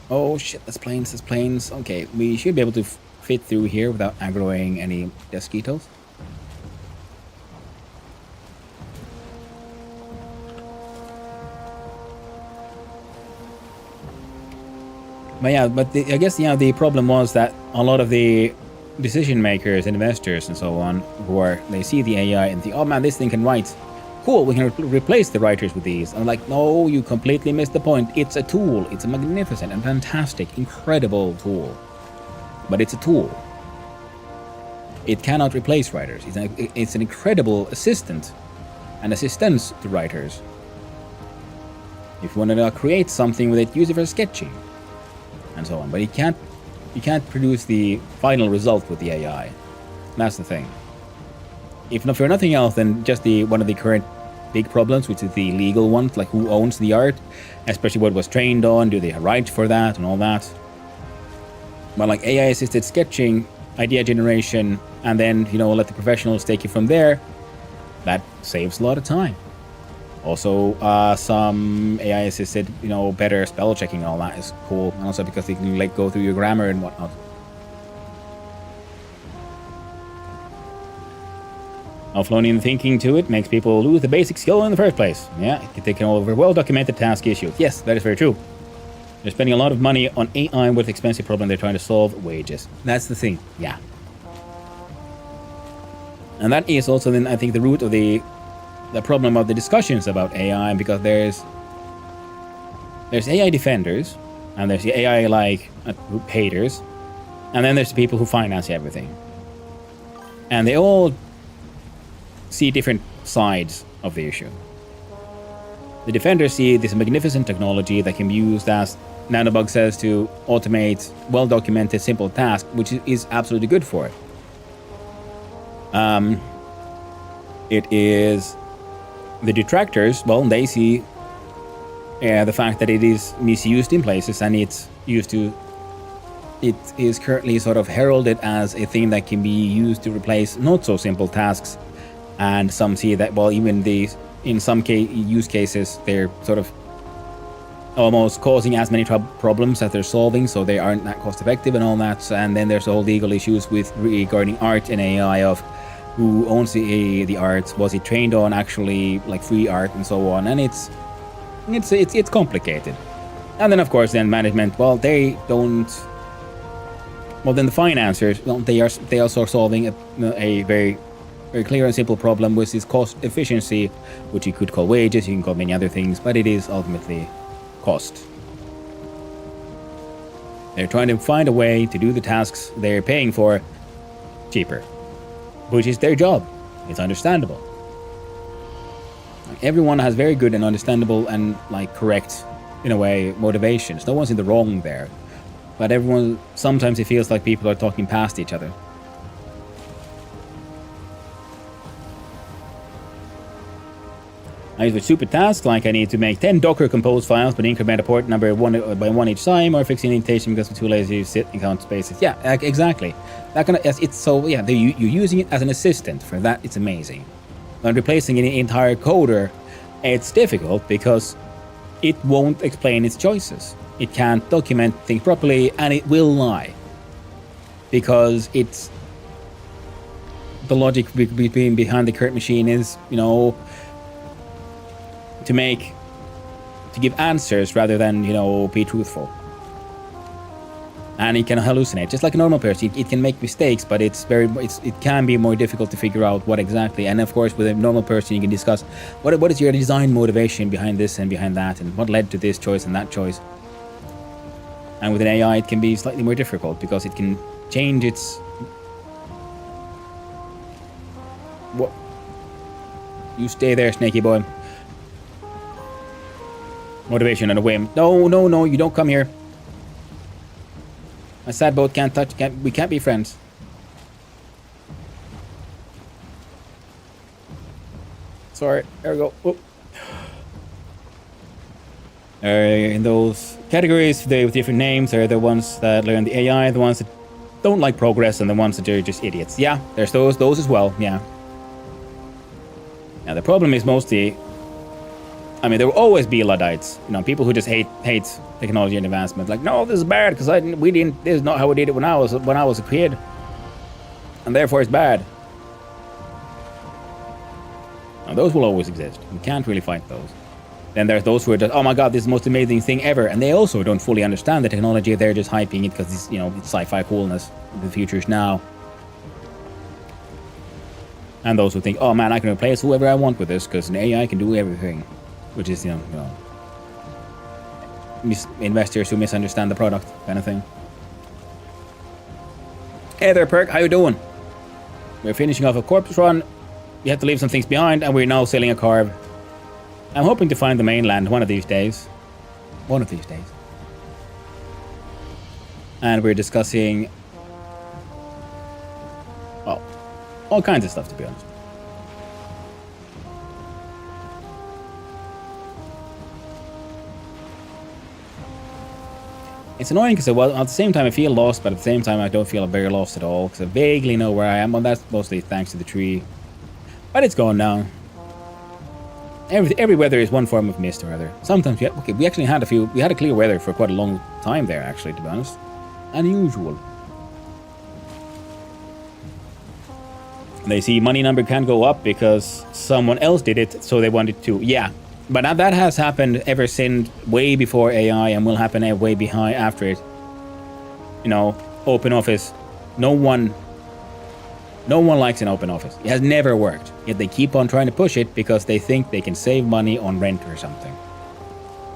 Oh shit, that's planes. Okay, we should be able to fit through here without aggroing any mosquitoes. But yeah, I guess the problem was that a lot of the decision makers, investors, and so on, they see the AI and think, oh man, this thing can write. Cool, we can replace the writers with these. I'm like, no, you completely missed the point. It's a tool. It's a magnificent and fantastic, incredible tool. But it's a tool. It cannot replace writers. It's an incredible assistant and assistance to writers. If you want to create something with it, use it for sketching and so on. But you can't produce the final result with the AI. That's the thing. If not for nothing else, then just one of the current big problems, which is the legal ones, like who owns the art, especially what it was trained on, do they have rights for that and all that. But like AI-assisted sketching, idea generation, and then, let the professionals take it from there, that saves a lot of time. Also, some AI-assisted, better spell checking and all that is cool. And also because they can go through your grammar and whatnot. Offloading thinking to it makes people lose the basic skill in the first place. Yeah, it can take over well-documented task issues. Yes, that is very true. They're spending a lot of money on AI with expensive problem they're trying to solve, wages. That's the thing, yeah. And that is also then, I think, the root of the problem of the discussions about AI, because there's AI defenders, and there's the AI haters, and then there's the people who finance everything. And they all see different sides of the issue. The defenders see this magnificent technology that can be used, as Nanobug says, to automate well-documented simple tasks, which is absolutely good for it. It is the detractors, well, they see the fact that it is misused in places, and it is currently sort of heralded as a thing that can be used to replace not so simple tasks. And some see that, well, even in some use cases, they're sort of almost causing as many problems as they're solving, so they aren't that cost effective and all that. And then there's all legal issues regarding art and AI, of who owns the art, was it trained on actually free art and so on. And it's complicated. And then of course management, well, they don't. Well, then the financiers, well, they are also solving a very clear and simple problem, which is cost efficiency, which you could call wages, you can call many other things, but it is ultimately cost. They're trying to find a way to do the tasks they're paying for cheaper, which is their job. It's understandable. Everyone has very good and understandable and correct, in a way, motivations. No one's in the wrong there. But everyone, sometimes it feels like people are talking past each other. I use a stupid task, like I need to make 10 Docker compose files, but increment a port number by one each time, or fixing indentation because I'm too lazy to sit and count spaces. Yeah, exactly. It's so, yeah, you're using it as an assistant. For that, it's amazing. When replacing an entire coder, it's difficult because it won't explain its choices. It can't document things properly, and it will lie. Because it's... the logic behind the current machine is, to give answers rather than, be truthful. And it can hallucinate, just like a normal person. It can make mistakes, but it can be more difficult to figure out what exactly. And of course, with a normal person, you can discuss what is your design motivation behind this and behind that, and what led to this choice and that choice. And with an AI, it can be slightly more difficult because it can change its what. You stay there, snaky boy. Motivation on a whim. No, no, no! You don't come here. My sad boat can't touch. We can't be friends. Sorry. There we go. Oh. In those categories, with different names, there are the ones that learn the AI, the ones that don't like progress, and the ones that are just idiots. Yeah, there's those as well. Yeah. Now the problem is mostly, I mean, there will always be Luddites, you know, people who just hate technology and advancement. Like, no, this is bad because this is not how we did it when I was a kid, and therefore it's bad. Now those will always exist. You can't really fight those. Then there's those who are just, oh my god, this is the most amazing thing ever, and they also don't fully understand the technology. They're just hyping it because it's, you know, it's sci-fi coolness. The future is now. And those who think, oh man, I can replace whoever I want with this because an AI can do everything. Which is, you know, investors who misunderstand the product kind of thing. Hey there, Perk, how you doing? We're finishing off a corpse run. We had to leave some things behind, and we're now sailing a carve. I'm hoping to find the mainland one of these days. One of these days. And we're discussing, well, all kinds of stuff, to be honest. It's annoying because at the same time I feel lost, but at the same time I don't feel very lost at all because I vaguely know where I am. Well, that's mostly thanks to the tree. But it's gone now. Every weather is one form of mist or other. Sometimes, we actually had we had a clear weather for quite a long time there, actually, to be honest. Unusual. They see money number can go up because someone else did it, so they wanted to. Yeah. But that has happened ever since way before AI and will happen way behind after it. You know, open office. No one likes an open office. It has never worked. Yet they keep on trying to push it because they think they can save money on rent or something.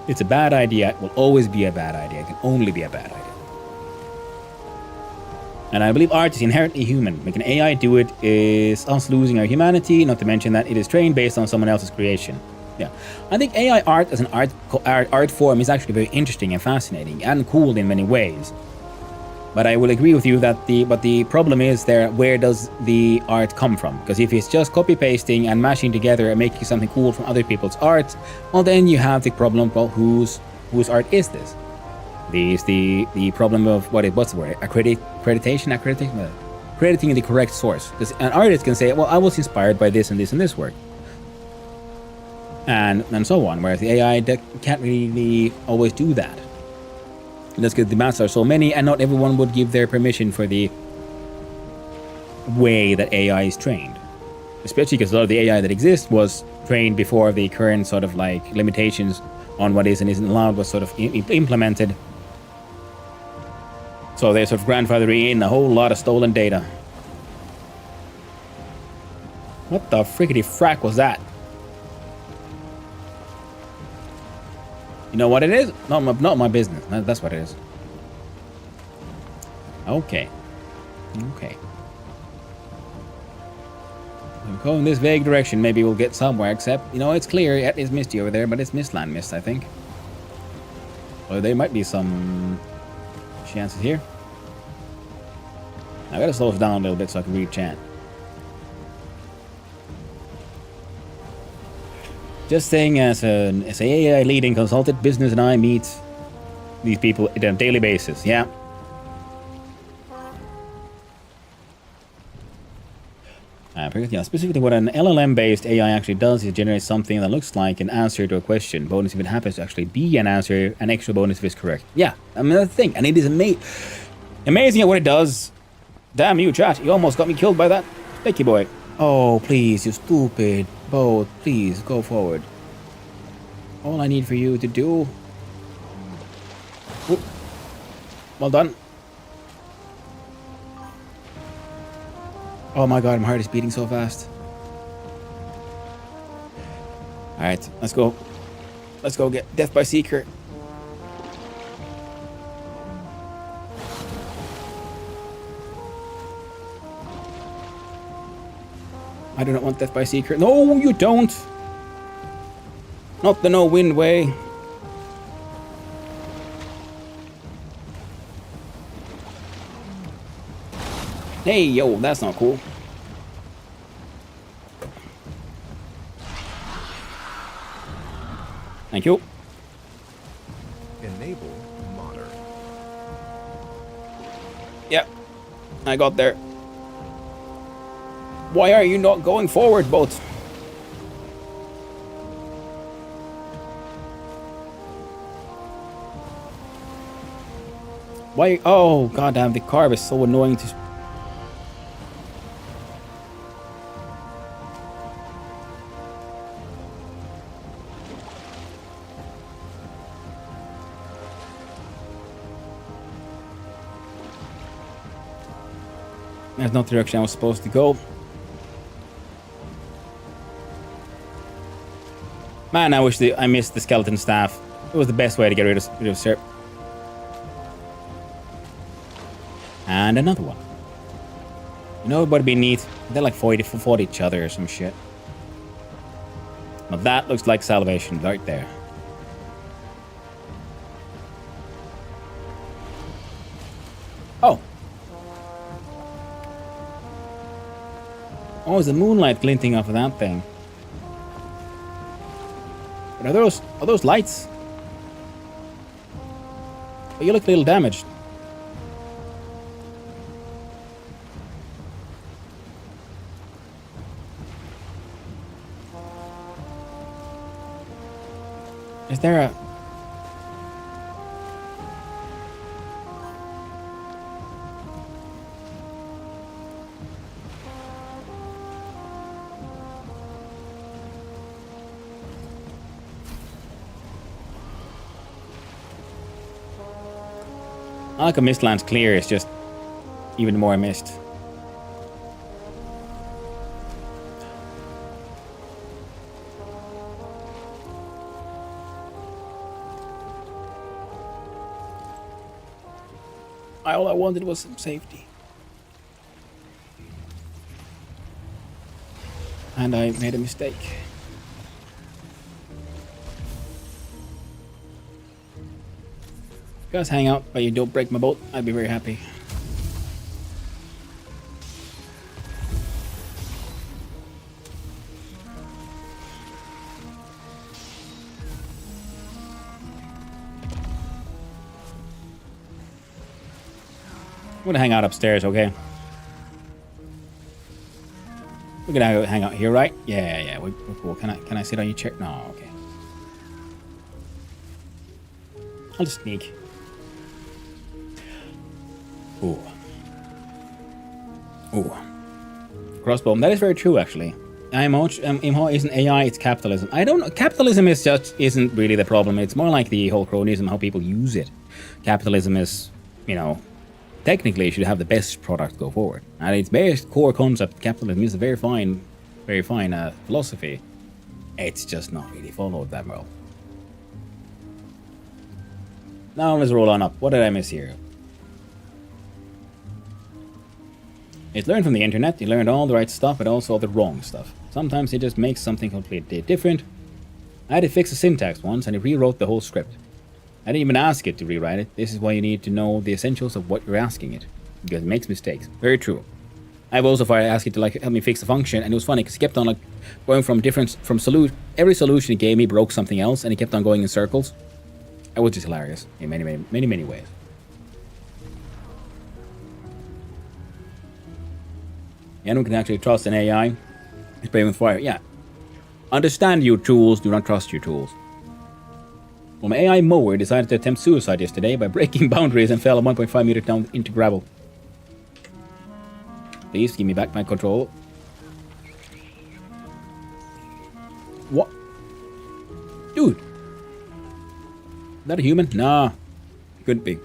It's a bad idea. It will always be a bad idea. It can only be a bad idea. And I believe art is inherently human. Making AI do it is us losing our humanity, not to mention that it is trained based on someone else's creation. Yeah, I think AI art as an art form is actually very interesting and fascinating and cool in many ways. But I will agree with you that the problem is there, where does the art come from? Because if it's just copy pasting and mashing together and making something cool from other people's art, well then you have the problem, well, whose art is this? The problem of what's the word? Accrediting the correct source. Because an artist can say, well, I was inspired by this and this and this work. And so on, whereas the AI can't really always do that. That's because the demands are so many, and not everyone would give their permission for the way that AI is trained. Especially because a lot of the AI that exists was trained before the current sort of like limitations on what is and isn't allowed was sort of implemented. So they sort of grandfathered in a whole lot of stolen data. What the frickety frack was that? You know what it is? Not my business. That's what it is. Okay. Okay. We'll go in this vague direction. Maybe we'll get somewhere, except, you know, it's clear. It is misty over there, but it's Mistland mist, I think. Or there might be some chances here. I gotta slow us down a little bit so I can read chat. Just saying, as an AI leading consultant, business and I meet these people on a daily basis. Yeah. Specifically what an LLM-based AI actually does is generate something that looks like an answer to a question. Bonus if it happens to actually be an answer, an extra bonus if it's correct. Yeah, I mean, that's the thing. And it is amazing at what it does. Damn you, chat. You almost got me killed by that. Thank you, boy. Oh, please, you stupid boat. Please, go forward. All I need for you to do... Ooh. Well done. Oh my god, my heart is beating so fast. Alright, let's go. Let's go get Death by Secret. I do not want Death by Secret. No, you don't! Not the no-win way. Hey, yo, that's not cool. Thank you. Enable modder. Yep, I got there. Why are you not going forward, boat? Why? Oh, goddamn, the carb is so annoying to... That's not the direction I was supposed to go. Man, I wish I missed the skeleton staff. It was the best way to get rid of Serp. And another one. You know what would be neat? They're like 40 each other or some shit. Now that looks like salvation right there. Oh. Oh, is the moonlight glinting off of that thing? But are those lights? Oh, you look a little damaged. Is there a... I like a Mistland's clear, it's just even more mist. All I wanted was some safety. And I made a mistake. You guys hang out, but you don't break my boat, I'd be very happy. I'm gonna hang out upstairs, okay? We're gonna hang out here, right? Yeah, we're cool. Can I sit on your chair? No, okay. I'll just sneak. Ooh. Crossbow. That is very true, actually. IMO isn't AI, it's capitalism. I don't know. Capitalism isn't really the problem. It's more like the whole cronism, how people use it. Capitalism is, you know, technically, you should have the best product go forward. And its best core concept, capitalism, is a very fine philosophy. It's just not really followed that well. Now let's roll on up. What did I miss here? It's learned from the internet. You learned all the right stuff, but also all the wrong stuff. Sometimes it just makes something completely different. I had to fix the syntax once, and it rewrote the whole script. I didn't even ask it to rewrite it. This is why you need to know the essentials of what you're asking it, because it makes mistakes. Very true. I've also asked it to help me fix the function, and it was funny because it kept on going from every solution it gave me broke something else, and it kept on going in circles. It was just hilarious in many ways. Anyone can actually trust an AI. It's playing with fire. Yeah. Understand your tools. Do not trust your tools. Well, my AI mower decided to attempt suicide yesterday by breaking boundaries and fell 1.5 meters down into gravel. Please give me back my control. What? Dude. Is that a human? Nah. Couldn't be.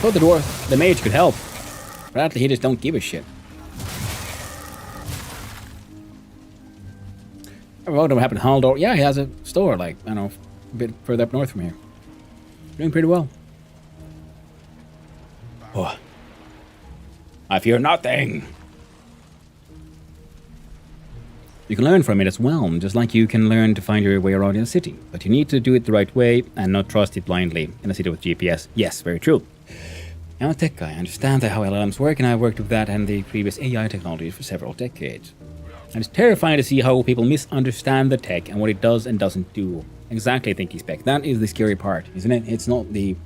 thought the mage could help. Apparently he just don't give a shit. What happened to Haldor? Yeah, he has a store, like, I don't know, a bit further up north from here. Doing pretty well. Oh. I fear nothing. You can learn from it as well, just like you can learn to find your way around in a city. But you need to do it the right way and not trust it blindly in a city with GPS. Yes, very true. I'm a tech guy. I understand how LLMs work, and I've worked with that and the previous AI technologies for several decades. And it's terrifying to see how people misunderstand the tech and what it does and doesn't do. Exactly, Thinky Spec. That is the scary part, isn't it? It's not the...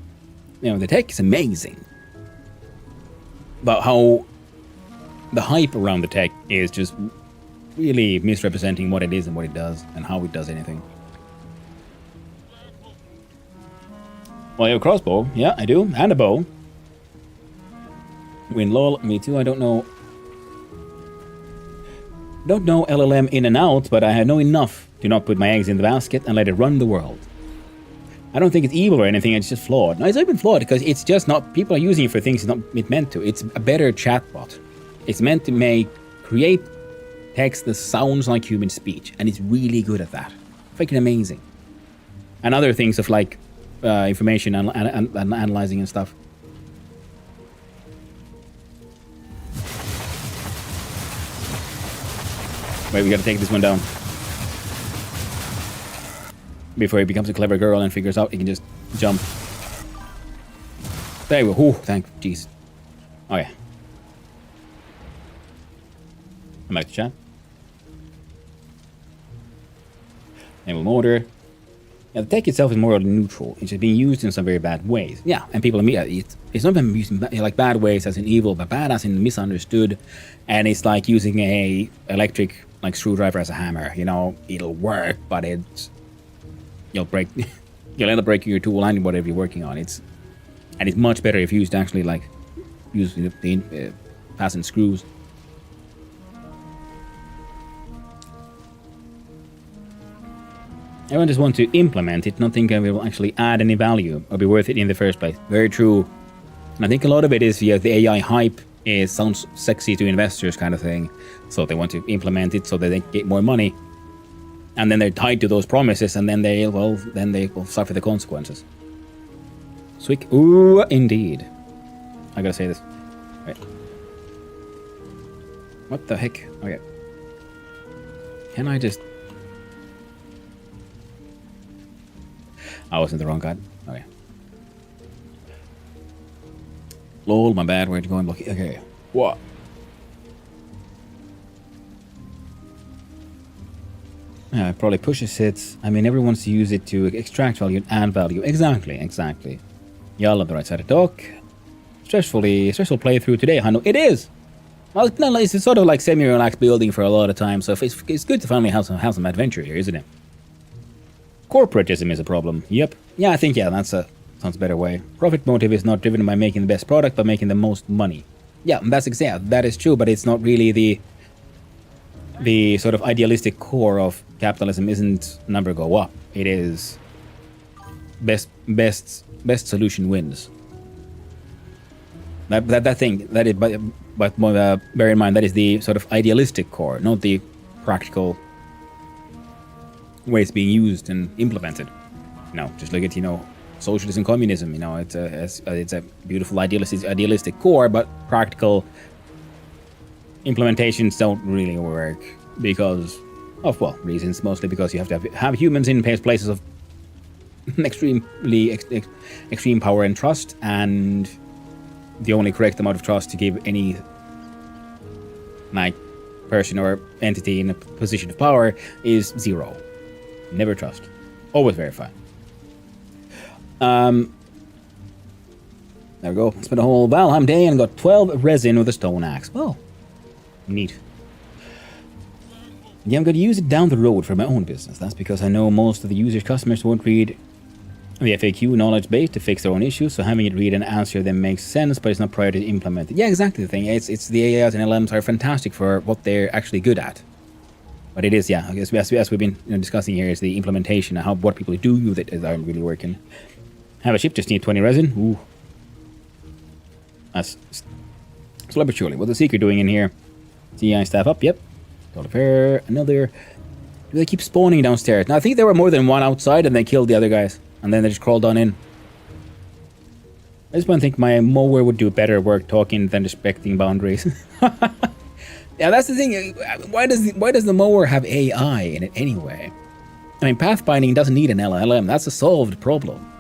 the tech is amazing. But how the hype around the tech is just really misrepresenting what it is and what it does and how it does anything. Well, you have a crossbow. Yeah, I do. And a bow. Win lol. Me too. I don't know LLM in and out, but I know enough to not put my eggs in the basket and let it run the world. I don't think it's evil or anything, it's just flawed. No, it's not even flawed because it's just not... People are using it for things it's not meant to. It's a better chatbot. It's meant to create text that sounds like human speech, and it's really good at that. Freaking amazing. And other things of like information and analyzing and stuff. Wait, we gotta take this one down. Before he becomes a clever girl and figures out he can just jump. There we go. Ooh, thank jeez. Oh yeah. I'm back to chat. Enable motor. Yeah, the tech itself is morally neutral. It's just being used in some very bad ways. Yeah, and people immediately... It's not been used in like bad ways as in evil, but bad as in misunderstood. And it's like using a electric like screwdriver as a hammer. You know, it'll work, but it's... You'll end up breaking your tool and whatever you're working on. It's much better if used actually like using the fasten screws. Everyone just wants to implement it, not think it will actually add any value or be worth it in the first place. Very true. And I think a lot of it is the AI hype sounds sexy to investors kind of thing. So they want to implement it so that they get more money. And then they're tied to those promises, and then they will suffer the consequences. Sweet. Ooh, indeed. I gotta say this. Wait. What the heck? Okay. Can I just... I was in the wrong guide. Okay. Lol, my bad. Where'd you go and block it? Okay. What? Yeah, it probably pushes it. I mean, everyone wants to use it to extract value and value. Exactly. Y'all on the right side of talk. Stressful playthrough today, Hanu. It is! Well, no, it's sort of like semi-relaxed building for a lot of time, so it's good to finally have some adventure here, isn't it? Corporatism is a problem. Yep. Yeah, I think, sounds a better way. Profit motive is not driven by making the best product, but making the most money. Yeah, that is true, but it's not really the sort of idealistic core of capitalism isn't number go up. It is best solution wins. That thing, that is, but bear in mind that is the sort of idealistic core, not the practical way it's being used and implemented. Just look at socialism, communism. It's a beautiful idealistic core, but practical implementations don't really work because of reasons, mostly because you have to have humans in places of extreme power and trust, and the only correct amount of trust to give any person or entity in a position of power is 0. Never trust. Always verify. There we go. Spent a whole Valheim day and got 12 resin with a stone axe. Well, neat. Yeah, I'm going to use it down the road for my own business. That's because I know most of the users' customers won't read the FAQ knowledge base to fix their own issues, so having it read and answer them makes sense, but it's not prior to implement it. Yeah, exactly the thing. It's the AIs and LMs are fantastic for what they're actually good at. But it is, I guess, as we've been discussing here, is the implementation and what people do with it is aren't really working. Have a ship, just need 20 resin. Ooh. That's slowly but surely. What's the Seeker doing in here? CI staff up, yep. Got a pair, another. Do they keep spawning downstairs? Now, I think there were more than one outside and they killed the other guys. And then they just crawled on in. I just want to think my mower would do better work talking than respecting boundaries. Yeah, that's the thing. Why does the mower have AI in it anyway? I mean, pathfinding doesn't need an LLM. That's a solved problem.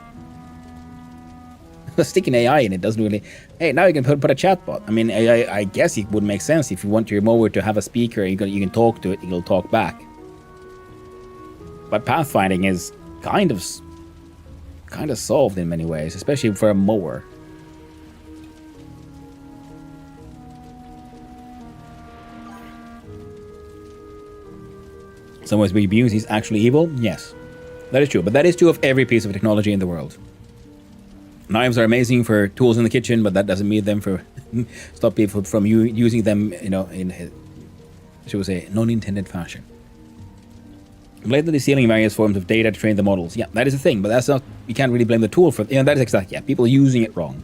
Sticking AI in it doesn't really... Hey, now you can put a chatbot. I mean, I guess it would make sense if you want your mower to have a speaker, you can talk to it, it'll talk back. But pathfinding is kind of solved in many ways, especially for a mower. Some ways we abuse is actually evil? Yes. That is true, but that is true of every piece of technology in the world. Knives are amazing for tools in the kitchen, but that doesn't mean them for stop people from using them, you know, in, should we say, non-intended fashion. Blatantly stealing various forms of data to train the models. Yeah, that is a thing, but that's not, you can't really blame the tool for, that is exactly, yeah, people using it wrong.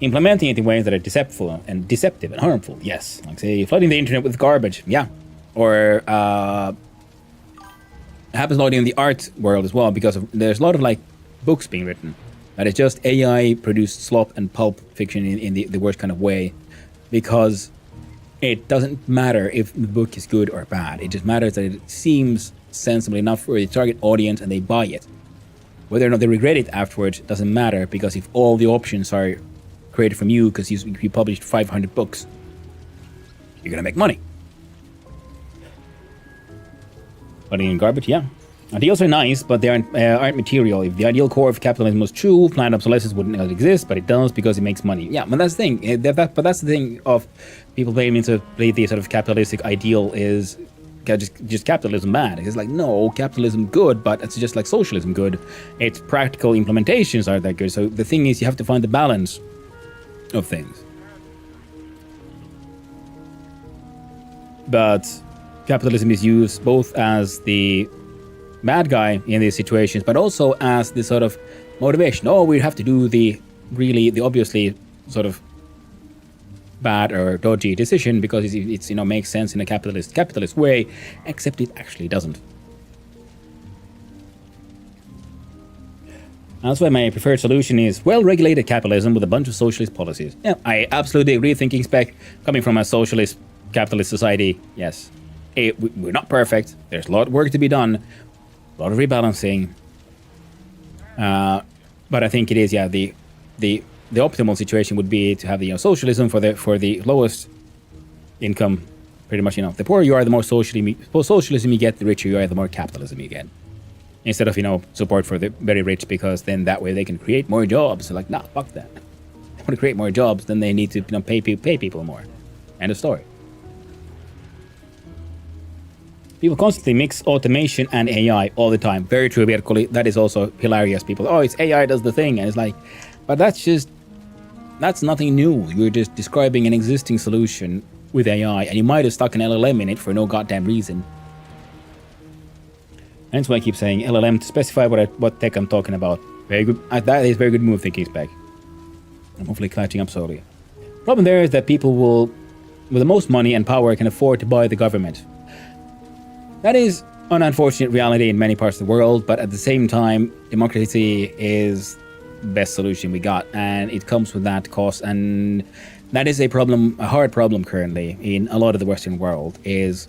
Implementing it in ways that are deceptive and harmful, yes. Like, say, flooding the internet with garbage, yeah. Or, it happens a lot in the art world as well, because there's a lot of, like, books being written that is just AI-produced slop and pulp fiction in the worst kind of way, because it doesn't matter if the book is good or bad. It just matters that it seems sensible enough for the target audience and they buy it. Whether or not they regret it afterwards doesn't matter, because if all the options are created from you because you published 500 books, you're gonna make money. But in garbage, yeah. Ideals are nice, but they aren't material. If the ideal core of capitalism was true, planned obsolescence wouldn't exist, but it does because it makes money. Yeah, but that's the thing. But that's the thing of people blaming to believe the sort of capitalistic ideal is just capitalism bad. It's like, no, capitalism good, but it's just like socialism good. Its practical implementations aren't that good. So the thing is, you have to find the balance of things. But capitalism is used both as the bad guy in these situations, but also as the sort of motivation. Oh, we have to do the obviously sort of bad or dodgy decision because it's makes sense in a capitalist way, except it actually doesn't. That's why my preferred solution is well-regulated capitalism with a bunch of socialist policies. Yeah, I absolutely agree. Thinking spec coming from a socialist capitalist society, yes. We're not perfect. There's a lot of work to be done. A lot of rebalancing, but I think it is, yeah. The optimal situation would be to have the socialism for the lowest income. Pretty much, the poorer you are, the more socialism you get, the richer you are, the more capitalism you get. Instead of support for the very rich, because then that way they can create more jobs. So like, nah, fuck that. They want to create more jobs, then they need to pay people more. End of story. People constantly mix automation and AI all the time. Very true, Virkoli. That is also hilarious. People, it's AI does the thing. And it's like, but that's nothing new. You're just describing an existing solution with AI, and you might have stuck an LLM in it for no goddamn reason. And that's why I keep saying LLM to specify what tech I'm talking about. Very good. That is very good move, thinking spec. I'm hopefully catching up slowly. Problem there is that people with the most money and power can afford to buy the government. That is an unfortunate reality in many parts of the world, but at the same time, democracy is the best solution we got, and it comes with that cost, and that is a hard problem currently in a lot of the Western world, is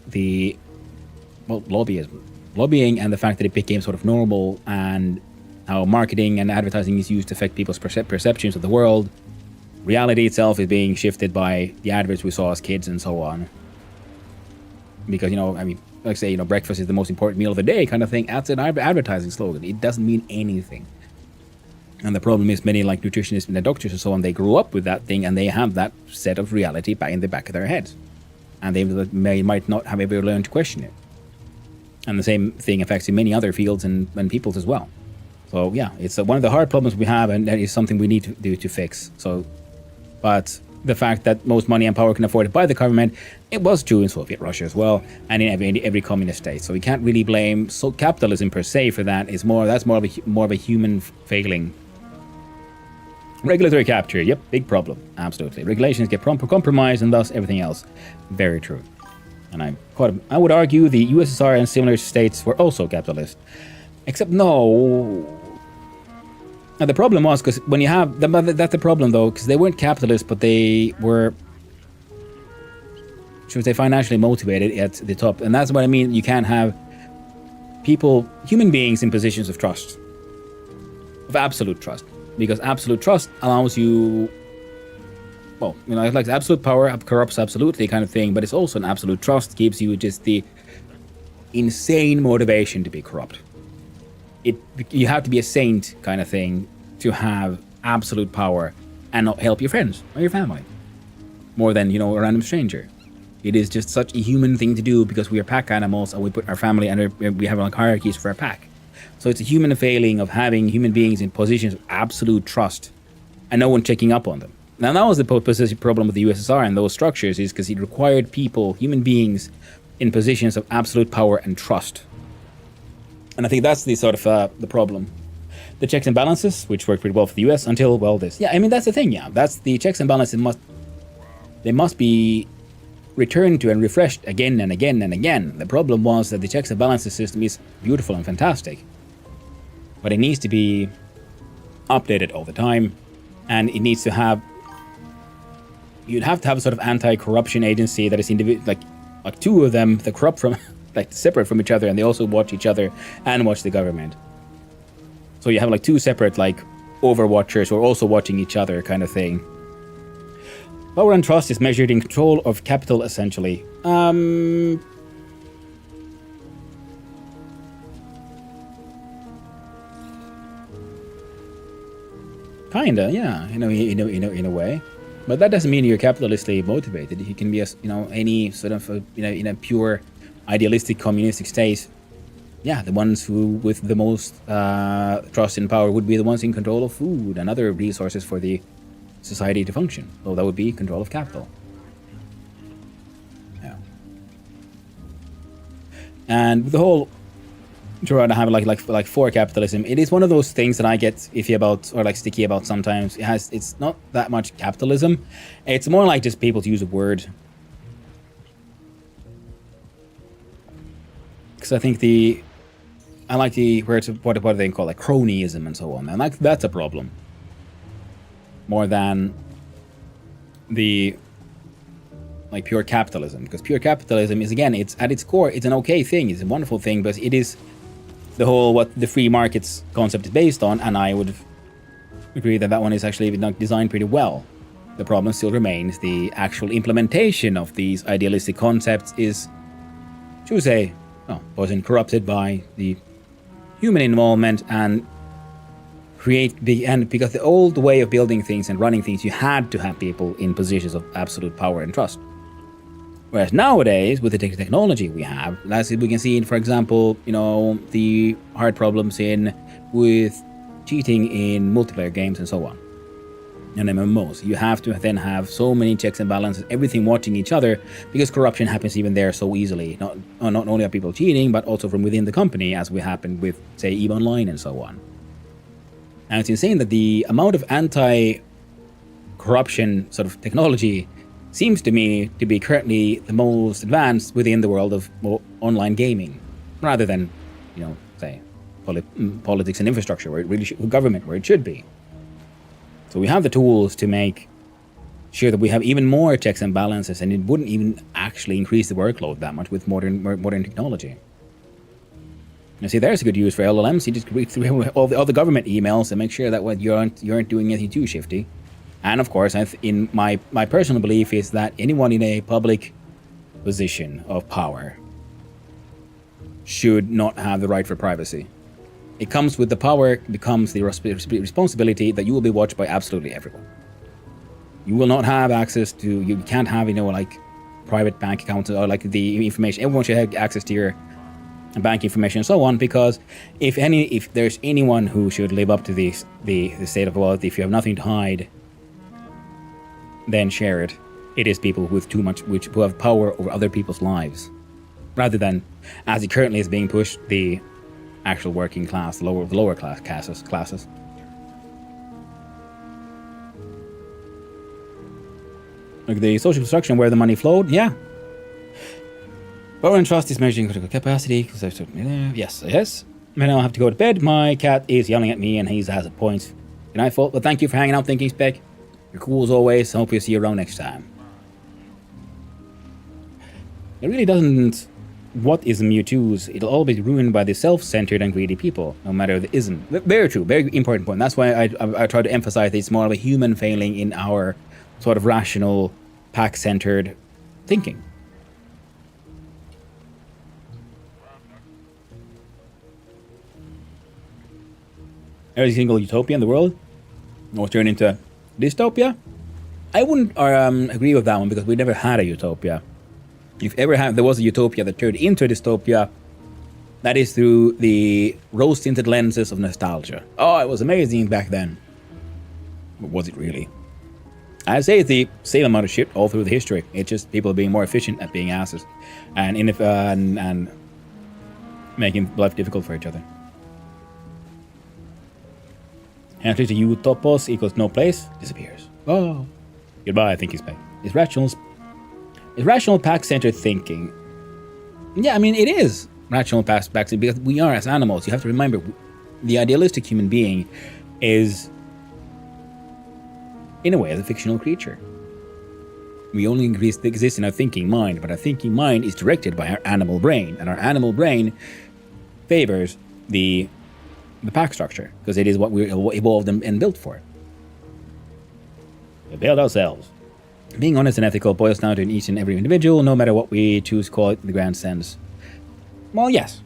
lobbying and the fact that it became sort of normal, and how marketing and advertising is used to affect people's perceptions of the world. Reality itself is being shifted by the adverts we saw as kids and so on. Because, like say, breakfast is the most important meal of the day kind of thing. That's an advertising slogan. It doesn't mean anything. And the problem is many like nutritionists and doctors and so on, they grew up with that thing and they have that set of reality in the back of their heads. And they might not have ever learned to question it. And the same thing affects in many other fields and peoples as well. So yeah, it's one of the hard problems we have, and that is something we need to do to fix. But the fact that most money and power can afford to buy the government, it was true in Soviet Russia as well, and in every communist state. So we can't really blame capitalism per se for that. That's more of a human failing. Regulatory capture, yep, big problem, absolutely. Regulations get compromised and thus everything else. Very true. And I would argue the USSR and similar states were also capitalist. Except no. Now the problem was, because when you have, that's the problem though, because they weren't capitalist, but they were, should we say, financially motivated at the top. And that's what I mean, you can't have people, human beings in positions of trust. Of absolute trust. Because absolute trust allows you, well, you know, like absolute power corrupts absolutely kind of thing, but it's also an absolute trust gives you just the insane motivation to be corrupt. You have to be a saint kind of thing to have absolute power and not help your friends or your family more than, you know, a random stranger. It is just such a human thing to do because we are pack animals and we put our family under, we have like hierarchies for our pack. So it's a human failing of having human beings in positions of absolute trust and no one checking up on them. Now that was the problem with the USSR and those structures, is because it required people, human beings, in positions of absolute power and trust. And I think that's the sort of the problem. The checks and balances, which worked pretty well for the US until, well, this. Yeah, I mean, that's the thing, yeah. That's the checks and balances they must be returned to and refreshed again and again and again. The problem was that the checks and balances system is beautiful and fantastic, but it needs to be updated all the time, and it needs to have, you'd have to have a sort of anti-corruption agency that is like two of them that corrupt from, like separate from each other, and they also watch each other and watch the government. So you have like two separate like overwatchers who are also watching each other kind of thing. Power and trust is measured in control of capital, essentially. Kinda, yeah, in a way, but that doesn't mean you're capitalistly motivated. You can be, any sort of, in a pure, idealistic communistic state. Yeah, the ones who with the most trust and power would be the ones in control of food and other resources for the society to function. So that would be control of capital. Yeah, and the whole trying to have like for capitalism, it is one of those things that I get iffy about or like sticky about sometimes. It's not that much capitalism. It's more like just people to use a word. Because I think I like the what do they call, like cronyism and so on, and like that's a problem more than the like pure capitalism, because pure capitalism is, again, it's at its core, it's an okay thing, it's a wonderful thing, but it is the whole what the free markets concept is based on, and I would agree that one is actually not designed pretty well. The problem still remains the actual implementation of these idealistic concepts is, should we say, wasn't corrupted by the human involvement and because the old way of building things and running things, you had to have people in positions of absolute power and trust. Whereas nowadays, with the technology we have, as we can see, for example, the hard problems with cheating in multiplayer games and so on, and MMOs. You have to then have so many checks and balances, everything watching each other, because corruption happens even there so easily. Not only are people cheating, but also from within the company, as we happened with, say, EVE Online and so on. And it's insane that the amount of anti-corruption sort of technology seems to me to be currently the most advanced within the world of online gaming, rather than, say, politics and infrastructure, where it really government, where it should be. So we have the tools to make sure that we have even more checks and balances, and it wouldn't even actually increase the workload that much with modern technology. You see, there's a good use for LLMs. You just read through all the government emails and make sure that you aren't doing anything too shifty. And of course, in my personal belief is that anyone in a public position of power should not have the right for privacy. It comes with the power, it becomes the responsibility that you will be watched by absolutely everyone. You will not have access to, you can't have, like private bank accounts or like the information. Everyone should have access to your bank information and so on, because if there's anyone who should live up to the state of, well, if you have nothing to hide, then share it. It is people with too much, who have power over other people's lives, rather than, as it currently is being pushed, the actual working class, the lower class classes. Like the social construction where the money flowed, yeah. Power and trust is measuring critical capacity. Yes, yes. Man, I'll have to go to bed. My cat is yelling at me and he has a point. Good night, folks. Well, thank you for hanging out, Thinking Spec. You're cool as always. Hope we'll see you around next time. It really doesn't... What ism you choose, it'll all be ruined by the self-centered and greedy people, no matter the ism. Very true, very important point. That's why I try to emphasize that it's more of a human failing in our sort of rational, pack-centered thinking. Every single utopia in the world will turn into dystopia. I wouldn't agree with that one because we never had a utopia. If ever there was a utopia that turned into a dystopia, that is through the rose-tinted lenses of nostalgia. Oh, it was amazing back then. But was it really? I say it's the same amount of shit all through the history. It's just people being more efficient at being asses and making life difficult for each other. Entry to utopos equals no place, disappears. Oh, goodbye, Thinking Spec. It's rational pack-centered thinking. Yeah, I mean, it is rational pack-centered because we are as animals. You have to remember, the idealistic human being is, in a way, a fictional creature. We only exist in our thinking mind, but our thinking mind is directed by our animal brain, and our animal brain favors the pack structure, because it is what we evolved and built for. We build ourselves. Being honest and ethical boils down to each and every individual, no matter what we choose to call it in the grand sense. Well, yes.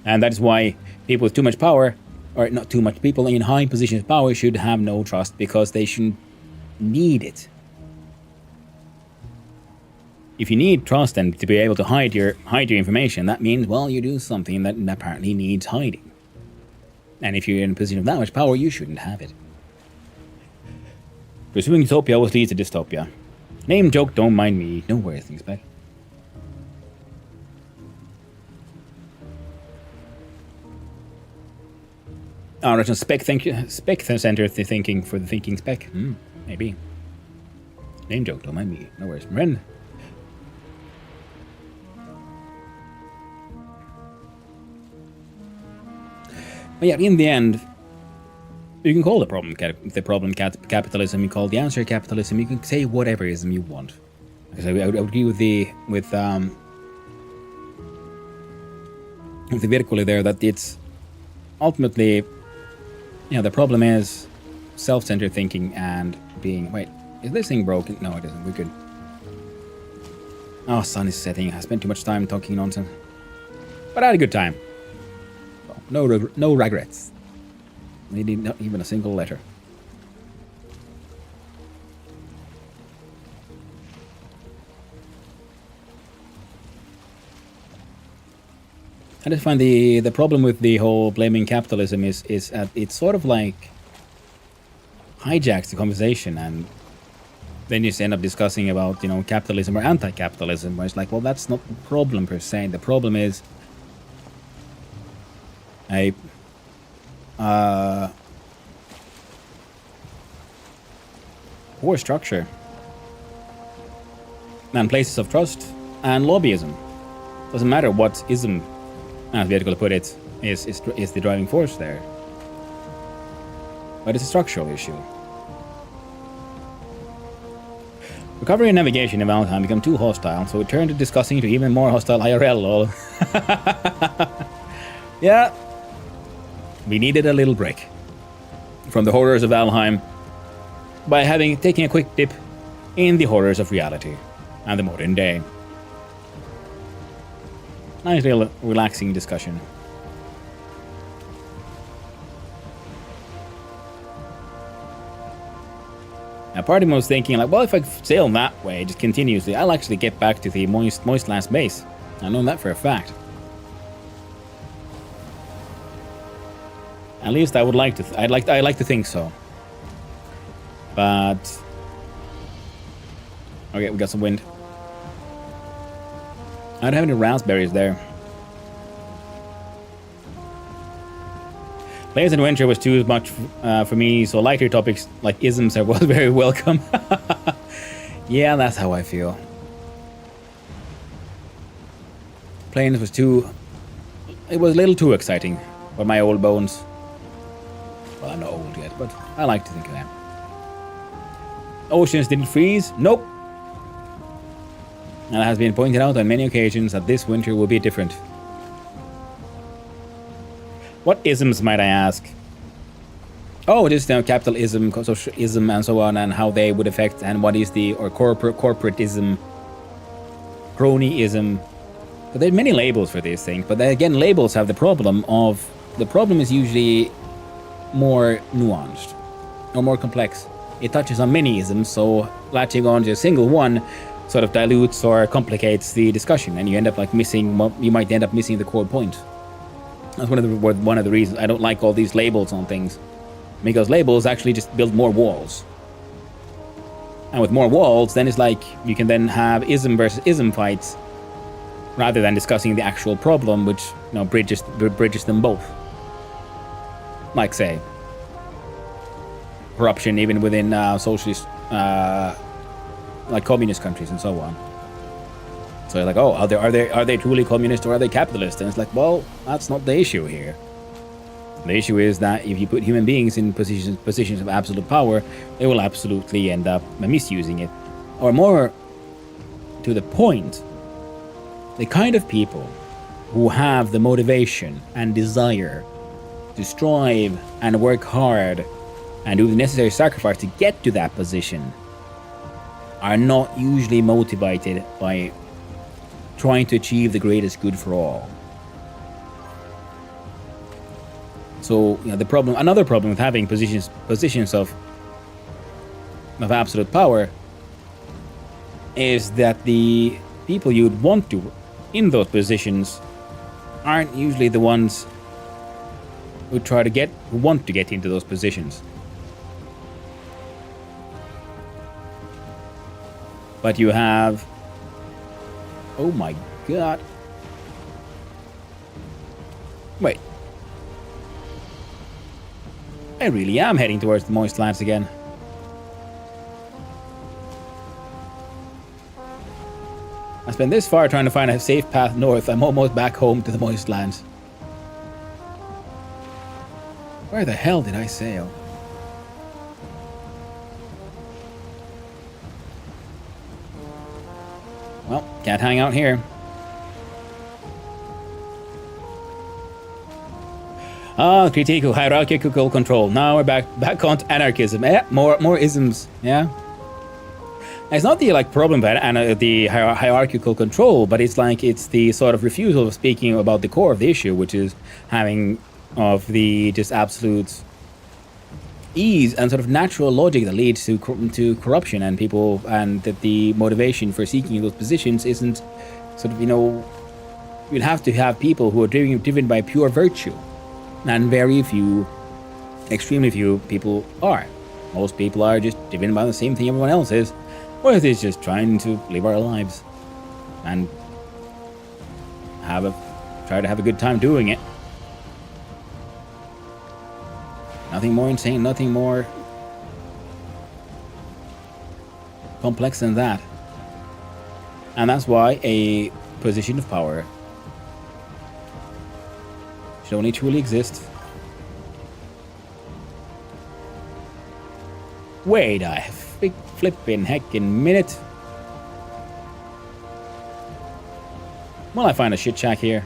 And that is why people with too much power, or not too much, people in high positions of power should have no trust, because they shouldn't need it. If you need trust and to be able to hide your information, that means, well, you do something that apparently needs hiding. And if you're in a position of that much power, you shouldn't have it. Pursuing utopia always leads to dystopia. Name joke, don't mind me. No worries, Things back. Rational spec-centered thinking for the thinking spec. Maybe. Name joke, don't mind me. No worries. Ren. But yeah, in the end, you can call the problem capitalism. You call the answer capitalism. You can say whatever ism you want. Because I would agree with the Virkuli there that it's ultimately, the problem is self-centered thinking and being. Wait, is this thing broken? No, it isn't. We're good. Oh, sun is setting. I spent too much time talking nonsense, but I had a good time. No regrets. Maybe not even a single letter. I just find the problem with the whole blaming capitalism is it's sort of like hijacks the conversation, and then you just end up discussing about capitalism or anti-capitalism, where it's like, well, that's not the problem per se. The problem is poor structure and places of trust and lobbyism. Doesn't matter what ism, as Virkuli put it, is the driving force there, but it's a structural issue. Recovery and navigation in Valheim become too hostile, so we turn to discussing to even more hostile IRL. Lol. Yeah. We needed a little break from the horrors of Valheim by taking a quick dip in the horrors of reality and the modern day. Nice little relaxing discussion. Now, part of me was thinking, like, well, if I sail that way just continuously, I'll actually get back to the moist last base. I know that for a fact. At least I would like to. I'd like to think so. But okay, we got some wind. I don't have any raspberries there. Player's Adventure was too much for me, so lighter topics like isms was very welcome. Yeah, that's how I feel. Planes was too... It was a little too exciting for my old bones. Well, I'm not old yet, but I like to think I am. Oceans didn't freeze? Nope. And it has been pointed out on many occasions that this winter will be different. What isms, might I ask? Oh, just capitalism, socialism, and so on, and how they would affect, and what is the, or corporatism, cronyism. But there are many labels for these things, but again, labels have the problem is usually more nuanced, or more complex. It touches on many isms, so latching on to a single one sort of dilutes or complicates the discussion, and you end up like you might end up missing the core point. That's one of the reasons I don't like all these labels on things. Because labels actually just build more walls. And with more walls, then it's like you can then have ism versus ism fights rather than discussing the actual problem, which bridges them both. Like, say, corruption even within socialist, like communist countries and so on. So you're like, oh, are they truly communist or are they capitalist? And it's like, well, that's not the issue here. The issue is that if you put human beings in positions of absolute power, they will absolutely end up misusing it. Or more to the point, the kind of people who have the motivation and desire to strive and work hard and do the necessary sacrifice to get to that position are not usually motivated by trying to achieve the greatest good for all. So, another problem with having positions of absolute power is that the people you'd want to in those positions aren't usually the ones who want to get into those positions. But you have, oh my god. Wait. I really am heading towards the moist lands again. I spent this far trying to find a safe path north. I'm almost back home to the moist lands. Where the hell did I sail? Well, can't hang out here. Critical hierarchical control. Now we're back on to anarchism. More isms. Yeah. It's not the problem about the hierarchical control, but it's the sort of refusal of speaking about the core of the issue, which is having of the just absolute ease and sort of natural logic that leads to corruption and people, and that the motivation for seeking those positions isn't sort of you'd have to have people who are driven by pure virtue. And extremely few people are. Most people are just driven by the same thing everyone else is, or it is just trying to live our lives and try to have a good time doing it. Nothing more insane, nothing more complex than that. And that's why a position of power should only truly exist. Wait a flippin' heckin' minute. Will I find a shit shack here?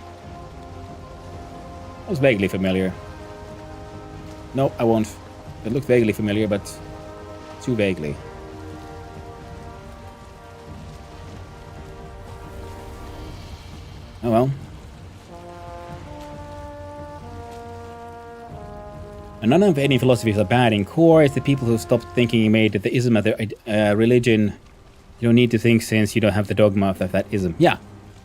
That was vaguely familiar. No, I won't. It looked vaguely familiar, but too vaguely. Oh well. And none of any philosophies are bad in core. It's the people who stopped thinking made the ism of their religion. You don't need to think since you don't have the dogma of that ism. Yeah,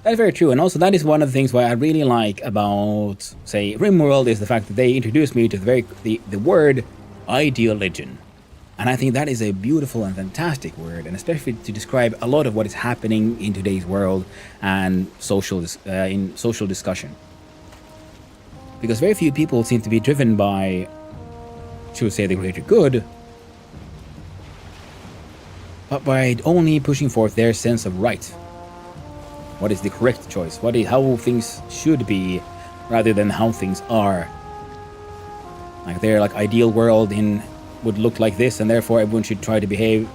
that's very true. And also that is one of the things why I really like about, say, RimWorld is the fact that they introduced me to the word ideologian. And I think that is a beautiful and fantastic word, and especially to describe a lot of what is happening in today's world and in social discussion. Because very few people seem to be driven by, to say, the greater good, but by only pushing forth their sense of right. What is the correct choice? How things should be, rather than how things are. Like their ideal world would look like this, and therefore everyone should try to behave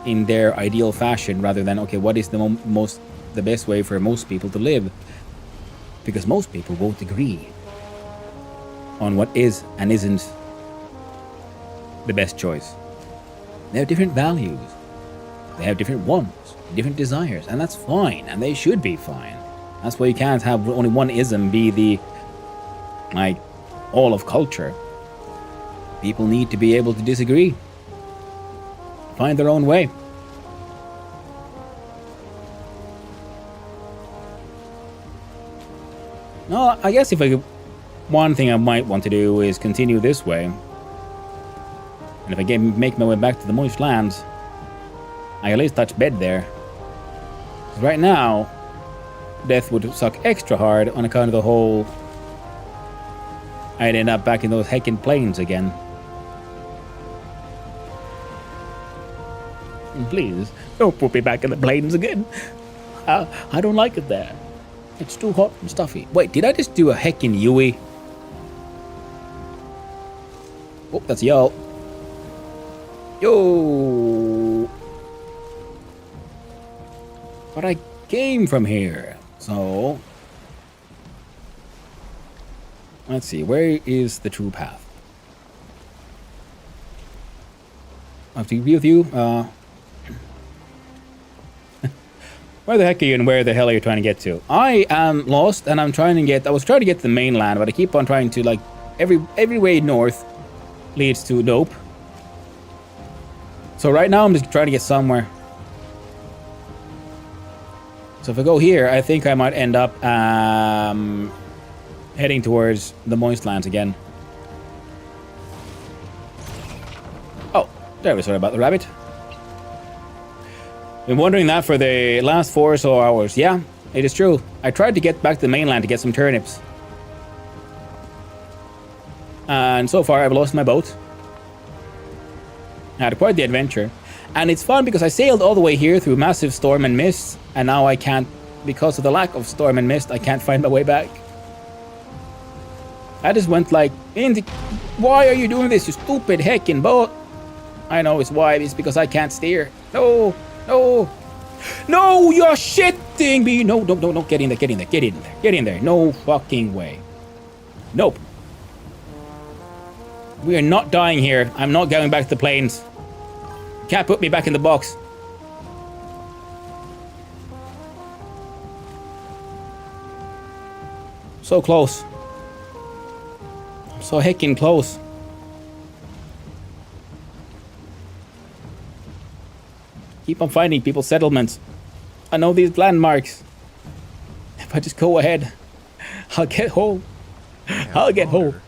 in their ideal fashion, rather than what is the best way for most people to live, because most people won't agree on what is and isn't the best choice. They have different values, they have different wants, different desires, and that's fine, and they should be fine. That's why you can't have only one ism be the all of culture. People need to be able to disagree, find their own way. No, I guess one thing I might want to do is continue this way. And if I make my way back to the moist lands, I at least touch bed there. 'Cause right now, death would suck extra hard on account of the whole I'd end up back in those heckin' plains again. Please, don't put me back in the plains again. I don't like it there. It's too hot and stuffy. Wait, did I just do a heckin' Yui? Oh, that's y'all. Yo! But I came from here, so... Let's see, where is the true path? I have to agree with you. Where the heck are you and where the hell are you trying to get to? I am lost and I'm trying to get... I was trying to get to the mainland, but I keep on trying to, every way north leads to nope. So right now I'm just trying to get somewhere. So if I go here, I think I might end up heading towards the moist lands again. Oh, terribly sorry about the rabbit. Been wondering that for the last 4 or so hours. Yeah, it is true. I tried to get back to the mainland to get some turnips. And so far I've lost my boat. I had quite the adventure. And it's fun because I sailed all the way here through massive storm and mist. And now I can't, because of the lack of storm and mist, I can't find my way back. I just went why are you doing this, you stupid heckin' boat? I know it's why, it's because I can't steer. No, no, no, you're shitting me. No, don't get in there, get in there. No fucking way. Nope. We are not dying here. I'm not going back to the plains. You can't put me back in the box. So close. So heckin' close. Keep on finding people's settlements. I know these landmarks. If I just go ahead, I'll get home. I'll get home.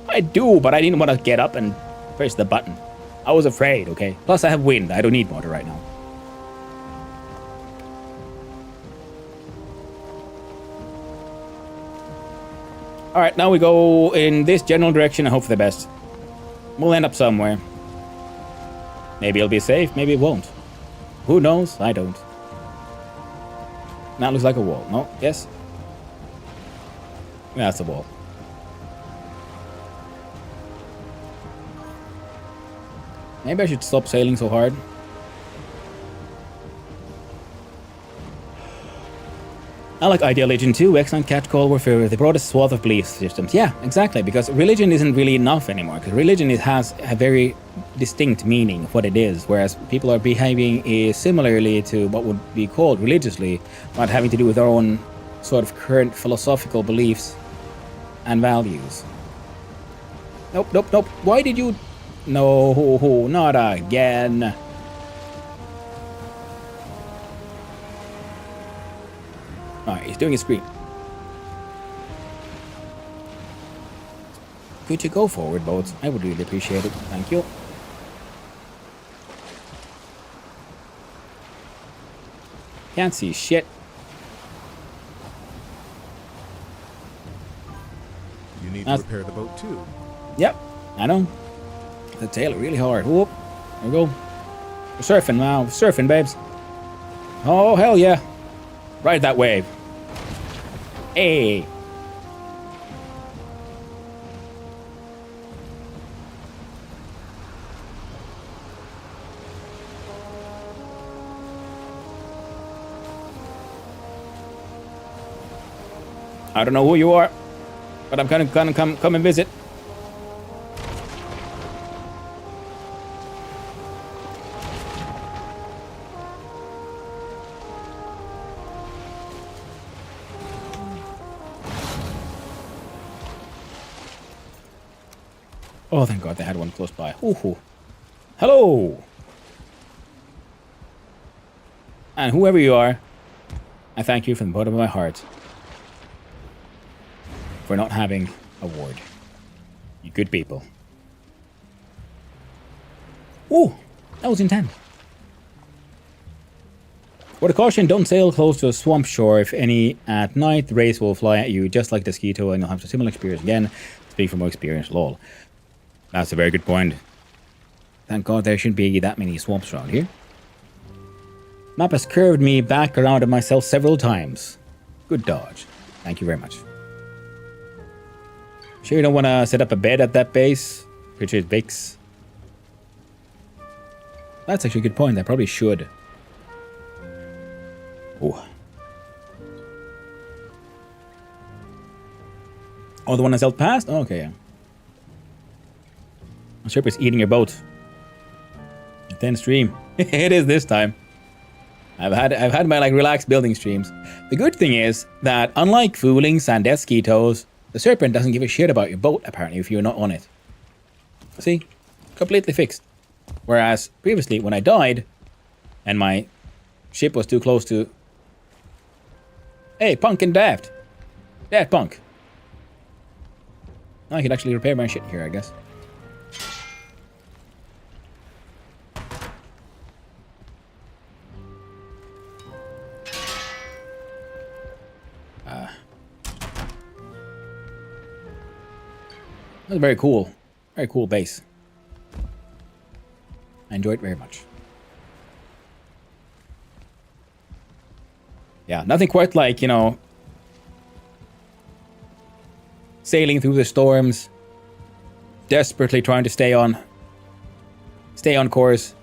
I do, but I didn't want to get up and press the button. I was afraid, okay? Plus I have wind. I don't need water right now. Alright, now we go in this general direction and hope for the best. We'll end up somewhere. Maybe it'll be safe, maybe it won't. Who knows? I don't. That looks like a wall. No? Yes? That's a wall. Maybe I should stop sailing so hard. I like Ideal Legion 2, X and Catcall were for the broadest swath of belief systems. Yeah, exactly, because religion isn't really enough anymore, because religion has a very distinct meaning of what it is, whereas people are behaving similarly to what would be called religiously, but having to do with their own sort of current philosophical beliefs and values. Nope, nope, nope. Why did you... No, not again. Alright, he's doing a screen. Could you go forward, boats? I would really appreciate it. Thank you. Can't see shit. You need to repair the boat too. Yep, I know. The tail really hard. Whoop. There we go. We're surfing now. Surfing, babes. Oh, hell yeah. Ride that wave. Hey. I don't know who you are, but I'm gonna come and visit. Oh, thank God they had one close by. Ooh. Hello! And whoever you are, I thank you from the bottom of my heart for not having a ward. You good people. Ooh, that was intense. Word of caution, don't sail close to a swamp shore. If any at night, the rays will fly at you just like the Mosquito and you'll have a similar experience again. Speak from more experience, lol. That's a very good point. Thank God there shouldn't be that many swamps around here. Map has curved me back around on myself several times. Good dodge. Thank you very much. Sure you don't want to set up a bed at that base? Richard Bix. That's actually a good point. I probably should. Oh. Oh, the one that's held past? Oh, okay, yeah. I'm sure it's eating your boat. A 10 stream. It is this time. I've had my like relaxed building streams. The good thing is that unlike Foolings and Deathsquitos, the Serpent doesn't give a shit about your boat apparently if you're not on it. See? Completely fixed. Whereas previously when I died and my ship was too close to... Hey, Punk and Daft. Daft Punk. I could actually repair my shit here, I guess. That's very cool base. I enjoyed it very much. Yeah, nothing quite like, you know, sailing through the storms, desperately trying to stay on course,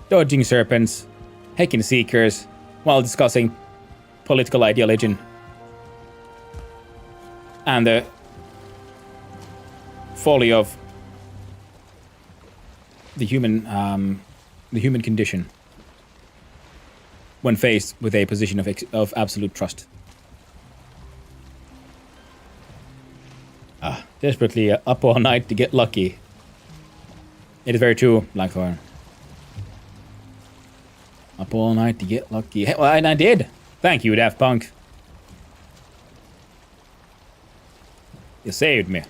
dodging serpents, hacking seekers, while discussing political ideology and the folly of the human condition when faced with a position of absolute trust. Desperately up all night to get lucky. It is very true, Blackthorn. Up all night to get lucky. Hey, well, and I did. Thank you, Daft Punk. You saved me.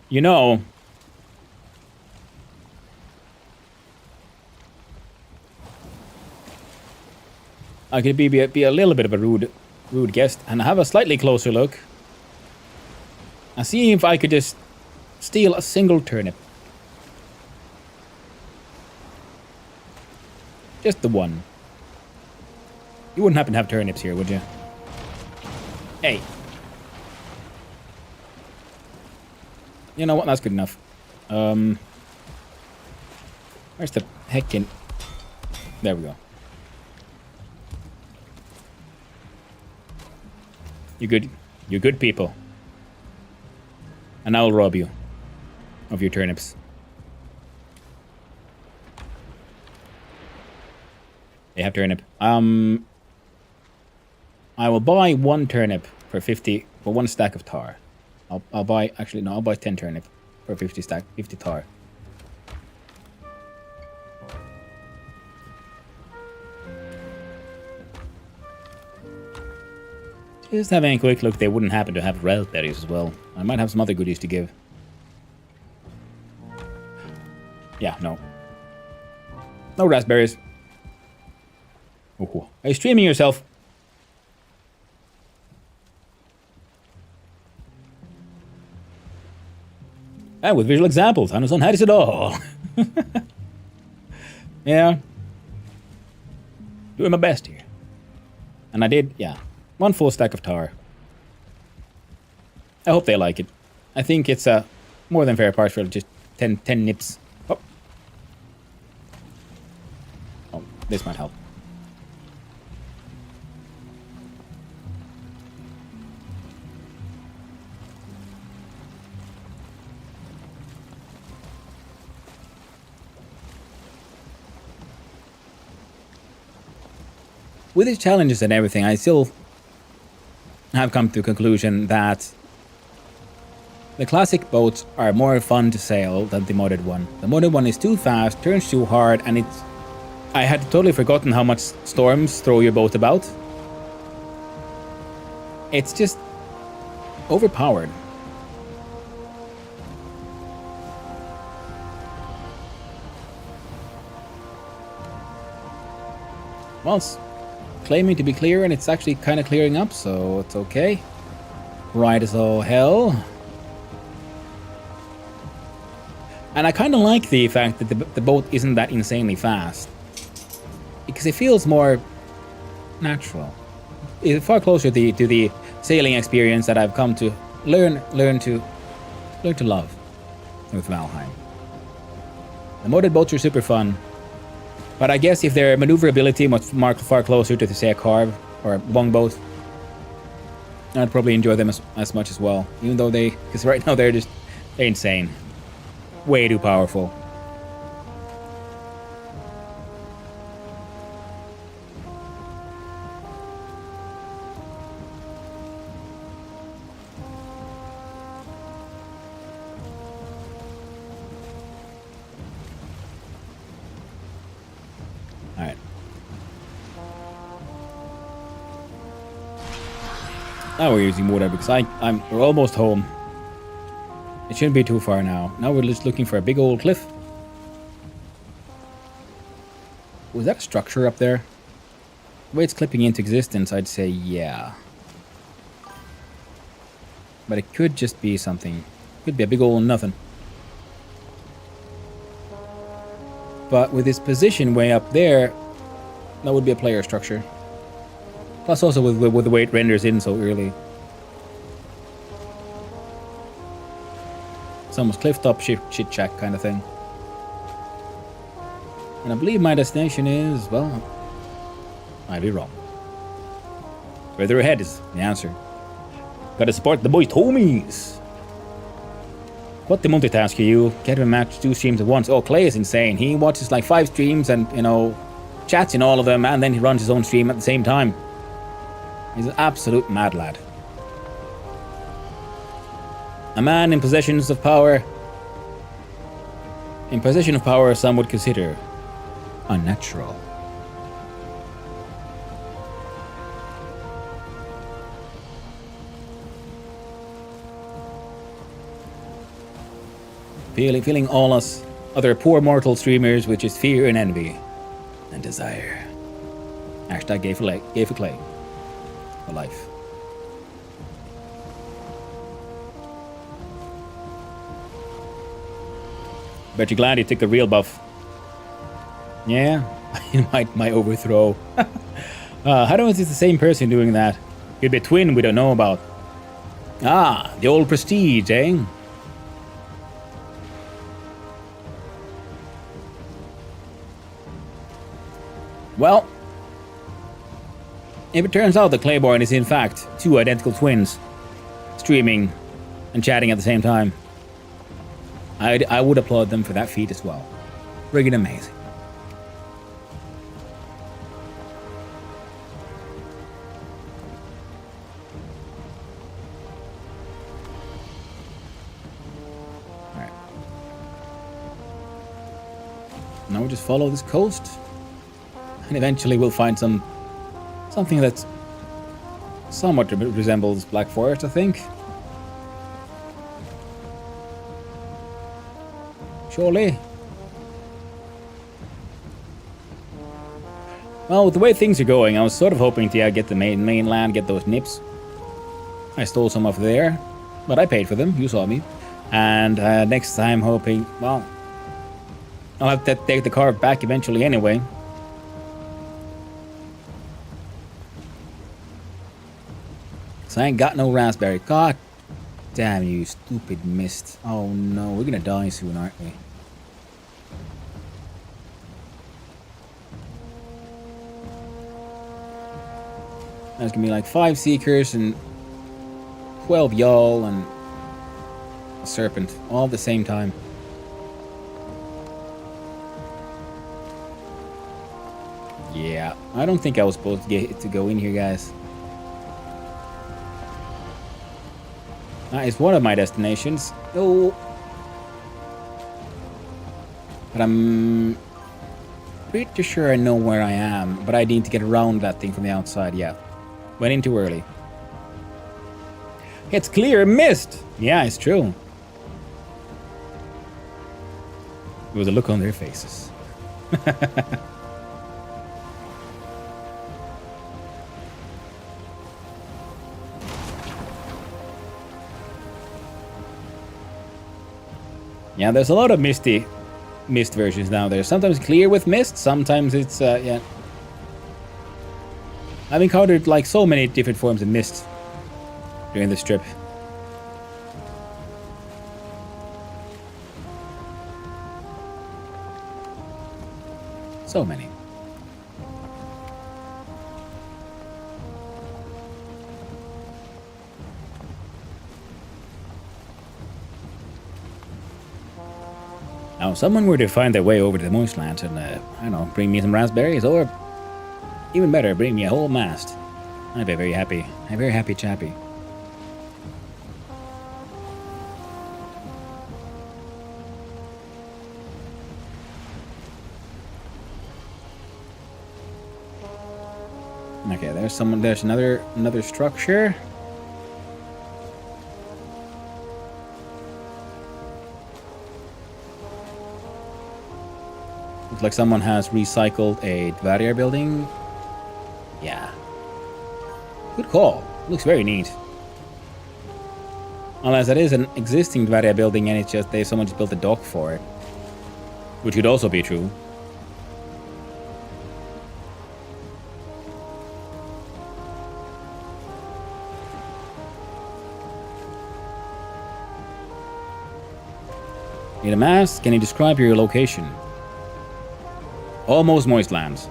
You know, I could be a little bit of a rude guest and have a slightly closer look. And see if I could just steal a single turnip. Just the one. You wouldn't happen to have turnips here, would you? Hey. You know what? That's good enough. Where's the heckin'... There we go. You're good people. And I'll rob you of your turnips. They have turnip. I will buy one turnip for 50 for one stack of tar. I'll buy 10 turnip for 50 tar. Just having a quick look, they wouldn't happen to have raspberries as well. I might have some other goodies to give. Yeah, no. No raspberries. Ooh. Are you streaming yourself? And with visual examples, Anderson had it all. Yeah. Doing my best here. And I did, yeah. 1 full stack of tar. I hope they like it. I think it's a more than fair price for just 10 nips. Oh. Oh, this might help. With these challenges and everything, I still have come to the conclusion that the classic boats are more fun to sail than the modded one. The modded one is too fast, turns too hard, and it's... I had totally forgotten how much storms throw your boat about. It's just overpowered. Well, it's claiming to be clear, and it's actually kind of clearing up, so it's okay. Right as all hell. And I kind of like the fact that the boat isn't that insanely fast, because it feels more natural. It's far closer to the sailing experience that I've come to learn to love with Valheim. The modded boats are super fun. But I guess if their maneuverability was far closer to, say, a carve or a longboat, I'd probably enjoy them as much as well. Even though because right now they're insane. Way too powerful. Alright. Now we're using water because we're almost home. It shouldn't be too far now. Now we're just looking for a big old cliff. Was that a structure up there? The way it's clipping into existence, I'd say yeah. But it could just be something. Could be a big old nothing. But with its position way up there, that would be a player structure. Plus also with the way it renders in so early. It's almost cliff top shit shack kind of thing. And I believe my destination is, well, I'd be wrong. Further ahead is the answer. Gotta support the boys homies. What the multitasker you? Can't even match 2 streams at once. Oh, Clay is insane. He watches like 5 streams and, chats in all of them, and then he runs his own stream at the same time. He's an absolute mad lad. A man in possession of power. In possession of power, some would consider unnatural. Feeling all us other poor mortal streamers, which is fear and envy and desire. Hashtag gay for Clay. For life. Bet you're glad he took the real buff. Yeah, it might overthrow. How do is it the same person doing that? Could be a twin we don't know about. Ah, the old prestige, eh? Well, if it turns out that Claiborne is in fact 2 identical twins, streaming and chatting at the same time, I would applaud them for that feat as well. Friggin' amazing. Alright. Now we'll just follow this coast. And eventually we'll find something that somewhat resembles Black Forest, I think. Surely. Well, with the way things are going, I was sort of hoping to get the mainland, get those nips. I stole some off there, but I paid for them. You saw me. And next time hoping, well, I'll have to take the car back eventually anyway. So I ain't got no raspberry. God damn you, stupid mist. Oh no, we're gonna die soon, aren't we? There's gonna be like 5 seekers and 12 y'all and a serpent all at the same time. Yeah, I don't think I was supposed to go in here, guys. That is one of my destinations. Oh. But I'm pretty sure I know where I am, but I need to get around that thing from the outside, yeah. Went in too early. It's clear mist! Yeah, it's true. There was a look on their faces. Yeah, there's a lot of mist versions now. There's sometimes clear with mist, sometimes it's, yeah. I've encountered like so many different forms of mist during this trip. So many. Now, if someone were to find their way over to the Moistlands and, I don't know, bring me some raspberries, or even better, bring me a whole mast, I'd be very happy. A very happy chappy. Okay, there's another structure. Looks like someone has recycled a Dvarrier building. Yeah. Good call. Looks very neat. Unless that is an existing Dvarrier building and it's just someone just built a dock for it. Which could also be true. Need a mast? Can you describe your location? Almost Moistlands.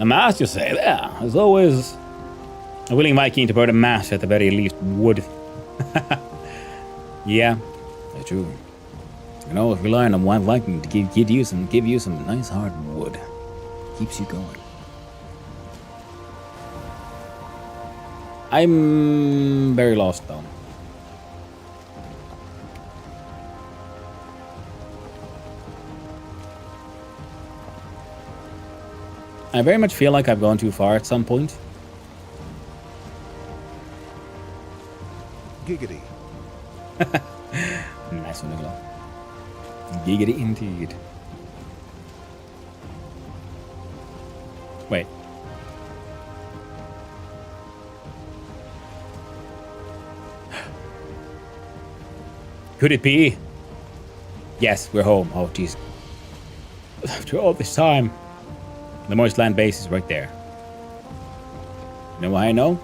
A mast, you say? There. There's always a willing Viking to burn a mast at the very least wood. Yeah, that's true. You know, relying on one Viking to give you some nice hard wood. Keeps you going. I'm very lost though. I very much feel like I've gone too far at some point. Giggity. Nice one, Nicola. Giggity indeed. Wait. Could it be? Yes, we're home. Oh, jeez. After all this time. The Moistland base is right there. You know why I know?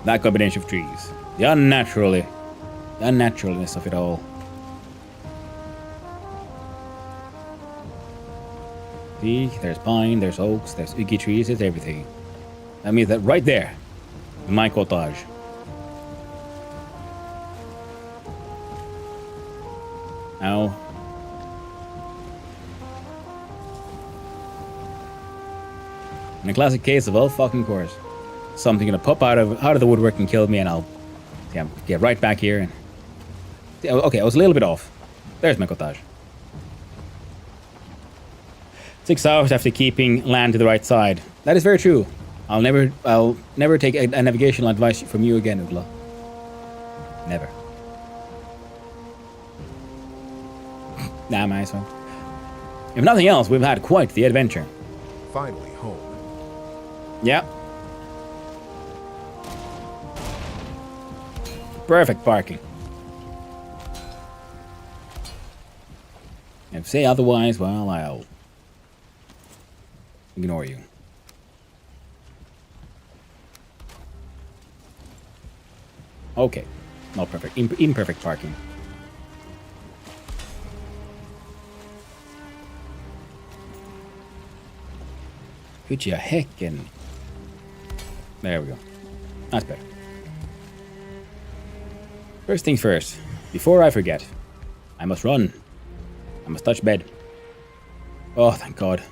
That combination of trees. The unnaturalness of it all. See, there's pine, there's oaks, there's Iggy trees, there's everything. That means that right there, in my cottage. Now, in a classic case of, well, fucking course, something gonna pop out of the woodwork and kill me, and I'll get right back here. And okay, I was a little bit off. There's my cottage. 6 hours after keeping land to the right side. That is very true. I'll never take a navigational advice from you again, Ugla. Never. Nah, my son. If nothing else, we've had quite the adventure. Finally home. Yeah. Perfect parking. If say otherwise, well, I'll ignore you. Okay. Not perfect. Imperfect parking. Could you heckin'... There we go. That's better. First things first. Before I forget, I must run. I must touch bed. Oh, thank God.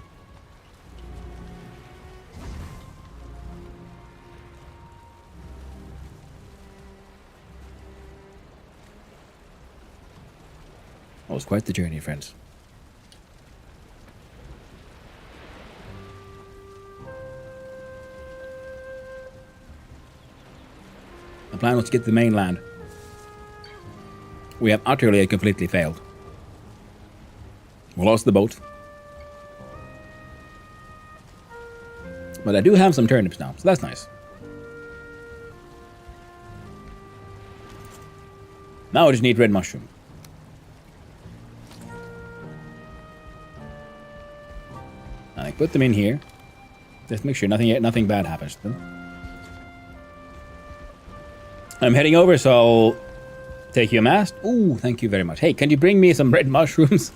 It was quite the journey, friends. The plan was to get to the mainland. We have utterly and completely failed. We lost the boat. But I do have some turnips now, so that's nice. Now I just need red mushroom. And I put them in here. Just make sure nothing bad happens to them. I'm heading over, so I'll take you a mast. Ooh, thank you very much. Hey, can you bring me some red mushrooms?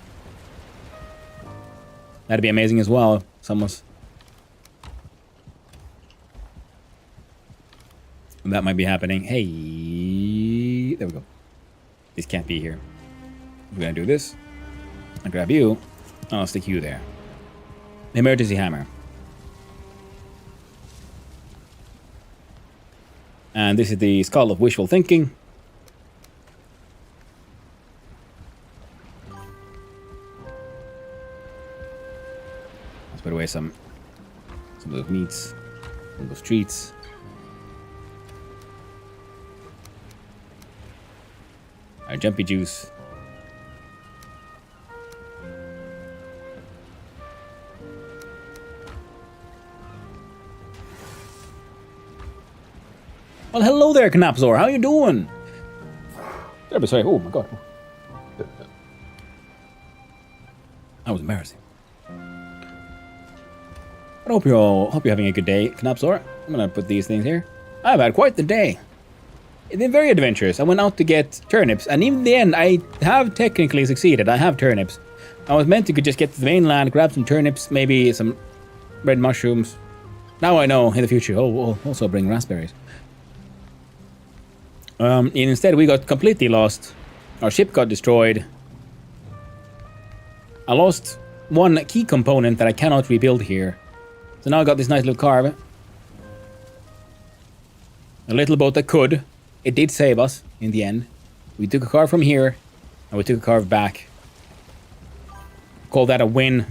That'd be amazing as well. Someone's... That might be happening. Hey, there we go. This can't be here. We're gonna do this. I'll grab you. I'll stick you there. Emergency hammer. And this is the skull of wishful thinking. Let's put away some of those meats, some of those treats. Our jumpy juice. Well, hello there, Knapzor. How you doing? Sorry. Oh my God. That was embarrassing. I hope you're having a good day, Knapzor. I'm gonna put these things here. I've had quite the day. It's been very adventurous. I went out to get turnips, and in the end, I have technically succeeded. I have turnips. I was meant to just get to the mainland, grab some turnips, maybe some red mushrooms. Now I know in the future. Oh, we'll also bring raspberries. And instead, we got completely lost. Our ship got destroyed. I lost one key component that I cannot rebuild here. So now I got this nice little carve. A little boat that could. It did save us in the end. We took a carve from here, and we took a carve back. Call that a win.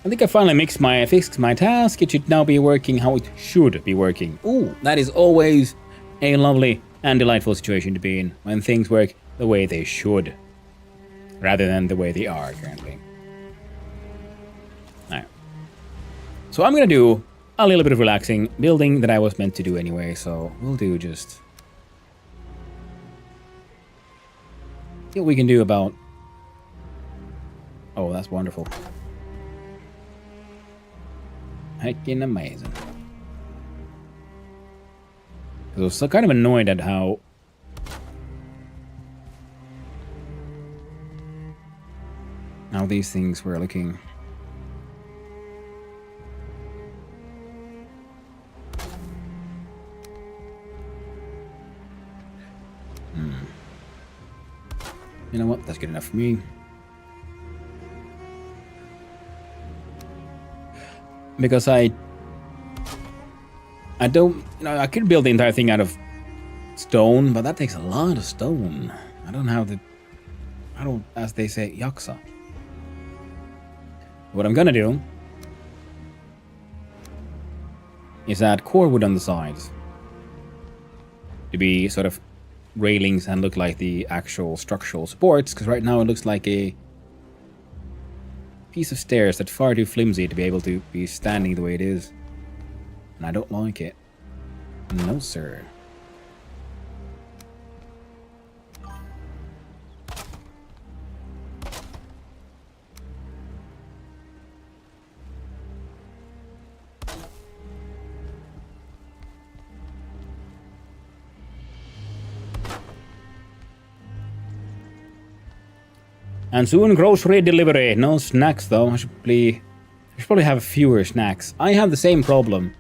I think I finally fixed my task. It should now be working how it should be working. Ooh, that is always a lovely and delightful situation to be in, when things work the way they should, rather than the way they are currently. Alright. So I'm gonna do a little bit of relaxing, building that I was meant to do anyway, so we'll do just... See what we can do about... Oh, that's wonderful. Heckin' amazing. I was so kind of annoyed at how these things were looking. You know what? That's good enough for me. Because I don't, you know, I could build the entire thing out of stone, but that takes a lot of stone. I don't, as they say, yaksa. What I'm gonna do is add core wood on the sides to be sort of railings and look like the actual structural supports, because right now it looks like a piece of stairs that's far too flimsy to be able to be standing the way it is. And I don't like it. No, sir. And soon grocery delivery. No snacks though. I should probably have fewer snacks. I have the same problem.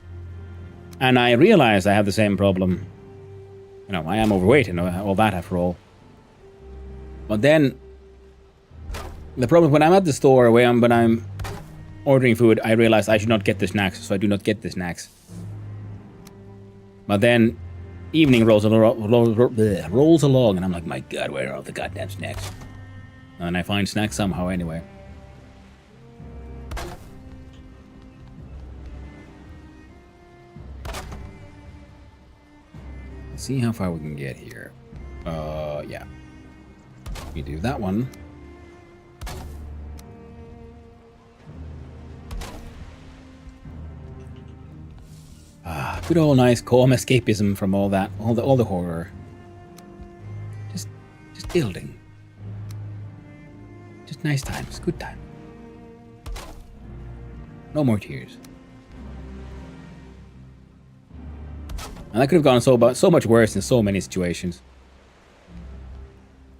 And I realize I have the same problem. You know, I am overweight and all that after all. But then the problem when I'm at the store when I'm ordering food, I realize I should not get the snacks, so I do not get the snacks. But then evening rolls along and I'm like, my god, where are all the goddamn snacks? And I find snacks somehow anyway. Let's see how far we can get here. Yeah. We do that one. Ah, good old nice calm escapism from all that, all the horror. Just building. Just nice times, good time. No more tears. And that could have gone so much worse in so many situations.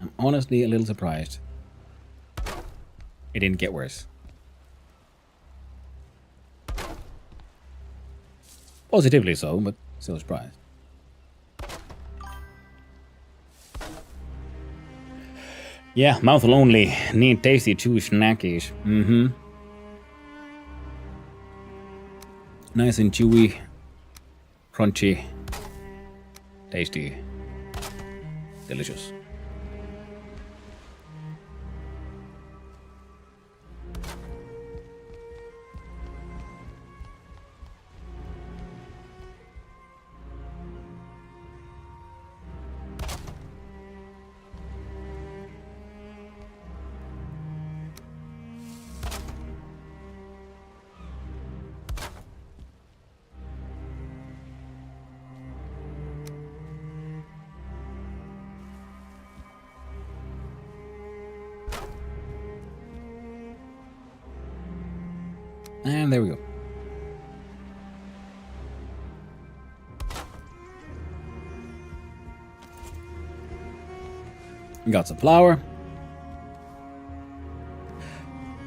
I'm honestly a little surprised it didn't get worse. Positively so, but still surprised. Yeah, mouth lonely. Need tasty chewy snackies. Mm-hmm. Nice and chewy. Crunchy. Tasty. Delicious. And there we go. We got some flour.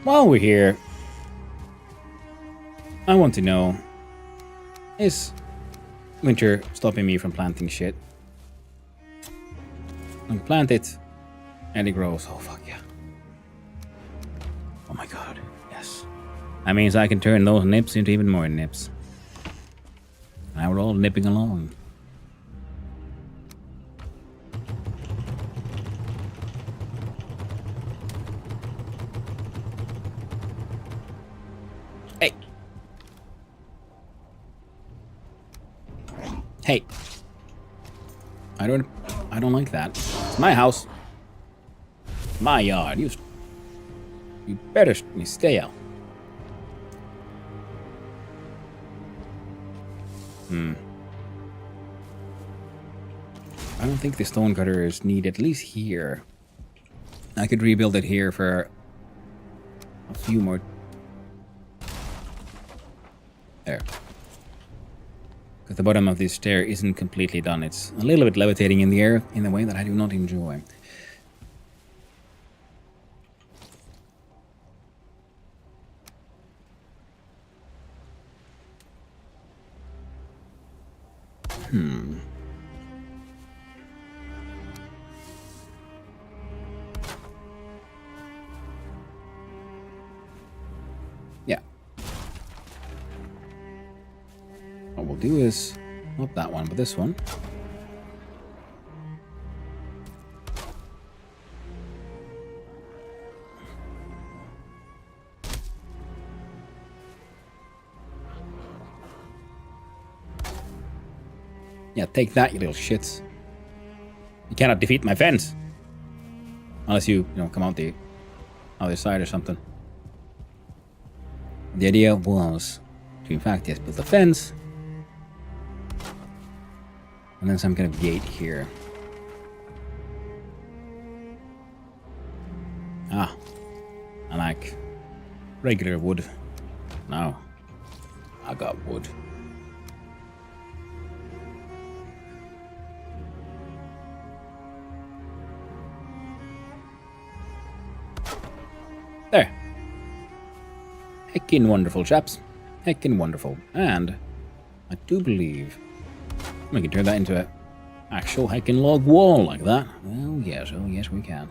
While we're here, I want to know, is winter stopping me from planting shit? I plant it and it grows. Oh fuck yeah. Oh my god, yes. That means I can turn those nips into even more nips. Now we're all nipping along. Hey. Hey. I don't like that. It's my house. My yard. You better stay out. I don't think the stone cutter is needed, at least here. I could rebuild it here for a few more. There. Because the bottom of this stair isn't completely done. It's a little bit levitating in the air in a way that I do not enjoy. Yeah. What we'll do is, not that one, but this one. Yeah, take that, you little shits. You cannot defeat my fence. Unless you come out the other side or something. The idea was to, in fact, yes, build a fence. And then some kind of gate here. Ah. I like regular wood. No. I got wood. There. Heckin' wonderful, chaps. Heckin' wonderful. And I do believe we can turn that into an actual heckin' log wall like that. Oh yes, we can.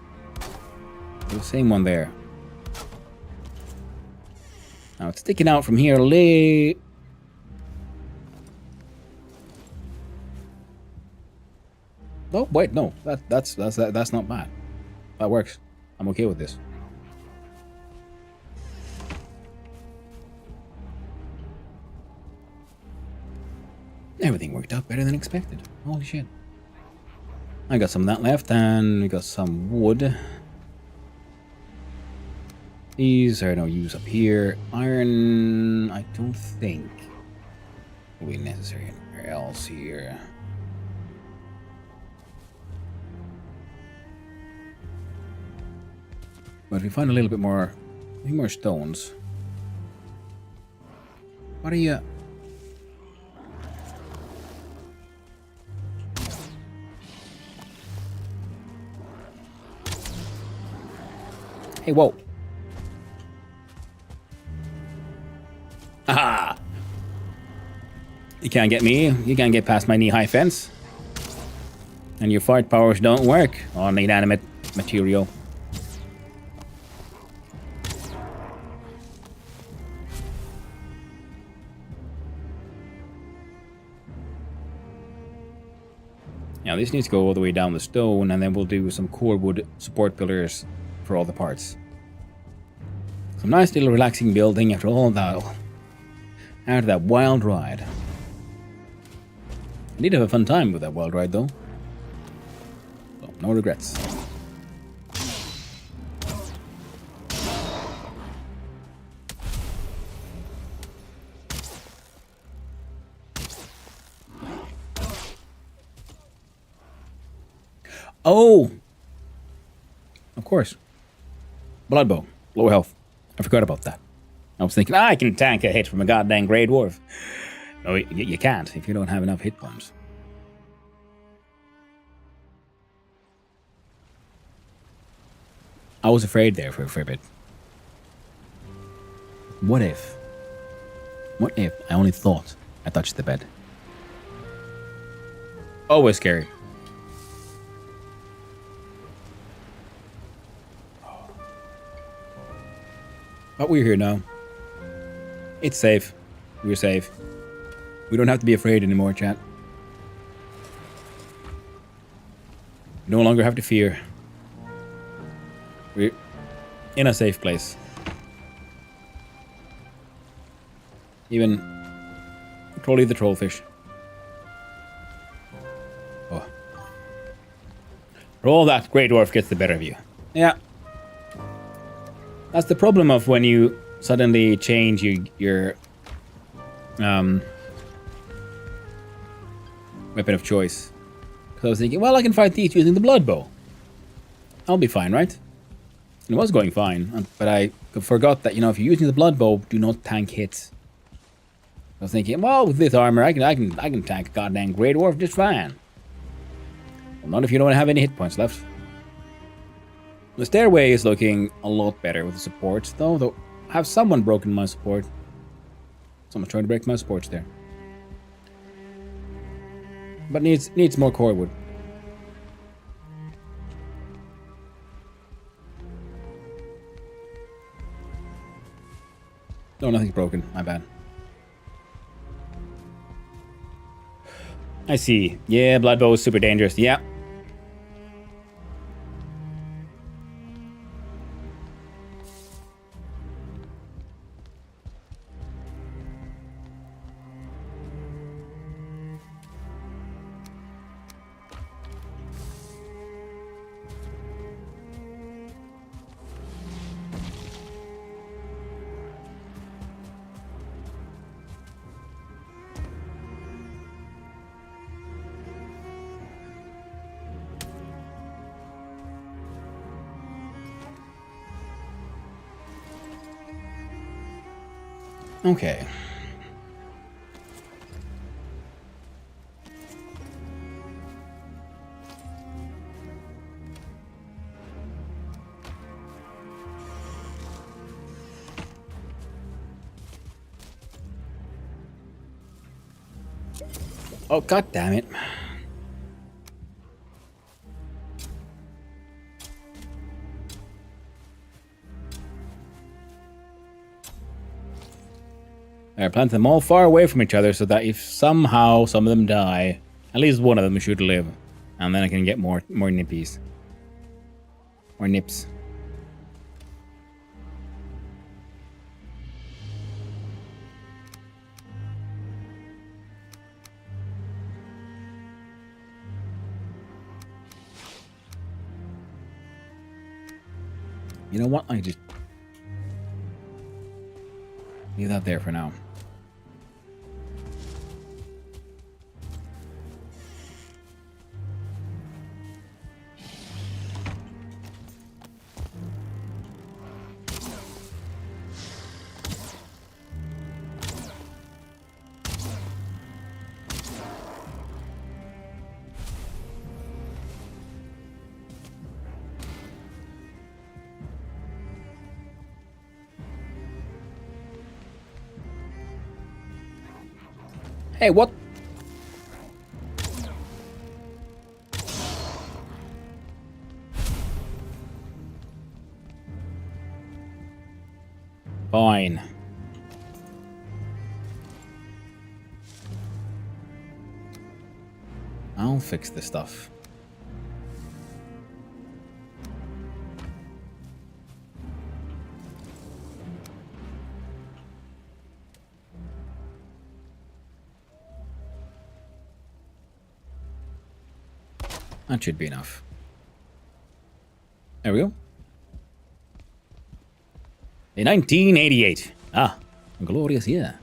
The same one there. Now it's sticking out from here late. Oh wait, no, that's not bad. That works. I'm okay with this. Everything worked out better than expected. Holy shit. I got some of that left, and we got some wood. These are no use up here. Iron, I don't think will be necessary anywhere else here. But if we find a little bit more, more stones. What are you? Hey, whoa. Aha! You can't get me. You can't get past my knee-high fence. And your fart powers don't work on inanimate material. Now this needs to go all the way down the stone, and then we'll do some core wood support pillars for all the parts. Some nice little relaxing building after all that. After that wild ride. I did have a fun time with that wild ride though. So, no regrets. Oh! Of course. Blood bow. Low health. I forgot about that. I was thinking, I can tank a hit from a goddamn Grey Dwarf. No, you can't if you don't have enough hit points. I was afraid there for a bit. What if? What if I only thought I touched the bed? Always scary. But we're here now. It's safe. We're safe. We don't have to be afraid anymore, chat. We no longer have to fear. We're in a safe place. Even Trolly the Trollfish. Oh. For all that, Grey Dwarf gets the better of you. Yeah. That's the problem of when you suddenly change your weapon of choice. Because I was thinking, well, I can fight these using the blood bow. I'll be fine, right? And it was going fine, but I forgot that, you know, if you're using the blood bow, do not tank hits. I was thinking, well, with this armor, I can tank a goddamn Grey Dwarf just fine. Well, not if you don't have any hit points left. The stairway is looking a lot better with the supports, though I have someone broken my support. Someone's trying to break my supports there. But needs more core wood. No, nothing's broken. My bad. I see. Yeah, blood bow is super dangerous. Yeah. Okay. Oh, god damn it. I plant them all far away from each other so that if somehow some of them die, at least one of them should live. And then I can get more nippies. Or nips. You know what? I just leave that there for now. Hey, what? Fine. I'll fix this stuff. That should be enough. There we go. In 1988. Ah, a glorious year.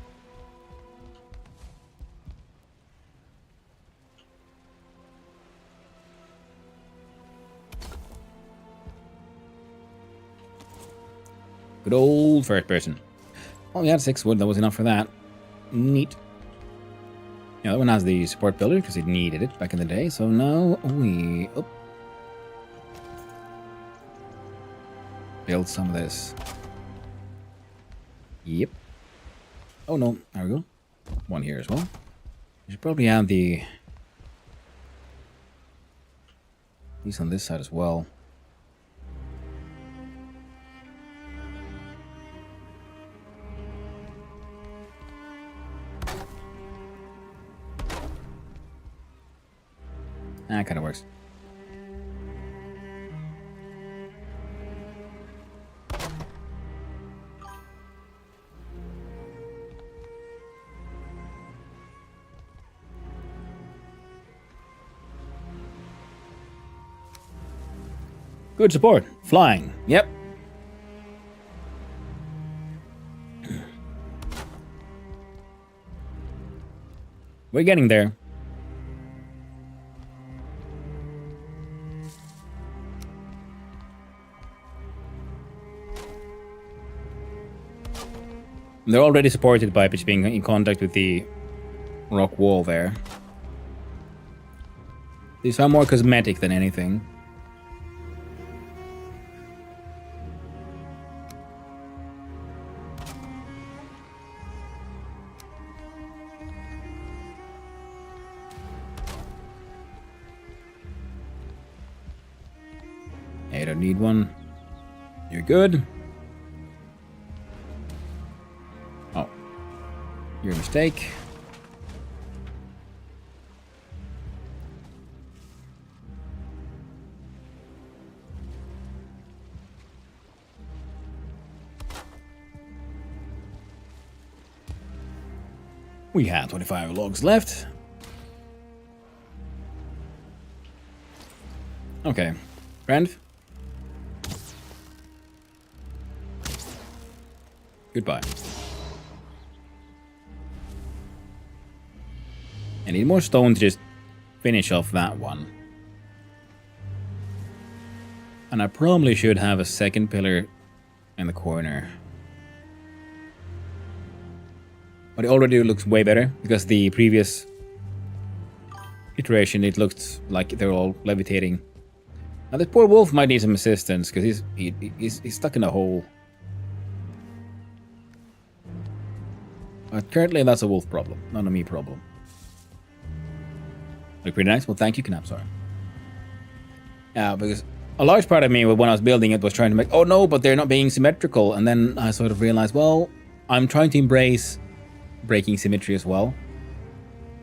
Good old first person. Oh, we had 6 wood. That was enough for that. Neat. Yeah, that one has the support pillar because it needed it back in the day. So now we build some of this. Yep. Oh no, there we go. One here as well. We should probably have these on this side as well. That kind of works. Good support. Flying. Yep. We're getting there. They're already supported by just being in contact with the rock wall there. These are more cosmetic than anything. I don't need one. You're good. Oh. Your mistake. We have 25 logs left. Okay. Friend. Goodbye. I need more stone to just finish off that one. And I probably should have a second pillar in the corner. But it already looks way better because the previous iteration it looked like they're all levitating. Now this poor wolf might need some assistance because he's stuck in a hole. But currently that's a wolf problem, not a me problem. Look pretty nice. Well, thank you, Knapsar. Yeah, because a large part of me when I was building it was trying to make, oh no, but they're not being symmetrical. And then I sort of realized, well, I'm trying to embrace breaking symmetry as well.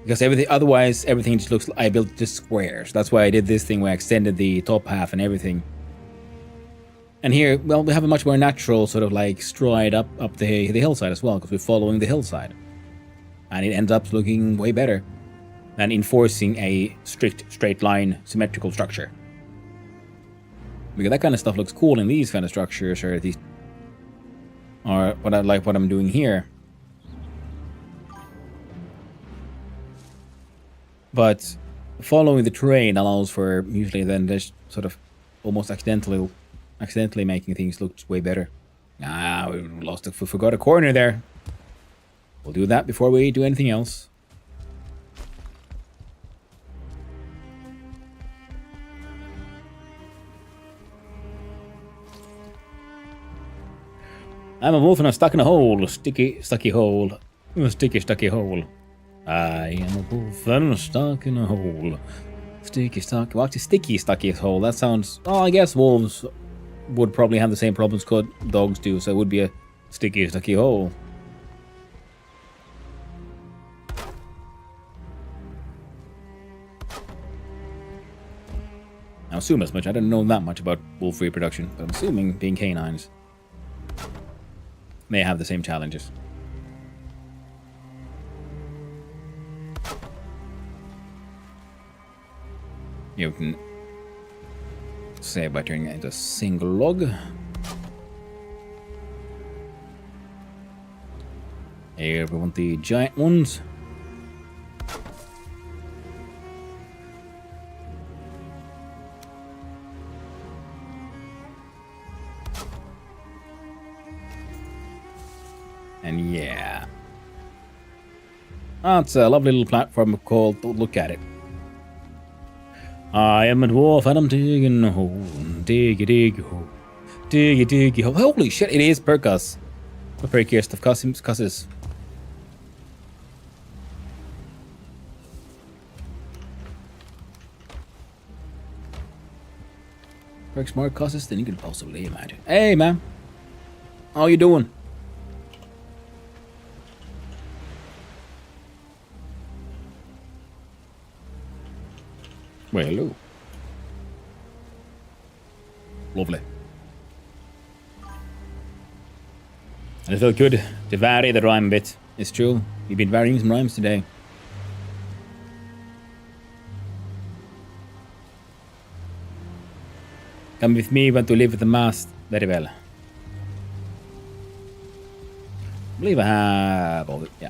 Because otherwise everything just looks, I built just squares. That's why I did this thing where I extended the top half and everything. And here, well, we have a much more natural sort of like stride up the hillside as well, because we're following the hillside. And it ends up looking way better than enforcing a strict straight line symmetrical structure. Because that kind of stuff looks cool in these kind of structures, or these, or what I like what I'm doing here. But following the terrain allows for usually then just sort of almost accidentally making things look way better. Ah, we forgot a corner there. We'll do that before we do anything else. I'm a wolf and I'm stuck in a hole. Stucky hole. A sticky hole. I am a wolf and I'm stuck in a hole. Stucky. Well, actually, stucky hole. That sounds. Oh, I guess wolves would probably have the same problems dogs do, so it would be a stucky hole. I assume as much. I don't know that much about wolf reproduction, but I'm assuming being canines may have the same challenges. You can say by turning it into a single log. Here we want the giant ones. And yeah. Oh, it's a lovely little platform called, look at it. I am a dwarf and I'm digging a hole. Dig hole. Diggy hole. Holy shit, it is Perkus. The perkiest of cusses. Perks more cusses than you could possibly imagine. Hey man. How you doing? Well, hello. Lovely. And it felt good to vary the rhyme a bit. It's true. We've been varying some rhymes today. Come with me, want to live with the mast. Very well. I believe I have all the, yeah.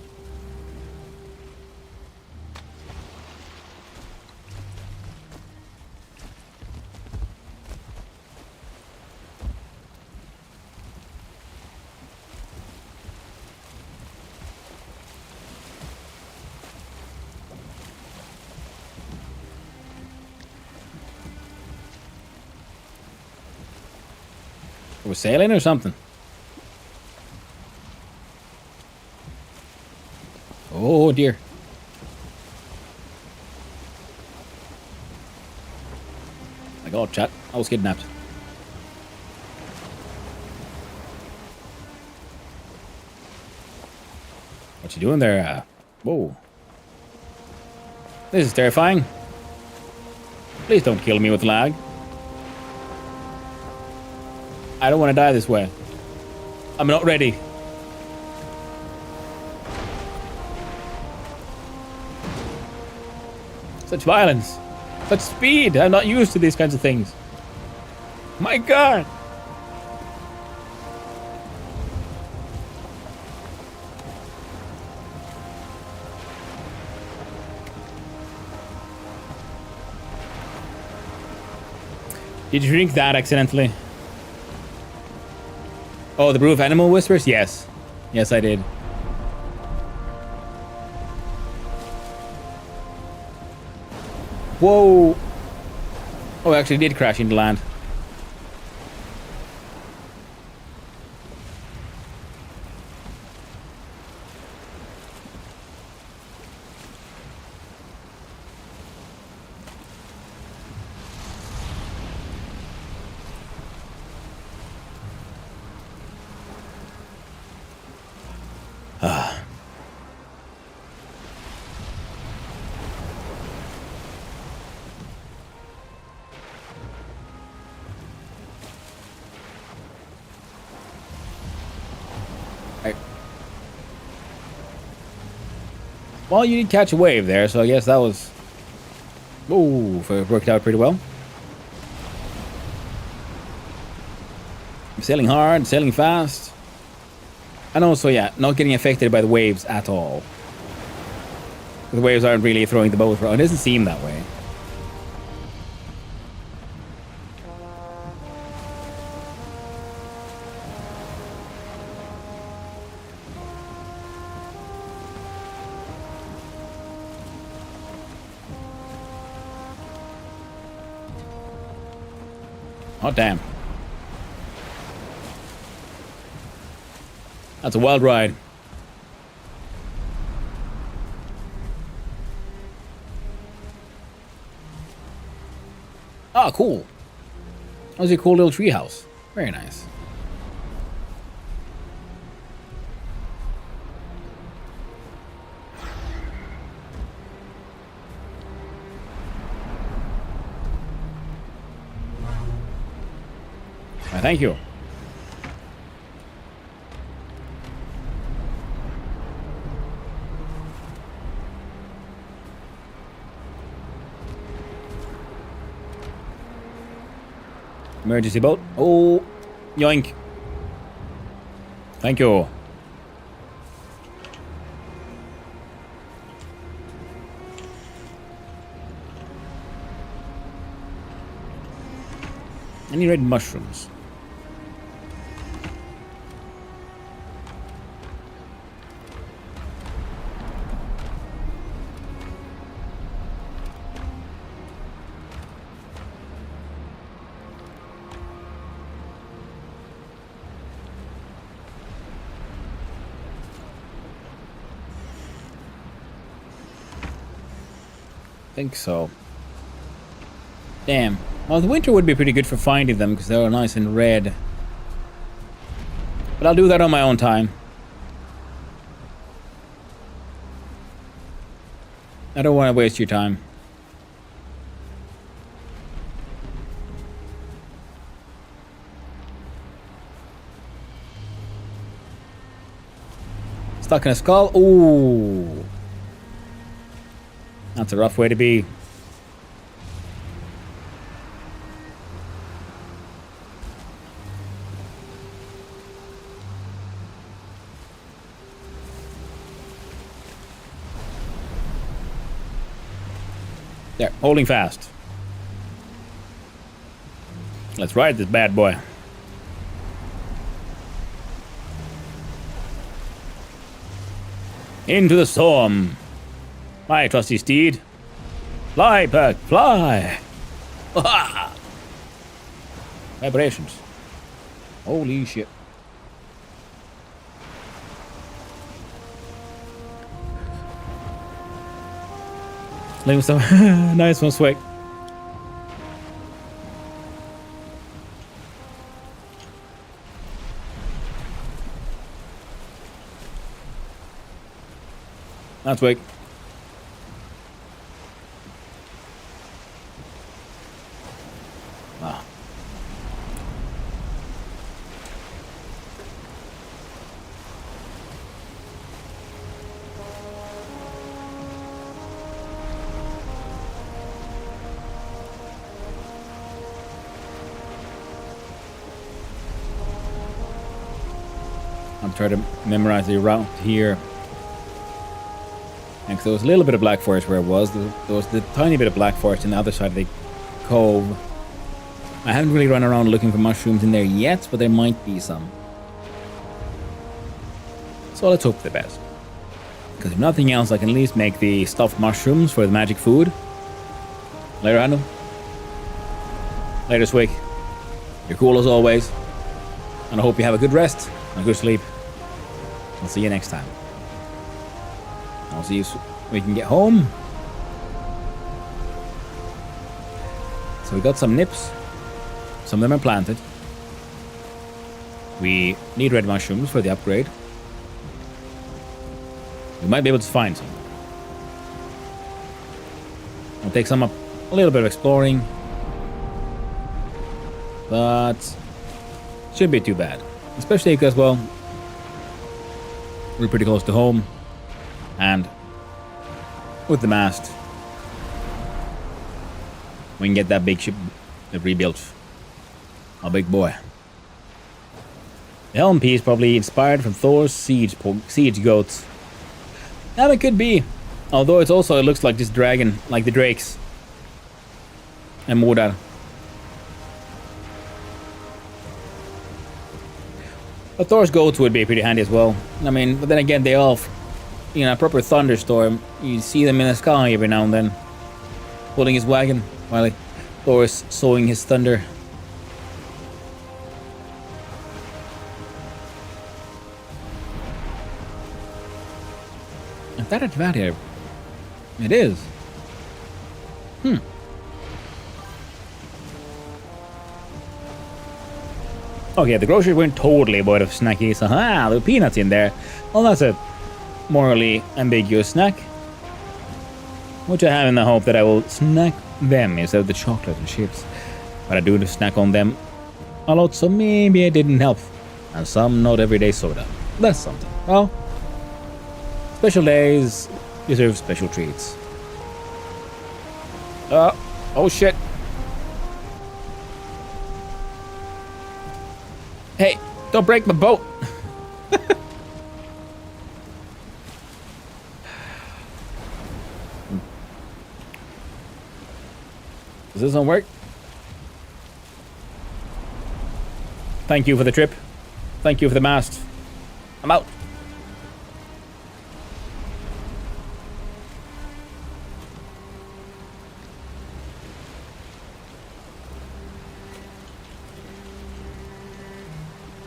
We're sailing or something? Oh dear. My god, chat. I was kidnapped. What you doing there? Whoa. This is terrifying. Please don't kill me with lag. I don't want to die this way. I'm not ready. Such violence. Such speed. I'm not used to these kinds of things. My god. Did you drink that accidentally? Oh, the brew of animal whispers? Yes. Yes, I did. Whoa! Oh, I actually did crash into land. Well, you did catch a wave there, so I guess that was... Ooh, it worked out pretty well. Sailing hard, sailing fast. And also, yeah, not getting affected by the waves at all. The waves aren't really throwing the boat around. It doesn't seem that way. Oh, damn. That's a wild ride. Oh, cool. That was a cool little treehouse. Very nice. Thank you. Emergency boat. Oh, yoink. Thank you. Any red mushrooms? Think so. Damn. Well, the winter would be pretty good for finding them because they're nice and red. But I'll do that on my own time. I don't want to waste your time. Stuck in a skull? Ooh. That's a rough way to be. There, holding fast. Let's ride this bad boy. Into the storm. My trusty steed. Fly, Perk, fly! Vibrations. Holy shit. Leave some nice one, Swig. That's Swig. Ah. I'm trying to memorize the route here. And there was a little bit of black forest where it was. There was the tiny bit of black forest on the other side of the cove. I haven't really run around looking for mushrooms in there yet, but there might be some. So let's hope for the best. Because if nothing else, I can at least make the stuffed mushrooms for the magic food. Later, Anu. Later, Swig. You're cool as always. And I hope you have a good rest and a good sleep. I'll see you next time. I'll see you we can get home. So we got some nips. Some of them are planted. We need red mushrooms for the upgrade. We might be able to find some. We'll take some up, a little bit of exploring. But shouldn't be too bad. Especially because, well, we're pretty close to home. And with the mast, we can get that big ship rebuilt. A big boy. The helm piece probably inspired from Thor's siege goats. And it could be. Although it looks like this dragon, like the drakes. And Mordar. But Thor's goats would be pretty handy as well. I mean, but then again, they all, a proper thunderstorm. You see them in the sky every now and then. Pulling his wagon while Thor is sowing his thunder. Is that advantage? It is. Okay, the groceries weren't totally void of snackies. Aha, there were peanuts in there. Well, that's a morally ambiguous snack. Which I have in the hope that I will snack them instead of the chocolate and chips. But I do snack on them a lot, so maybe it didn't help. And some not everyday soda. That's something. Well, special days deserve special treats. Oh shit. Hey, don't break my boat. Does this one work? Thank you for the trip. Thank you for the mast. I'm out.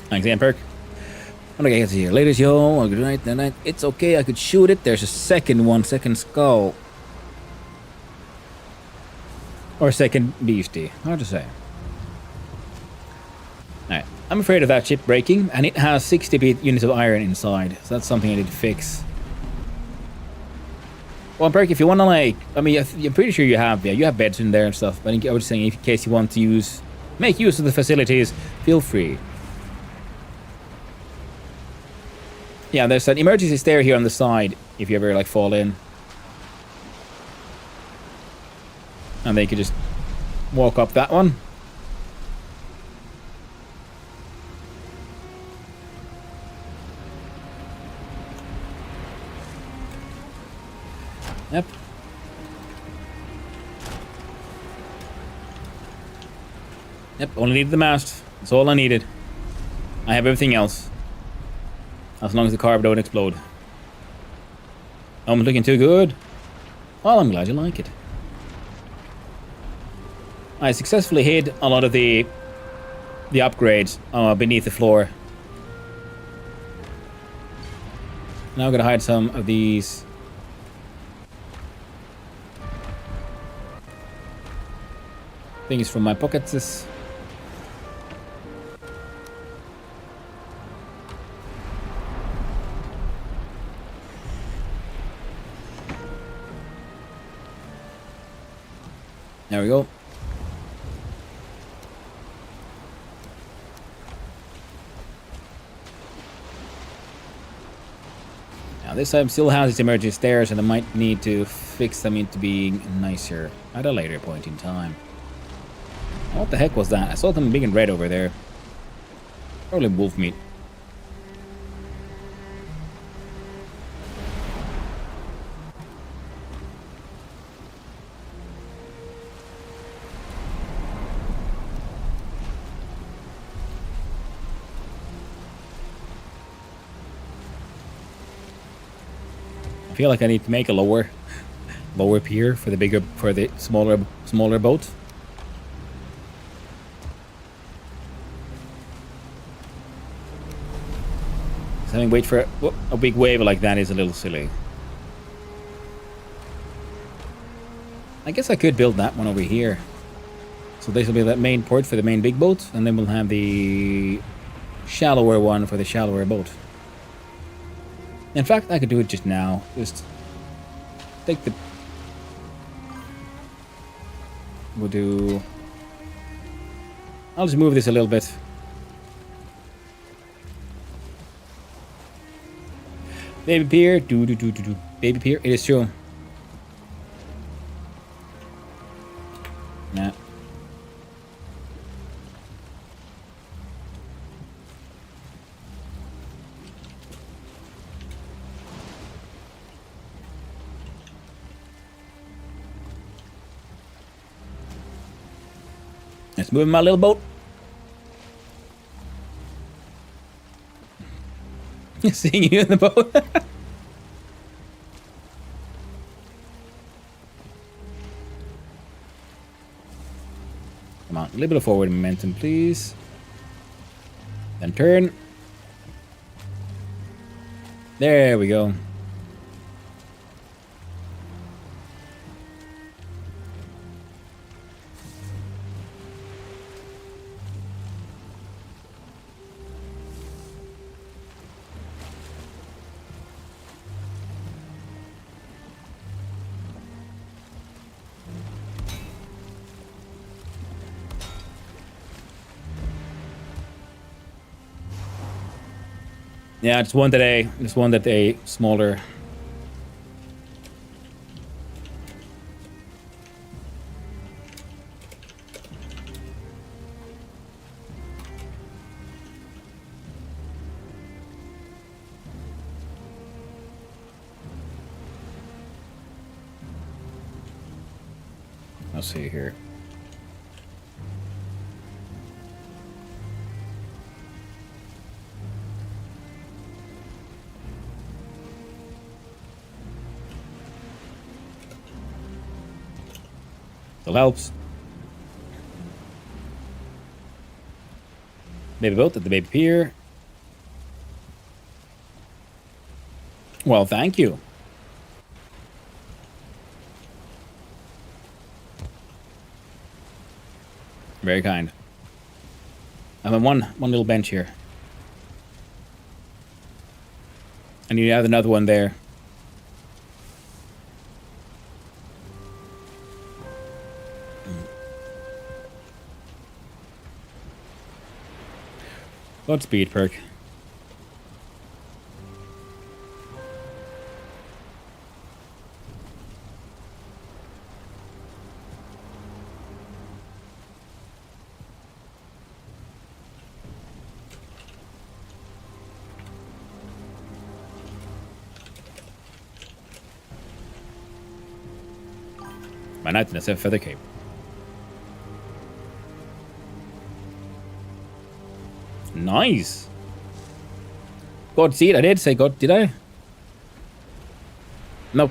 Thanks, Ian Perk. Okay, let's see here. Ladies, yo. Good night, good night. It's okay, I could shoot it. There's a second skull. Or second beastie. Hard to say. Alright. I'm afraid of that ship breaking, and it has 60 units of iron inside. So that's something I need to fix. Well, Perk, if you want to, I'm pretty sure you have beds in there and stuff. But I was saying, in case you want to make use of the facilities, feel free. Yeah, there's an emergency stair here on the side if you ever fall in. And they could just walk up that one. Yep. Yep, only needed the mast. That's all I needed. I have everything else. As long as the carb don't explode. I'm looking too good. Well, I'm glad you like it. I successfully hid a lot of the upgrades beneath the floor. Now I'm gonna hide some of these. Things from my pockets. There we go. Now this time still has its emergency stairs, and I might need to fix them into being nicer at a later point in time. What the heck was that? I saw them big and red over there. Probably wolf meat. I feel like I need to make a lower lower pier for the smaller boat. Having wait for a big wave like that is a little silly. I guess I could build that one over here. So this will be that main port for the main big boat, and then we'll have the shallower one for the shallower boat. In fact, I could do it just now. Just take the... We'll do... I'll just move this a little bit. Baby pier, baby pier. It is true. Nah. Let's move my little boat. Seeing you in the boat. Come on, a little bit of forward momentum, please. Then turn. There we go. Yeah, just one that a smaller. I'll see here. Still helps. Baby boat at the baby pier. Well, thank you. Very kind. I'm on one little bench here. And you have another one there. Godspeed, Perk. My knight has a feather cape. Nice. God seed. I did say God. Did I? Nope.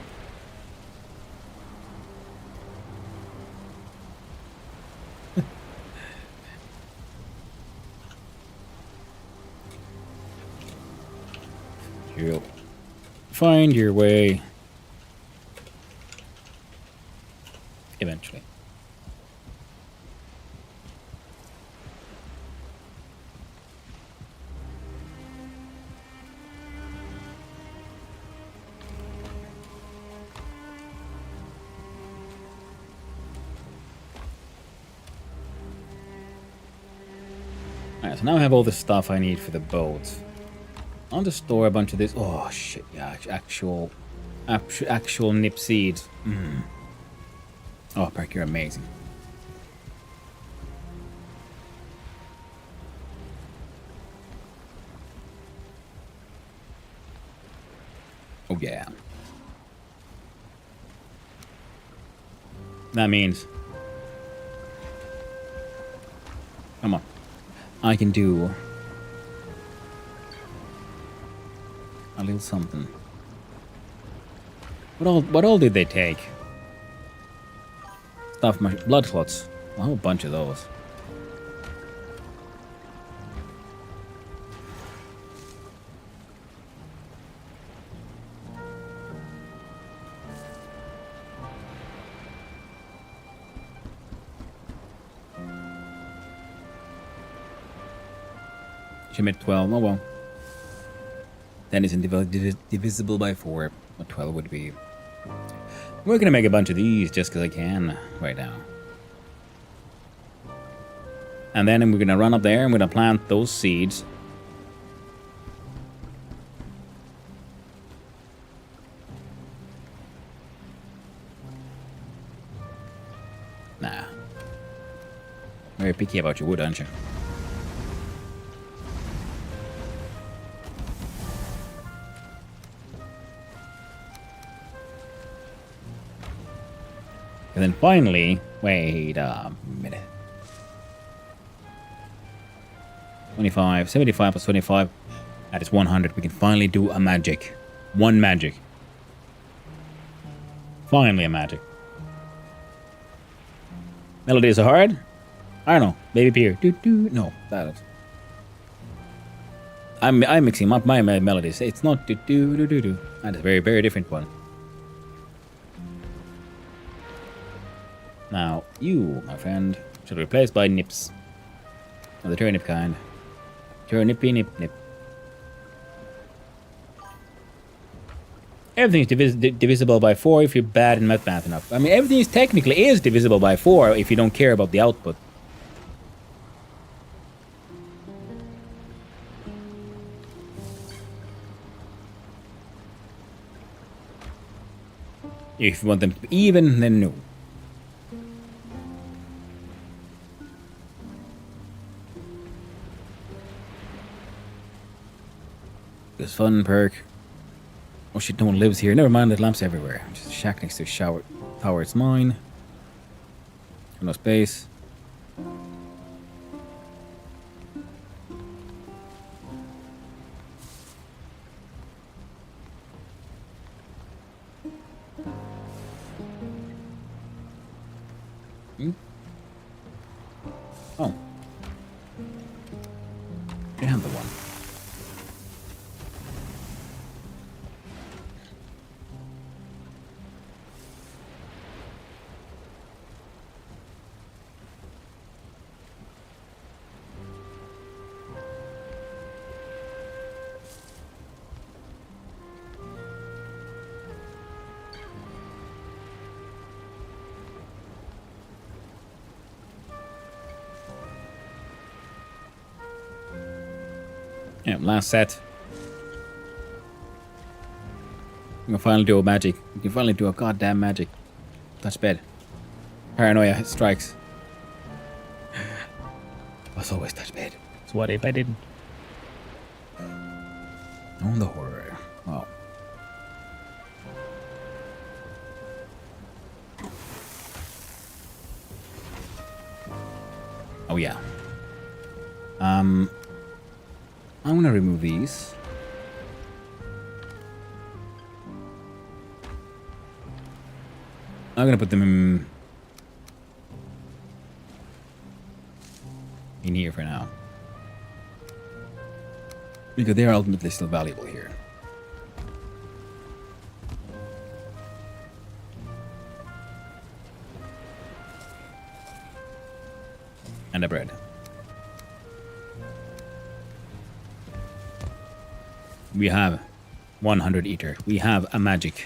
You'll find your way eventually. Alright, so now I have all the stuff I need for the boat. I'll just store a bunch of this. Oh shit! Yeah, actual nip seeds. Oh, Perk, you're amazing. Oh yeah. That means, come on, I can do a little something. What all did they take? Stuff blood clots. A whole bunch of those. She made 12. Oh well. 10 isn't divisible by 4. What 12 would be. We're gonna make a bunch of these just because I can right now. And then we're gonna run up there and we're gonna plant those seeds. Nah. Very picky about your wood, aren't you? And then finally, wait a minute. 25, 75 plus 25. That is 100. We can finally do a magic. One magic. Finally a magic. Melodies are hard? I don't know. Baby Peer. No, that is. I'm mixing up my melodies. It's not That is a very, very different one. Now, you, my friend, should be replaced by nips. Of the turnip kind. Turnipy nip nip. Everything is divisible by 4 if you're bad in math enough. I mean, everything is technically divisible by 4 if you don't care about the output. If you want them to be even, then no. This fun perk. Oh shit, no one lives here. Never mind, there's lamps everywhere. Just a shack next to a shower tower. It's mine. No space. Oh. You have the one. Yeah, last set. We can finally do a magic. We can finally do a goddamn magic. Touch bed. Paranoia strikes. Must always touch bed. So what if I didn't? Oh, the horror. Wow. Oh yeah. I'm gonna remove these. I'm gonna put them in here for now. Because they are ultimately still valuable here. And a bread. We have 100 eater. We have a magic.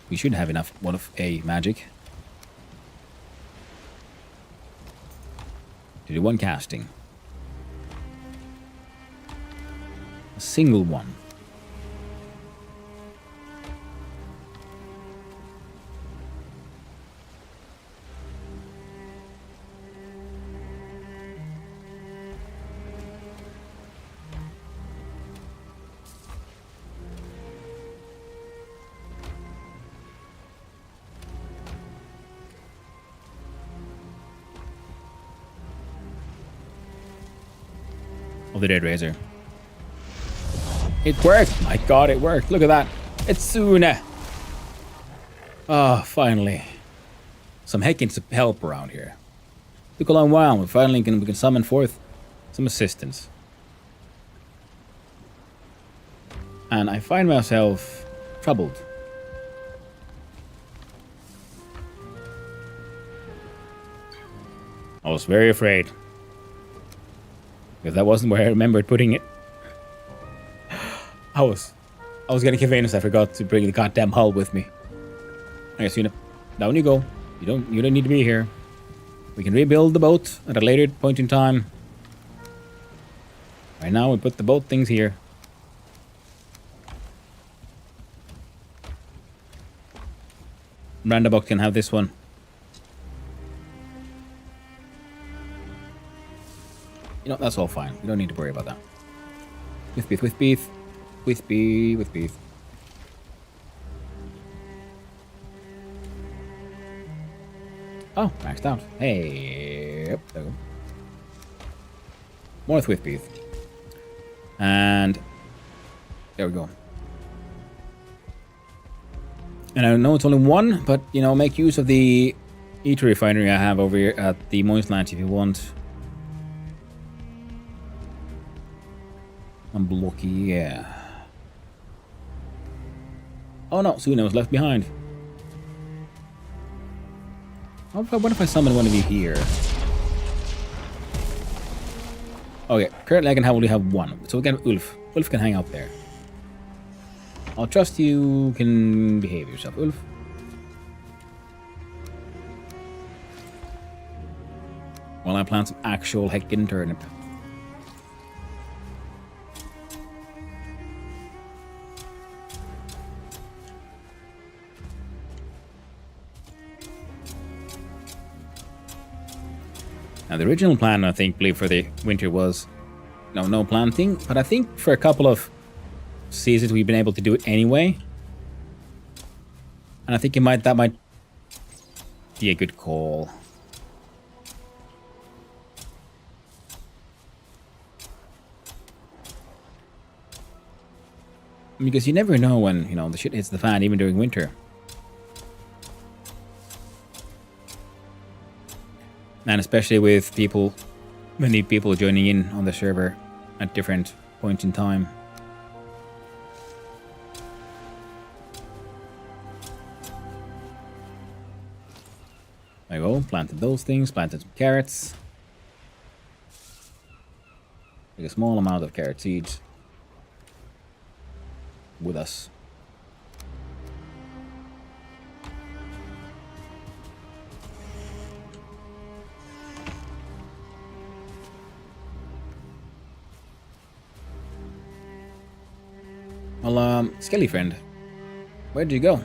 We should have enough one of a magic to do one casting. A single one. Of the Dead Razor. It worked! My god, it worked! Look at that! It's Sune! Oh, finally. some Heckins to help around here. Took a long while, but finally we can summon forth some assistance. And I find myself troubled. I was very afraid. Because that wasn't where I remembered putting it. I was getting convinced I forgot to bring the goddamn hull with me. I guess, you know, down you go. You don't need to be here. We can rebuild the boat at a later point in time. Right now we put the boat things here. Brandabox can have this one. You know, that's all fine. We don't need to worry about that. With beef. Oh, maxed out. Hey, yep, there we go. More with beef. And there we go. And I know it's only one, but you know, make use of the E2 refinery I have over here at the Moistlands if you want. I'm blocky, yeah. Oh no, Suna was left behind. What if I summon one of you here? Okay, currently I can only have one. So we can have Ulf. Ulf can hang out there. I'll trust you can behave yourself, Ulf. While I plant some actual heckin' turnip. Now the original plan, I believe for the winter was no planting, but I think for a couple of seasons we've been able to do it anyway. And I think that might be a good call. Because you never know when, you know, the shit hits the fan even during winter. And especially with many people joining in on the server at different points in time. There you go, planted those things, planted some carrots. Take a small amount of carrot seeds with us. Well, Skelly friend, where'd you go?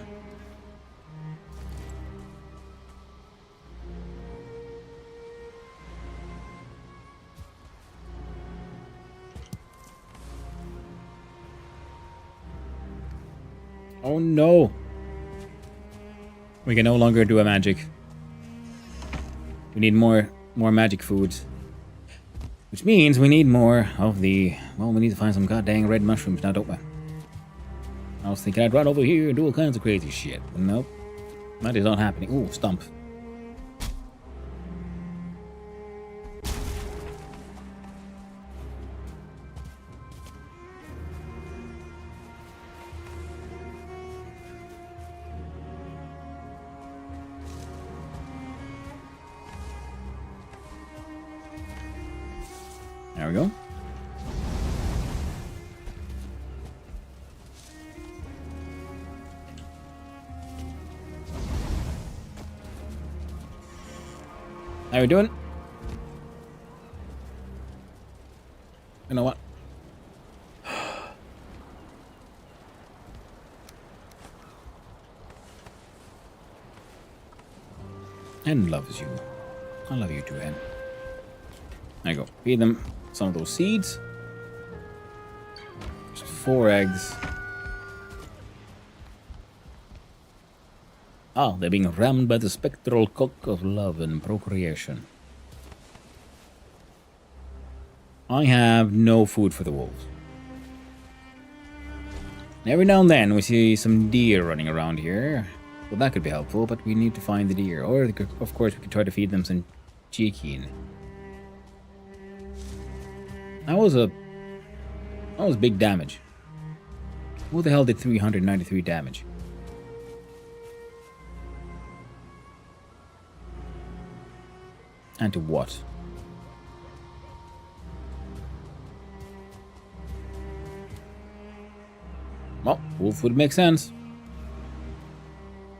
Oh no! We can no longer do a magic. We need more magic foods. Which means we need more of the... Well, we need to find some goddamn red mushrooms now, don't we? I was thinking I'd run over here and do all kinds of crazy shit. But nope. That is not happening. Ooh, stump. There we go. How we doing? You know what? Anne loves you. I love you too, Anne. There you go. Feed them some of those seeds. Just 4 eggs. Ah, they're being rammed by the spectral cock of love and procreation. I have no food for the wolves. Every now and then we see some deer running around here. So that could be helpful, but we need to find the deer. Or, of course, we could try to feed them some chicken. That was big damage. Who the hell did 393 damage? And to what? Well, wolf would make sense.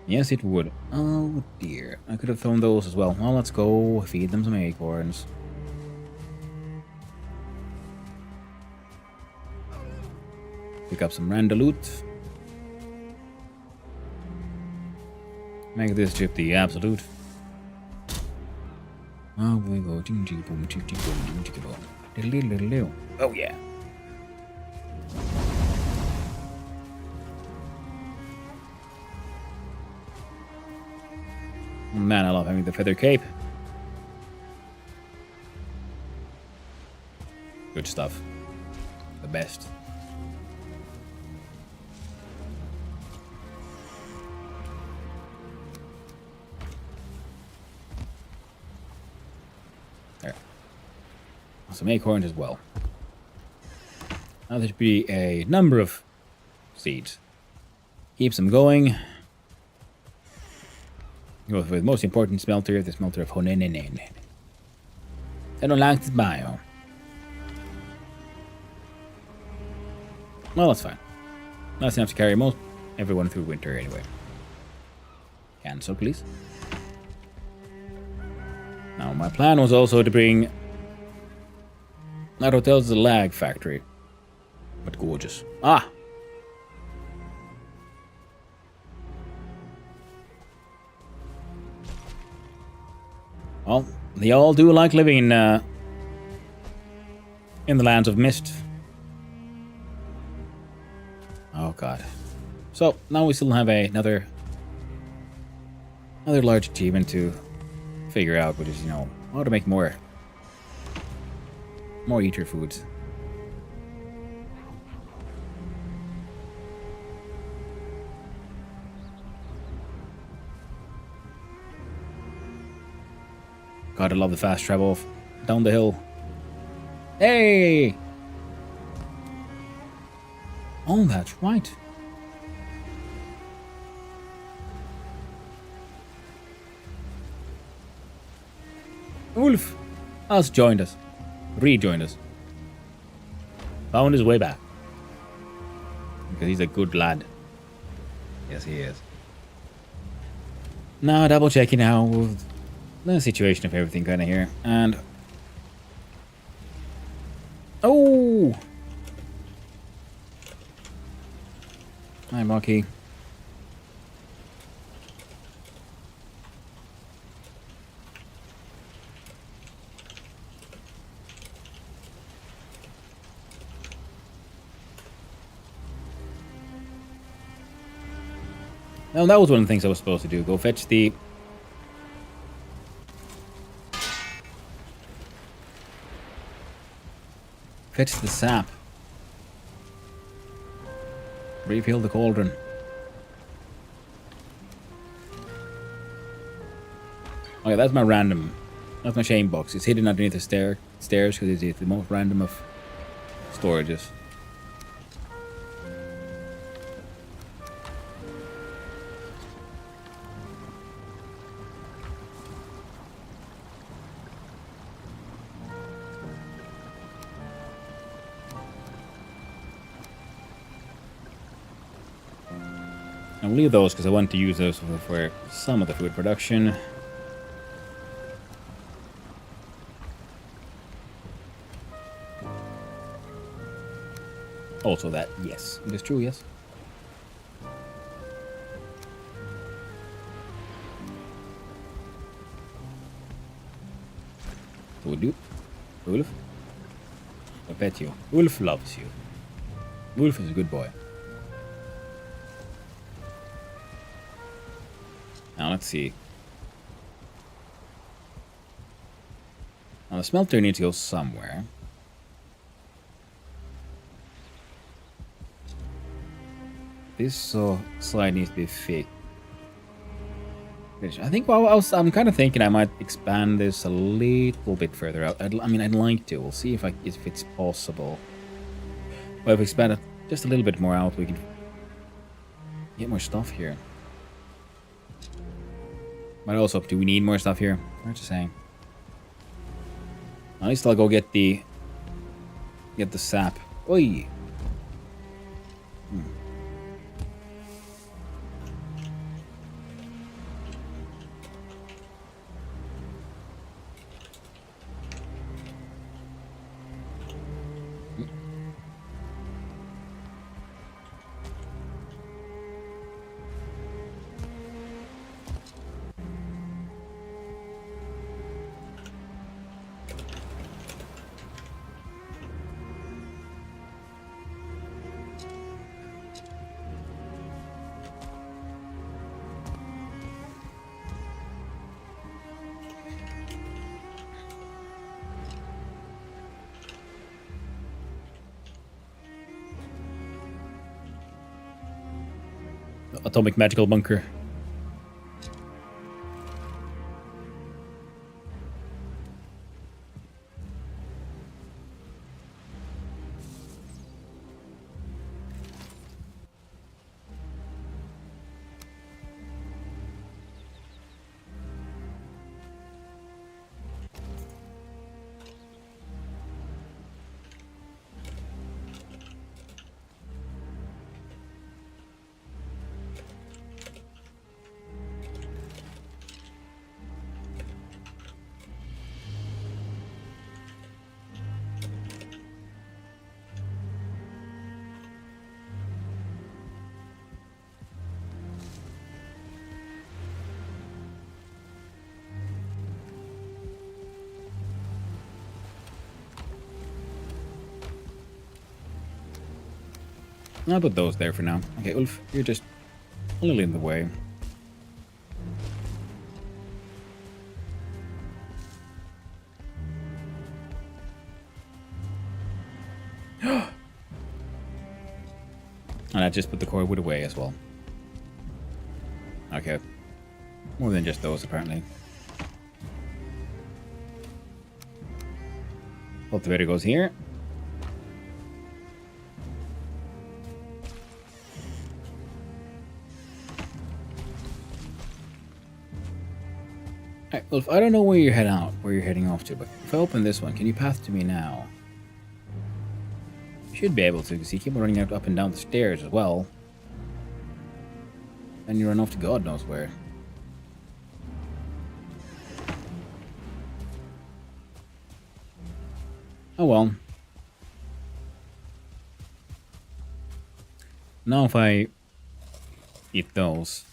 Yes, it would. Oh dear. I could have thrown those as well. Well, let's go feed them some acorns. Pick up some random loot. Make this trip the absolute. Oh, we go. Oh yeah. Man, I love having the feather cape. Good stuff. The best. There. Some acorns as well. Now there should be a number of seeds. Keeps them going. Go for the most important smelter, the smelter of Honenenen. I don't like this bio. Well, that's fine. That's enough to carry everyone through winter anyway. Cancel, please. Now, my plan was also to bring that hotel to the lag factory. But gorgeous. Ah! Well, they all do like living in the lands of mist. Oh god. So now we still have another large achievement to figure out, which is, you know, how to make more eater foods. God, I love the fast travel down the hill. Hey! Oh, that's right. Ulf has joined us. Rejoined us. Found his way back. Because he's a good lad. Yes, he is. Now, double checking now with the situation of everything kind of here. And... oh! Hi, Marky. Now, that was one of the things I was supposed to do. Go fetch the... fetch the sap. Refill the cauldron. Okay, that's my random. That's my shame box. It's hidden underneath the stairs because it's the most random of storages. I'll leave those because I want to use those for some of the food production. Also that, yes, it is true, yes. Would you? Ulf? I bet you. Ulf loves you. Ulf is a good boy. Now let's see. Now the smelter needs to go somewhere. This slide needs to be fixed. I think I'm kind of thinking I might expand this a little bit further out. I mean, I'd like to. We'll see if it's possible. But if we expand it just a little bit more out, we can get more stuff here. But also, do we need more stuff here? Hard to say. At least I'll go get the sap. Oi. Atomic magical bunker. I'll put those there for now. Okay, Ulf, you're just a little in the way. And I just put the core wood away as well. Okay. More than just those, apparently. Cultivator goes here. Alright, Ulf, I don't know where you're heading off to, but if I open this one, can you path to me now? You should be able to, because you keep on running up and down the stairs as well. And you run off to God knows where. Oh well. Now if I eat those,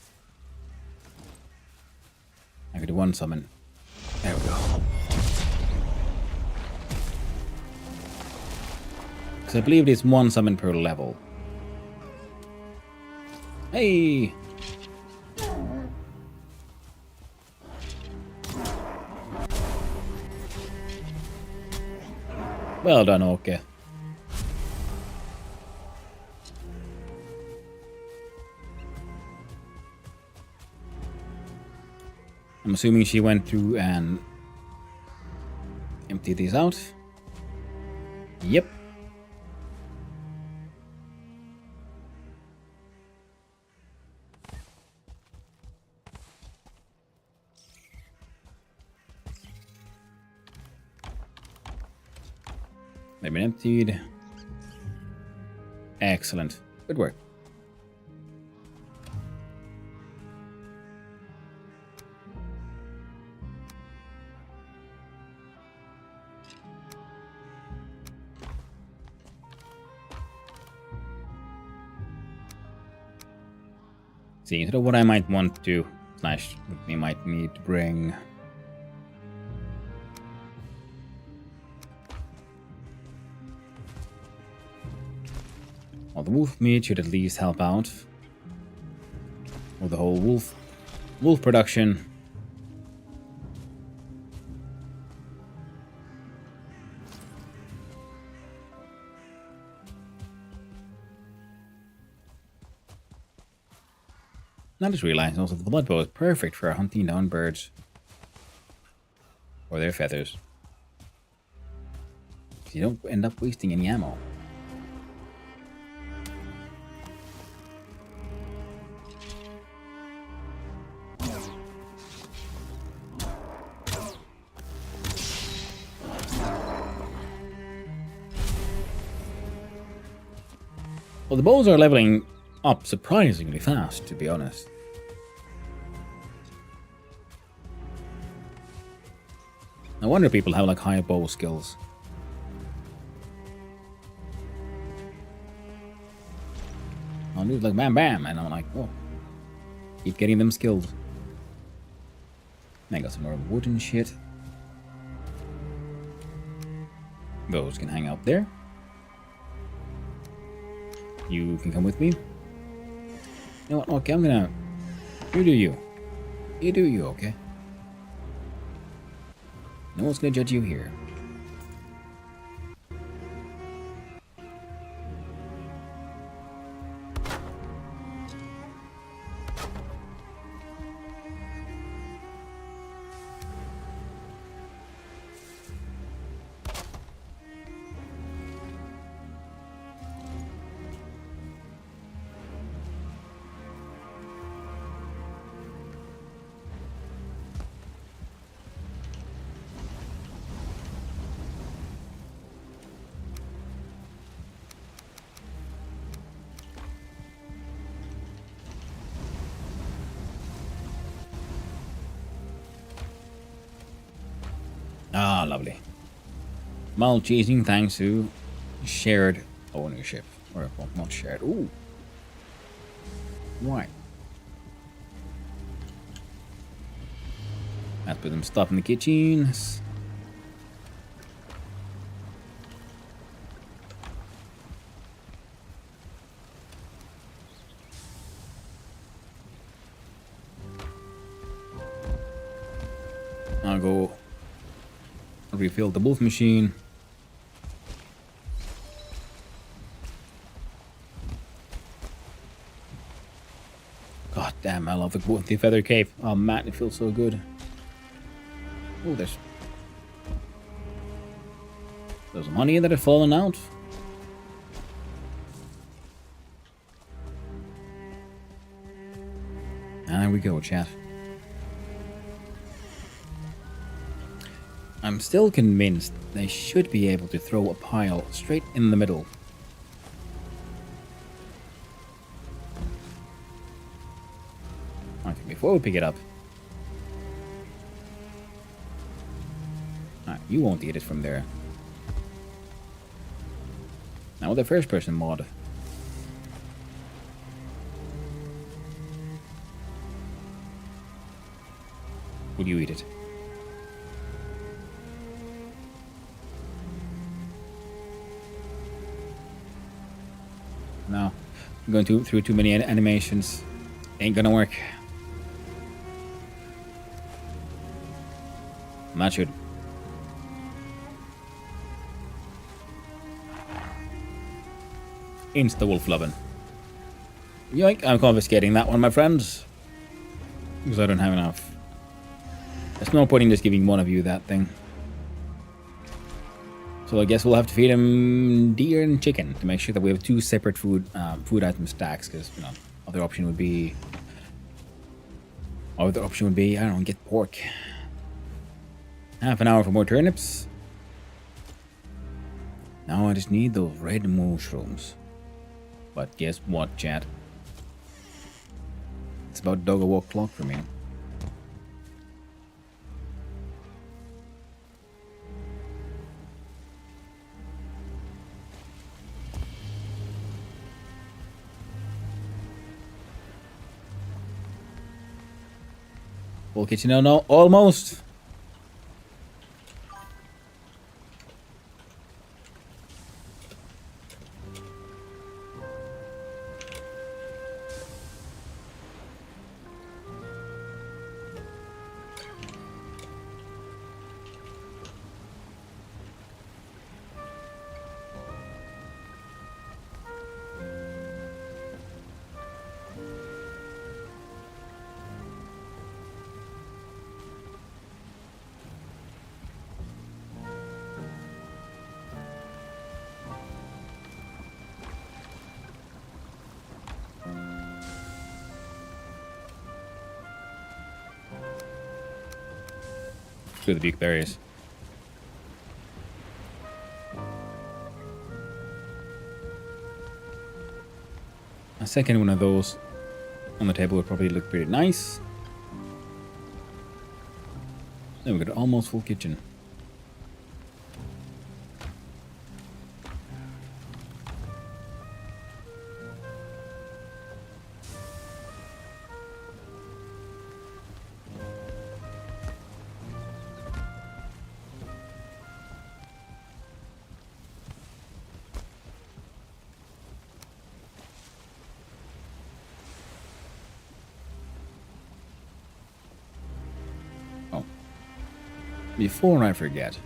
I could do one summon. There we go. Because I believe it's one summon per level. Hey! Well done, Orke. I'm assuming she went through and emptied these out. Yep. They've been emptied. Excellent. Good work. See, instead of what I might want to, we might need to bring. Well, the wolf meat should at least help out. Or the whole wolf production. I just realized also the blood bow is perfect for hunting down birds. Or their feathers. You don't end up wasting any ammo. Well, the bows are leveling up surprisingly fast, to be honest. No wonder people have like high bow skills. I'll do like bam bam, and I'm like, oh, keep getting them skilled. I got some more wood and shit. Those can hang out there. You can come with me. You know what? Okay, I'm gonna. You do you. You do you, okay? No one's gonna judge you here. Ah, lovely. Mulch-eating thanks to shared ownership. Or, well, not shared. Ooh. Right. Let's put some stuff in the kitchens. I'll go refill the wolf machine. God damn, I love the feather cape. Oh man, it feels so good. Oh, there's money that had fallen out. And there we go, chat. I'm still convinced they should be able to throw a pile straight in the middle. Okay, before we pick it up. Alright, you won't eat it from there. Now with the first person mod. Will you eat it? No. I'm going through too many animations. Ain't gonna work. Not should. Insta wolf lovin'. Yoink, I'm confiscating that one, my friends. Because I don't have enough. There's no point in just giving one of you that thing. So I guess we'll have to feed him deer and chicken to make sure that we have two separate food item stacks. Because other option would be, I don't know, get pork. Half an hour for more turnips. Now I just need those red mushrooms. But guess what, chat? It's about dog a walk clock for me. Full kitchen now, no, almost. Screw the big berries. A second one of those on the table would probably look pretty nice. Then we got an almost full kitchen. Before I forget.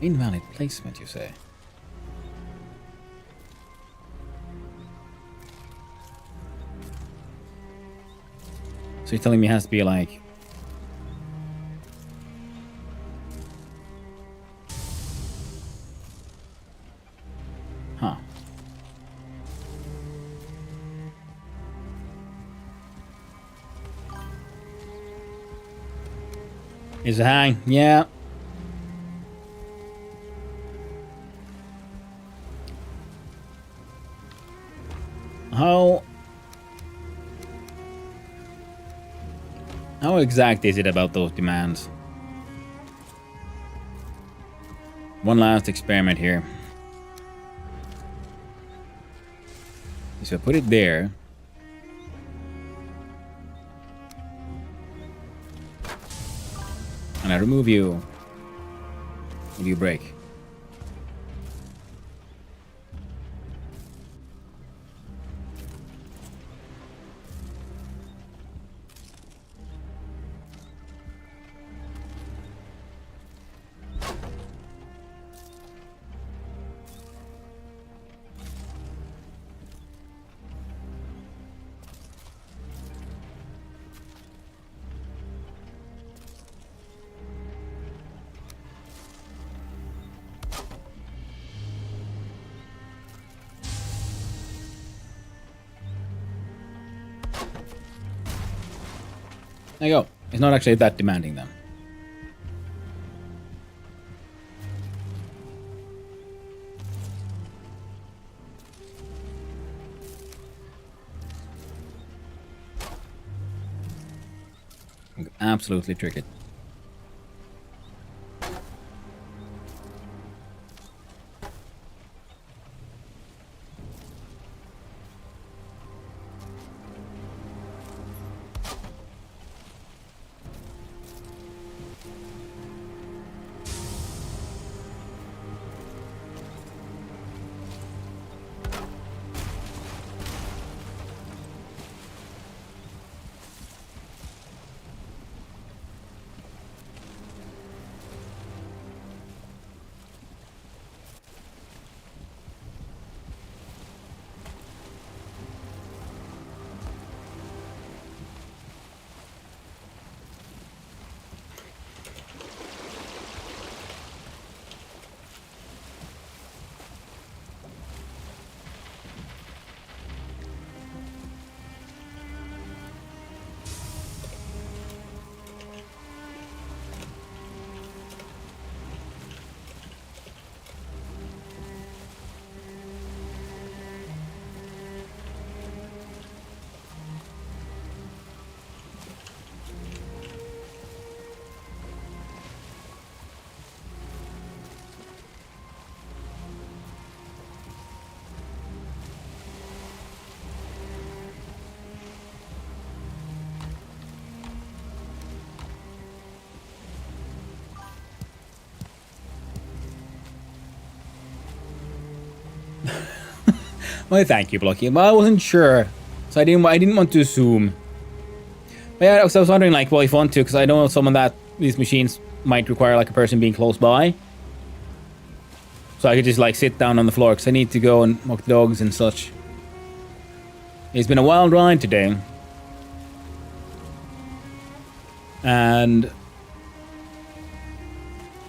Invalid placement, you say? So you're telling me it has to be like... Huh. Is it hang? Yeah. How exact is it about those demands? One last experiment here. So put it there. And I remove you. Will you break? There you go. It's not actually that demanding then. Absolutely trick it. Well, thank you, Blocky. Well, I wasn't sure, so I didn't want to assume. But yeah, so I was wondering, like, well, if I want to, because I know some of that these machines might require like a person being close by, so I could just like sit down on the floor because I need to go and walk the dogs and such. It's been a wild ride today. And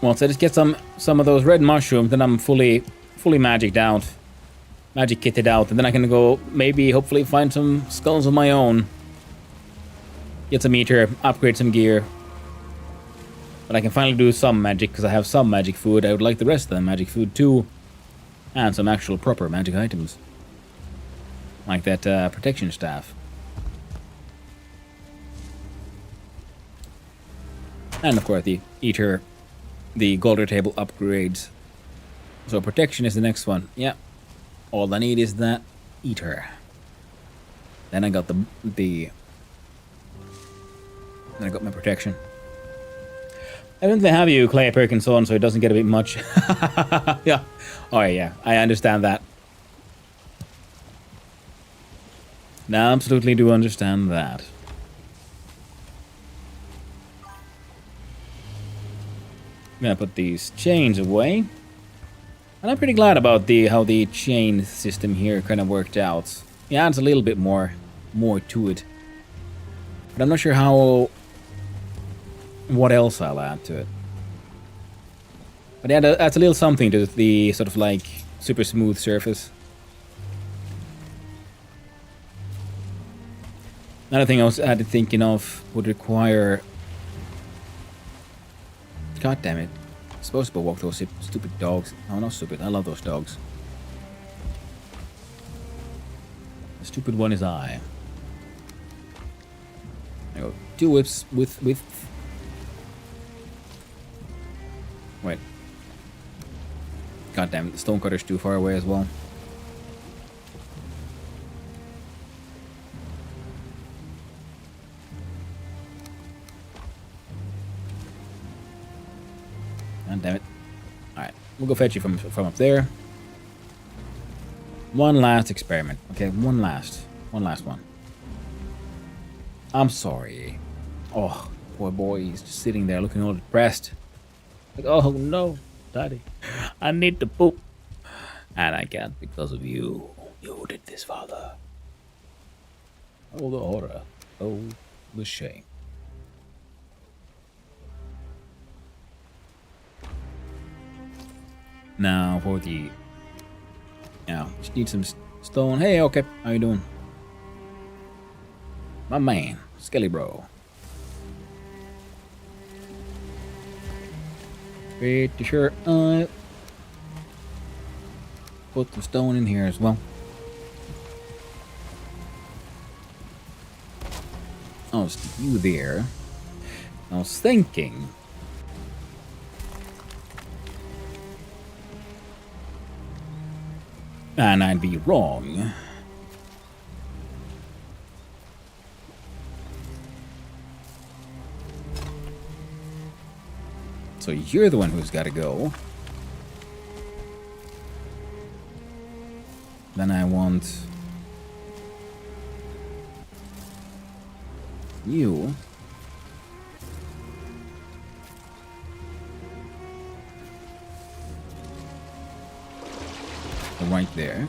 once I just get some of those red mushrooms, then I'm fully magicked out. Magic kitted out, and then I can go maybe hopefully find some skulls of my own. Get some meter, upgrade some gear. But I can finally do some magic because I have some magic food. I would like the rest of the magic food too. And some actual proper magic items. Like that protection staff. And of course the eater, the golden table upgrades. So protection is the next one. Yeah. All I need is that eater. Then I got then I got my protection. I don't have you Clay Perkins on, so it doesn't get a bit much. Yeah. Oh yeah, I understand that. I absolutely do understand that. I'm gonna put these chains away. And I'm pretty glad about how the chain system here kind of worked out. It adds a little bit more to it. But I'm not sure what else I'll add to it. But yeah, adds a little something to the sort of like super smooth surface. Another thing I was thinking of would require... God damn it. I'm supposed to walk those stupid dogs. Oh, not stupid. I love those dogs. The stupid one is I. There you go. 2 whips with... Wait. God damn it. The stonecutter's too far away as well. God damn it. Alright, we'll go fetch you from up there. One last experiment. Okay, one last one. I'm sorry. Oh, poor boy, he's just sitting there looking all depressed. Like, oh no, Daddy, I need to poop. And I can't because of you. You did this, Father. Oh, the horror. Oh, the shame. Now for the... Now, just need some stone. Hey, okay, how you doing? My man, Skelly Bro. Pretty sure I put the stone in here as well. Oh, it's you there. I was thinking... And I'd be wrong. So you're the one who's got to go. Then I want you. Right there.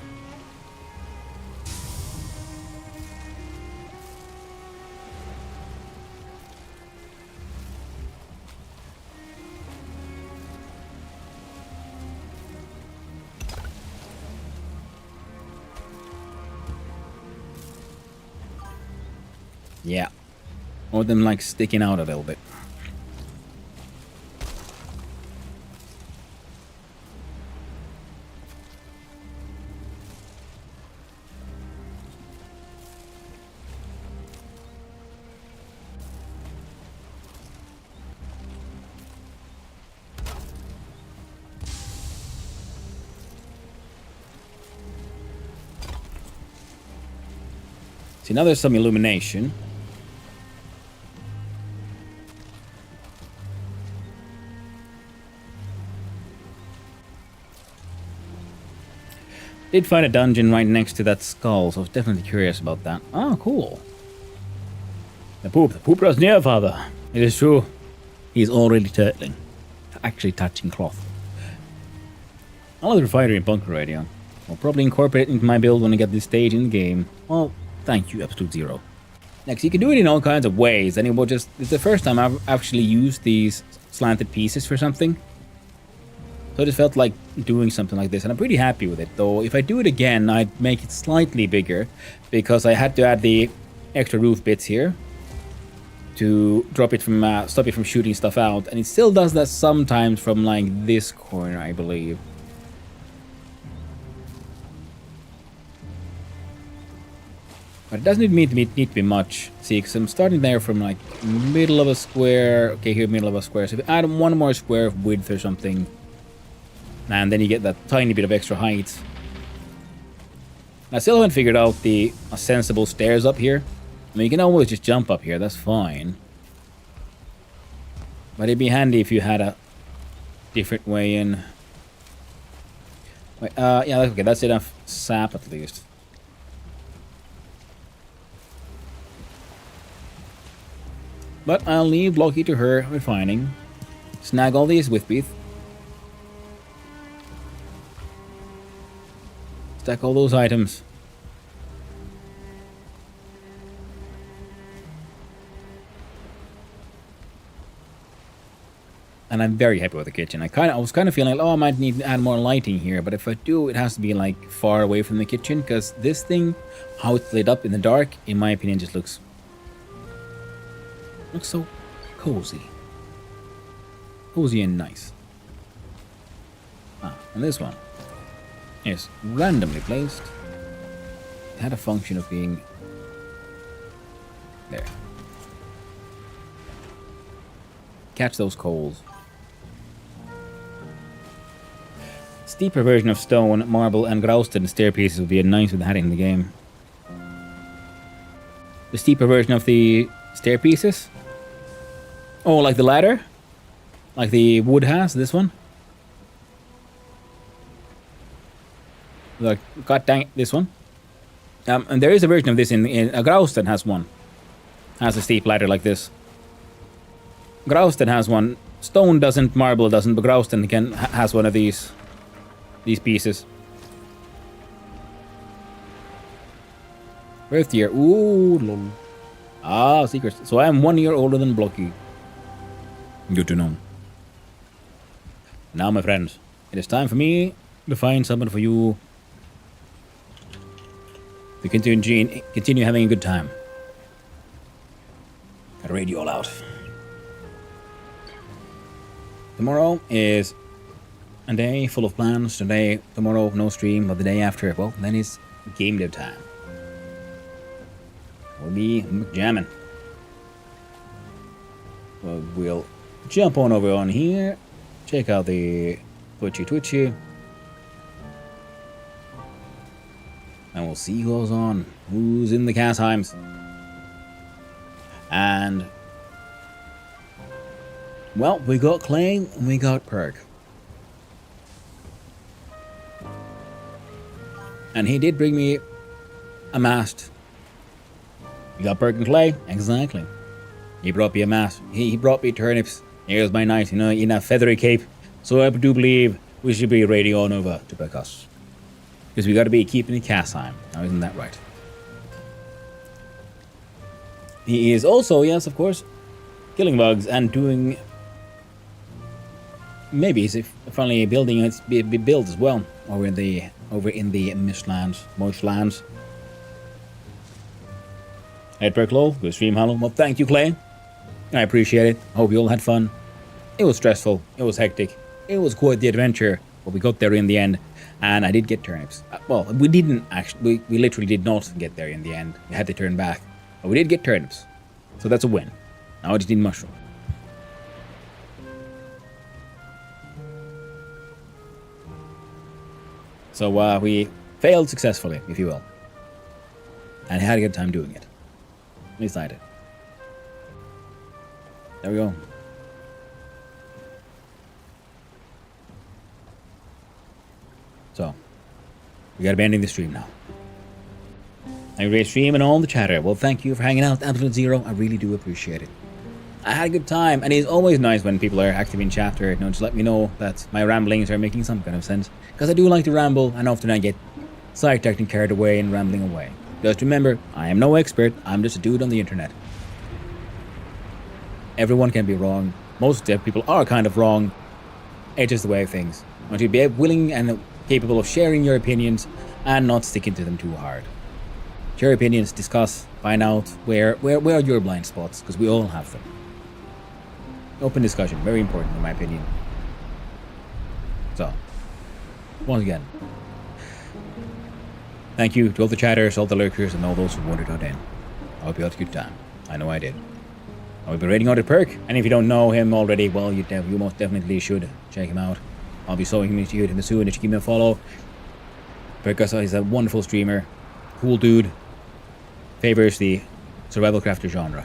Yeah. Or them like sticking out a little bit. See, now there's some illumination. Did find a dungeon right next to that skull, so I was definitely curious about that. Oh, cool. The poop draws near, Father. It is true. He's already turtling. Actually touching cloth. I love the refinery and bunker radio. I'll probably incorporate it into my build when I get this stage in the game. Well, thank you, Absolute Zero. Next, you can do it in all kinds of ways, and it's the first time I've actually used these slanted pieces for something. So I just felt like doing something like this, and I'm pretty happy with it. Though if I do it again, I'd make it slightly bigger, because I had to add the extra roof bits here to drop it from, stop it from shooting stuff out, and it still does that sometimes from like this corner, I believe. But it doesn't need to be much. See, because I'm starting there from like middle of a square. Okay, here, middle of a square. So if I add one more square of width or something, and then you get that tiny bit of extra height. I still haven't figured out the sensible stairs up here. I mean, you can always just jump up here. That's fine. But it'd be handy if you had a different way in. Wait, yeah, okay, that's enough sap at least. But I'll leave Blocky to her refining. Snag all these with beef. Stack all those items. And I'm very happy with the kitchen. I was kind of feeling like, oh, I might need to add more lighting here, but if I do, it has to be like far away from the kitchen, because this thing, how it's lit up in the dark, in my opinion, just looks so cozy. Cozy and nice. And this one is randomly placed. It had a function of being there. Catch those coals. Steeper version of stone, marble, and Grausted stairpieces would be nice with that in the game. The steeper version of the stairpieces? Oh, like the ladder? Like the wood has, this one? Like, god dang it, this one? And there is a version of this in Grausted has one. Has a steep ladder like this. Grausted has one. Stone doesn't, marble doesn't, but Grausted has one of these pieces. Birth year. Ooh, lol. Ah, secrets. So I am 1 year older than Blocky. Good to know. Now, my friends, it is time for me to find someone for you to continue having a good time. Gotta read you all out. Tomorrow is a day full of plans. Tomorrow, no stream, but the day after, well, then it's game dev time. We'll be jamming. Well, we'll jump on over on here. Check out the Twitchy. And we'll see who's on. Who's in the Castheims. And well, we got Clay and we got Perk. And he did bring me a mast. You got Perk and Clay? Exactly. He brought me a mast. He brought me turnips. Here's my knight, in a feathery cape. So I do believe we should be radio on over to Perkus. Because we gotta be keeping the Castheim. Now, isn't that right? He is also, yes, of course, killing bugs and doing... Maybe he's finally building its build as well over in the Marshlands. Ed Perklow, good stream, hello. Well, thank you, Clay. I appreciate it. Hope you all had fun. It was stressful. It was hectic. It was quite the adventure, but we got there in the end, and I did get turnips. Well, we didn't actually. We literally did not get there in the end. We had to turn back, but we did get turnips, so that's a win. Now I just need mushroom. So we failed successfully, if you will. And had a good time doing it. At least I did. There we go. So, we gotta be ending the stream now. Thank you for your stream and all the chatter. Well, thank you for hanging out, Absolute Zero. I really do appreciate it. I had a good time, and it's always nice when people are active in chat or just let me know that my ramblings are making some kind of sense. Because I do like to ramble, and often I get sidetracked and carried away and rambling away. Just remember, I am no expert. I'm just a dude on the internet. Everyone can be wrong. Most deaf people are kind of wrong. It's just the way of things. I want you to be willing and capable of sharing your opinions and not sticking to them too hard. Share opinions, discuss, find out where are your blind spots, because we all have them. Open discussion, very important in my opinion. So, once again, thank you to all the chatters, all the lurkers, and all those who wandered on in. I hope you had a good time. I know I did. I'll be rating Audit Perk, and if you don't know him already, well, you most definitely should check him out. I'll be showing him to you soon if you give him a follow. Perk is a wonderful streamer, cool dude, favors the survival crafter genre.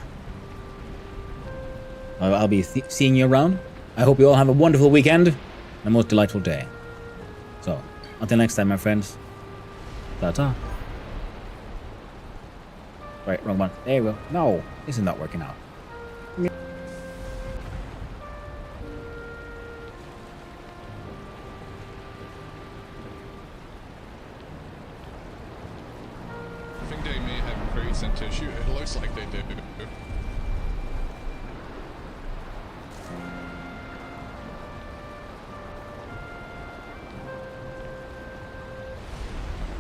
I'll be seeing you around. I hope you all have a wonderful weekend and a most delightful day. So, until next time, my friends. Ta-ta. Right, wrong one. There we go. No, this is not working out. I think they may have crates and tissue. It looks like they did.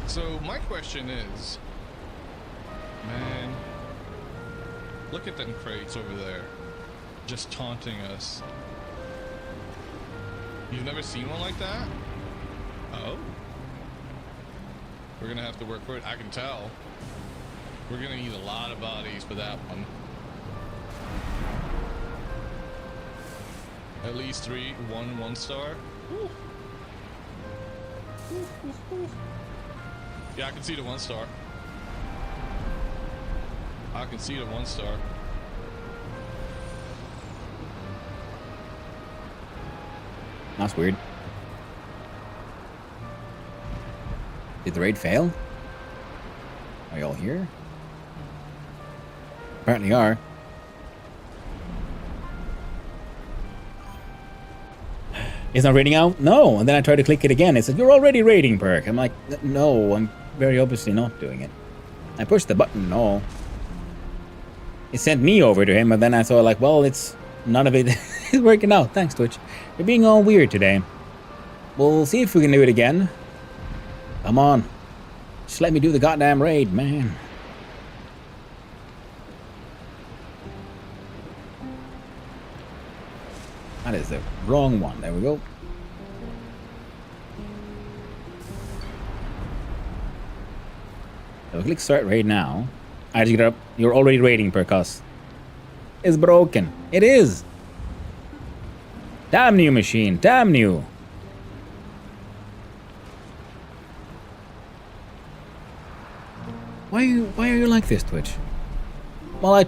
So my question is, man, look at them crates over there, just taunting us. You've never seen one like that? Oh? We're gonna have to work for it, I can tell. We're gonna need a lot of bodies for that one. At least 3, 1 star. Ooh. Yeah, I can see the 1 star. I can see the 1 star. That's weird. Did the raid fail? Are y'all here? Apparently are. It's not raiding out? No. And then I tried to click it again. It said, you're already raiding, Perk. I'm like, no, I'm very obviously not doing it. I pushed the button and all. It sent me over to him, and then I saw like, well, it's none of it is working out. Thanks, Twitch. You're being all weird today. We'll see if we can do it again. Come on. Just let me do the goddamn raid, man. That is the wrong one. There we go. So click start raid now. I just get up. You're already raiding, Percus. It's broken. It is. Damn you, machine. Damn you. Why are you like this, Twitch? Well,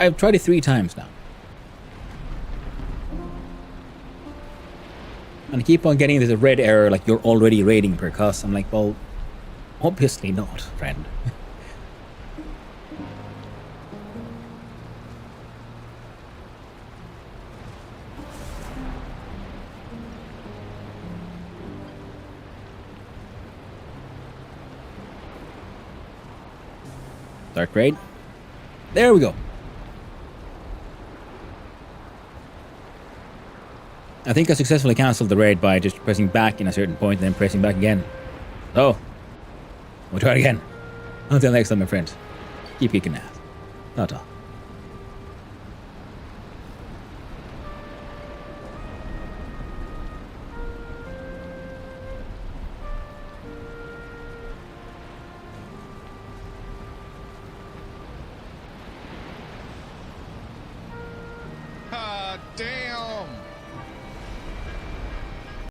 I've tried it 3 times now. And I keep on getting this red error like you're already raiding Percus. I'm like, well, obviously not, friend. Start raid. There we go. I think I successfully canceled the raid by just pressing back in a certain point and then pressing back again. So, we'll try it again. Until next time, my friends. Keep kicking ass. Ta-ta. Ah, damn!